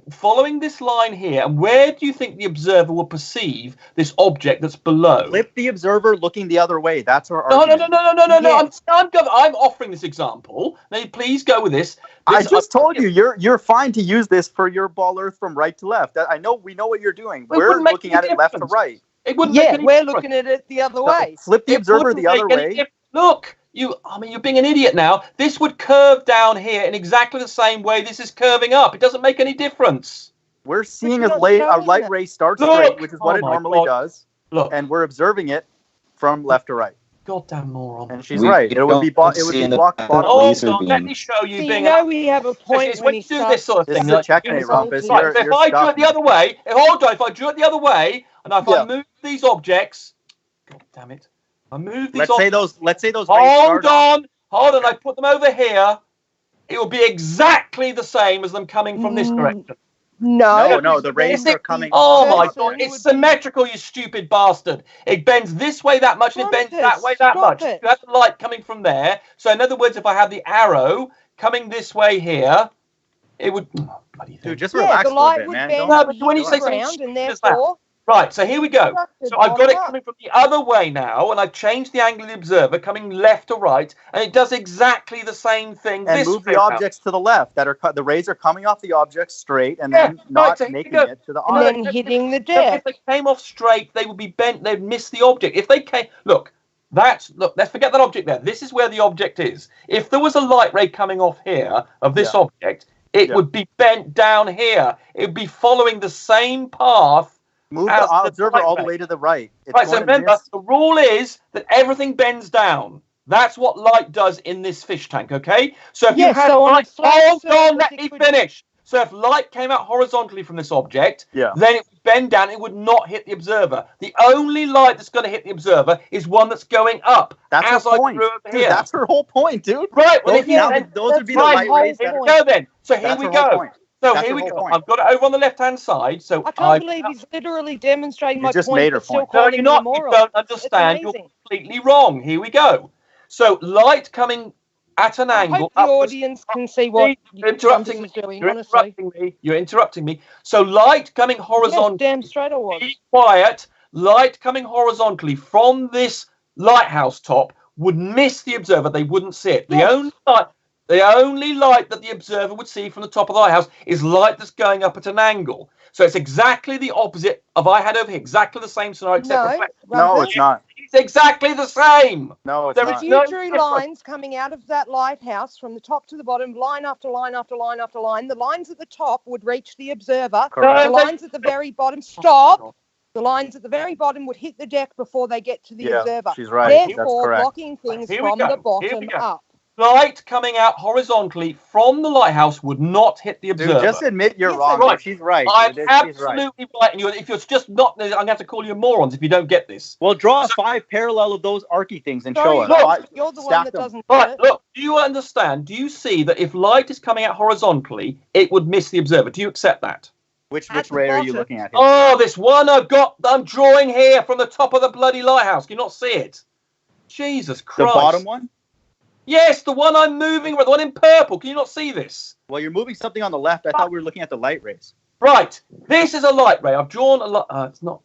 Speaker 8: following this line here. And where do you think the observer will perceive this object that's below?
Speaker 7: Flip the observer looking the other way. That's our argument.
Speaker 8: No. I'm offering this example. Now, please go with this.
Speaker 7: I just told you you're fine to use this for your ball Earth from right to left. We know what you're doing. We're looking at it left to right.
Speaker 9: We're looking at it the other way.
Speaker 7: Flip the observer the other way.
Speaker 8: Look, you're being an idiot now. This would curve down here in exactly the same way this is curving up. It doesn't make any difference.
Speaker 7: We're seeing a light ray start straight, which is what it normally does.
Speaker 8: Look,
Speaker 7: and we're observing it from left to right.
Speaker 8: Goddamn moron.
Speaker 7: And she's right. It would be blocked bottom.
Speaker 8: Oh, let me show you.
Speaker 9: We have a point
Speaker 8: when you do this sort of thing.
Speaker 7: This is a checkmate, Rumpus.
Speaker 8: If I drew it the other way, if I drew it the other way, and if I move these objects, God damn it, I move these.
Speaker 7: Let's say those.
Speaker 8: Hold on. I put them over here. It will be exactly the same as them coming from this direction.
Speaker 9: No,
Speaker 7: the rays are coming.
Speaker 8: Oh my God, it's symmetrical, you stupid bastard. It bends this way that much, and it bends that way that much. You have the light coming from there. So in other words, if I have the arrow coming this way here, it would.
Speaker 7: Dude, just relax
Speaker 9: the light
Speaker 7: a bit, man.
Speaker 9: Would
Speaker 8: but when you say
Speaker 9: something, and therefore.
Speaker 8: Right, so here we go. So I've got it coming from the other way now, and I've changed the angle of the observer coming left to right, and it does exactly the same thing.
Speaker 7: And move the objects to the left. The rays are coming off the object straight, and then not making it to the object.
Speaker 9: And then hitting the deck.
Speaker 8: If they came off straight, they would be bent. They'd miss the object. If they came, let's forget that object there. This is where the object is. If there was a light ray coming off here of this object, it would be bent down here. It would be following the same path.
Speaker 7: Move the observer all the way to the right.
Speaker 8: So remember, the rule is that everything bends down. That's what light does in this fish tank, okay? So if you had light, hold on, let me finish. So if light came out horizontally from this object, then it would bend down, it would not hit the observer. The only light that's going to hit the observer is one that's going up.
Speaker 7: That's her point. Dude, that's her whole point, dude.
Speaker 8: Right. Well,
Speaker 7: those would be the light rays.
Speaker 8: Here we go then. So here we go. So here we go. I've got it over on the left-hand side. So
Speaker 9: I can't believe he's literally demonstrating my
Speaker 7: just
Speaker 9: point.
Speaker 7: Made her point.
Speaker 8: No, you're not. You don't understand. You're completely wrong. Here we go. So light coming at an
Speaker 9: I
Speaker 8: angle.
Speaker 9: hope the audience can see what
Speaker 8: You're interrupting me.
Speaker 9: doing,
Speaker 8: You're
Speaker 9: honestly.
Speaker 8: interrupting me. You're interrupting me. So light coming horizontally.
Speaker 9: Yes, damn straight I was.
Speaker 8: Be quiet. Light coming horizontally from this lighthouse top would miss the observer. They wouldn't see it.
Speaker 9: Yes.
Speaker 8: The only light that the observer would see from the top of the lighthouse is light that's going up at an angle. So it's exactly the opposite of I had over here. Exactly the same scenario, except
Speaker 4: No, it's not.
Speaker 8: It's exactly the same.
Speaker 4: No, it's
Speaker 8: There
Speaker 4: not.
Speaker 8: is
Speaker 9: If
Speaker 8: no
Speaker 9: you drew
Speaker 8: difference.
Speaker 9: lines coming out of that lighthouse from the top to the bottom, line after line after line after line, the lines at the top would reach the observer.
Speaker 4: Correct.
Speaker 9: The lines at the very bottom, stop. The lines at the very bottom would hit the deck before they get to the observer.
Speaker 4: She's right. That's
Speaker 9: Therefore,
Speaker 4: correct.
Speaker 9: blocking things
Speaker 8: Here we
Speaker 9: from
Speaker 8: go.
Speaker 9: the
Speaker 8: Here we
Speaker 9: bottom
Speaker 8: go.
Speaker 9: up.
Speaker 8: Light coming out horizontally from the lighthouse would not hit the observer.
Speaker 4: Dude, just admit you're
Speaker 9: Yes,
Speaker 4: wrong.
Speaker 8: right.
Speaker 4: She's right.
Speaker 8: I'm
Speaker 4: She's
Speaker 8: absolutely right. And if you're just not, I'm going to have to call you morons if you don't get this.
Speaker 4: Well, draw 5 parallel of those archy things and
Speaker 9: Sorry,
Speaker 4: show us.
Speaker 9: look, you're the one
Speaker 4: Stack
Speaker 9: that
Speaker 4: them.
Speaker 9: doesn't
Speaker 8: Right,
Speaker 9: get it.
Speaker 8: look, do you understand? Do you see that if light is coming out horizontally, it would miss the observer? Do you accept that?
Speaker 4: Which
Speaker 9: At the
Speaker 4: ray are you
Speaker 9: bottom.
Speaker 4: looking at here?
Speaker 8: Oh, this one I'm drawing here from the top of the bloody lighthouse. Can you not see it? Jesus
Speaker 4: The
Speaker 8: Christ.
Speaker 4: bottom one?
Speaker 8: Yes, the one I'm moving, the one in purple. Can you not see this?
Speaker 4: Well, you're moving something on the left. I thought we were looking at the light rays.
Speaker 8: Right. This is a light ray. I've drawn a lot. It's not.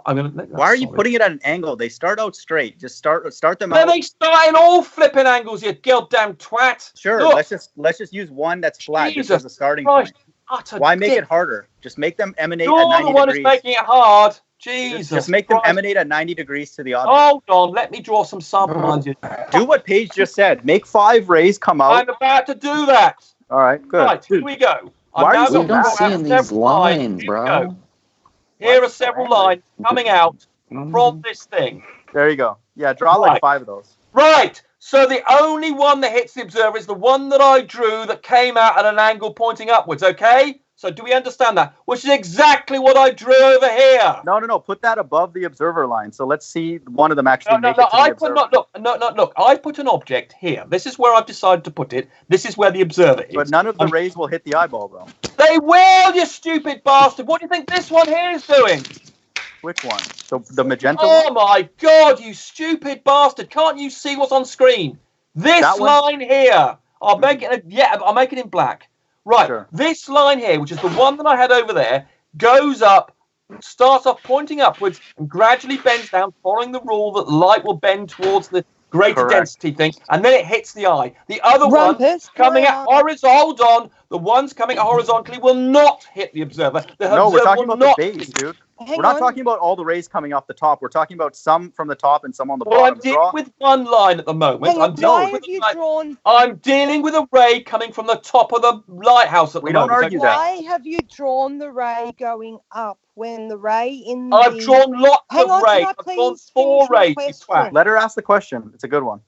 Speaker 8: I'm gonna.
Speaker 4: Why are you putting it at an angle? They start out straight. Just start them
Speaker 8: No,
Speaker 4: out.
Speaker 8: they start in all flipping angles. You goddamn twat.
Speaker 4: Sure.
Speaker 8: Look,
Speaker 4: Let's just use one that's flat just
Speaker 8: Jesus
Speaker 4: as a starting
Speaker 8: Christ,
Speaker 4: point.
Speaker 8: utter
Speaker 4: Why make
Speaker 8: dick.
Speaker 4: it harder? Just make them emanate
Speaker 8: You're
Speaker 4: at
Speaker 8: the
Speaker 4: 90
Speaker 8: one who's
Speaker 4: degrees.
Speaker 8: making it hard. Jesus.
Speaker 4: Just make them
Speaker 8: Christ.
Speaker 4: emanate at 90 degrees to the object.
Speaker 8: Hold on. Let me draw some sample lines.
Speaker 4: Do what Payge just said. Make 5 rays come out.
Speaker 8: I'm about to do that.
Speaker 4: All right, good.
Speaker 8: Right, here we go.
Speaker 4: Why are you so
Speaker 8: I'm now
Speaker 4: fast?
Speaker 8: going to draw out several lines. Here we go. Here are several lines coming out from this thing.
Speaker 4: There you go. Yeah, draw
Speaker 8: Right.
Speaker 4: like 5 of those.
Speaker 8: Right. So the only one that hits the observer is the one that I drew that came out at an angle pointing upwards, okay? So do we understand that? Which is exactly what I drew over here.
Speaker 4: No. Put that above the observer line. So let's see one of them actually
Speaker 8: No.
Speaker 4: make it to the
Speaker 8: I
Speaker 4: observer.
Speaker 8: put look. I put an object here. This is where I've decided to put it. This is where the observer is.
Speaker 4: But none of the rays will hit the eyeball, though.
Speaker 8: They will, you stupid bastard. What do you think this one here is doing?
Speaker 4: Which one? The magenta
Speaker 8: Oh
Speaker 4: one?
Speaker 8: my God, you stupid bastard! Can't you see what's on screen? This
Speaker 4: That one?
Speaker 8: line here. I'll make it. I'll make it in black. Right.
Speaker 4: Sure.
Speaker 8: This line here, which is the one that I had over there, goes up, starts off pointing upwards, and gradually bends down, following the rule that light will bend towards the greater
Speaker 4: Correct.
Speaker 8: density thing, and then it hits the eye. The other one
Speaker 9: Rumpus,
Speaker 8: coming
Speaker 9: come
Speaker 8: at
Speaker 9: on.
Speaker 8: horizontal. Hold on. The ones coming at horizontally will not hit the observer. The
Speaker 4: No, we're
Speaker 8: observer
Speaker 4: talking
Speaker 8: will
Speaker 4: about the
Speaker 8: not
Speaker 4: base, dude.
Speaker 9: Hang
Speaker 4: We're not
Speaker 9: on.
Speaker 4: talking about all the rays coming off the top. We're talking about some from the top and some on the
Speaker 8: Well, I'm
Speaker 4: bottom.
Speaker 8: dealing
Speaker 4: Draw.
Speaker 8: with one line at the moment.
Speaker 9: Hang on,
Speaker 8: I'm dealing
Speaker 9: why
Speaker 8: with
Speaker 9: have you
Speaker 8: a line.
Speaker 9: drawn?
Speaker 8: I'm dealing with a ray coming from the top of the lighthouse at
Speaker 4: We
Speaker 8: the
Speaker 4: don't
Speaker 8: moment.
Speaker 4: argue
Speaker 8: okay?
Speaker 4: that.
Speaker 9: Why have you drawn the ray going up when the ray in
Speaker 8: I've
Speaker 9: the...
Speaker 8: drawn lots
Speaker 9: Hang
Speaker 8: of
Speaker 9: on,
Speaker 8: rays.
Speaker 9: can I
Speaker 8: I've drawn
Speaker 9: please
Speaker 8: 4
Speaker 9: finish my
Speaker 8: rays, you
Speaker 9: question?
Speaker 8: twat.
Speaker 4: Let her ask the question. It's a good one.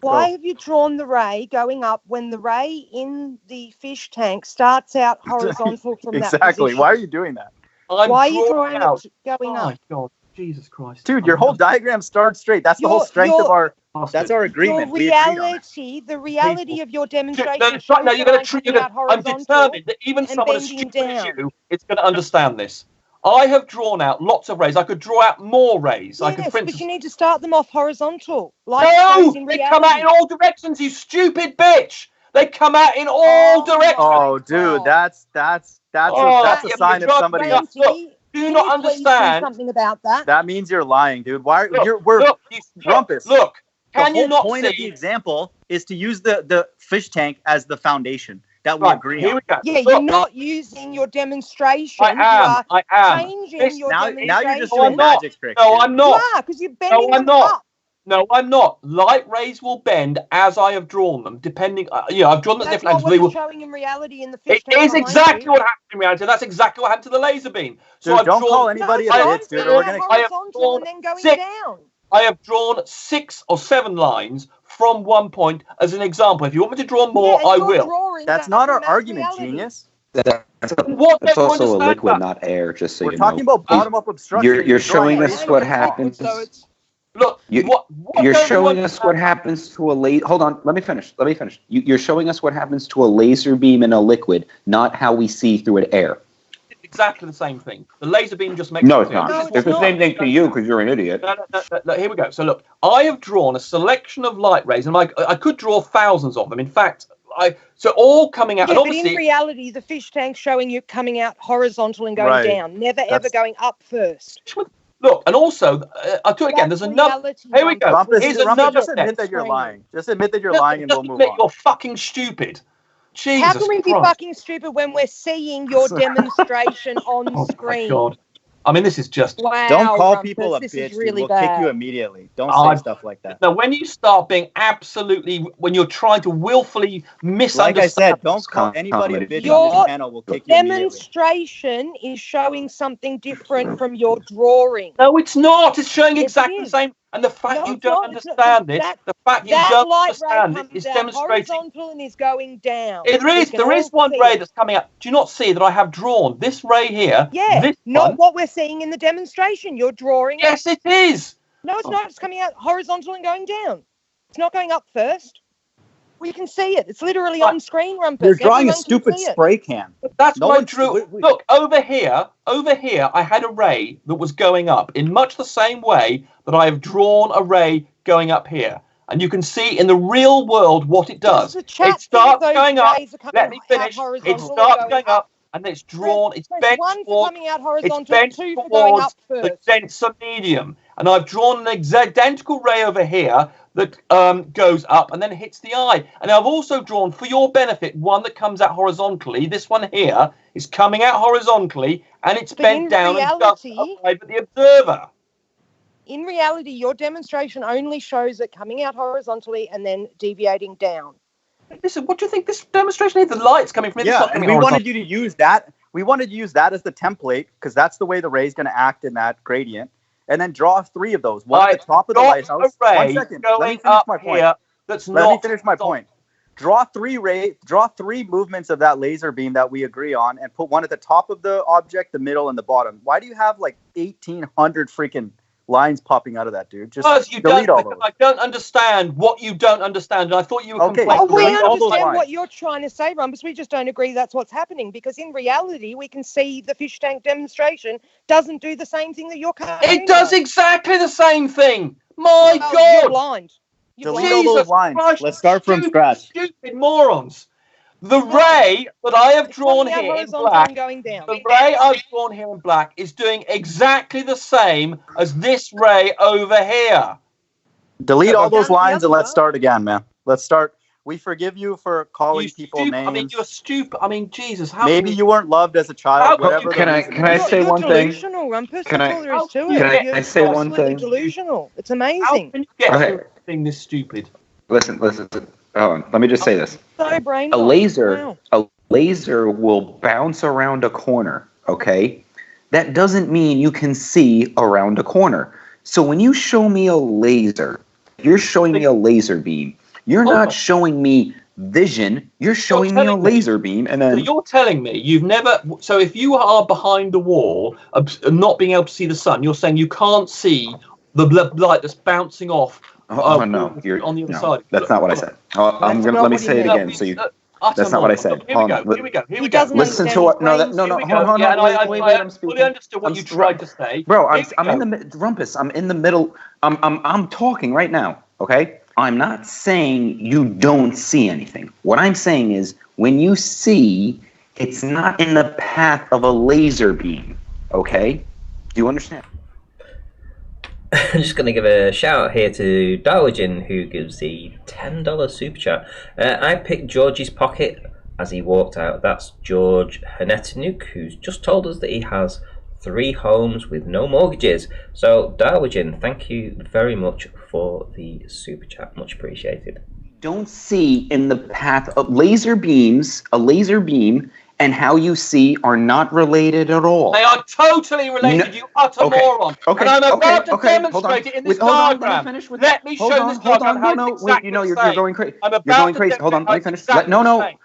Speaker 9: Why
Speaker 4: Go.
Speaker 9: have you drawn the ray going up when the ray in the fish tank starts out horizontal from that
Speaker 4: Exactly.
Speaker 9: position?
Speaker 4: Why are you doing that?
Speaker 8: I'm
Speaker 9: Why are you drawing
Speaker 8: out.
Speaker 9: it going
Speaker 8: Oh
Speaker 9: up?
Speaker 8: my God, Jesus Christ.
Speaker 4: Dude, your whole diagram starts straight. That's the whole
Speaker 9: Your-
Speaker 4: strength of
Speaker 9: your-
Speaker 4: our... That's our
Speaker 9: Your
Speaker 4: agreement. We agree on that.
Speaker 9: reality, the reality of your demonstration
Speaker 8: No,
Speaker 9: shows
Speaker 8: no, you're
Speaker 9: the
Speaker 8: gonna
Speaker 9: line
Speaker 8: treat.
Speaker 9: coming out
Speaker 8: I'm
Speaker 9: horizontal.
Speaker 8: determined that even
Speaker 9: and
Speaker 8: someone as
Speaker 9: bending
Speaker 8: stupid as
Speaker 9: down.
Speaker 8: you is going to understand this. I have drawn out lots of rays. I could draw out more rays. I could,
Speaker 9: Yes,
Speaker 8: for
Speaker 9: but
Speaker 8: instance,
Speaker 9: you need to start them off horizontal. Like
Speaker 8: no,
Speaker 9: shows in
Speaker 8: they come out in
Speaker 9: reality.
Speaker 8: all directions. You stupid bitch. They come out in all directions.
Speaker 4: Oh, dude, that's
Speaker 8: Oh,
Speaker 4: a
Speaker 8: yeah,
Speaker 4: sign of
Speaker 8: but
Speaker 4: somebody.
Speaker 8: you're-
Speaker 9: Ranty,
Speaker 8: Do you
Speaker 9: can
Speaker 8: not
Speaker 9: you please
Speaker 8: understand?
Speaker 9: do something about that?
Speaker 4: That means you're lying, dude. Why?
Speaker 8: Look,
Speaker 4: We're
Speaker 8: look,
Speaker 4: Rumpus.
Speaker 8: Look,
Speaker 4: the
Speaker 8: can you
Speaker 4: whole
Speaker 8: not
Speaker 4: point of the
Speaker 8: see?
Speaker 4: example is to use the fish tank as the foundation that we
Speaker 8: Right,
Speaker 4: agree
Speaker 8: here
Speaker 4: on.
Speaker 8: we go.
Speaker 9: Yeah,
Speaker 8: Look,
Speaker 9: you're not using your demonstration.
Speaker 8: I am.
Speaker 9: Changing
Speaker 8: This-
Speaker 9: your
Speaker 4: Now
Speaker 9: demonstration.
Speaker 4: you're just
Speaker 8: No, I'm
Speaker 4: doing
Speaker 8: not.
Speaker 4: magic tricks.
Speaker 8: No,
Speaker 4: dude.
Speaker 8: I'm not.
Speaker 9: Yeah, because you're bending
Speaker 8: I'm
Speaker 9: them
Speaker 8: not.
Speaker 9: up.
Speaker 8: No, I'm not. Light rays will bend as I have drawn them, depending. I've drawn them at
Speaker 9: That's
Speaker 8: different
Speaker 9: not
Speaker 8: angles.
Speaker 9: what
Speaker 8: They
Speaker 9: it's
Speaker 8: will.
Speaker 9: showing in reality in the fish
Speaker 8: It
Speaker 9: tank
Speaker 8: is
Speaker 9: behind
Speaker 8: exactly
Speaker 9: you.
Speaker 8: what happened in reality. That's exactly what happened to the laser beam. So
Speaker 4: Dude,
Speaker 8: I've
Speaker 4: don't
Speaker 8: drawn,
Speaker 4: call anybody
Speaker 9: No,
Speaker 4: a
Speaker 9: it's
Speaker 4: bitch, dude.
Speaker 9: not
Speaker 4: Or we're gonna.
Speaker 8: I have
Speaker 9: horizontal
Speaker 8: drawn
Speaker 9: and then going
Speaker 8: six-
Speaker 9: down.
Speaker 8: I have drawn 6 or 7 lines from one point as an example. If you want me to draw more,
Speaker 9: Yeah,
Speaker 8: I
Speaker 9: and your
Speaker 8: will.
Speaker 9: drawing
Speaker 4: That's
Speaker 9: doesn't
Speaker 4: not our
Speaker 9: match
Speaker 4: argument,
Speaker 9: reality.
Speaker 4: genius.
Speaker 3: That's
Speaker 8: What don't you
Speaker 3: also a
Speaker 8: understand
Speaker 3: liquid,
Speaker 8: that?
Speaker 3: not air. Just so
Speaker 4: We're
Speaker 3: you
Speaker 4: talking
Speaker 3: know.
Speaker 4: about bottom-up obstruction.
Speaker 3: You're showing
Speaker 4: drawing
Speaker 3: us
Speaker 4: rays
Speaker 3: what
Speaker 4: from the top.
Speaker 3: happens.
Speaker 9: So it's
Speaker 8: Look,
Speaker 3: You-
Speaker 8: what
Speaker 3: You're
Speaker 8: don't you
Speaker 3: showing us what
Speaker 8: understand?
Speaker 3: happens to a laser. Hold on, let me finish. You're showing us what happens to a laser beam in a liquid, not how we see through it air.
Speaker 8: exactly the same thing. The laser beam just makes
Speaker 3: No,
Speaker 8: it
Speaker 3: it's
Speaker 8: clear.
Speaker 3: not.
Speaker 9: No,
Speaker 3: It's the same thing to you because you're an idiot.
Speaker 8: No, here we go. So look, I have drawn a selection of light rays, and I could draw thousands of them. In fact, so all coming out.
Speaker 9: Yeah,
Speaker 8: and
Speaker 9: but
Speaker 8: obviously,
Speaker 9: in reality, the fish tank's showing you coming out horizontal and going
Speaker 7: Right.
Speaker 9: down, never ever going up first.
Speaker 8: look, and also, I'll do it again. There's another.
Speaker 9: reality,
Speaker 8: Here we go.
Speaker 7: Rumpus,
Speaker 8: Here's
Speaker 7: Rumpus,
Speaker 8: another
Speaker 7: just admit that you're lying. Just admit that you're lying, and we'll move on.
Speaker 8: You're fucking stupid. Jesus
Speaker 9: How can we be
Speaker 8: Christ.
Speaker 9: fucking stupid when we're seeing your demonstration on
Speaker 8: Oh my
Speaker 9: screen?
Speaker 8: God. I mean, this is just.
Speaker 9: Wow,
Speaker 7: Don't call
Speaker 9: Rumpus,
Speaker 7: people a
Speaker 9: this
Speaker 7: bitch.
Speaker 9: is really
Speaker 7: We'll
Speaker 9: bad.
Speaker 7: kick you immediately. Don't
Speaker 8: Oh,
Speaker 7: say stuff like that.
Speaker 8: Now, when you start being absolutely, when you're trying to willfully misunderstand.
Speaker 7: Like I said, don't call anybody a bitch on this channel. We'll kick you immediately.
Speaker 9: Demonstration is showing something different from your drawing.
Speaker 8: No, it's not. It's showing
Speaker 9: Yes,
Speaker 8: exactly
Speaker 9: it
Speaker 8: the
Speaker 9: is.
Speaker 8: same. And the fact
Speaker 9: No,
Speaker 8: you
Speaker 9: it's
Speaker 8: don't
Speaker 9: not. It's not.
Speaker 8: understand it,
Speaker 9: That-
Speaker 8: the fact you
Speaker 9: That
Speaker 8: don't
Speaker 9: light ray
Speaker 8: understand it
Speaker 9: comes
Speaker 8: is
Speaker 9: out
Speaker 8: demonstrating.
Speaker 9: horizontal and is going down.
Speaker 8: There
Speaker 9: We
Speaker 8: is
Speaker 9: can all
Speaker 8: one
Speaker 9: see
Speaker 8: ray
Speaker 9: it.
Speaker 8: that's coming out. Do you not see that I have drawn this ray here?
Speaker 9: Yeah,
Speaker 8: This
Speaker 9: not
Speaker 8: one.
Speaker 9: what we're seeing in the demonstration. You're drawing it.
Speaker 8: Yes, it is.
Speaker 9: No, it's not. It's coming out horizontal and going down. It's not going up first. We can see it. It's literally on screen, Rumpus.
Speaker 7: You're drawing a
Speaker 9: Everyone can
Speaker 7: stupid
Speaker 9: see it.
Speaker 7: spray can.
Speaker 8: That's
Speaker 7: No
Speaker 8: what I
Speaker 7: one-
Speaker 8: drew. Look, over here, I had a ray that was going up in much the same way that I have drawn a ray going up here. And you can see in the real world what it does.
Speaker 9: the chat
Speaker 8: It starts
Speaker 9: think those
Speaker 8: going up.
Speaker 9: rays are coming
Speaker 8: Let me
Speaker 9: out
Speaker 8: finish.
Speaker 9: horizontal
Speaker 8: It
Speaker 9: or
Speaker 8: starts
Speaker 9: going
Speaker 8: going
Speaker 9: up?
Speaker 8: up, and it's drawn. It's
Speaker 9: Press
Speaker 8: bent
Speaker 9: 1 for
Speaker 8: towards.
Speaker 9: coming out
Speaker 8: It's
Speaker 9: horizontal,
Speaker 8: bent
Speaker 9: 2 for going
Speaker 8: towards
Speaker 9: up
Speaker 8: the
Speaker 9: first.
Speaker 8: denser medium. And I've drawn an identical ray over here that goes up and then hits the eye. And I've also drawn, for your benefit, one that comes out horizontally. This one here is coming out horizontally, and it's
Speaker 9: But in
Speaker 8: bent down
Speaker 9: reality-
Speaker 8: and just arrive at the observer.
Speaker 9: In reality, your demonstration only shows it coming out horizontally and then deviating down.
Speaker 8: Listen, what do you think this demonstration is? The light's coming from it. It's
Speaker 7: Yeah,
Speaker 8: not
Speaker 7: and
Speaker 8: coming
Speaker 7: we
Speaker 8: horizontal.
Speaker 7: wanted you to use that. We wanted to use that as the template because that's the way the ray is going to act in that gradient. And then draw 3 of those. One at the top of the
Speaker 8: got
Speaker 7: lighthouse.
Speaker 8: a ray
Speaker 7: 1 second. Let me
Speaker 8: going
Speaker 7: finish
Speaker 8: up
Speaker 7: my point.
Speaker 8: here that's
Speaker 7: Let me
Speaker 8: not
Speaker 7: finish my point. Draw 3 movements of that laser beam that we agree on, and put one at the top of the object, the middle, and the bottom. Why do you have like 1,800 freaking lines popping out of that, dude? Just
Speaker 8: because you
Speaker 7: delete
Speaker 8: don't,
Speaker 7: all those.
Speaker 8: I don't understand what you don't understand, and I thought you were
Speaker 7: Okay,
Speaker 8: complaining.
Speaker 9: Oh, we
Speaker 7: delete all those
Speaker 9: understand
Speaker 7: lines.
Speaker 9: what you're trying to say, Rumpus. We just don't agree that's what's happening because in reality, we can see the fish tank demonstration doesn't do the same thing that your cartoon
Speaker 8: It does exactly the same thing. My
Speaker 9: Well,
Speaker 8: God!
Speaker 9: You're blind. You're
Speaker 7: Delete
Speaker 9: blind.
Speaker 7: all those
Speaker 8: Jesus
Speaker 7: lines.
Speaker 8: Christ,
Speaker 7: Let's start from
Speaker 8: stupid,
Speaker 7: scratch.
Speaker 8: Stupid morons. The ray that I have
Speaker 9: It's
Speaker 8: drawn
Speaker 9: coming out
Speaker 8: here in
Speaker 9: horizontal
Speaker 8: black,
Speaker 9: and going down.
Speaker 8: the ray I've drawn here in black is doing exactly the same as this ray over here.
Speaker 7: Delete all
Speaker 9: Down
Speaker 7: those
Speaker 9: to the
Speaker 7: lines and
Speaker 9: other
Speaker 7: let's
Speaker 9: side.
Speaker 7: start again, man. Let's start. We forgive you for calling people names.
Speaker 8: I mean, you're stupid. I mean, Jesus, how
Speaker 7: Maybe
Speaker 8: can
Speaker 7: you weren't loved as a
Speaker 8: How
Speaker 7: child.
Speaker 8: can
Speaker 7: Whatever.
Speaker 8: you-
Speaker 3: Can
Speaker 7: the
Speaker 3: I-
Speaker 7: reason
Speaker 3: can I
Speaker 7: is.
Speaker 3: say
Speaker 9: You're
Speaker 3: one thing?
Speaker 9: delusional, Rumpus.
Speaker 3: Can
Speaker 9: That's
Speaker 3: I-
Speaker 9: all there is to
Speaker 3: Can
Speaker 9: it.
Speaker 3: I
Speaker 9: You're
Speaker 3: say one
Speaker 9: absolutely
Speaker 3: thing?
Speaker 9: delusional. It's
Speaker 8: How
Speaker 9: amazing.
Speaker 8: can you get
Speaker 3: Okay.
Speaker 8: something this stupid?
Speaker 3: Listen. Hold on. Let me just say this.
Speaker 9: So brainwashed.
Speaker 3: A laser,
Speaker 9: Wow.
Speaker 3: a laser will bounce around a corner. Okay, that doesn't mean you can see around a corner. So when you show me a laser, you're showing me a laser beam. You're
Speaker 8: Hold
Speaker 3: not
Speaker 8: on.
Speaker 3: showing me vision. You're showing me a
Speaker 8: telling me-
Speaker 3: laser beam, and
Speaker 8: So
Speaker 3: then
Speaker 8: you're telling me you've never. So if you are behind the wall, not being able to see the sun, you're saying you can't see the light that's bouncing off.
Speaker 3: oh no, you're
Speaker 8: on the other
Speaker 3: no,
Speaker 8: side.
Speaker 3: that's not what I said.
Speaker 9: That's not
Speaker 3: Let me
Speaker 9: what he
Speaker 3: say it
Speaker 9: meant.
Speaker 3: again. So you.
Speaker 8: Utter
Speaker 3: That's not what I
Speaker 8: nonsense.
Speaker 3: said.
Speaker 8: Here we
Speaker 3: Hold
Speaker 8: go.
Speaker 3: on.
Speaker 8: Here we go. Here
Speaker 9: He
Speaker 8: we go.
Speaker 9: doesn't
Speaker 3: Listen to
Speaker 9: understand
Speaker 3: what?
Speaker 9: his
Speaker 3: No,
Speaker 9: brain's
Speaker 3: no,
Speaker 8: Here we
Speaker 3: hold
Speaker 8: go.
Speaker 3: on.
Speaker 8: Yeah, and
Speaker 3: Wait,
Speaker 8: I
Speaker 3: I'm
Speaker 8: fully
Speaker 3: speaking.
Speaker 8: understood what you tried to say.
Speaker 3: Bro,
Speaker 8: Here we
Speaker 3: I'm
Speaker 8: go.
Speaker 3: in the Rumpus. I'm in the middle. I'm talking right now. Okay. I'm not saying you don't see anything. What I'm saying is when you see, it's not in the path of a laser beam. Okay. Do you understand?
Speaker 1: I'm just going to give a shout out here to Darwin, who gives the $10 super chat. I picked George's pocket as he walked out. That's George Hanetanuk, who's just told us that he has 3 homes with no mortgages. So, Darwin, thank you very much for the super chat. Much appreciated.
Speaker 3: Don't see in the path of laser beams, a laser beam, and how you see are not related at all.
Speaker 8: They are totally related,
Speaker 3: No-
Speaker 8: you utter
Speaker 3: okay,
Speaker 8: moron.
Speaker 3: okay,
Speaker 8: And I'm about to
Speaker 3: okay, hold on.
Speaker 8: demonstrate it in this
Speaker 3: Hold on, let me
Speaker 8: diagram.
Speaker 3: finish with-
Speaker 8: Let me show
Speaker 3: Hold
Speaker 8: this
Speaker 3: on, hold
Speaker 8: diagram
Speaker 3: on.
Speaker 8: how
Speaker 3: No,
Speaker 8: it's
Speaker 3: wait,
Speaker 8: exactly
Speaker 3: you're
Speaker 8: the same.
Speaker 3: going crazy.
Speaker 8: I'm
Speaker 3: You're
Speaker 8: about
Speaker 3: going
Speaker 8: to
Speaker 3: crazy. Hold on, let me
Speaker 8: demonstrate
Speaker 3: finish.
Speaker 8: how it's
Speaker 3: No,
Speaker 8: exactly the same.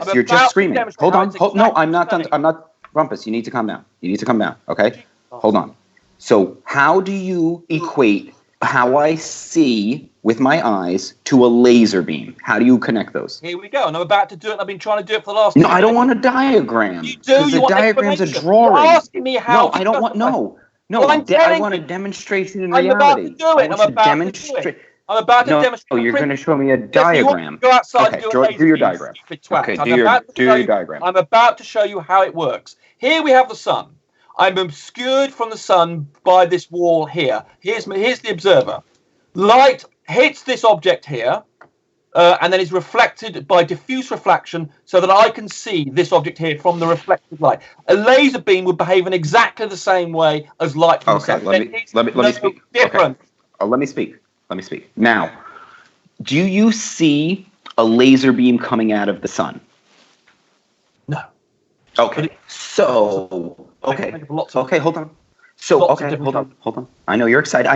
Speaker 3: Rumpus,
Speaker 8: I'm
Speaker 3: you're
Speaker 8: about
Speaker 3: just
Speaker 8: to
Speaker 3: screaming.
Speaker 8: demonstrate
Speaker 3: Hold
Speaker 8: how
Speaker 3: on,
Speaker 8: it's
Speaker 3: no,
Speaker 8: exactly
Speaker 3: I'm not
Speaker 8: the
Speaker 3: done.
Speaker 8: same.
Speaker 3: I'm not. Rumpus, you need to calm down. You need to calm down, okay? Hold on. So how do you equate how I see with my eyes to a laser beam. How do you connect those?
Speaker 8: Here we go, and I'm about to do it. I've been trying to do it for the last.
Speaker 3: No, I don't want a diagram.
Speaker 8: You do. You
Speaker 3: the
Speaker 8: want
Speaker 3: diagram's a
Speaker 8: explanation.
Speaker 3: drawing.
Speaker 8: You're asking me how.
Speaker 3: No, I don't want. No.
Speaker 8: Well,
Speaker 3: I want a demonstration in
Speaker 8: I'm
Speaker 3: reality.
Speaker 8: About to do it. I'm about to do it. I'm about to demonstrate.
Speaker 3: No, you're going to show me a diagram.
Speaker 8: Go outside
Speaker 3: okay,
Speaker 8: and
Speaker 3: do your diagram. Okay, do your diagram.
Speaker 8: I'm about to show you how it works. Here we have the sun. I'm obscured from the sun by this wall here. Here's the observer. Light hits this object here, and then is reflected by diffuse reflection so that I can see this object here from the reflected light. A laser beam would behave in exactly the same way as light from the sun.
Speaker 3: Let me speak.
Speaker 8: Different.
Speaker 3: Okay. Let me speak. Now, do you see a laser beam coming out of the sun?
Speaker 8: No.
Speaker 3: Okay. Okay, hold on. Hold on. I know you're excited.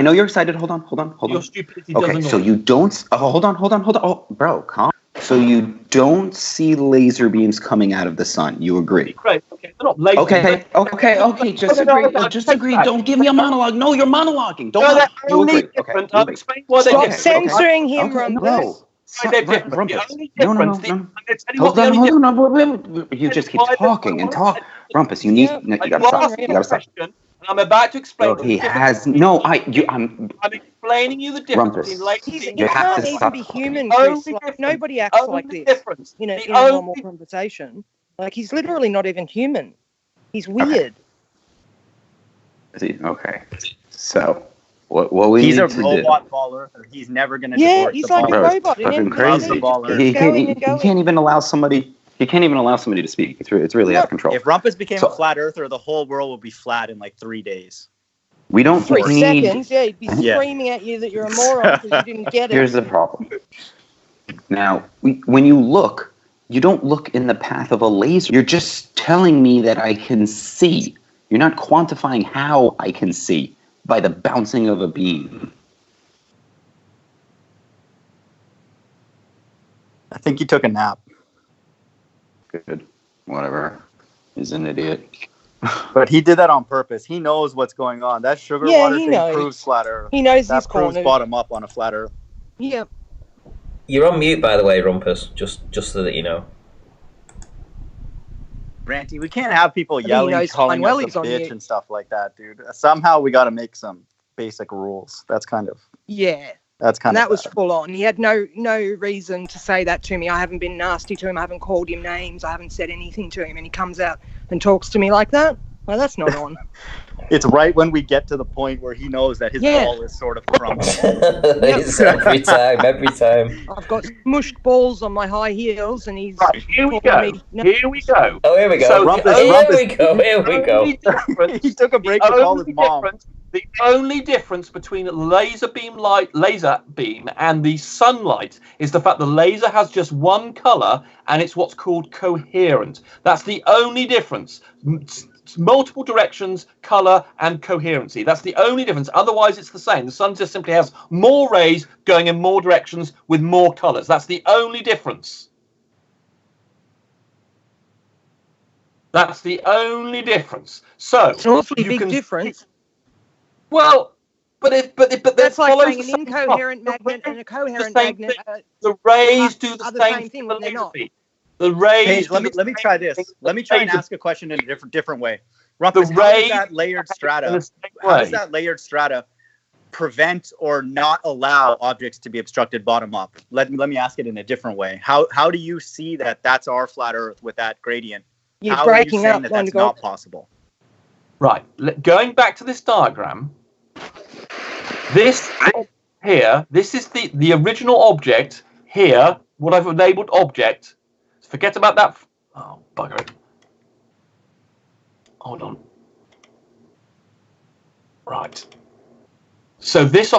Speaker 3: Hold on.
Speaker 8: Your stupidity
Speaker 3: okay, so you don't. Hold on. Oh, bro, calm. So you don't see laser beams coming out of the sun. You agree?
Speaker 8: Right. Okay. They're not laser.
Speaker 3: Okay. Just agree. Don't give me a monologue. No, you're monologuing. Don't.
Speaker 8: No, they're only different. I'll explain why they're different.
Speaker 9: Stop censoring him, Rumpus.
Speaker 3: Hold on. You just keep talking and talk. Rumpus, you gotta stop.
Speaker 8: I'm about to explain.
Speaker 3: He has no. I'm
Speaker 8: explaining you the difference between laser beams.
Speaker 9: You can't even be human, Chris. Like, nobody acts like this in a normal conversation. Like, he's literally not even human. He's weird.
Speaker 3: Okay. So, what we
Speaker 7: he's
Speaker 3: need
Speaker 7: a
Speaker 3: to
Speaker 7: robot
Speaker 3: do?
Speaker 7: baller. He's never going to
Speaker 9: divorce he's the like
Speaker 7: baller.
Speaker 9: a robot.
Speaker 3: Fucking crazy. He can't even allow somebody. He can't even allow somebody to speak. It's really out of control.
Speaker 7: If Rumpus became a flat earther, the whole world would be flat in like 3 days.
Speaker 3: We don't
Speaker 9: 3
Speaker 3: need...
Speaker 9: seconds. Yeah, he'd be screaming at you that you're a moron because you didn't get it.
Speaker 3: Here's the problem. Now, when you look, you don't look in the path of a laser. You're just telling me that I can see. You're not quantifying how I can see by the bouncing of a beam.
Speaker 7: I think he took a nap.
Speaker 3: Good. Whatever. He's an idiot.
Speaker 7: But he did that on purpose. He knows what's going on. That sugar water thing proves flat earth.
Speaker 9: He knows
Speaker 7: that proves bottom up on a flat earth.
Speaker 9: Yep.
Speaker 1: You're on mute, by the way, Rumpus. Just so that you know.
Speaker 7: Ranty, we can't have people yelling, calling us a bitch and stuff like that, dude. Somehow we got to make some basic rules. That's kind of...
Speaker 9: Yeah.
Speaker 7: That's kind of...
Speaker 9: That was full on. He had no reason to say that to me. I haven't been nasty to him. I haven't called him names. I haven't said anything to him. And he comes out and talks to me like that? Well, that's not on.
Speaker 7: It's right when we get to the point where he knows that his ball is sort of crumbling.
Speaker 1: Every time.
Speaker 9: I've got smushed balls on my high heels, and he's...
Speaker 8: Right, here we go. Here we go.
Speaker 1: Oh, here we go.
Speaker 8: So
Speaker 1: Here we go.
Speaker 7: He took a break to call his mom.
Speaker 8: The only difference between laser beam and the sunlight is the fact the laser has just one color and it's what's called coherent. That's the only difference. Multiple directions, color, and coherency. That's the only difference. Otherwise, it's the same. The sun just simply has more rays going in more directions with more colors. That's the only difference. That's the only difference. So
Speaker 9: it's an awfully big difference.
Speaker 8: Well, but
Speaker 9: that's like saying an incoherent magnet and a coherent magnet.
Speaker 8: The rays do the same thing
Speaker 9: when they're not.
Speaker 8: The rays.
Speaker 7: Hey, let me try this. Let me try and ask a question in a different way. Rumpus, how does that layered strata prevent or not allow objects to be obstructed bottom up? Let me ask it in a different way. How do you see that that's our flat Earth with that gradient?
Speaker 9: You're breaking up.
Speaker 7: That's not possible.
Speaker 8: Right. Going back to this diagram. This here, this is the original object here, what I've labeled object. Forget about that. Oh, bugger it. Hold on. Right. So this,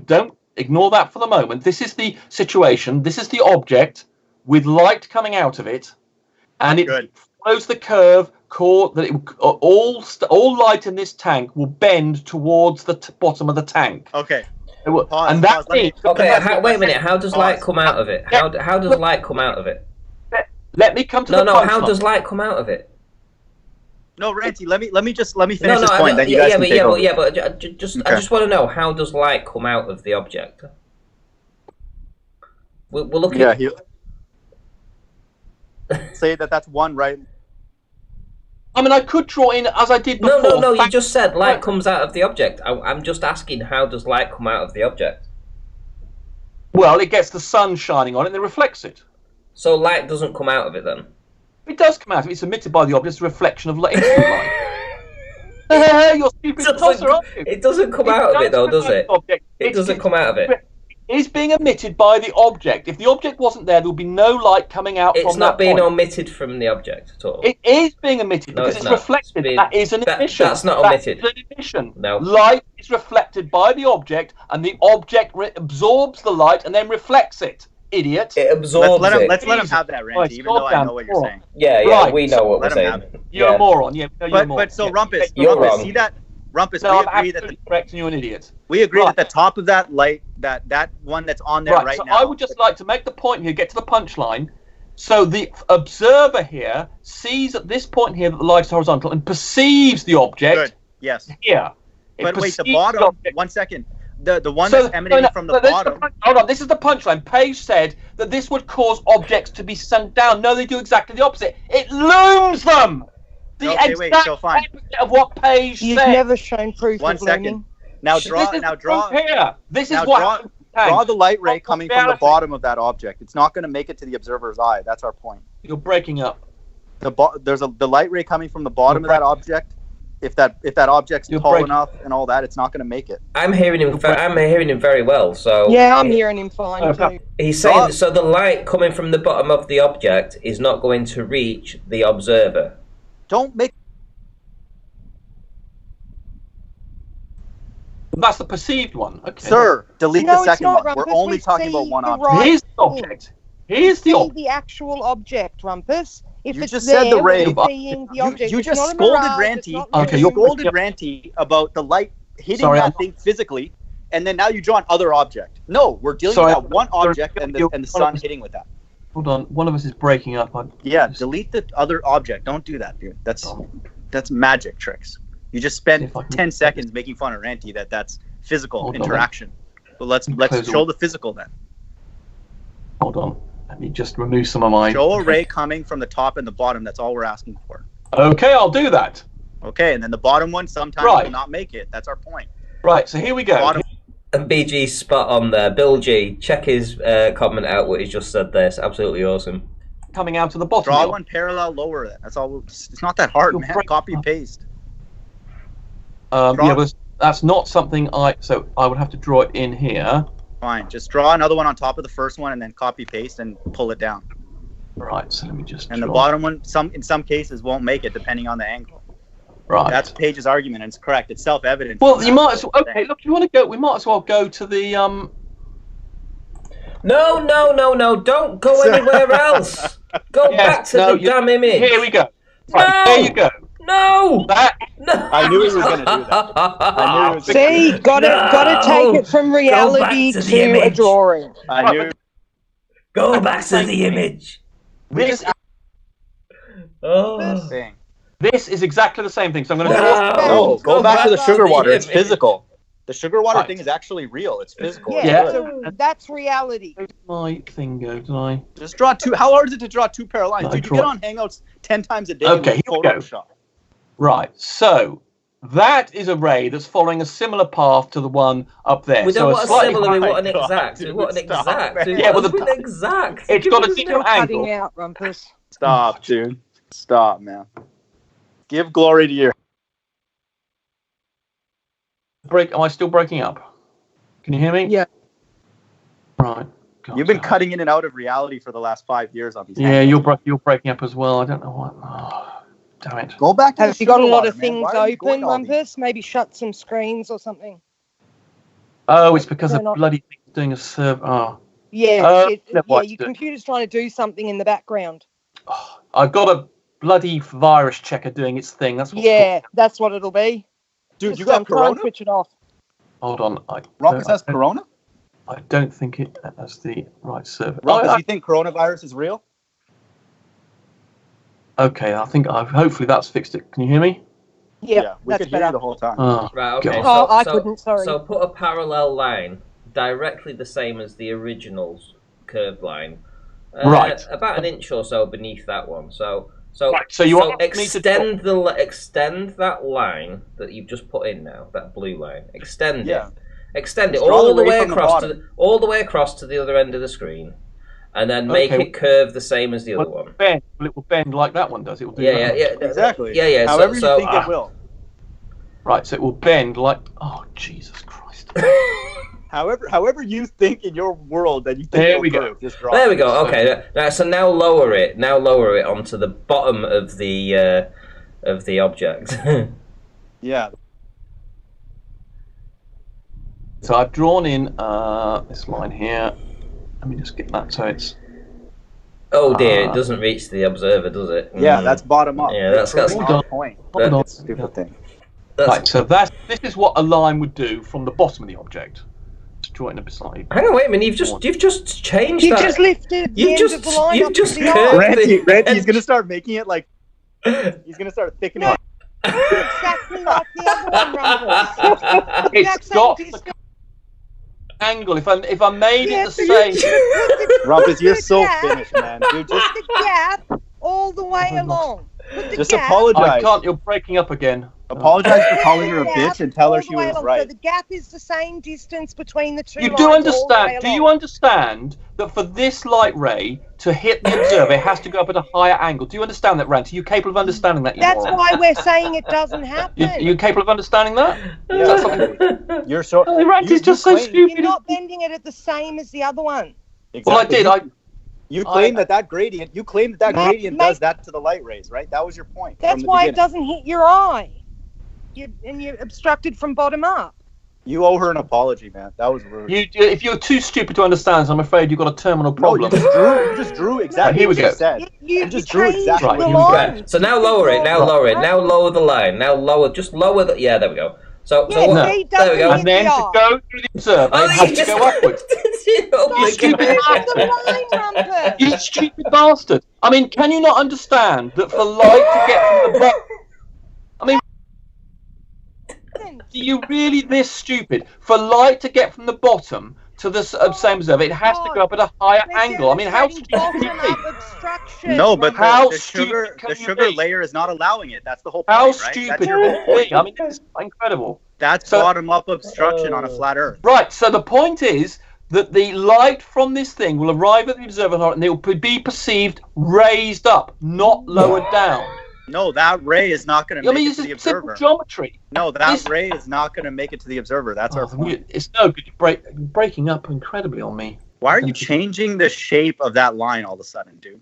Speaker 8: don't ignore that for the moment. This is the situation. This is the object with light coming out of it. And it follows the curve that all light in this tank will bend towards the bottom of the tank.
Speaker 7: Okay.
Speaker 8: And that means...
Speaker 1: Okay, wait a minute. How does light come out of it? How does light come out of it?
Speaker 8: Let me come to the
Speaker 1: No, how does light come out of it?
Speaker 7: No, Ranty, let me finish this point. Then you guys can take over.
Speaker 1: I just want to know, how does light come out of the object? We're looking.
Speaker 7: Yeah, say that's one, right?
Speaker 8: I mean, I could draw in as I did before.
Speaker 1: No. You just said light comes out of the object. I'm just asking, how does light come out of the object?
Speaker 8: Well, it gets the sun shining on it and it reflects it.
Speaker 1: So light doesn't come out of it then?
Speaker 8: It does come out of it. It's emitted by the object. It's a reflection of light. You're stupid tosser, aren't you?
Speaker 1: It doesn't come out of it though, does it? It doesn't come out of it.
Speaker 8: It is being emitted by the object. If the object wasn't there, there would be no light coming out from that point.
Speaker 1: It's not being omitted from the object at all.
Speaker 8: It is being emitted because it's reflected. That is an emission.
Speaker 1: That's not omitted.
Speaker 8: That is an emission.
Speaker 1: No.
Speaker 8: Light is reflected by the object, and the object absorbs the light and then reflects it. Idiot.
Speaker 1: It absorbs it.
Speaker 7: Let's let him have that, Ranty, even though I know what you're saying.
Speaker 1: Yeah, we know what we're saying.
Speaker 8: You're a moron. Yeah,
Speaker 7: but so Rumpus,
Speaker 1: you're wrong.
Speaker 7: See that? Rumpus,
Speaker 8: no,
Speaker 7: we agree that
Speaker 8: correct, and you're an idiot.
Speaker 7: We agree that the top of that light, that one that's on there right now.
Speaker 8: I would just like to make the point here, get to the punchline. So the observer here sees at this point here that the light is horizontal and perceives the object.
Speaker 7: Good. Yes.
Speaker 8: Here.
Speaker 7: But wait, the bottom. 1 second. The one that's emanating from the bottom.
Speaker 8: Hold on, this is the punchline. Payge said that this would cause objects to be sunk down. No, they do exactly the opposite. It looms them. The exact opposite of what Payge said.
Speaker 9: You've never shown proof.
Speaker 7: 1 second. Now draw.
Speaker 8: Here. This is
Speaker 7: what. Draw the light ray coming from the bottom of that object. It's not going to make it to the observer's eye. That's our point.
Speaker 8: You're breaking up.
Speaker 7: There's the light ray coming from the bottom of that object. If that object's tall enough and all that, it's not going to make it.
Speaker 1: I'm hearing him. I'm hearing him very well. So
Speaker 9: yeah, I'm hearing him fine too.
Speaker 1: He's saying so. The light coming from the bottom of the object is not going to reach the observer.
Speaker 7: Don't make.
Speaker 8: That's the perceived one. Okay.
Speaker 7: Sir, delete the second one. We're only talking about one object.
Speaker 8: Here's the object. Here's
Speaker 9: the actual object, Rumpus. If
Speaker 7: you just said the ray.
Speaker 9: You
Speaker 7: just scolded Ranty.
Speaker 8: Okay,
Speaker 7: you scolded Ranty about the light hitting that thing physically, and then now you draw an other object. No, we're dealing with that one object and the sun hitting with that.
Speaker 8: Hold on, one of us is breaking up.
Speaker 7: Delete the other object. Don't do that, dude. That's magic tricks. You just spent 10 seconds making fun of Ranty that's physical interaction. But let's show the physical then.
Speaker 8: Hold on. Let me just remove some of my...
Speaker 7: Show a ray coming from the top and the bottom. That's all we're asking for.
Speaker 8: Okay, I'll do that.
Speaker 7: Okay, and then the bottom one sometimes will not make it. That's our point.
Speaker 8: Right, so here we go.
Speaker 1: And BG spot on there. Bill G, check his comment out what he's just said there. It's absolutely awesome.
Speaker 8: Coming out to the bottom.
Speaker 7: Draw one parallel lower. That's all. It's not that hard, man. Copy and paste.
Speaker 8: But that's not something so I would have to draw it in here.
Speaker 7: Fine. Just draw another one on top of the first one and then copy paste and pull it down.
Speaker 8: Right. So let me just.
Speaker 7: And the bottom one, in some cases, won't make it depending on the angle.
Speaker 8: Right.
Speaker 7: That's Page's argument, and it's correct. It's self-evident.
Speaker 8: Well, you might as well. Okay, look, if you want to go, we might as well go to the
Speaker 1: No! Don't go anywhere else. Go back to the damn image.
Speaker 8: Here we go. Right, there you go.
Speaker 1: No!
Speaker 7: I knew he was going to do that. I knew
Speaker 9: See, gotta take it from reality to a drawing.
Speaker 7: I knew.
Speaker 1: Go back to the image.
Speaker 8: This is exactly the same thing. So I'm going to
Speaker 7: No, go back to the sugar water. It's physical. The sugar water thing is actually real. It's physical.
Speaker 9: Yeah. So that's reality.
Speaker 8: My thing go, did I?
Speaker 7: Just draw two. How hard is it to draw two parallel lines? Dude, you get on Hangouts 10 times a day.
Speaker 8: Okay, here we go. Right, so that is a ray that's following a similar path to the one up there.
Speaker 1: We don't want a similar, we want an exact.
Speaker 8: Yeah, well,
Speaker 1: exact.
Speaker 8: It's got a different angle.
Speaker 9: Cutting out, Rumpus.
Speaker 7: Stop, dude. Stop, man. Give glory to your...
Speaker 8: Am I still breaking up? Can you hear me?
Speaker 9: Yeah.
Speaker 8: Right.
Speaker 7: You've been cutting in and out of reality for the last 5 years on these.
Speaker 8: Yeah, you're breaking up as well. I don't know what... Oh. Damn it.
Speaker 7: Go back to
Speaker 9: Have you got a lot of things open, Rumpus? Maybe shut some screens or something.
Speaker 8: Oh, it's because the bloody thing's doing a server. Oh.
Speaker 9: Yeah, your computer's trying to do something in the background.
Speaker 8: Oh, I've got a bloody virus checker doing its thing. That's what
Speaker 9: that's what it'll be.
Speaker 7: Dude, just, you got Corona?
Speaker 9: Switch it off.
Speaker 8: Hold on.
Speaker 7: Rumpus has Corona?
Speaker 8: I don't think that's the right server.
Speaker 7: Rumpus, you think coronavirus is real?
Speaker 8: Okay, I think hopefully that's fixed it. Can you hear me?
Speaker 7: Yeah, we could hear you the whole time.
Speaker 1: Right, okay.
Speaker 8: God.
Speaker 9: I couldn't, sorry.
Speaker 1: So put a parallel line directly the same as the original's curved line.
Speaker 8: Right.
Speaker 1: About an inch or so beneath that one. So
Speaker 8: you want me to
Speaker 1: extend that line that you've just put in now, that blue line. Extend it all the way across to the other end of the screen, and then make it curve the same as the other one.
Speaker 8: It will bend like that one does. It will do
Speaker 1: yeah,
Speaker 7: exactly.
Speaker 1: Yeah.
Speaker 7: However you think it will.
Speaker 8: Right, so it will bend like. Oh Jesus Christ!
Speaker 7: However you think in your world that you think.
Speaker 8: There we go.
Speaker 1: There we go. Okay. So now lower it. Now lower it onto the bottom of the object.
Speaker 7: Yeah.
Speaker 8: So I've drawn in this line here. Let me just get that so it's.
Speaker 1: Oh dear! It doesn't reach the observer, does it?
Speaker 7: Yeah, that's bottom up.
Speaker 1: Yeah, that's
Speaker 7: on point.
Speaker 8: Hold on.
Speaker 7: Stupid thing.
Speaker 8: Right, so this is what a line would do from the bottom of the object. Let's draw it in a bit slightly.
Speaker 1: Hang on, wait a minute. You've just changed.
Speaker 9: You've just lifted the end of the line up to the
Speaker 7: Ranty, he's gonna start making it like. He's gonna start thickening it.
Speaker 9: Exactly like the other one, Rumpus.
Speaker 8: It's got the angle. If I made it the same.
Speaker 7: Rumpus, you're so finished, man. Dude, just
Speaker 9: the gap all the way along.
Speaker 7: Just apologize.
Speaker 8: I can't. You're breaking up again.
Speaker 7: Apologize for calling her a bitch and tell her she was right.
Speaker 9: So the gap is the same distance between the two.
Speaker 8: You do understand? Do you understand that for this light ray to hit the observer, it has to go up at a higher angle? Do you understand that, Ranty? Are you capable of understanding that?
Speaker 9: That's why we're saying it doesn't happen.
Speaker 8: Are you capable of understanding that?
Speaker 7: Yeah. You're so.
Speaker 8: Ranty's just so stupid.
Speaker 9: You're not bending it at the same as the other one.
Speaker 7: Exactly.
Speaker 8: Well, I did.
Speaker 7: You claim that gradient. You claim that gradient does that to the light rays, right? That was your point.
Speaker 9: That's why it doesn't hit your eye. You're obstructed from bottom up.
Speaker 7: You owe her an apology, man. That was rude.
Speaker 8: If you're too stupid to understand, I'm afraid you've got a terminal problem.
Speaker 7: No, you just drew exactly
Speaker 8: here we
Speaker 7: what
Speaker 8: go.
Speaker 7: you said.
Speaker 9: You
Speaker 7: just drew exactly what you
Speaker 1: said. So now lower it. Now lower it. Now lower the line. Now lower. Just lower the. Yeah, there we go. So there we go.
Speaker 8: And then to go through the observer, it has to go upwards. You stupid bastard! You stupid bastard! I mean, can you not understand that for light to get from the bottom? I mean, are you really this stupid? For light to get from the bottom to the same observer, it has to go up at a higher angle. I mean, how stupid can you be?
Speaker 7: No, but
Speaker 8: how
Speaker 7: the
Speaker 8: stupid
Speaker 7: sugar layer is not allowing it. That's the whole point,
Speaker 8: how
Speaker 7: right?
Speaker 8: stupid
Speaker 7: That's your whole point.
Speaker 8: I mean, it's incredible.
Speaker 7: That's bottom-up obstruction on a flat Earth.
Speaker 8: Right, so the point is that the light from this thing will arrive at the observer and it will be perceived raised up, not lowered down.
Speaker 7: No, that ray is not going to make it to the observer.
Speaker 8: Simple geometry.
Speaker 7: No, that ray is not going to make it to the observer. That's our point.
Speaker 8: It's no good. You're breaking up incredibly on me.
Speaker 7: Why are you changing the shape of that line all of a sudden, dude?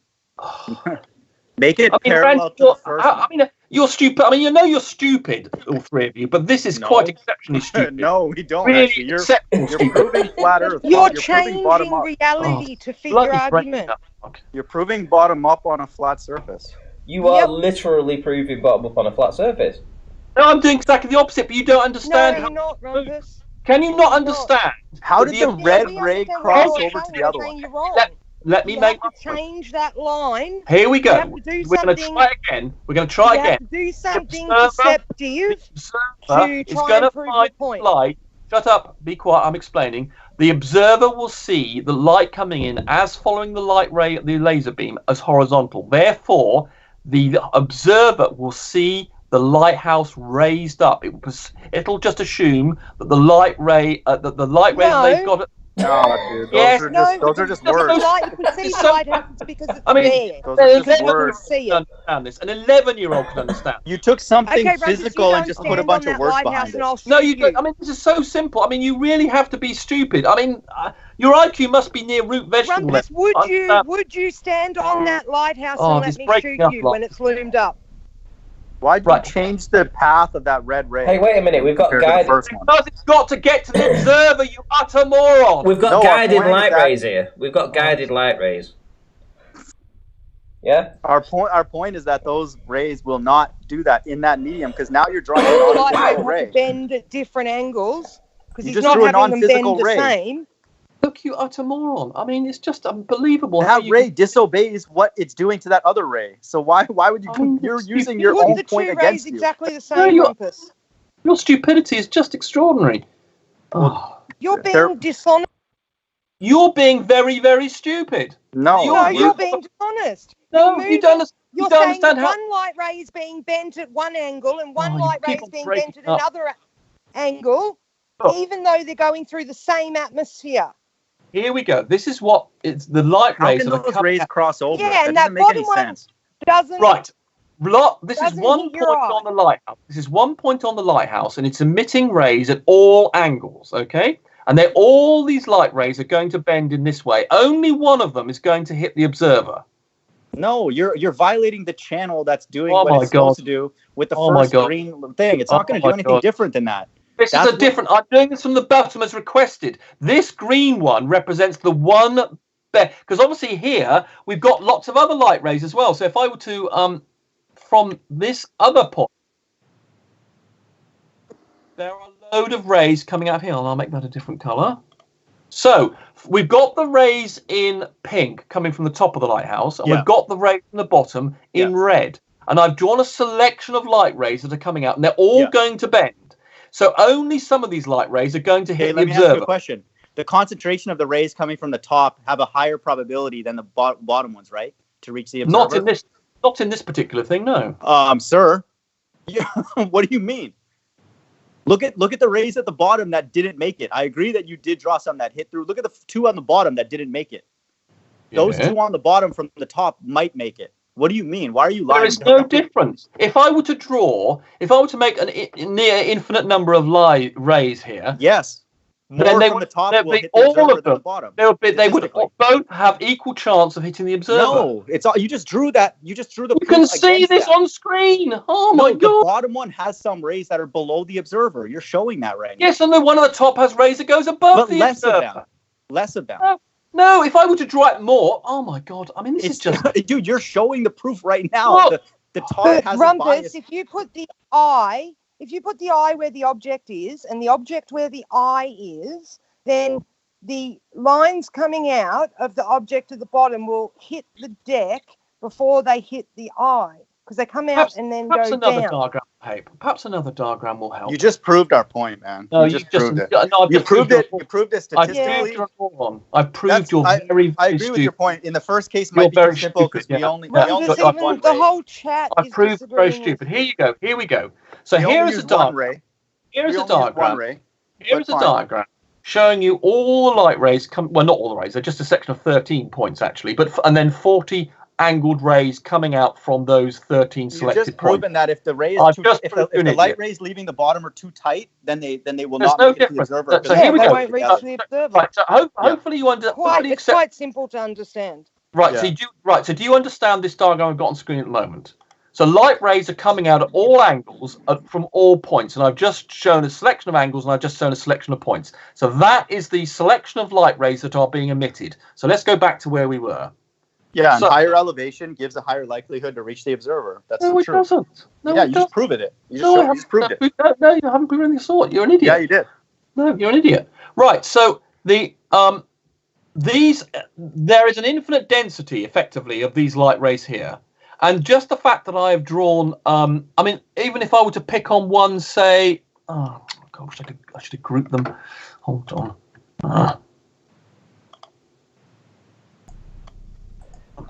Speaker 7: Make it parallel to the first one.
Speaker 8: I mean, you're stupid. I mean, you know you're stupid, all three of you, but this is quite exceptionally stupid.
Speaker 7: No, we don't.
Speaker 8: Really
Speaker 7: actually. You're
Speaker 8: stupid.
Speaker 7: proving flat Earth.
Speaker 9: You're changing reality to fit your argument.
Speaker 7: You're proving bottom up on a flat surface.
Speaker 1: You are literally proving bottom up on a flat surface.
Speaker 8: No, I'm doing exactly the opposite, but you don't understand.
Speaker 9: No, you're not, Rumpus.
Speaker 8: Can you not understand?
Speaker 7: How did the red ray cross over to the other one?
Speaker 8: Let me make
Speaker 9: change that line.
Speaker 8: Here we go.
Speaker 9: We're
Speaker 8: going to try again. We're going to try again.
Speaker 9: Have to do something deceptive to try and prove your point.
Speaker 8: Light. Shut up. Be quiet. I'm explaining. The observer will see the light coming in as following the light ray, the laser beam, as horizontal. Therefore, the observer will see the lighthouse raised up. It'll just assume that the light ray, they've got.
Speaker 7: No, dude, those are just words.
Speaker 9: You can see the lighthouse because it's there.
Speaker 7: Those are just words.
Speaker 8: Understand this. An 11-year-old can understand.
Speaker 7: You took something physical and just put a bunch of words behind it.
Speaker 8: No, you don't. I mean, this is so simple. I mean, you really have to be stupid. I mean, your IQ must be near root vegetable.
Speaker 9: Rumpus, would you stand on that lighthouse and let me shoot you when it's loomed up?
Speaker 7: Why'd you change the path of that red ray?
Speaker 1: Hey, wait a minute. We've got guided.
Speaker 8: Because it's got to get to the observer, you utter moron.
Speaker 1: We've got guided light rays here. We've got guided light rays. Yeah.
Speaker 7: Our point is that those rays will not do that in that medium because now you're drawing a non-physical ray.
Speaker 9: Bend at different angles because
Speaker 7: you
Speaker 9: he's
Speaker 7: just
Speaker 9: not
Speaker 7: drew a
Speaker 9: having them bend
Speaker 7: non-physical ray.
Speaker 9: the same.
Speaker 8: Look, you utter moron. I mean, it's just unbelievable.
Speaker 7: That ray disobeys what it's doing to that other ray. So why would you? You're using your own point against you.
Speaker 9: Exactly the same, Rumpus.
Speaker 8: Your stupidity is just extraordinary.
Speaker 9: You're being dishonest.
Speaker 8: You're being very, very stupid.
Speaker 7: No,
Speaker 9: you're being dishonest.
Speaker 8: No, you don't.
Speaker 9: You're saying understand how one light ray is being bent at one angle and one light ray is being bent at another angle, even though they're going through the same atmosphere.
Speaker 8: Here we go. This is what it's the light rays.
Speaker 7: How can those rays cross over?
Speaker 9: Yeah, and
Speaker 7: that doesn't make any sense.
Speaker 9: Doesn't
Speaker 8: right. This is 1 point on the lighthouse. This is 1 point on the lighthouse, and it's emitting rays at all angles. Okay, and all these light rays are going to bend in this way. Only one of them is going to hit the observer.
Speaker 7: No, you're violating the channel that's doing what it's supposed to do with the first green thing. It's not going to do anything different than that.
Speaker 8: This is a different. I'm doing this from the bottom as requested. This green one represents the one because obviously here we've got lots of other light rays as well. So if I were to from this other point, there are a load of rays coming out here, and I'll make that a different color. So we've got the rays in pink coming from the top of the lighthouse, and we've got the rays from the bottom in red. And I've drawn a selection of light rays that are coming out, and they're all going to bend. So only some of these light rays are going to hit the observer. Let me ask you
Speaker 7: a question. The concentration of the rays coming from the top have a higher probability than the bottom ones, right? To reach the observer?
Speaker 8: Not in this particular thing, no.
Speaker 7: Sir. What do you mean? Look at the rays at the bottom that didn't make it. I agree that you did draw some that hit through. Look at the two on the bottom that didn't make it. Those two on the bottom from the top might make it. What do you mean? Why are you lying?
Speaker 8: There is no difference. If I were to make a near infinite number of rays here,
Speaker 7: then
Speaker 8: they
Speaker 7: from
Speaker 8: would,
Speaker 7: the top will hit
Speaker 8: all of them.
Speaker 7: The bottom.
Speaker 8: They would both have equal chance of hitting the observer.
Speaker 7: No, it's all you just drew that. You just drew the.
Speaker 8: You can see this on screen. Oh my god!
Speaker 7: The bottom one has some rays that are below the observer. You're showing that right now.
Speaker 8: Yes, and the one at the top has rays that goes above the observer.
Speaker 7: Less of them.
Speaker 8: No, if I were to draw it more, oh my god! I mean, this is just
Speaker 7: dude. You're showing the proof right now. The top has
Speaker 9: Rumpus,
Speaker 7: a bias.
Speaker 9: if you put the eye where the object is and the object where the eye is, then the lines coming out of the object at the bottom will hit the deck before they hit the eye because they come out and then go down.
Speaker 8: Perhaps another diagram will help.
Speaker 7: You just proved our point, man.
Speaker 8: No,
Speaker 7: you just proved it. You proved it. You proved it statistically.
Speaker 8: I proved your very.
Speaker 7: I agree with your point. In the first case, might be too simple because we only got one ray.
Speaker 9: The whole chat.
Speaker 8: I proved very stupid. Here you go. Here we go. So here is a diagram. Here is a diagram. Here is a diagram showing you all the light rays well, not all the rays, they're just a section of 13 points actually, and then 40 angled rays coming out from those 13 selected
Speaker 7: points. You've just proven that if the ray is if the light rays leaving the bottom are too tight, then they will not make it to the observer.
Speaker 8: So here we go.
Speaker 9: Won't reach the observer.
Speaker 8: Right, so hopefully you understand.
Speaker 9: It's quite simple to understand.
Speaker 8: Right, so do you understand this diagram I've got on screen at the moment? So light rays are coming out at all angles from all points, and I've just shown a selection of angles, and I've just shown a selection of points. So that is the selection of light rays that are being emitted. So let's go back to where we were.
Speaker 7: Yeah, and higher elevation gives a higher likelihood to reach the observer. That's
Speaker 8: no,
Speaker 7: the truth.
Speaker 8: Doesn't. No,
Speaker 7: yeah, you just proved it. You just proved it.
Speaker 8: No, you haven't proven anything sort. You're an idiot.
Speaker 7: Yeah, you did.
Speaker 8: No, you're an idiot. Right. So there is an infinite density, effectively, of these light rays here. And just the fact that I have drawn, I mean, even if I were to pick on one, say, oh gosh, I should have grouped them. Hold on.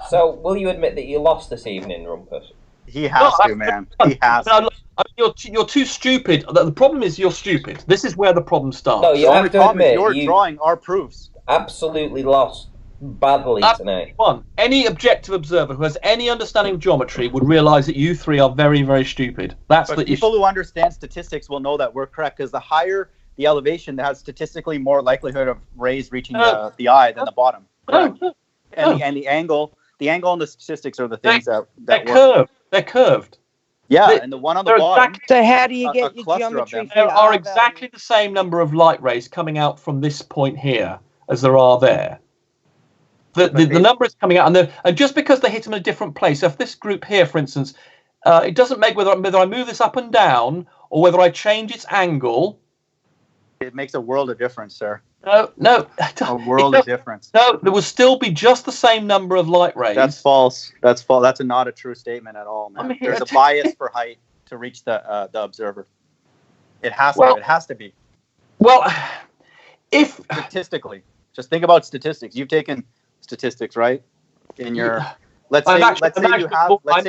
Speaker 1: So, will you admit that you lost this evening, Rumpus?
Speaker 7: He has to, man. He has to.
Speaker 8: You're too stupid. The problem is you're stupid. This is where the problem starts.
Speaker 1: No, you have to admit
Speaker 7: you're drawing our proofs.
Speaker 1: Absolutely lost badly tonight.
Speaker 8: Any objective observer who has any understanding of geometry would realize that you three are very, very stupid. That's the issue.
Speaker 7: People who understand statistics will know that we're correct because the higher the elevation, that has statistically more likelihood of rays reaching the eye than the bottom. And the angle and the statistics are the things that
Speaker 8: curved. They're curved.
Speaker 7: Yeah, and the one on the bottom.
Speaker 9: So how do you get your geometry?
Speaker 8: There are exactly the same number of light rays coming out from this point here as there are there. The number is coming out, and just because they hit them in a different place. So if this group here, for instance, it doesn't make whether I move this up and down or whether I change its angle.
Speaker 7: It makes a world of difference, sir.
Speaker 8: No.
Speaker 7: A world of difference.
Speaker 8: No, there will still be just the same number of light rays.
Speaker 7: That's false. That's false. That's not a true statement at all, man. There's a bias for height to reach the observer. It has to. It has to be.
Speaker 8: Well, if
Speaker 7: statistically, just think about statistics. You've taken statistics, right? In your let's say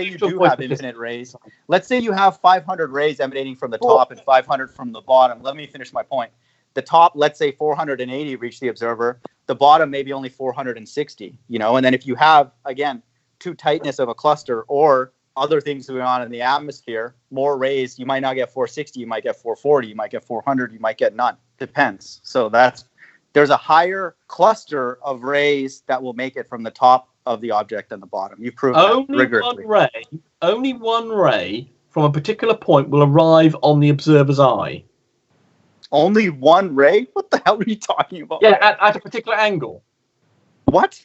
Speaker 7: you do have infinite rays. Let's say you have 500 rays emanating from the top and 500 from the bottom. Let me finish my point. The top, let's say 480 reach the observer. The bottom maybe only 460. And then if you have again too tightness of a cluster or other things going on in the atmosphere, more rays, you might not get 460, you might get 440, you might get 400, you might get none. Depends. So there's a higher cluster of rays that will make it from the top of the object than the bottom. You've proven that rigorously.
Speaker 8: Only one ray from a particular point will arrive on the observer's eye.
Speaker 7: Only one ray? What the hell are you talking about?
Speaker 8: Yeah, at a particular angle.
Speaker 7: What?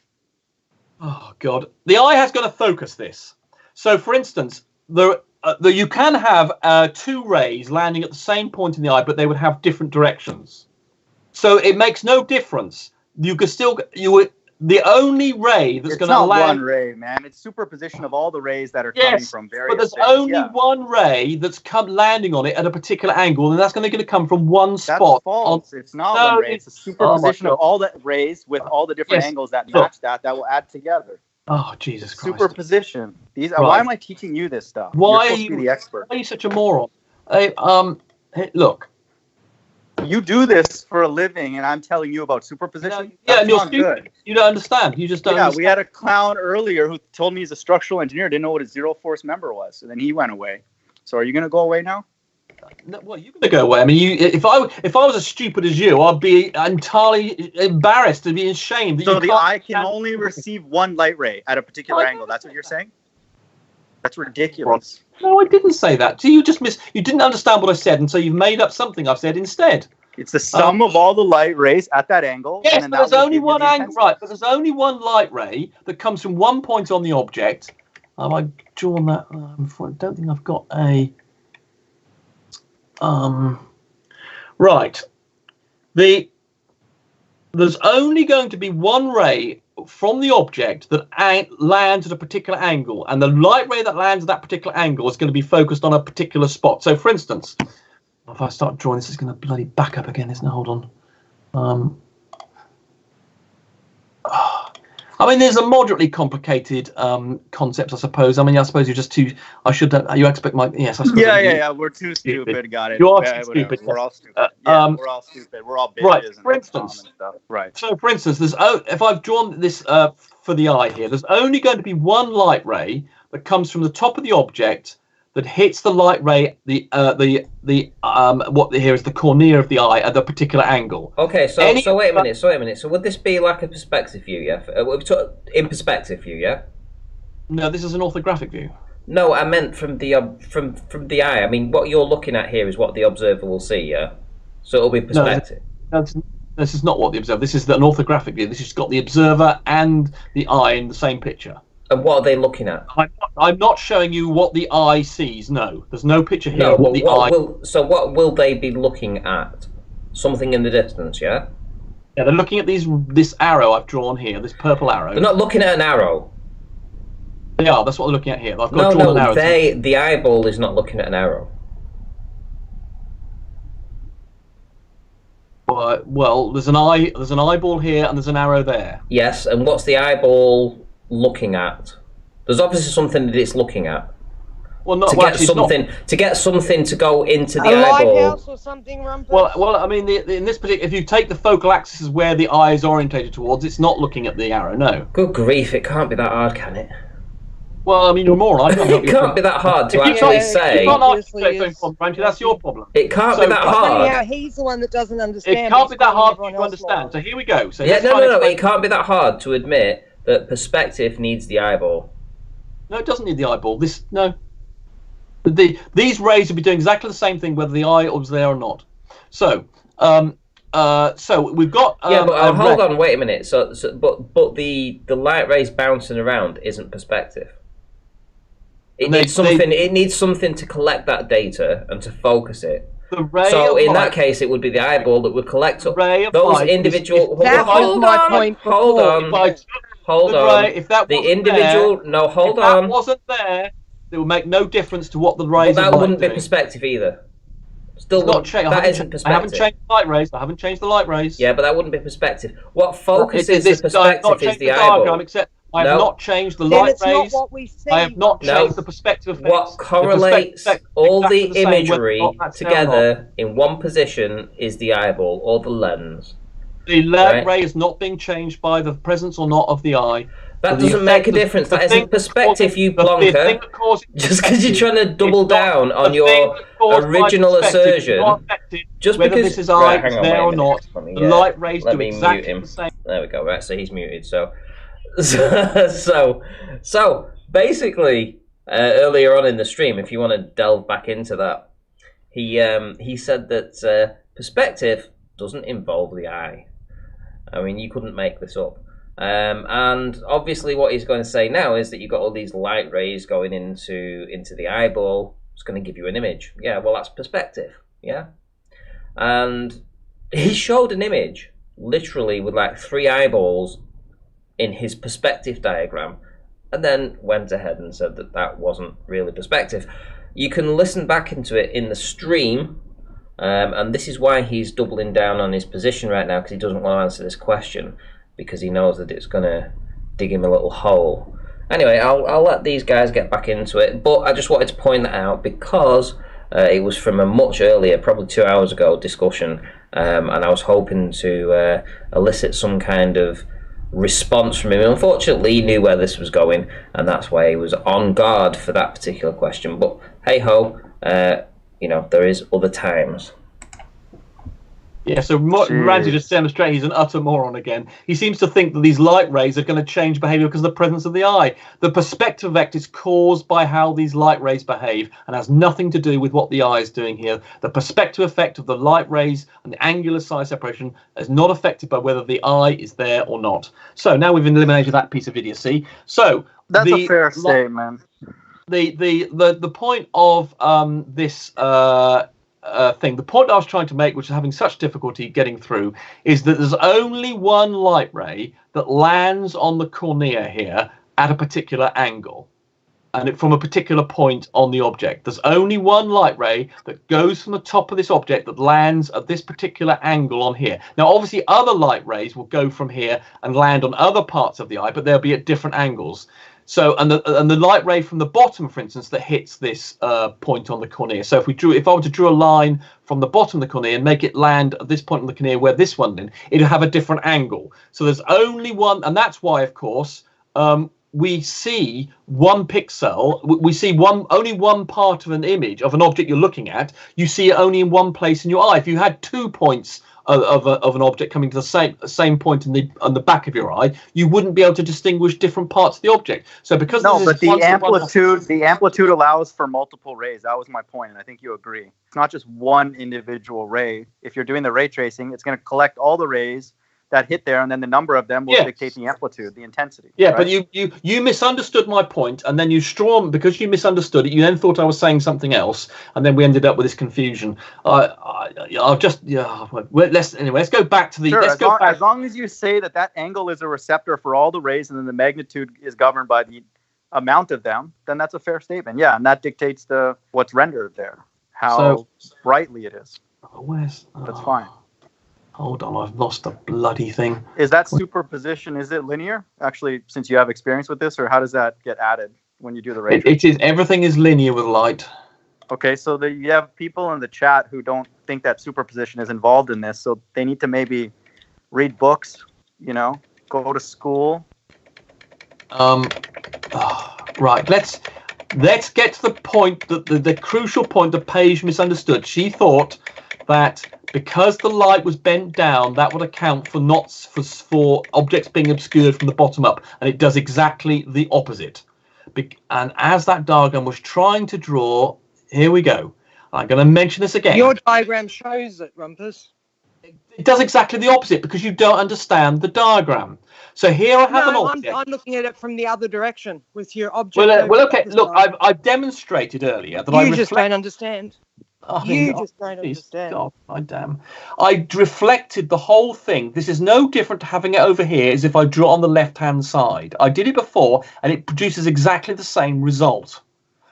Speaker 8: Oh, God. The eye has got to focus this. So, for instance, you can have two rays landing at the same point in the eye, but they would have different directions. So it makes no difference. You could still the only ray that's going to land.
Speaker 7: It's not one ray, man. It's superposition of all the rays that are coming from various.
Speaker 8: But there's
Speaker 7: things.
Speaker 8: only one ray that's landing on it at a particular angle, and that's going to come from one spot.
Speaker 7: That's false. It's not one ray. It's a superposition of all the rays with all the different angles that match that will add together.
Speaker 8: Oh, Jesus Christ.
Speaker 7: Superposition. Why am I teaching you this stuff?
Speaker 8: Why
Speaker 7: You're supposed to be the expert.
Speaker 8: Why are you such a moron? Hey, look.
Speaker 7: You do this for a living, and I'm telling you about superposition?
Speaker 8: And you're stupid. Good. You don't understand. You just don't understand.
Speaker 7: We had a clown earlier who told me he's a structural engineer, didn't know what a zero-force member was, and then he went away. So are you going to go away now?
Speaker 8: No, well, you're going to go away. I mean, if I was as stupid as you, I'd be entirely embarrassed and be ashamed.
Speaker 7: So the eye can only receive one light ray at a particular angle. That's what you're saying? That's ridiculous.
Speaker 8: No, I didn't say that. So you didn't understand what I said, and so you've made up something I've said instead.
Speaker 7: It's the sum of all the light rays at that angle.
Speaker 8: Yes, but there's only one angle, right? But there's only one light ray that comes from one point on the object. I've drawn that. I don't think I've got a. Right. There's only going to be one ray from the object that lands at a particular angle, and the light ray that lands at that particular angle is going to be focused on a particular spot. So, for instance, if I start drawing this, it's going to bloody back up again, isn't it? Hold on. I mean, there's a moderately complicated concept, I suppose. I mean, I suppose you're just too. You expect my? Yes, I suppose.
Speaker 7: Yeah. We're too stupid. Got it.
Speaker 8: You are stupid.
Speaker 7: We're all stupid. We're all stupid. We're all bitches.
Speaker 8: Right. For instance.
Speaker 7: Right.
Speaker 8: So, for instance, if I've drawn this for the eye here, there's only going to be one light ray that comes from the top of the object that hits the light ray, here is the cornea of the eye at a particular angle.
Speaker 1: Okay, so wait a minute. So would this be like a perspective view? Yeah, in perspective view. Yeah.
Speaker 8: No, this is an orthographic view.
Speaker 1: No, I meant from the eye. I mean, what you're looking at here is what the observer will see. Yeah. So it'll be perspective.
Speaker 8: No, this is not what the observer. This is an orthographic view. This has got the observer and the eye in the same picture.
Speaker 1: And what are they looking at?
Speaker 8: I'm not showing you what the eye sees. No, there's no picture here.
Speaker 1: So what will they be looking at? Something in the distance, yeah?
Speaker 8: Yeah, they're looking at this arrow I've drawn here, this purple arrow.
Speaker 1: They're not looking at an arrow.
Speaker 8: They are. That's what they're looking at here. I've got drawn an arrow.
Speaker 1: The eyeball is not looking at an arrow.
Speaker 8: Well, there's an eyeball here, and there's an arrow there.
Speaker 1: Yes, and what's the eyeball looking at? There's obviously something that it's looking at.
Speaker 8: Well, not
Speaker 1: to get something to go into the
Speaker 9: eyeball.
Speaker 1: A
Speaker 9: lighthouse or something, Rumpus?
Speaker 8: Well, I mean, in this particular, if you take the focal axis as where the eye is orientated towards, it's not looking at the arrow. No.
Speaker 1: Good grief! It can't be that hard, can it?
Speaker 8: Well, I mean, you're a moron.
Speaker 1: It can't be that hard to actually say.
Speaker 8: You can't articulate something, Ranty. That's your problem.
Speaker 1: It can't be that hard.
Speaker 9: Anyhow, he's the one that doesn't understand.
Speaker 8: It can't be that hard for you to understand. So here we go. So
Speaker 1: yeah, no. It can't be that hard to admit that perspective needs the eyeball.
Speaker 8: No, it doesn't need the eyeball. These rays will be doing exactly the same thing whether the eye was there or not. So, so we've got.
Speaker 1: But hold on, wait a minute. But the light rays bouncing around isn't perspective. It needs something to collect that data and to focus it.
Speaker 8: The ray
Speaker 1: So
Speaker 8: of
Speaker 1: in
Speaker 8: light,
Speaker 1: that case, it would be the eyeball that would collect up
Speaker 8: ray of
Speaker 1: those
Speaker 8: light
Speaker 1: individual.
Speaker 9: That was my point
Speaker 1: Hold
Speaker 9: before.
Speaker 1: on.
Speaker 8: If I took
Speaker 1: Hold
Speaker 8: the
Speaker 1: on.
Speaker 8: ray, if that
Speaker 1: The
Speaker 8: wasn't
Speaker 1: individual.
Speaker 8: there,
Speaker 1: No, hold
Speaker 8: if
Speaker 1: on.
Speaker 8: that wasn't there, it would make no difference to what the
Speaker 1: But
Speaker 8: rays of
Speaker 1: that
Speaker 8: light
Speaker 1: wouldn't be
Speaker 8: doing.
Speaker 1: perspective either. Still,
Speaker 8: It's not
Speaker 1: wouldn't,
Speaker 8: changed.
Speaker 1: that isn't
Speaker 8: I haven't
Speaker 1: perspective.
Speaker 8: changed the light rays. I haven't changed the light rays.
Speaker 1: Yeah, but that wouldn't be perspective. What focuses
Speaker 8: This-
Speaker 1: the
Speaker 8: I have not
Speaker 1: perspective is
Speaker 8: changed
Speaker 1: the
Speaker 8: diagram,
Speaker 1: eyeball.
Speaker 8: except I have
Speaker 1: No.
Speaker 8: not changed the
Speaker 9: Then
Speaker 8: light
Speaker 9: it's not
Speaker 8: rays.
Speaker 9: what we see.
Speaker 8: I have not
Speaker 1: No.
Speaker 8: changed the perspective effects.
Speaker 1: What
Speaker 8: The
Speaker 1: correlates
Speaker 8: perspective effects are
Speaker 1: all
Speaker 8: exactly
Speaker 1: the
Speaker 8: same, whether or
Speaker 1: imagery
Speaker 8: not that's there or not.
Speaker 1: together in one position is the eyeball or the lens.
Speaker 8: The light
Speaker 1: Right.
Speaker 8: ray is not being changed by the presence or not of the eye.
Speaker 1: That
Speaker 8: So the
Speaker 1: doesn't make a
Speaker 8: effect-
Speaker 1: difference.
Speaker 8: the
Speaker 1: That
Speaker 8: thing
Speaker 1: isn't perspective, you
Speaker 8: the thing
Speaker 1: plonker.
Speaker 8: that causes
Speaker 1: Just because you're trying to double
Speaker 8: It's not-
Speaker 1: down on
Speaker 8: the
Speaker 1: your
Speaker 8: thing that caused my
Speaker 1: original
Speaker 8: perspective is
Speaker 1: assertion,
Speaker 8: not affected
Speaker 1: just
Speaker 8: whether
Speaker 1: because
Speaker 8: this is
Speaker 1: right,
Speaker 8: eye
Speaker 1: hang
Speaker 8: is
Speaker 1: on,
Speaker 8: there
Speaker 1: wait a
Speaker 8: or
Speaker 1: minute.
Speaker 8: not.
Speaker 1: Let me,
Speaker 8: The light rays
Speaker 1: let
Speaker 8: do
Speaker 1: me mute
Speaker 8: exactly
Speaker 1: him.
Speaker 8: the same.
Speaker 1: There we go. Right, so he's muted. So basically, earlier on in the stream, if you want to delve back into that, he said that perspective doesn't involve the eye. I mean, you couldn't make this up. And obviously, what he's going to say now is that you've got all these light rays going into the eyeball. It's going to give you an image. Yeah, well, that's perspective. Yeah, and he showed an image literally with like 3 eyeballs in his perspective diagram, and then went ahead and said that that wasn't really perspective. You can listen back into it in the stream, and this is why he's doubling down on his position right now, because he doesn't want to answer this question, because he knows that it's going to dig him a little hole. Anyway, I'll let these guys get back into it, but I just wanted to point that out because it was from a much earlier, probably 2 hours ago, discussion, and I was hoping to elicit some kind of response from him. Unfortunately, he knew where this was going, and that's why he was on guard for that particular question. But hey ho, there is other times.
Speaker 8: Yeah, so Ranty just demonstrated he's an utter moron again. He seems to think that these light rays are going to change behavior because of the presence of the eye. The perspective effect is caused by how these light rays behave and has nothing to do with what the eye is doing here. The perspective effect of the light rays and the angular size separation is not affected by whether the eye is there or not. So now we've eliminated that piece of idiocy. So
Speaker 7: that's a fair statement.
Speaker 8: The point of this thing, the point I was trying to make, which is having such difficulty getting through, is that there's only one light ray that lands on the cornea here at a particular angle, and from a particular point on the object. There's only one light ray that goes from the top of this object that lands at this particular angle on here. Now, obviously, other light rays will go from here and land on other parts of the eye, but they'll be at different angles. So, and the light ray from the bottom, for instance, that hits this point on the cornea. So if I were to draw a line from the bottom of the cornea and make it land at this point on the cornea where this one did, it'd have a different angle. So there's only one, and that's why, of course, we see one pixel. We see only one part of an image of an object you're looking at. You see it only in one place in your eye. If you had 2 points of an object coming to the same point on the back of your eye, you wouldn't be able to distinguish different parts of the object. So because
Speaker 7: but the amplitude allows for multiple rays. That was my point, and I think you agree. It's not just one individual ray. If you're doing the ray tracing, it's going to collect all the rays that hit there, and then the number of them will dictate the amplitude, the intensity.
Speaker 8: Yeah,
Speaker 7: right?
Speaker 8: But you misunderstood my point, and then you because you misunderstood it, you then thought I was saying something else, and then we ended up with this confusion. Let's go back to the.
Speaker 7: Sure, as long as you say that angle is a receptor for all the rays, and then the magnitude is governed by the amount of them, then that's a fair statement. Yeah, and that dictates what's rendered there, how brightly it is. That's fine.
Speaker 8: Hold on, I've lost the bloody thing.
Speaker 7: Is that superposition, is it linear? Actually, since you have experience with this, or how does that get added when you do the ray tracing?
Speaker 8: It is. Everything is linear with light.
Speaker 7: Okay, so you have people in the chat who don't think that superposition is involved in this, so they need to maybe read books, go to school.
Speaker 8: Right, let's get to the point, the crucial point that Payge misunderstood. She thought that because the light was bent down, that would account for objects being obscured from the bottom up, and it does exactly the opposite. And as that diagram was trying to draw, here we go. I'm going to mention this again.
Speaker 9: Your diagram shows it, Rumpus.
Speaker 8: It does exactly the opposite because you don't understand the diagram. So here I have an object.
Speaker 9: I'm looking at it from the other direction with your object.
Speaker 8: Well, okay. Look, I've demonstrated earlier that
Speaker 9: you just don't understand.
Speaker 8: I
Speaker 9: You
Speaker 8: mean,
Speaker 9: just don't understand.
Speaker 8: God, my damn. I reflected the whole thing. This is no different to having it over here as if I drew it on the left-hand side. I did it before, and it produces exactly the same result.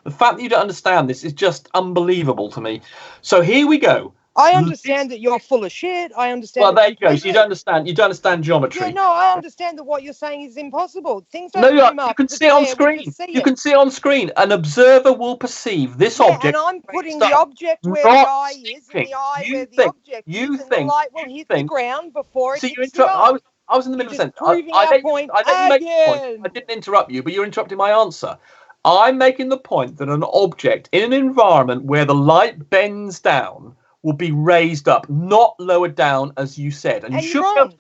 Speaker 8: The fact that you don't understand this is just unbelievable to me. So here we go.
Speaker 9: I understand that you're full of shit. I understand.
Speaker 8: Well, there you go.
Speaker 9: completely.
Speaker 8: So you don't understand. You don't understand geometry.
Speaker 9: Yeah, no, I understand that what you're saying is impossible. Things
Speaker 8: No,
Speaker 9: don't loom up.
Speaker 8: you can
Speaker 9: It's
Speaker 8: see it on
Speaker 9: there, we
Speaker 8: screen.
Speaker 9: just see
Speaker 8: You
Speaker 9: it.
Speaker 8: can see it on screen. An observer will perceive this
Speaker 9: Yeah,
Speaker 8: object.
Speaker 9: and I'm putting
Speaker 8: Stop.
Speaker 9: the object where
Speaker 8: Not
Speaker 9: the eye is, and
Speaker 8: thinking.
Speaker 9: the eye
Speaker 8: You
Speaker 9: where the
Speaker 8: think.
Speaker 9: object
Speaker 8: You
Speaker 9: is, and
Speaker 8: think.
Speaker 9: the light will
Speaker 8: You
Speaker 9: hit the
Speaker 8: think.
Speaker 9: ground before it
Speaker 8: See, you
Speaker 9: hits the
Speaker 8: interrupt.
Speaker 9: eye.
Speaker 8: I was in the
Speaker 9: You're
Speaker 8: middle of a
Speaker 9: just
Speaker 8: sentence.
Speaker 9: proving
Speaker 8: I
Speaker 9: our
Speaker 8: let you,
Speaker 9: point
Speaker 8: I let you make the point.
Speaker 9: again.
Speaker 8: I didn't interrupt you, but you're interrupting my answer. I'm making the point that an object in an environment where the light bends down will be raised up, not lowered down, as you said. And you should
Speaker 9: you're wrong.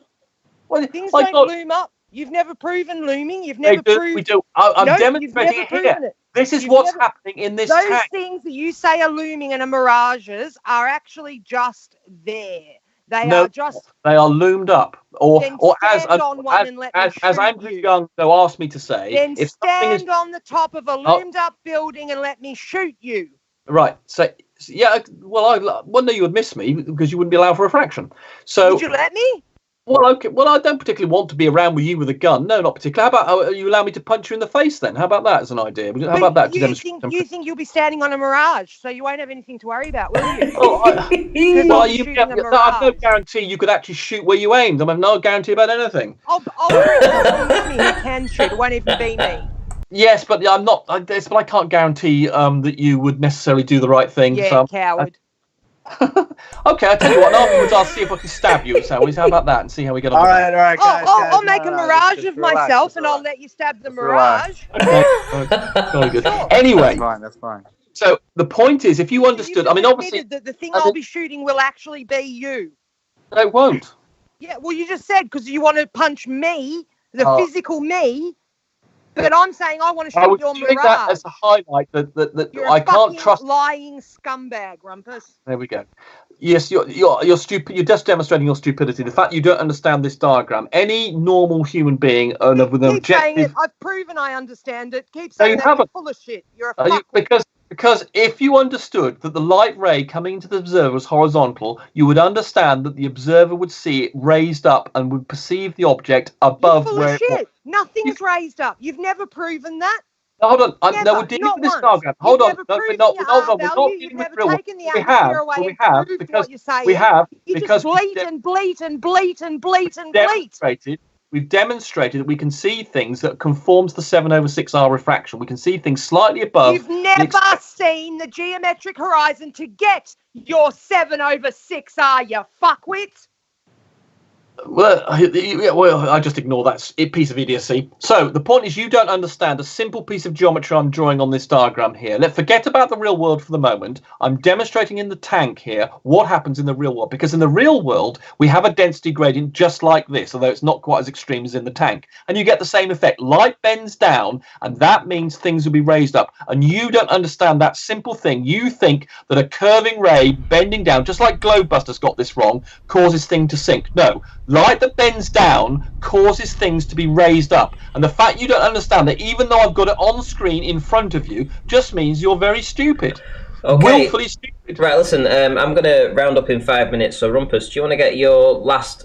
Speaker 8: Well,
Speaker 9: Things
Speaker 8: my
Speaker 9: don't
Speaker 8: God.
Speaker 9: loom up. You've never proven looming. You've
Speaker 8: They
Speaker 9: never
Speaker 8: do,
Speaker 9: proved.
Speaker 8: we do. I'm
Speaker 9: No,
Speaker 8: demonstrating
Speaker 9: you've never
Speaker 8: it here.
Speaker 9: proven it.
Speaker 8: This is
Speaker 9: You've
Speaker 8: what's
Speaker 9: never-
Speaker 8: happening in this
Speaker 9: Those
Speaker 8: tank.
Speaker 9: things that you say are looming and are mirages are actually just there. They
Speaker 8: No,
Speaker 9: are just.
Speaker 8: they are loomed up, or
Speaker 9: Then
Speaker 8: as
Speaker 9: stand on one and let me
Speaker 8: as
Speaker 9: shoot
Speaker 8: Andrew
Speaker 9: you.
Speaker 8: Young so asked me to say,
Speaker 9: Then
Speaker 8: if something is
Speaker 9: stand on the top of a loomed up building and let me shoot you.
Speaker 8: right, so yeah, well, no, you would miss me because you wouldn't be allowed for a fraction. So
Speaker 9: Would you let me?
Speaker 8: well, okay, well, I don't particularly want to be around with you with a gun. No, not particularly. How about you allow me to punch you in the face then? How about that as an idea? How about that?
Speaker 9: You think you'll be standing on a mirage, so you won't have anything to worry about, will you?
Speaker 8: I've no guarantee you could actually shoot where you aimed. I have no guarantee about anything.
Speaker 9: I'll bring someone with me who can shoot. It won't even be me.
Speaker 8: Yes, but I'm not. But I can't guarantee that you would necessarily do the right thing.
Speaker 9: Yeah, coward.
Speaker 8: Okay, I'll tell you what. Afterwards, I'll see if I can stab you. So how about that? And see how we get on.
Speaker 7: All right, guys.
Speaker 9: I'll make a mirage of myself, and I'll let you stab the mirage.
Speaker 8: Okay, very good. Anyway,
Speaker 7: that's fine.
Speaker 8: So the point is, if you understood, I mean, obviously,
Speaker 9: that the thing I'll be shooting will actually be you.
Speaker 8: No, it won't.
Speaker 9: Yeah, well, you just said because you want to punch me, the physical me. But I'm saying I want to shoot your mirage.
Speaker 8: That as a highlight that
Speaker 9: You're
Speaker 8: I can't trust.
Speaker 9: Lying scumbag, Rumpus.
Speaker 8: There we go. Yes, you're stupid. You're just demonstrating your stupidity. The fact you don't understand this diagram. Any normal human being with an objective.
Speaker 9: Saying it. I've proven I understand it. Keep saying that. You're full of shit. You're a fuck.
Speaker 8: Because if you understood that the light ray coming into the observer was horizontal, you would understand that the observer would see it raised up and would perceive the object above where it was.
Speaker 9: Nothing's raised up. You've never proven that.
Speaker 8: Hold on. No, we're dealing with this diagram. Hold on. No, we're not. Hold on. We're not dealing with real world. We have because we have because bleat. We've demonstrated that we can see things that conforms the 7/6R refraction. We can see things slightly above.
Speaker 9: You've never seen the geometric horizon to get your 7/6R, you fuckwit.
Speaker 8: Well, I just ignore that piece of idiocy. So the point is, you don't understand a simple piece of geometry I'm drawing on this diagram here. Let's forget about the real world for the moment. I'm demonstrating in the tank here what happens in the real world, because in the real world we have a density gradient just like this, although it's not quite as extreme as in the tank, and you get the same effect. Light bends down, and that means things will be raised up, and you don't understand that simple thing. You think that a curving ray bending down, just like Globebuster's got this wrong, causes things to sink. No. Light that bends down causes things to be raised up. And the fact you don't understand that, even though I've got it on screen in front of you, just means you're very stupid.
Speaker 1: Okay.
Speaker 8: Willfully stupid.
Speaker 1: Right, listen, I'm going to round up in 5 minutes. So, Rumpus, do you want to get your last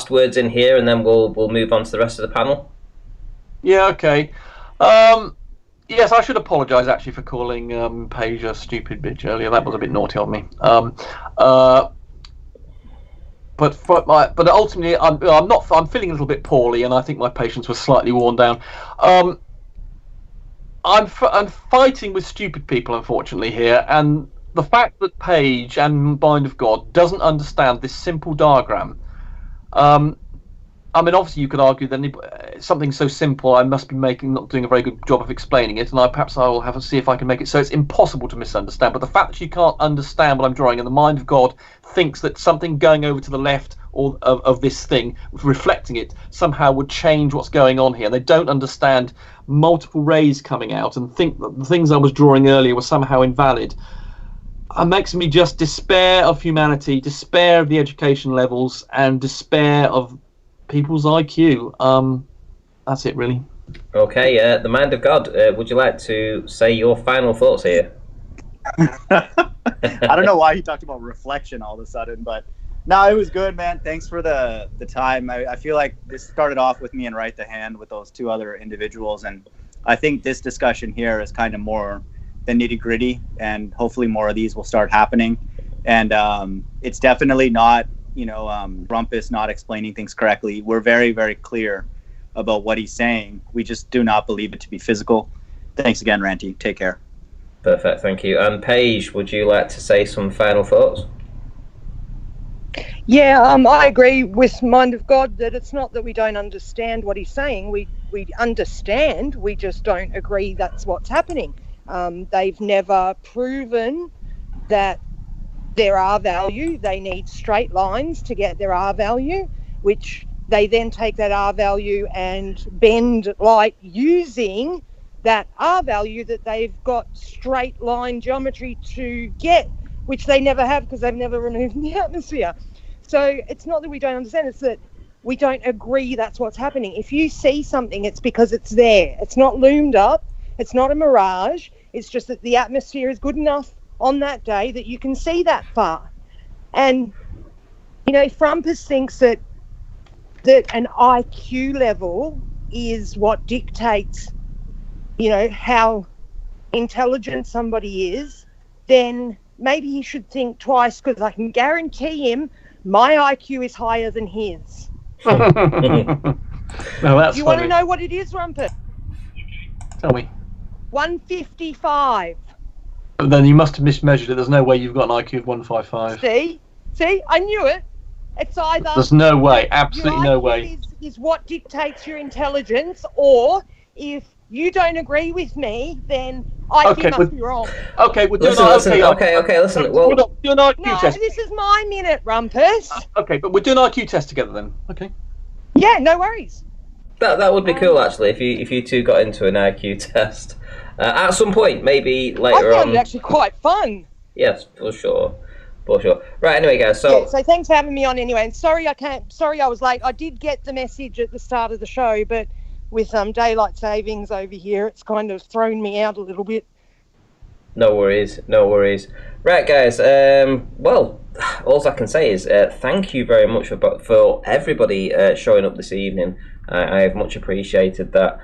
Speaker 1: words in here, and then we'll move on to the rest of the panel?
Speaker 8: Yeah, okay. Yes, I should apologise, actually, for calling Payge a stupid bitch earlier. That was a bit naughty of me. But ultimately, I'm feeling a little bit poorly, and I think my patience was slightly worn down. I'm fighting with stupid people, unfortunately, here, and the fact that Payge and Mind of God doesn't understand this simple diagram. I mean, obviously, you could argue that something so simple, I must be not doing a very good job of explaining it, and perhaps I will have to see if I can make it so it's impossible to misunderstand. But the fact that you can't understand what I'm drawing, and the Mind of God thinks that something going over to the left of this thing, reflecting it, somehow would change what's going on here. They don't understand multiple rays coming out and think that the things I was drawing earlier were somehow invalid. It makes me just despair of humanity, despair of the education levels, and despair of people's IQ. That's it, really.
Speaker 1: Okay, the Mind of God, would you like to say your final thoughts here?
Speaker 7: I don't know why he talked about reflection all of a sudden, but no, it was good, man. Thanks for the time. I feel like this started off with me and Right the Hand with those two other individuals, and I think this discussion here is kind of more the nitty gritty, and hopefully more of these will start happening. And it's definitely not, Rumpus not explaining things correctly. We're very, very clear about what he's saying. We just do not believe it to be physical. Thanks again, Ranty. Take care.
Speaker 1: Perfect, thank you. And Payge, would you like to say some final thoughts?
Speaker 9: Yeah, I agree with Mind of God that it's not that we don't understand what he's saying. We understand, we just don't agree that's what's happening. They've never proven that there are value. They need straight lines to get their R value, which they then take that R value and bend light using that R value that they've got straight line geometry to get, which they never have because they've never removed the atmosphere. So it's not that we don't understand, it's that we don't agree that's what's happening. If you see something, it's because it's there. It's not loomed up. It's not a mirage. It's just that the atmosphere is good enough on that day that you can see that far. And, if Rumpus thinks that an IQ level is what dictates, how intelligent somebody is, then maybe he should think twice, because I can guarantee him my IQ is higher than his.
Speaker 10: No, that's
Speaker 9: You
Speaker 10: funny.
Speaker 9: want to know what it is, Rumpus?
Speaker 10: Tell me.
Speaker 9: 155.
Speaker 10: But then you must have mismeasured it. There's no way you've got an IQ of 155.
Speaker 9: See, I knew it. It's either
Speaker 10: There's no way, absolutely no
Speaker 9: IQ
Speaker 10: way.
Speaker 9: is what dictates your intelligence, or if you don't agree with me, then IQ must be wrong.
Speaker 10: Okay, we're doing
Speaker 1: Listen, listen. Well,
Speaker 10: we're not doing an IQ
Speaker 9: No,
Speaker 10: test.
Speaker 9: this is my minute, Rumpus.
Speaker 10: Okay, but we're doing an IQ test together then. Okay.
Speaker 9: Yeah, no worries.
Speaker 1: that would be cool actually if you two got into an IQ test at some point, maybe later
Speaker 9: I found
Speaker 1: on.
Speaker 9: it actually quite fun.
Speaker 1: Yes, for sure. Right, anyway, guys. So
Speaker 9: So thanks for having me on anyway. And sorry I was late. I did get the message at the start of the show, but with daylight savings over here, it's kind of thrown me out a little bit.
Speaker 1: No worries. Right, guys. Well, all I can say is thank you very much for everybody showing up this evening. I have much appreciated that.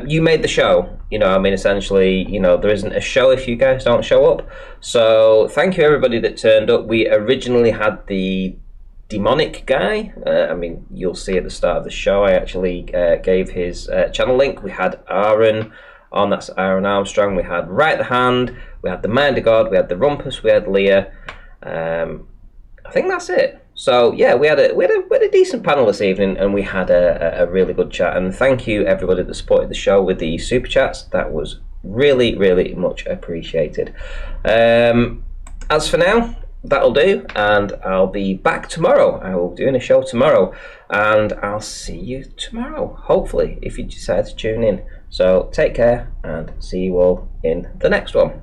Speaker 1: You made the show. Essentially, there isn't a show if you guys don't show up. So thank you everybody that turned up. We originally had the demonic guy. You'll see at the start of the show, I actually gave his channel link. We had Aaron on, that's Aaron Armstrong. We had Right the Hand, we had the Mind of God, we had the Rumpus, we had Leah. I think that's it. So yeah, we had a decent panel this evening, and we had a really good chat. And thank you everybody that supported the show with the super chats. That was really, really much appreciated. As for now, that'll do, and I'll be back tomorrow. I will be doing a show tomorrow, and I'll see you tomorrow, hopefully, if you decide to tune in. So take care, and see you all in the next one.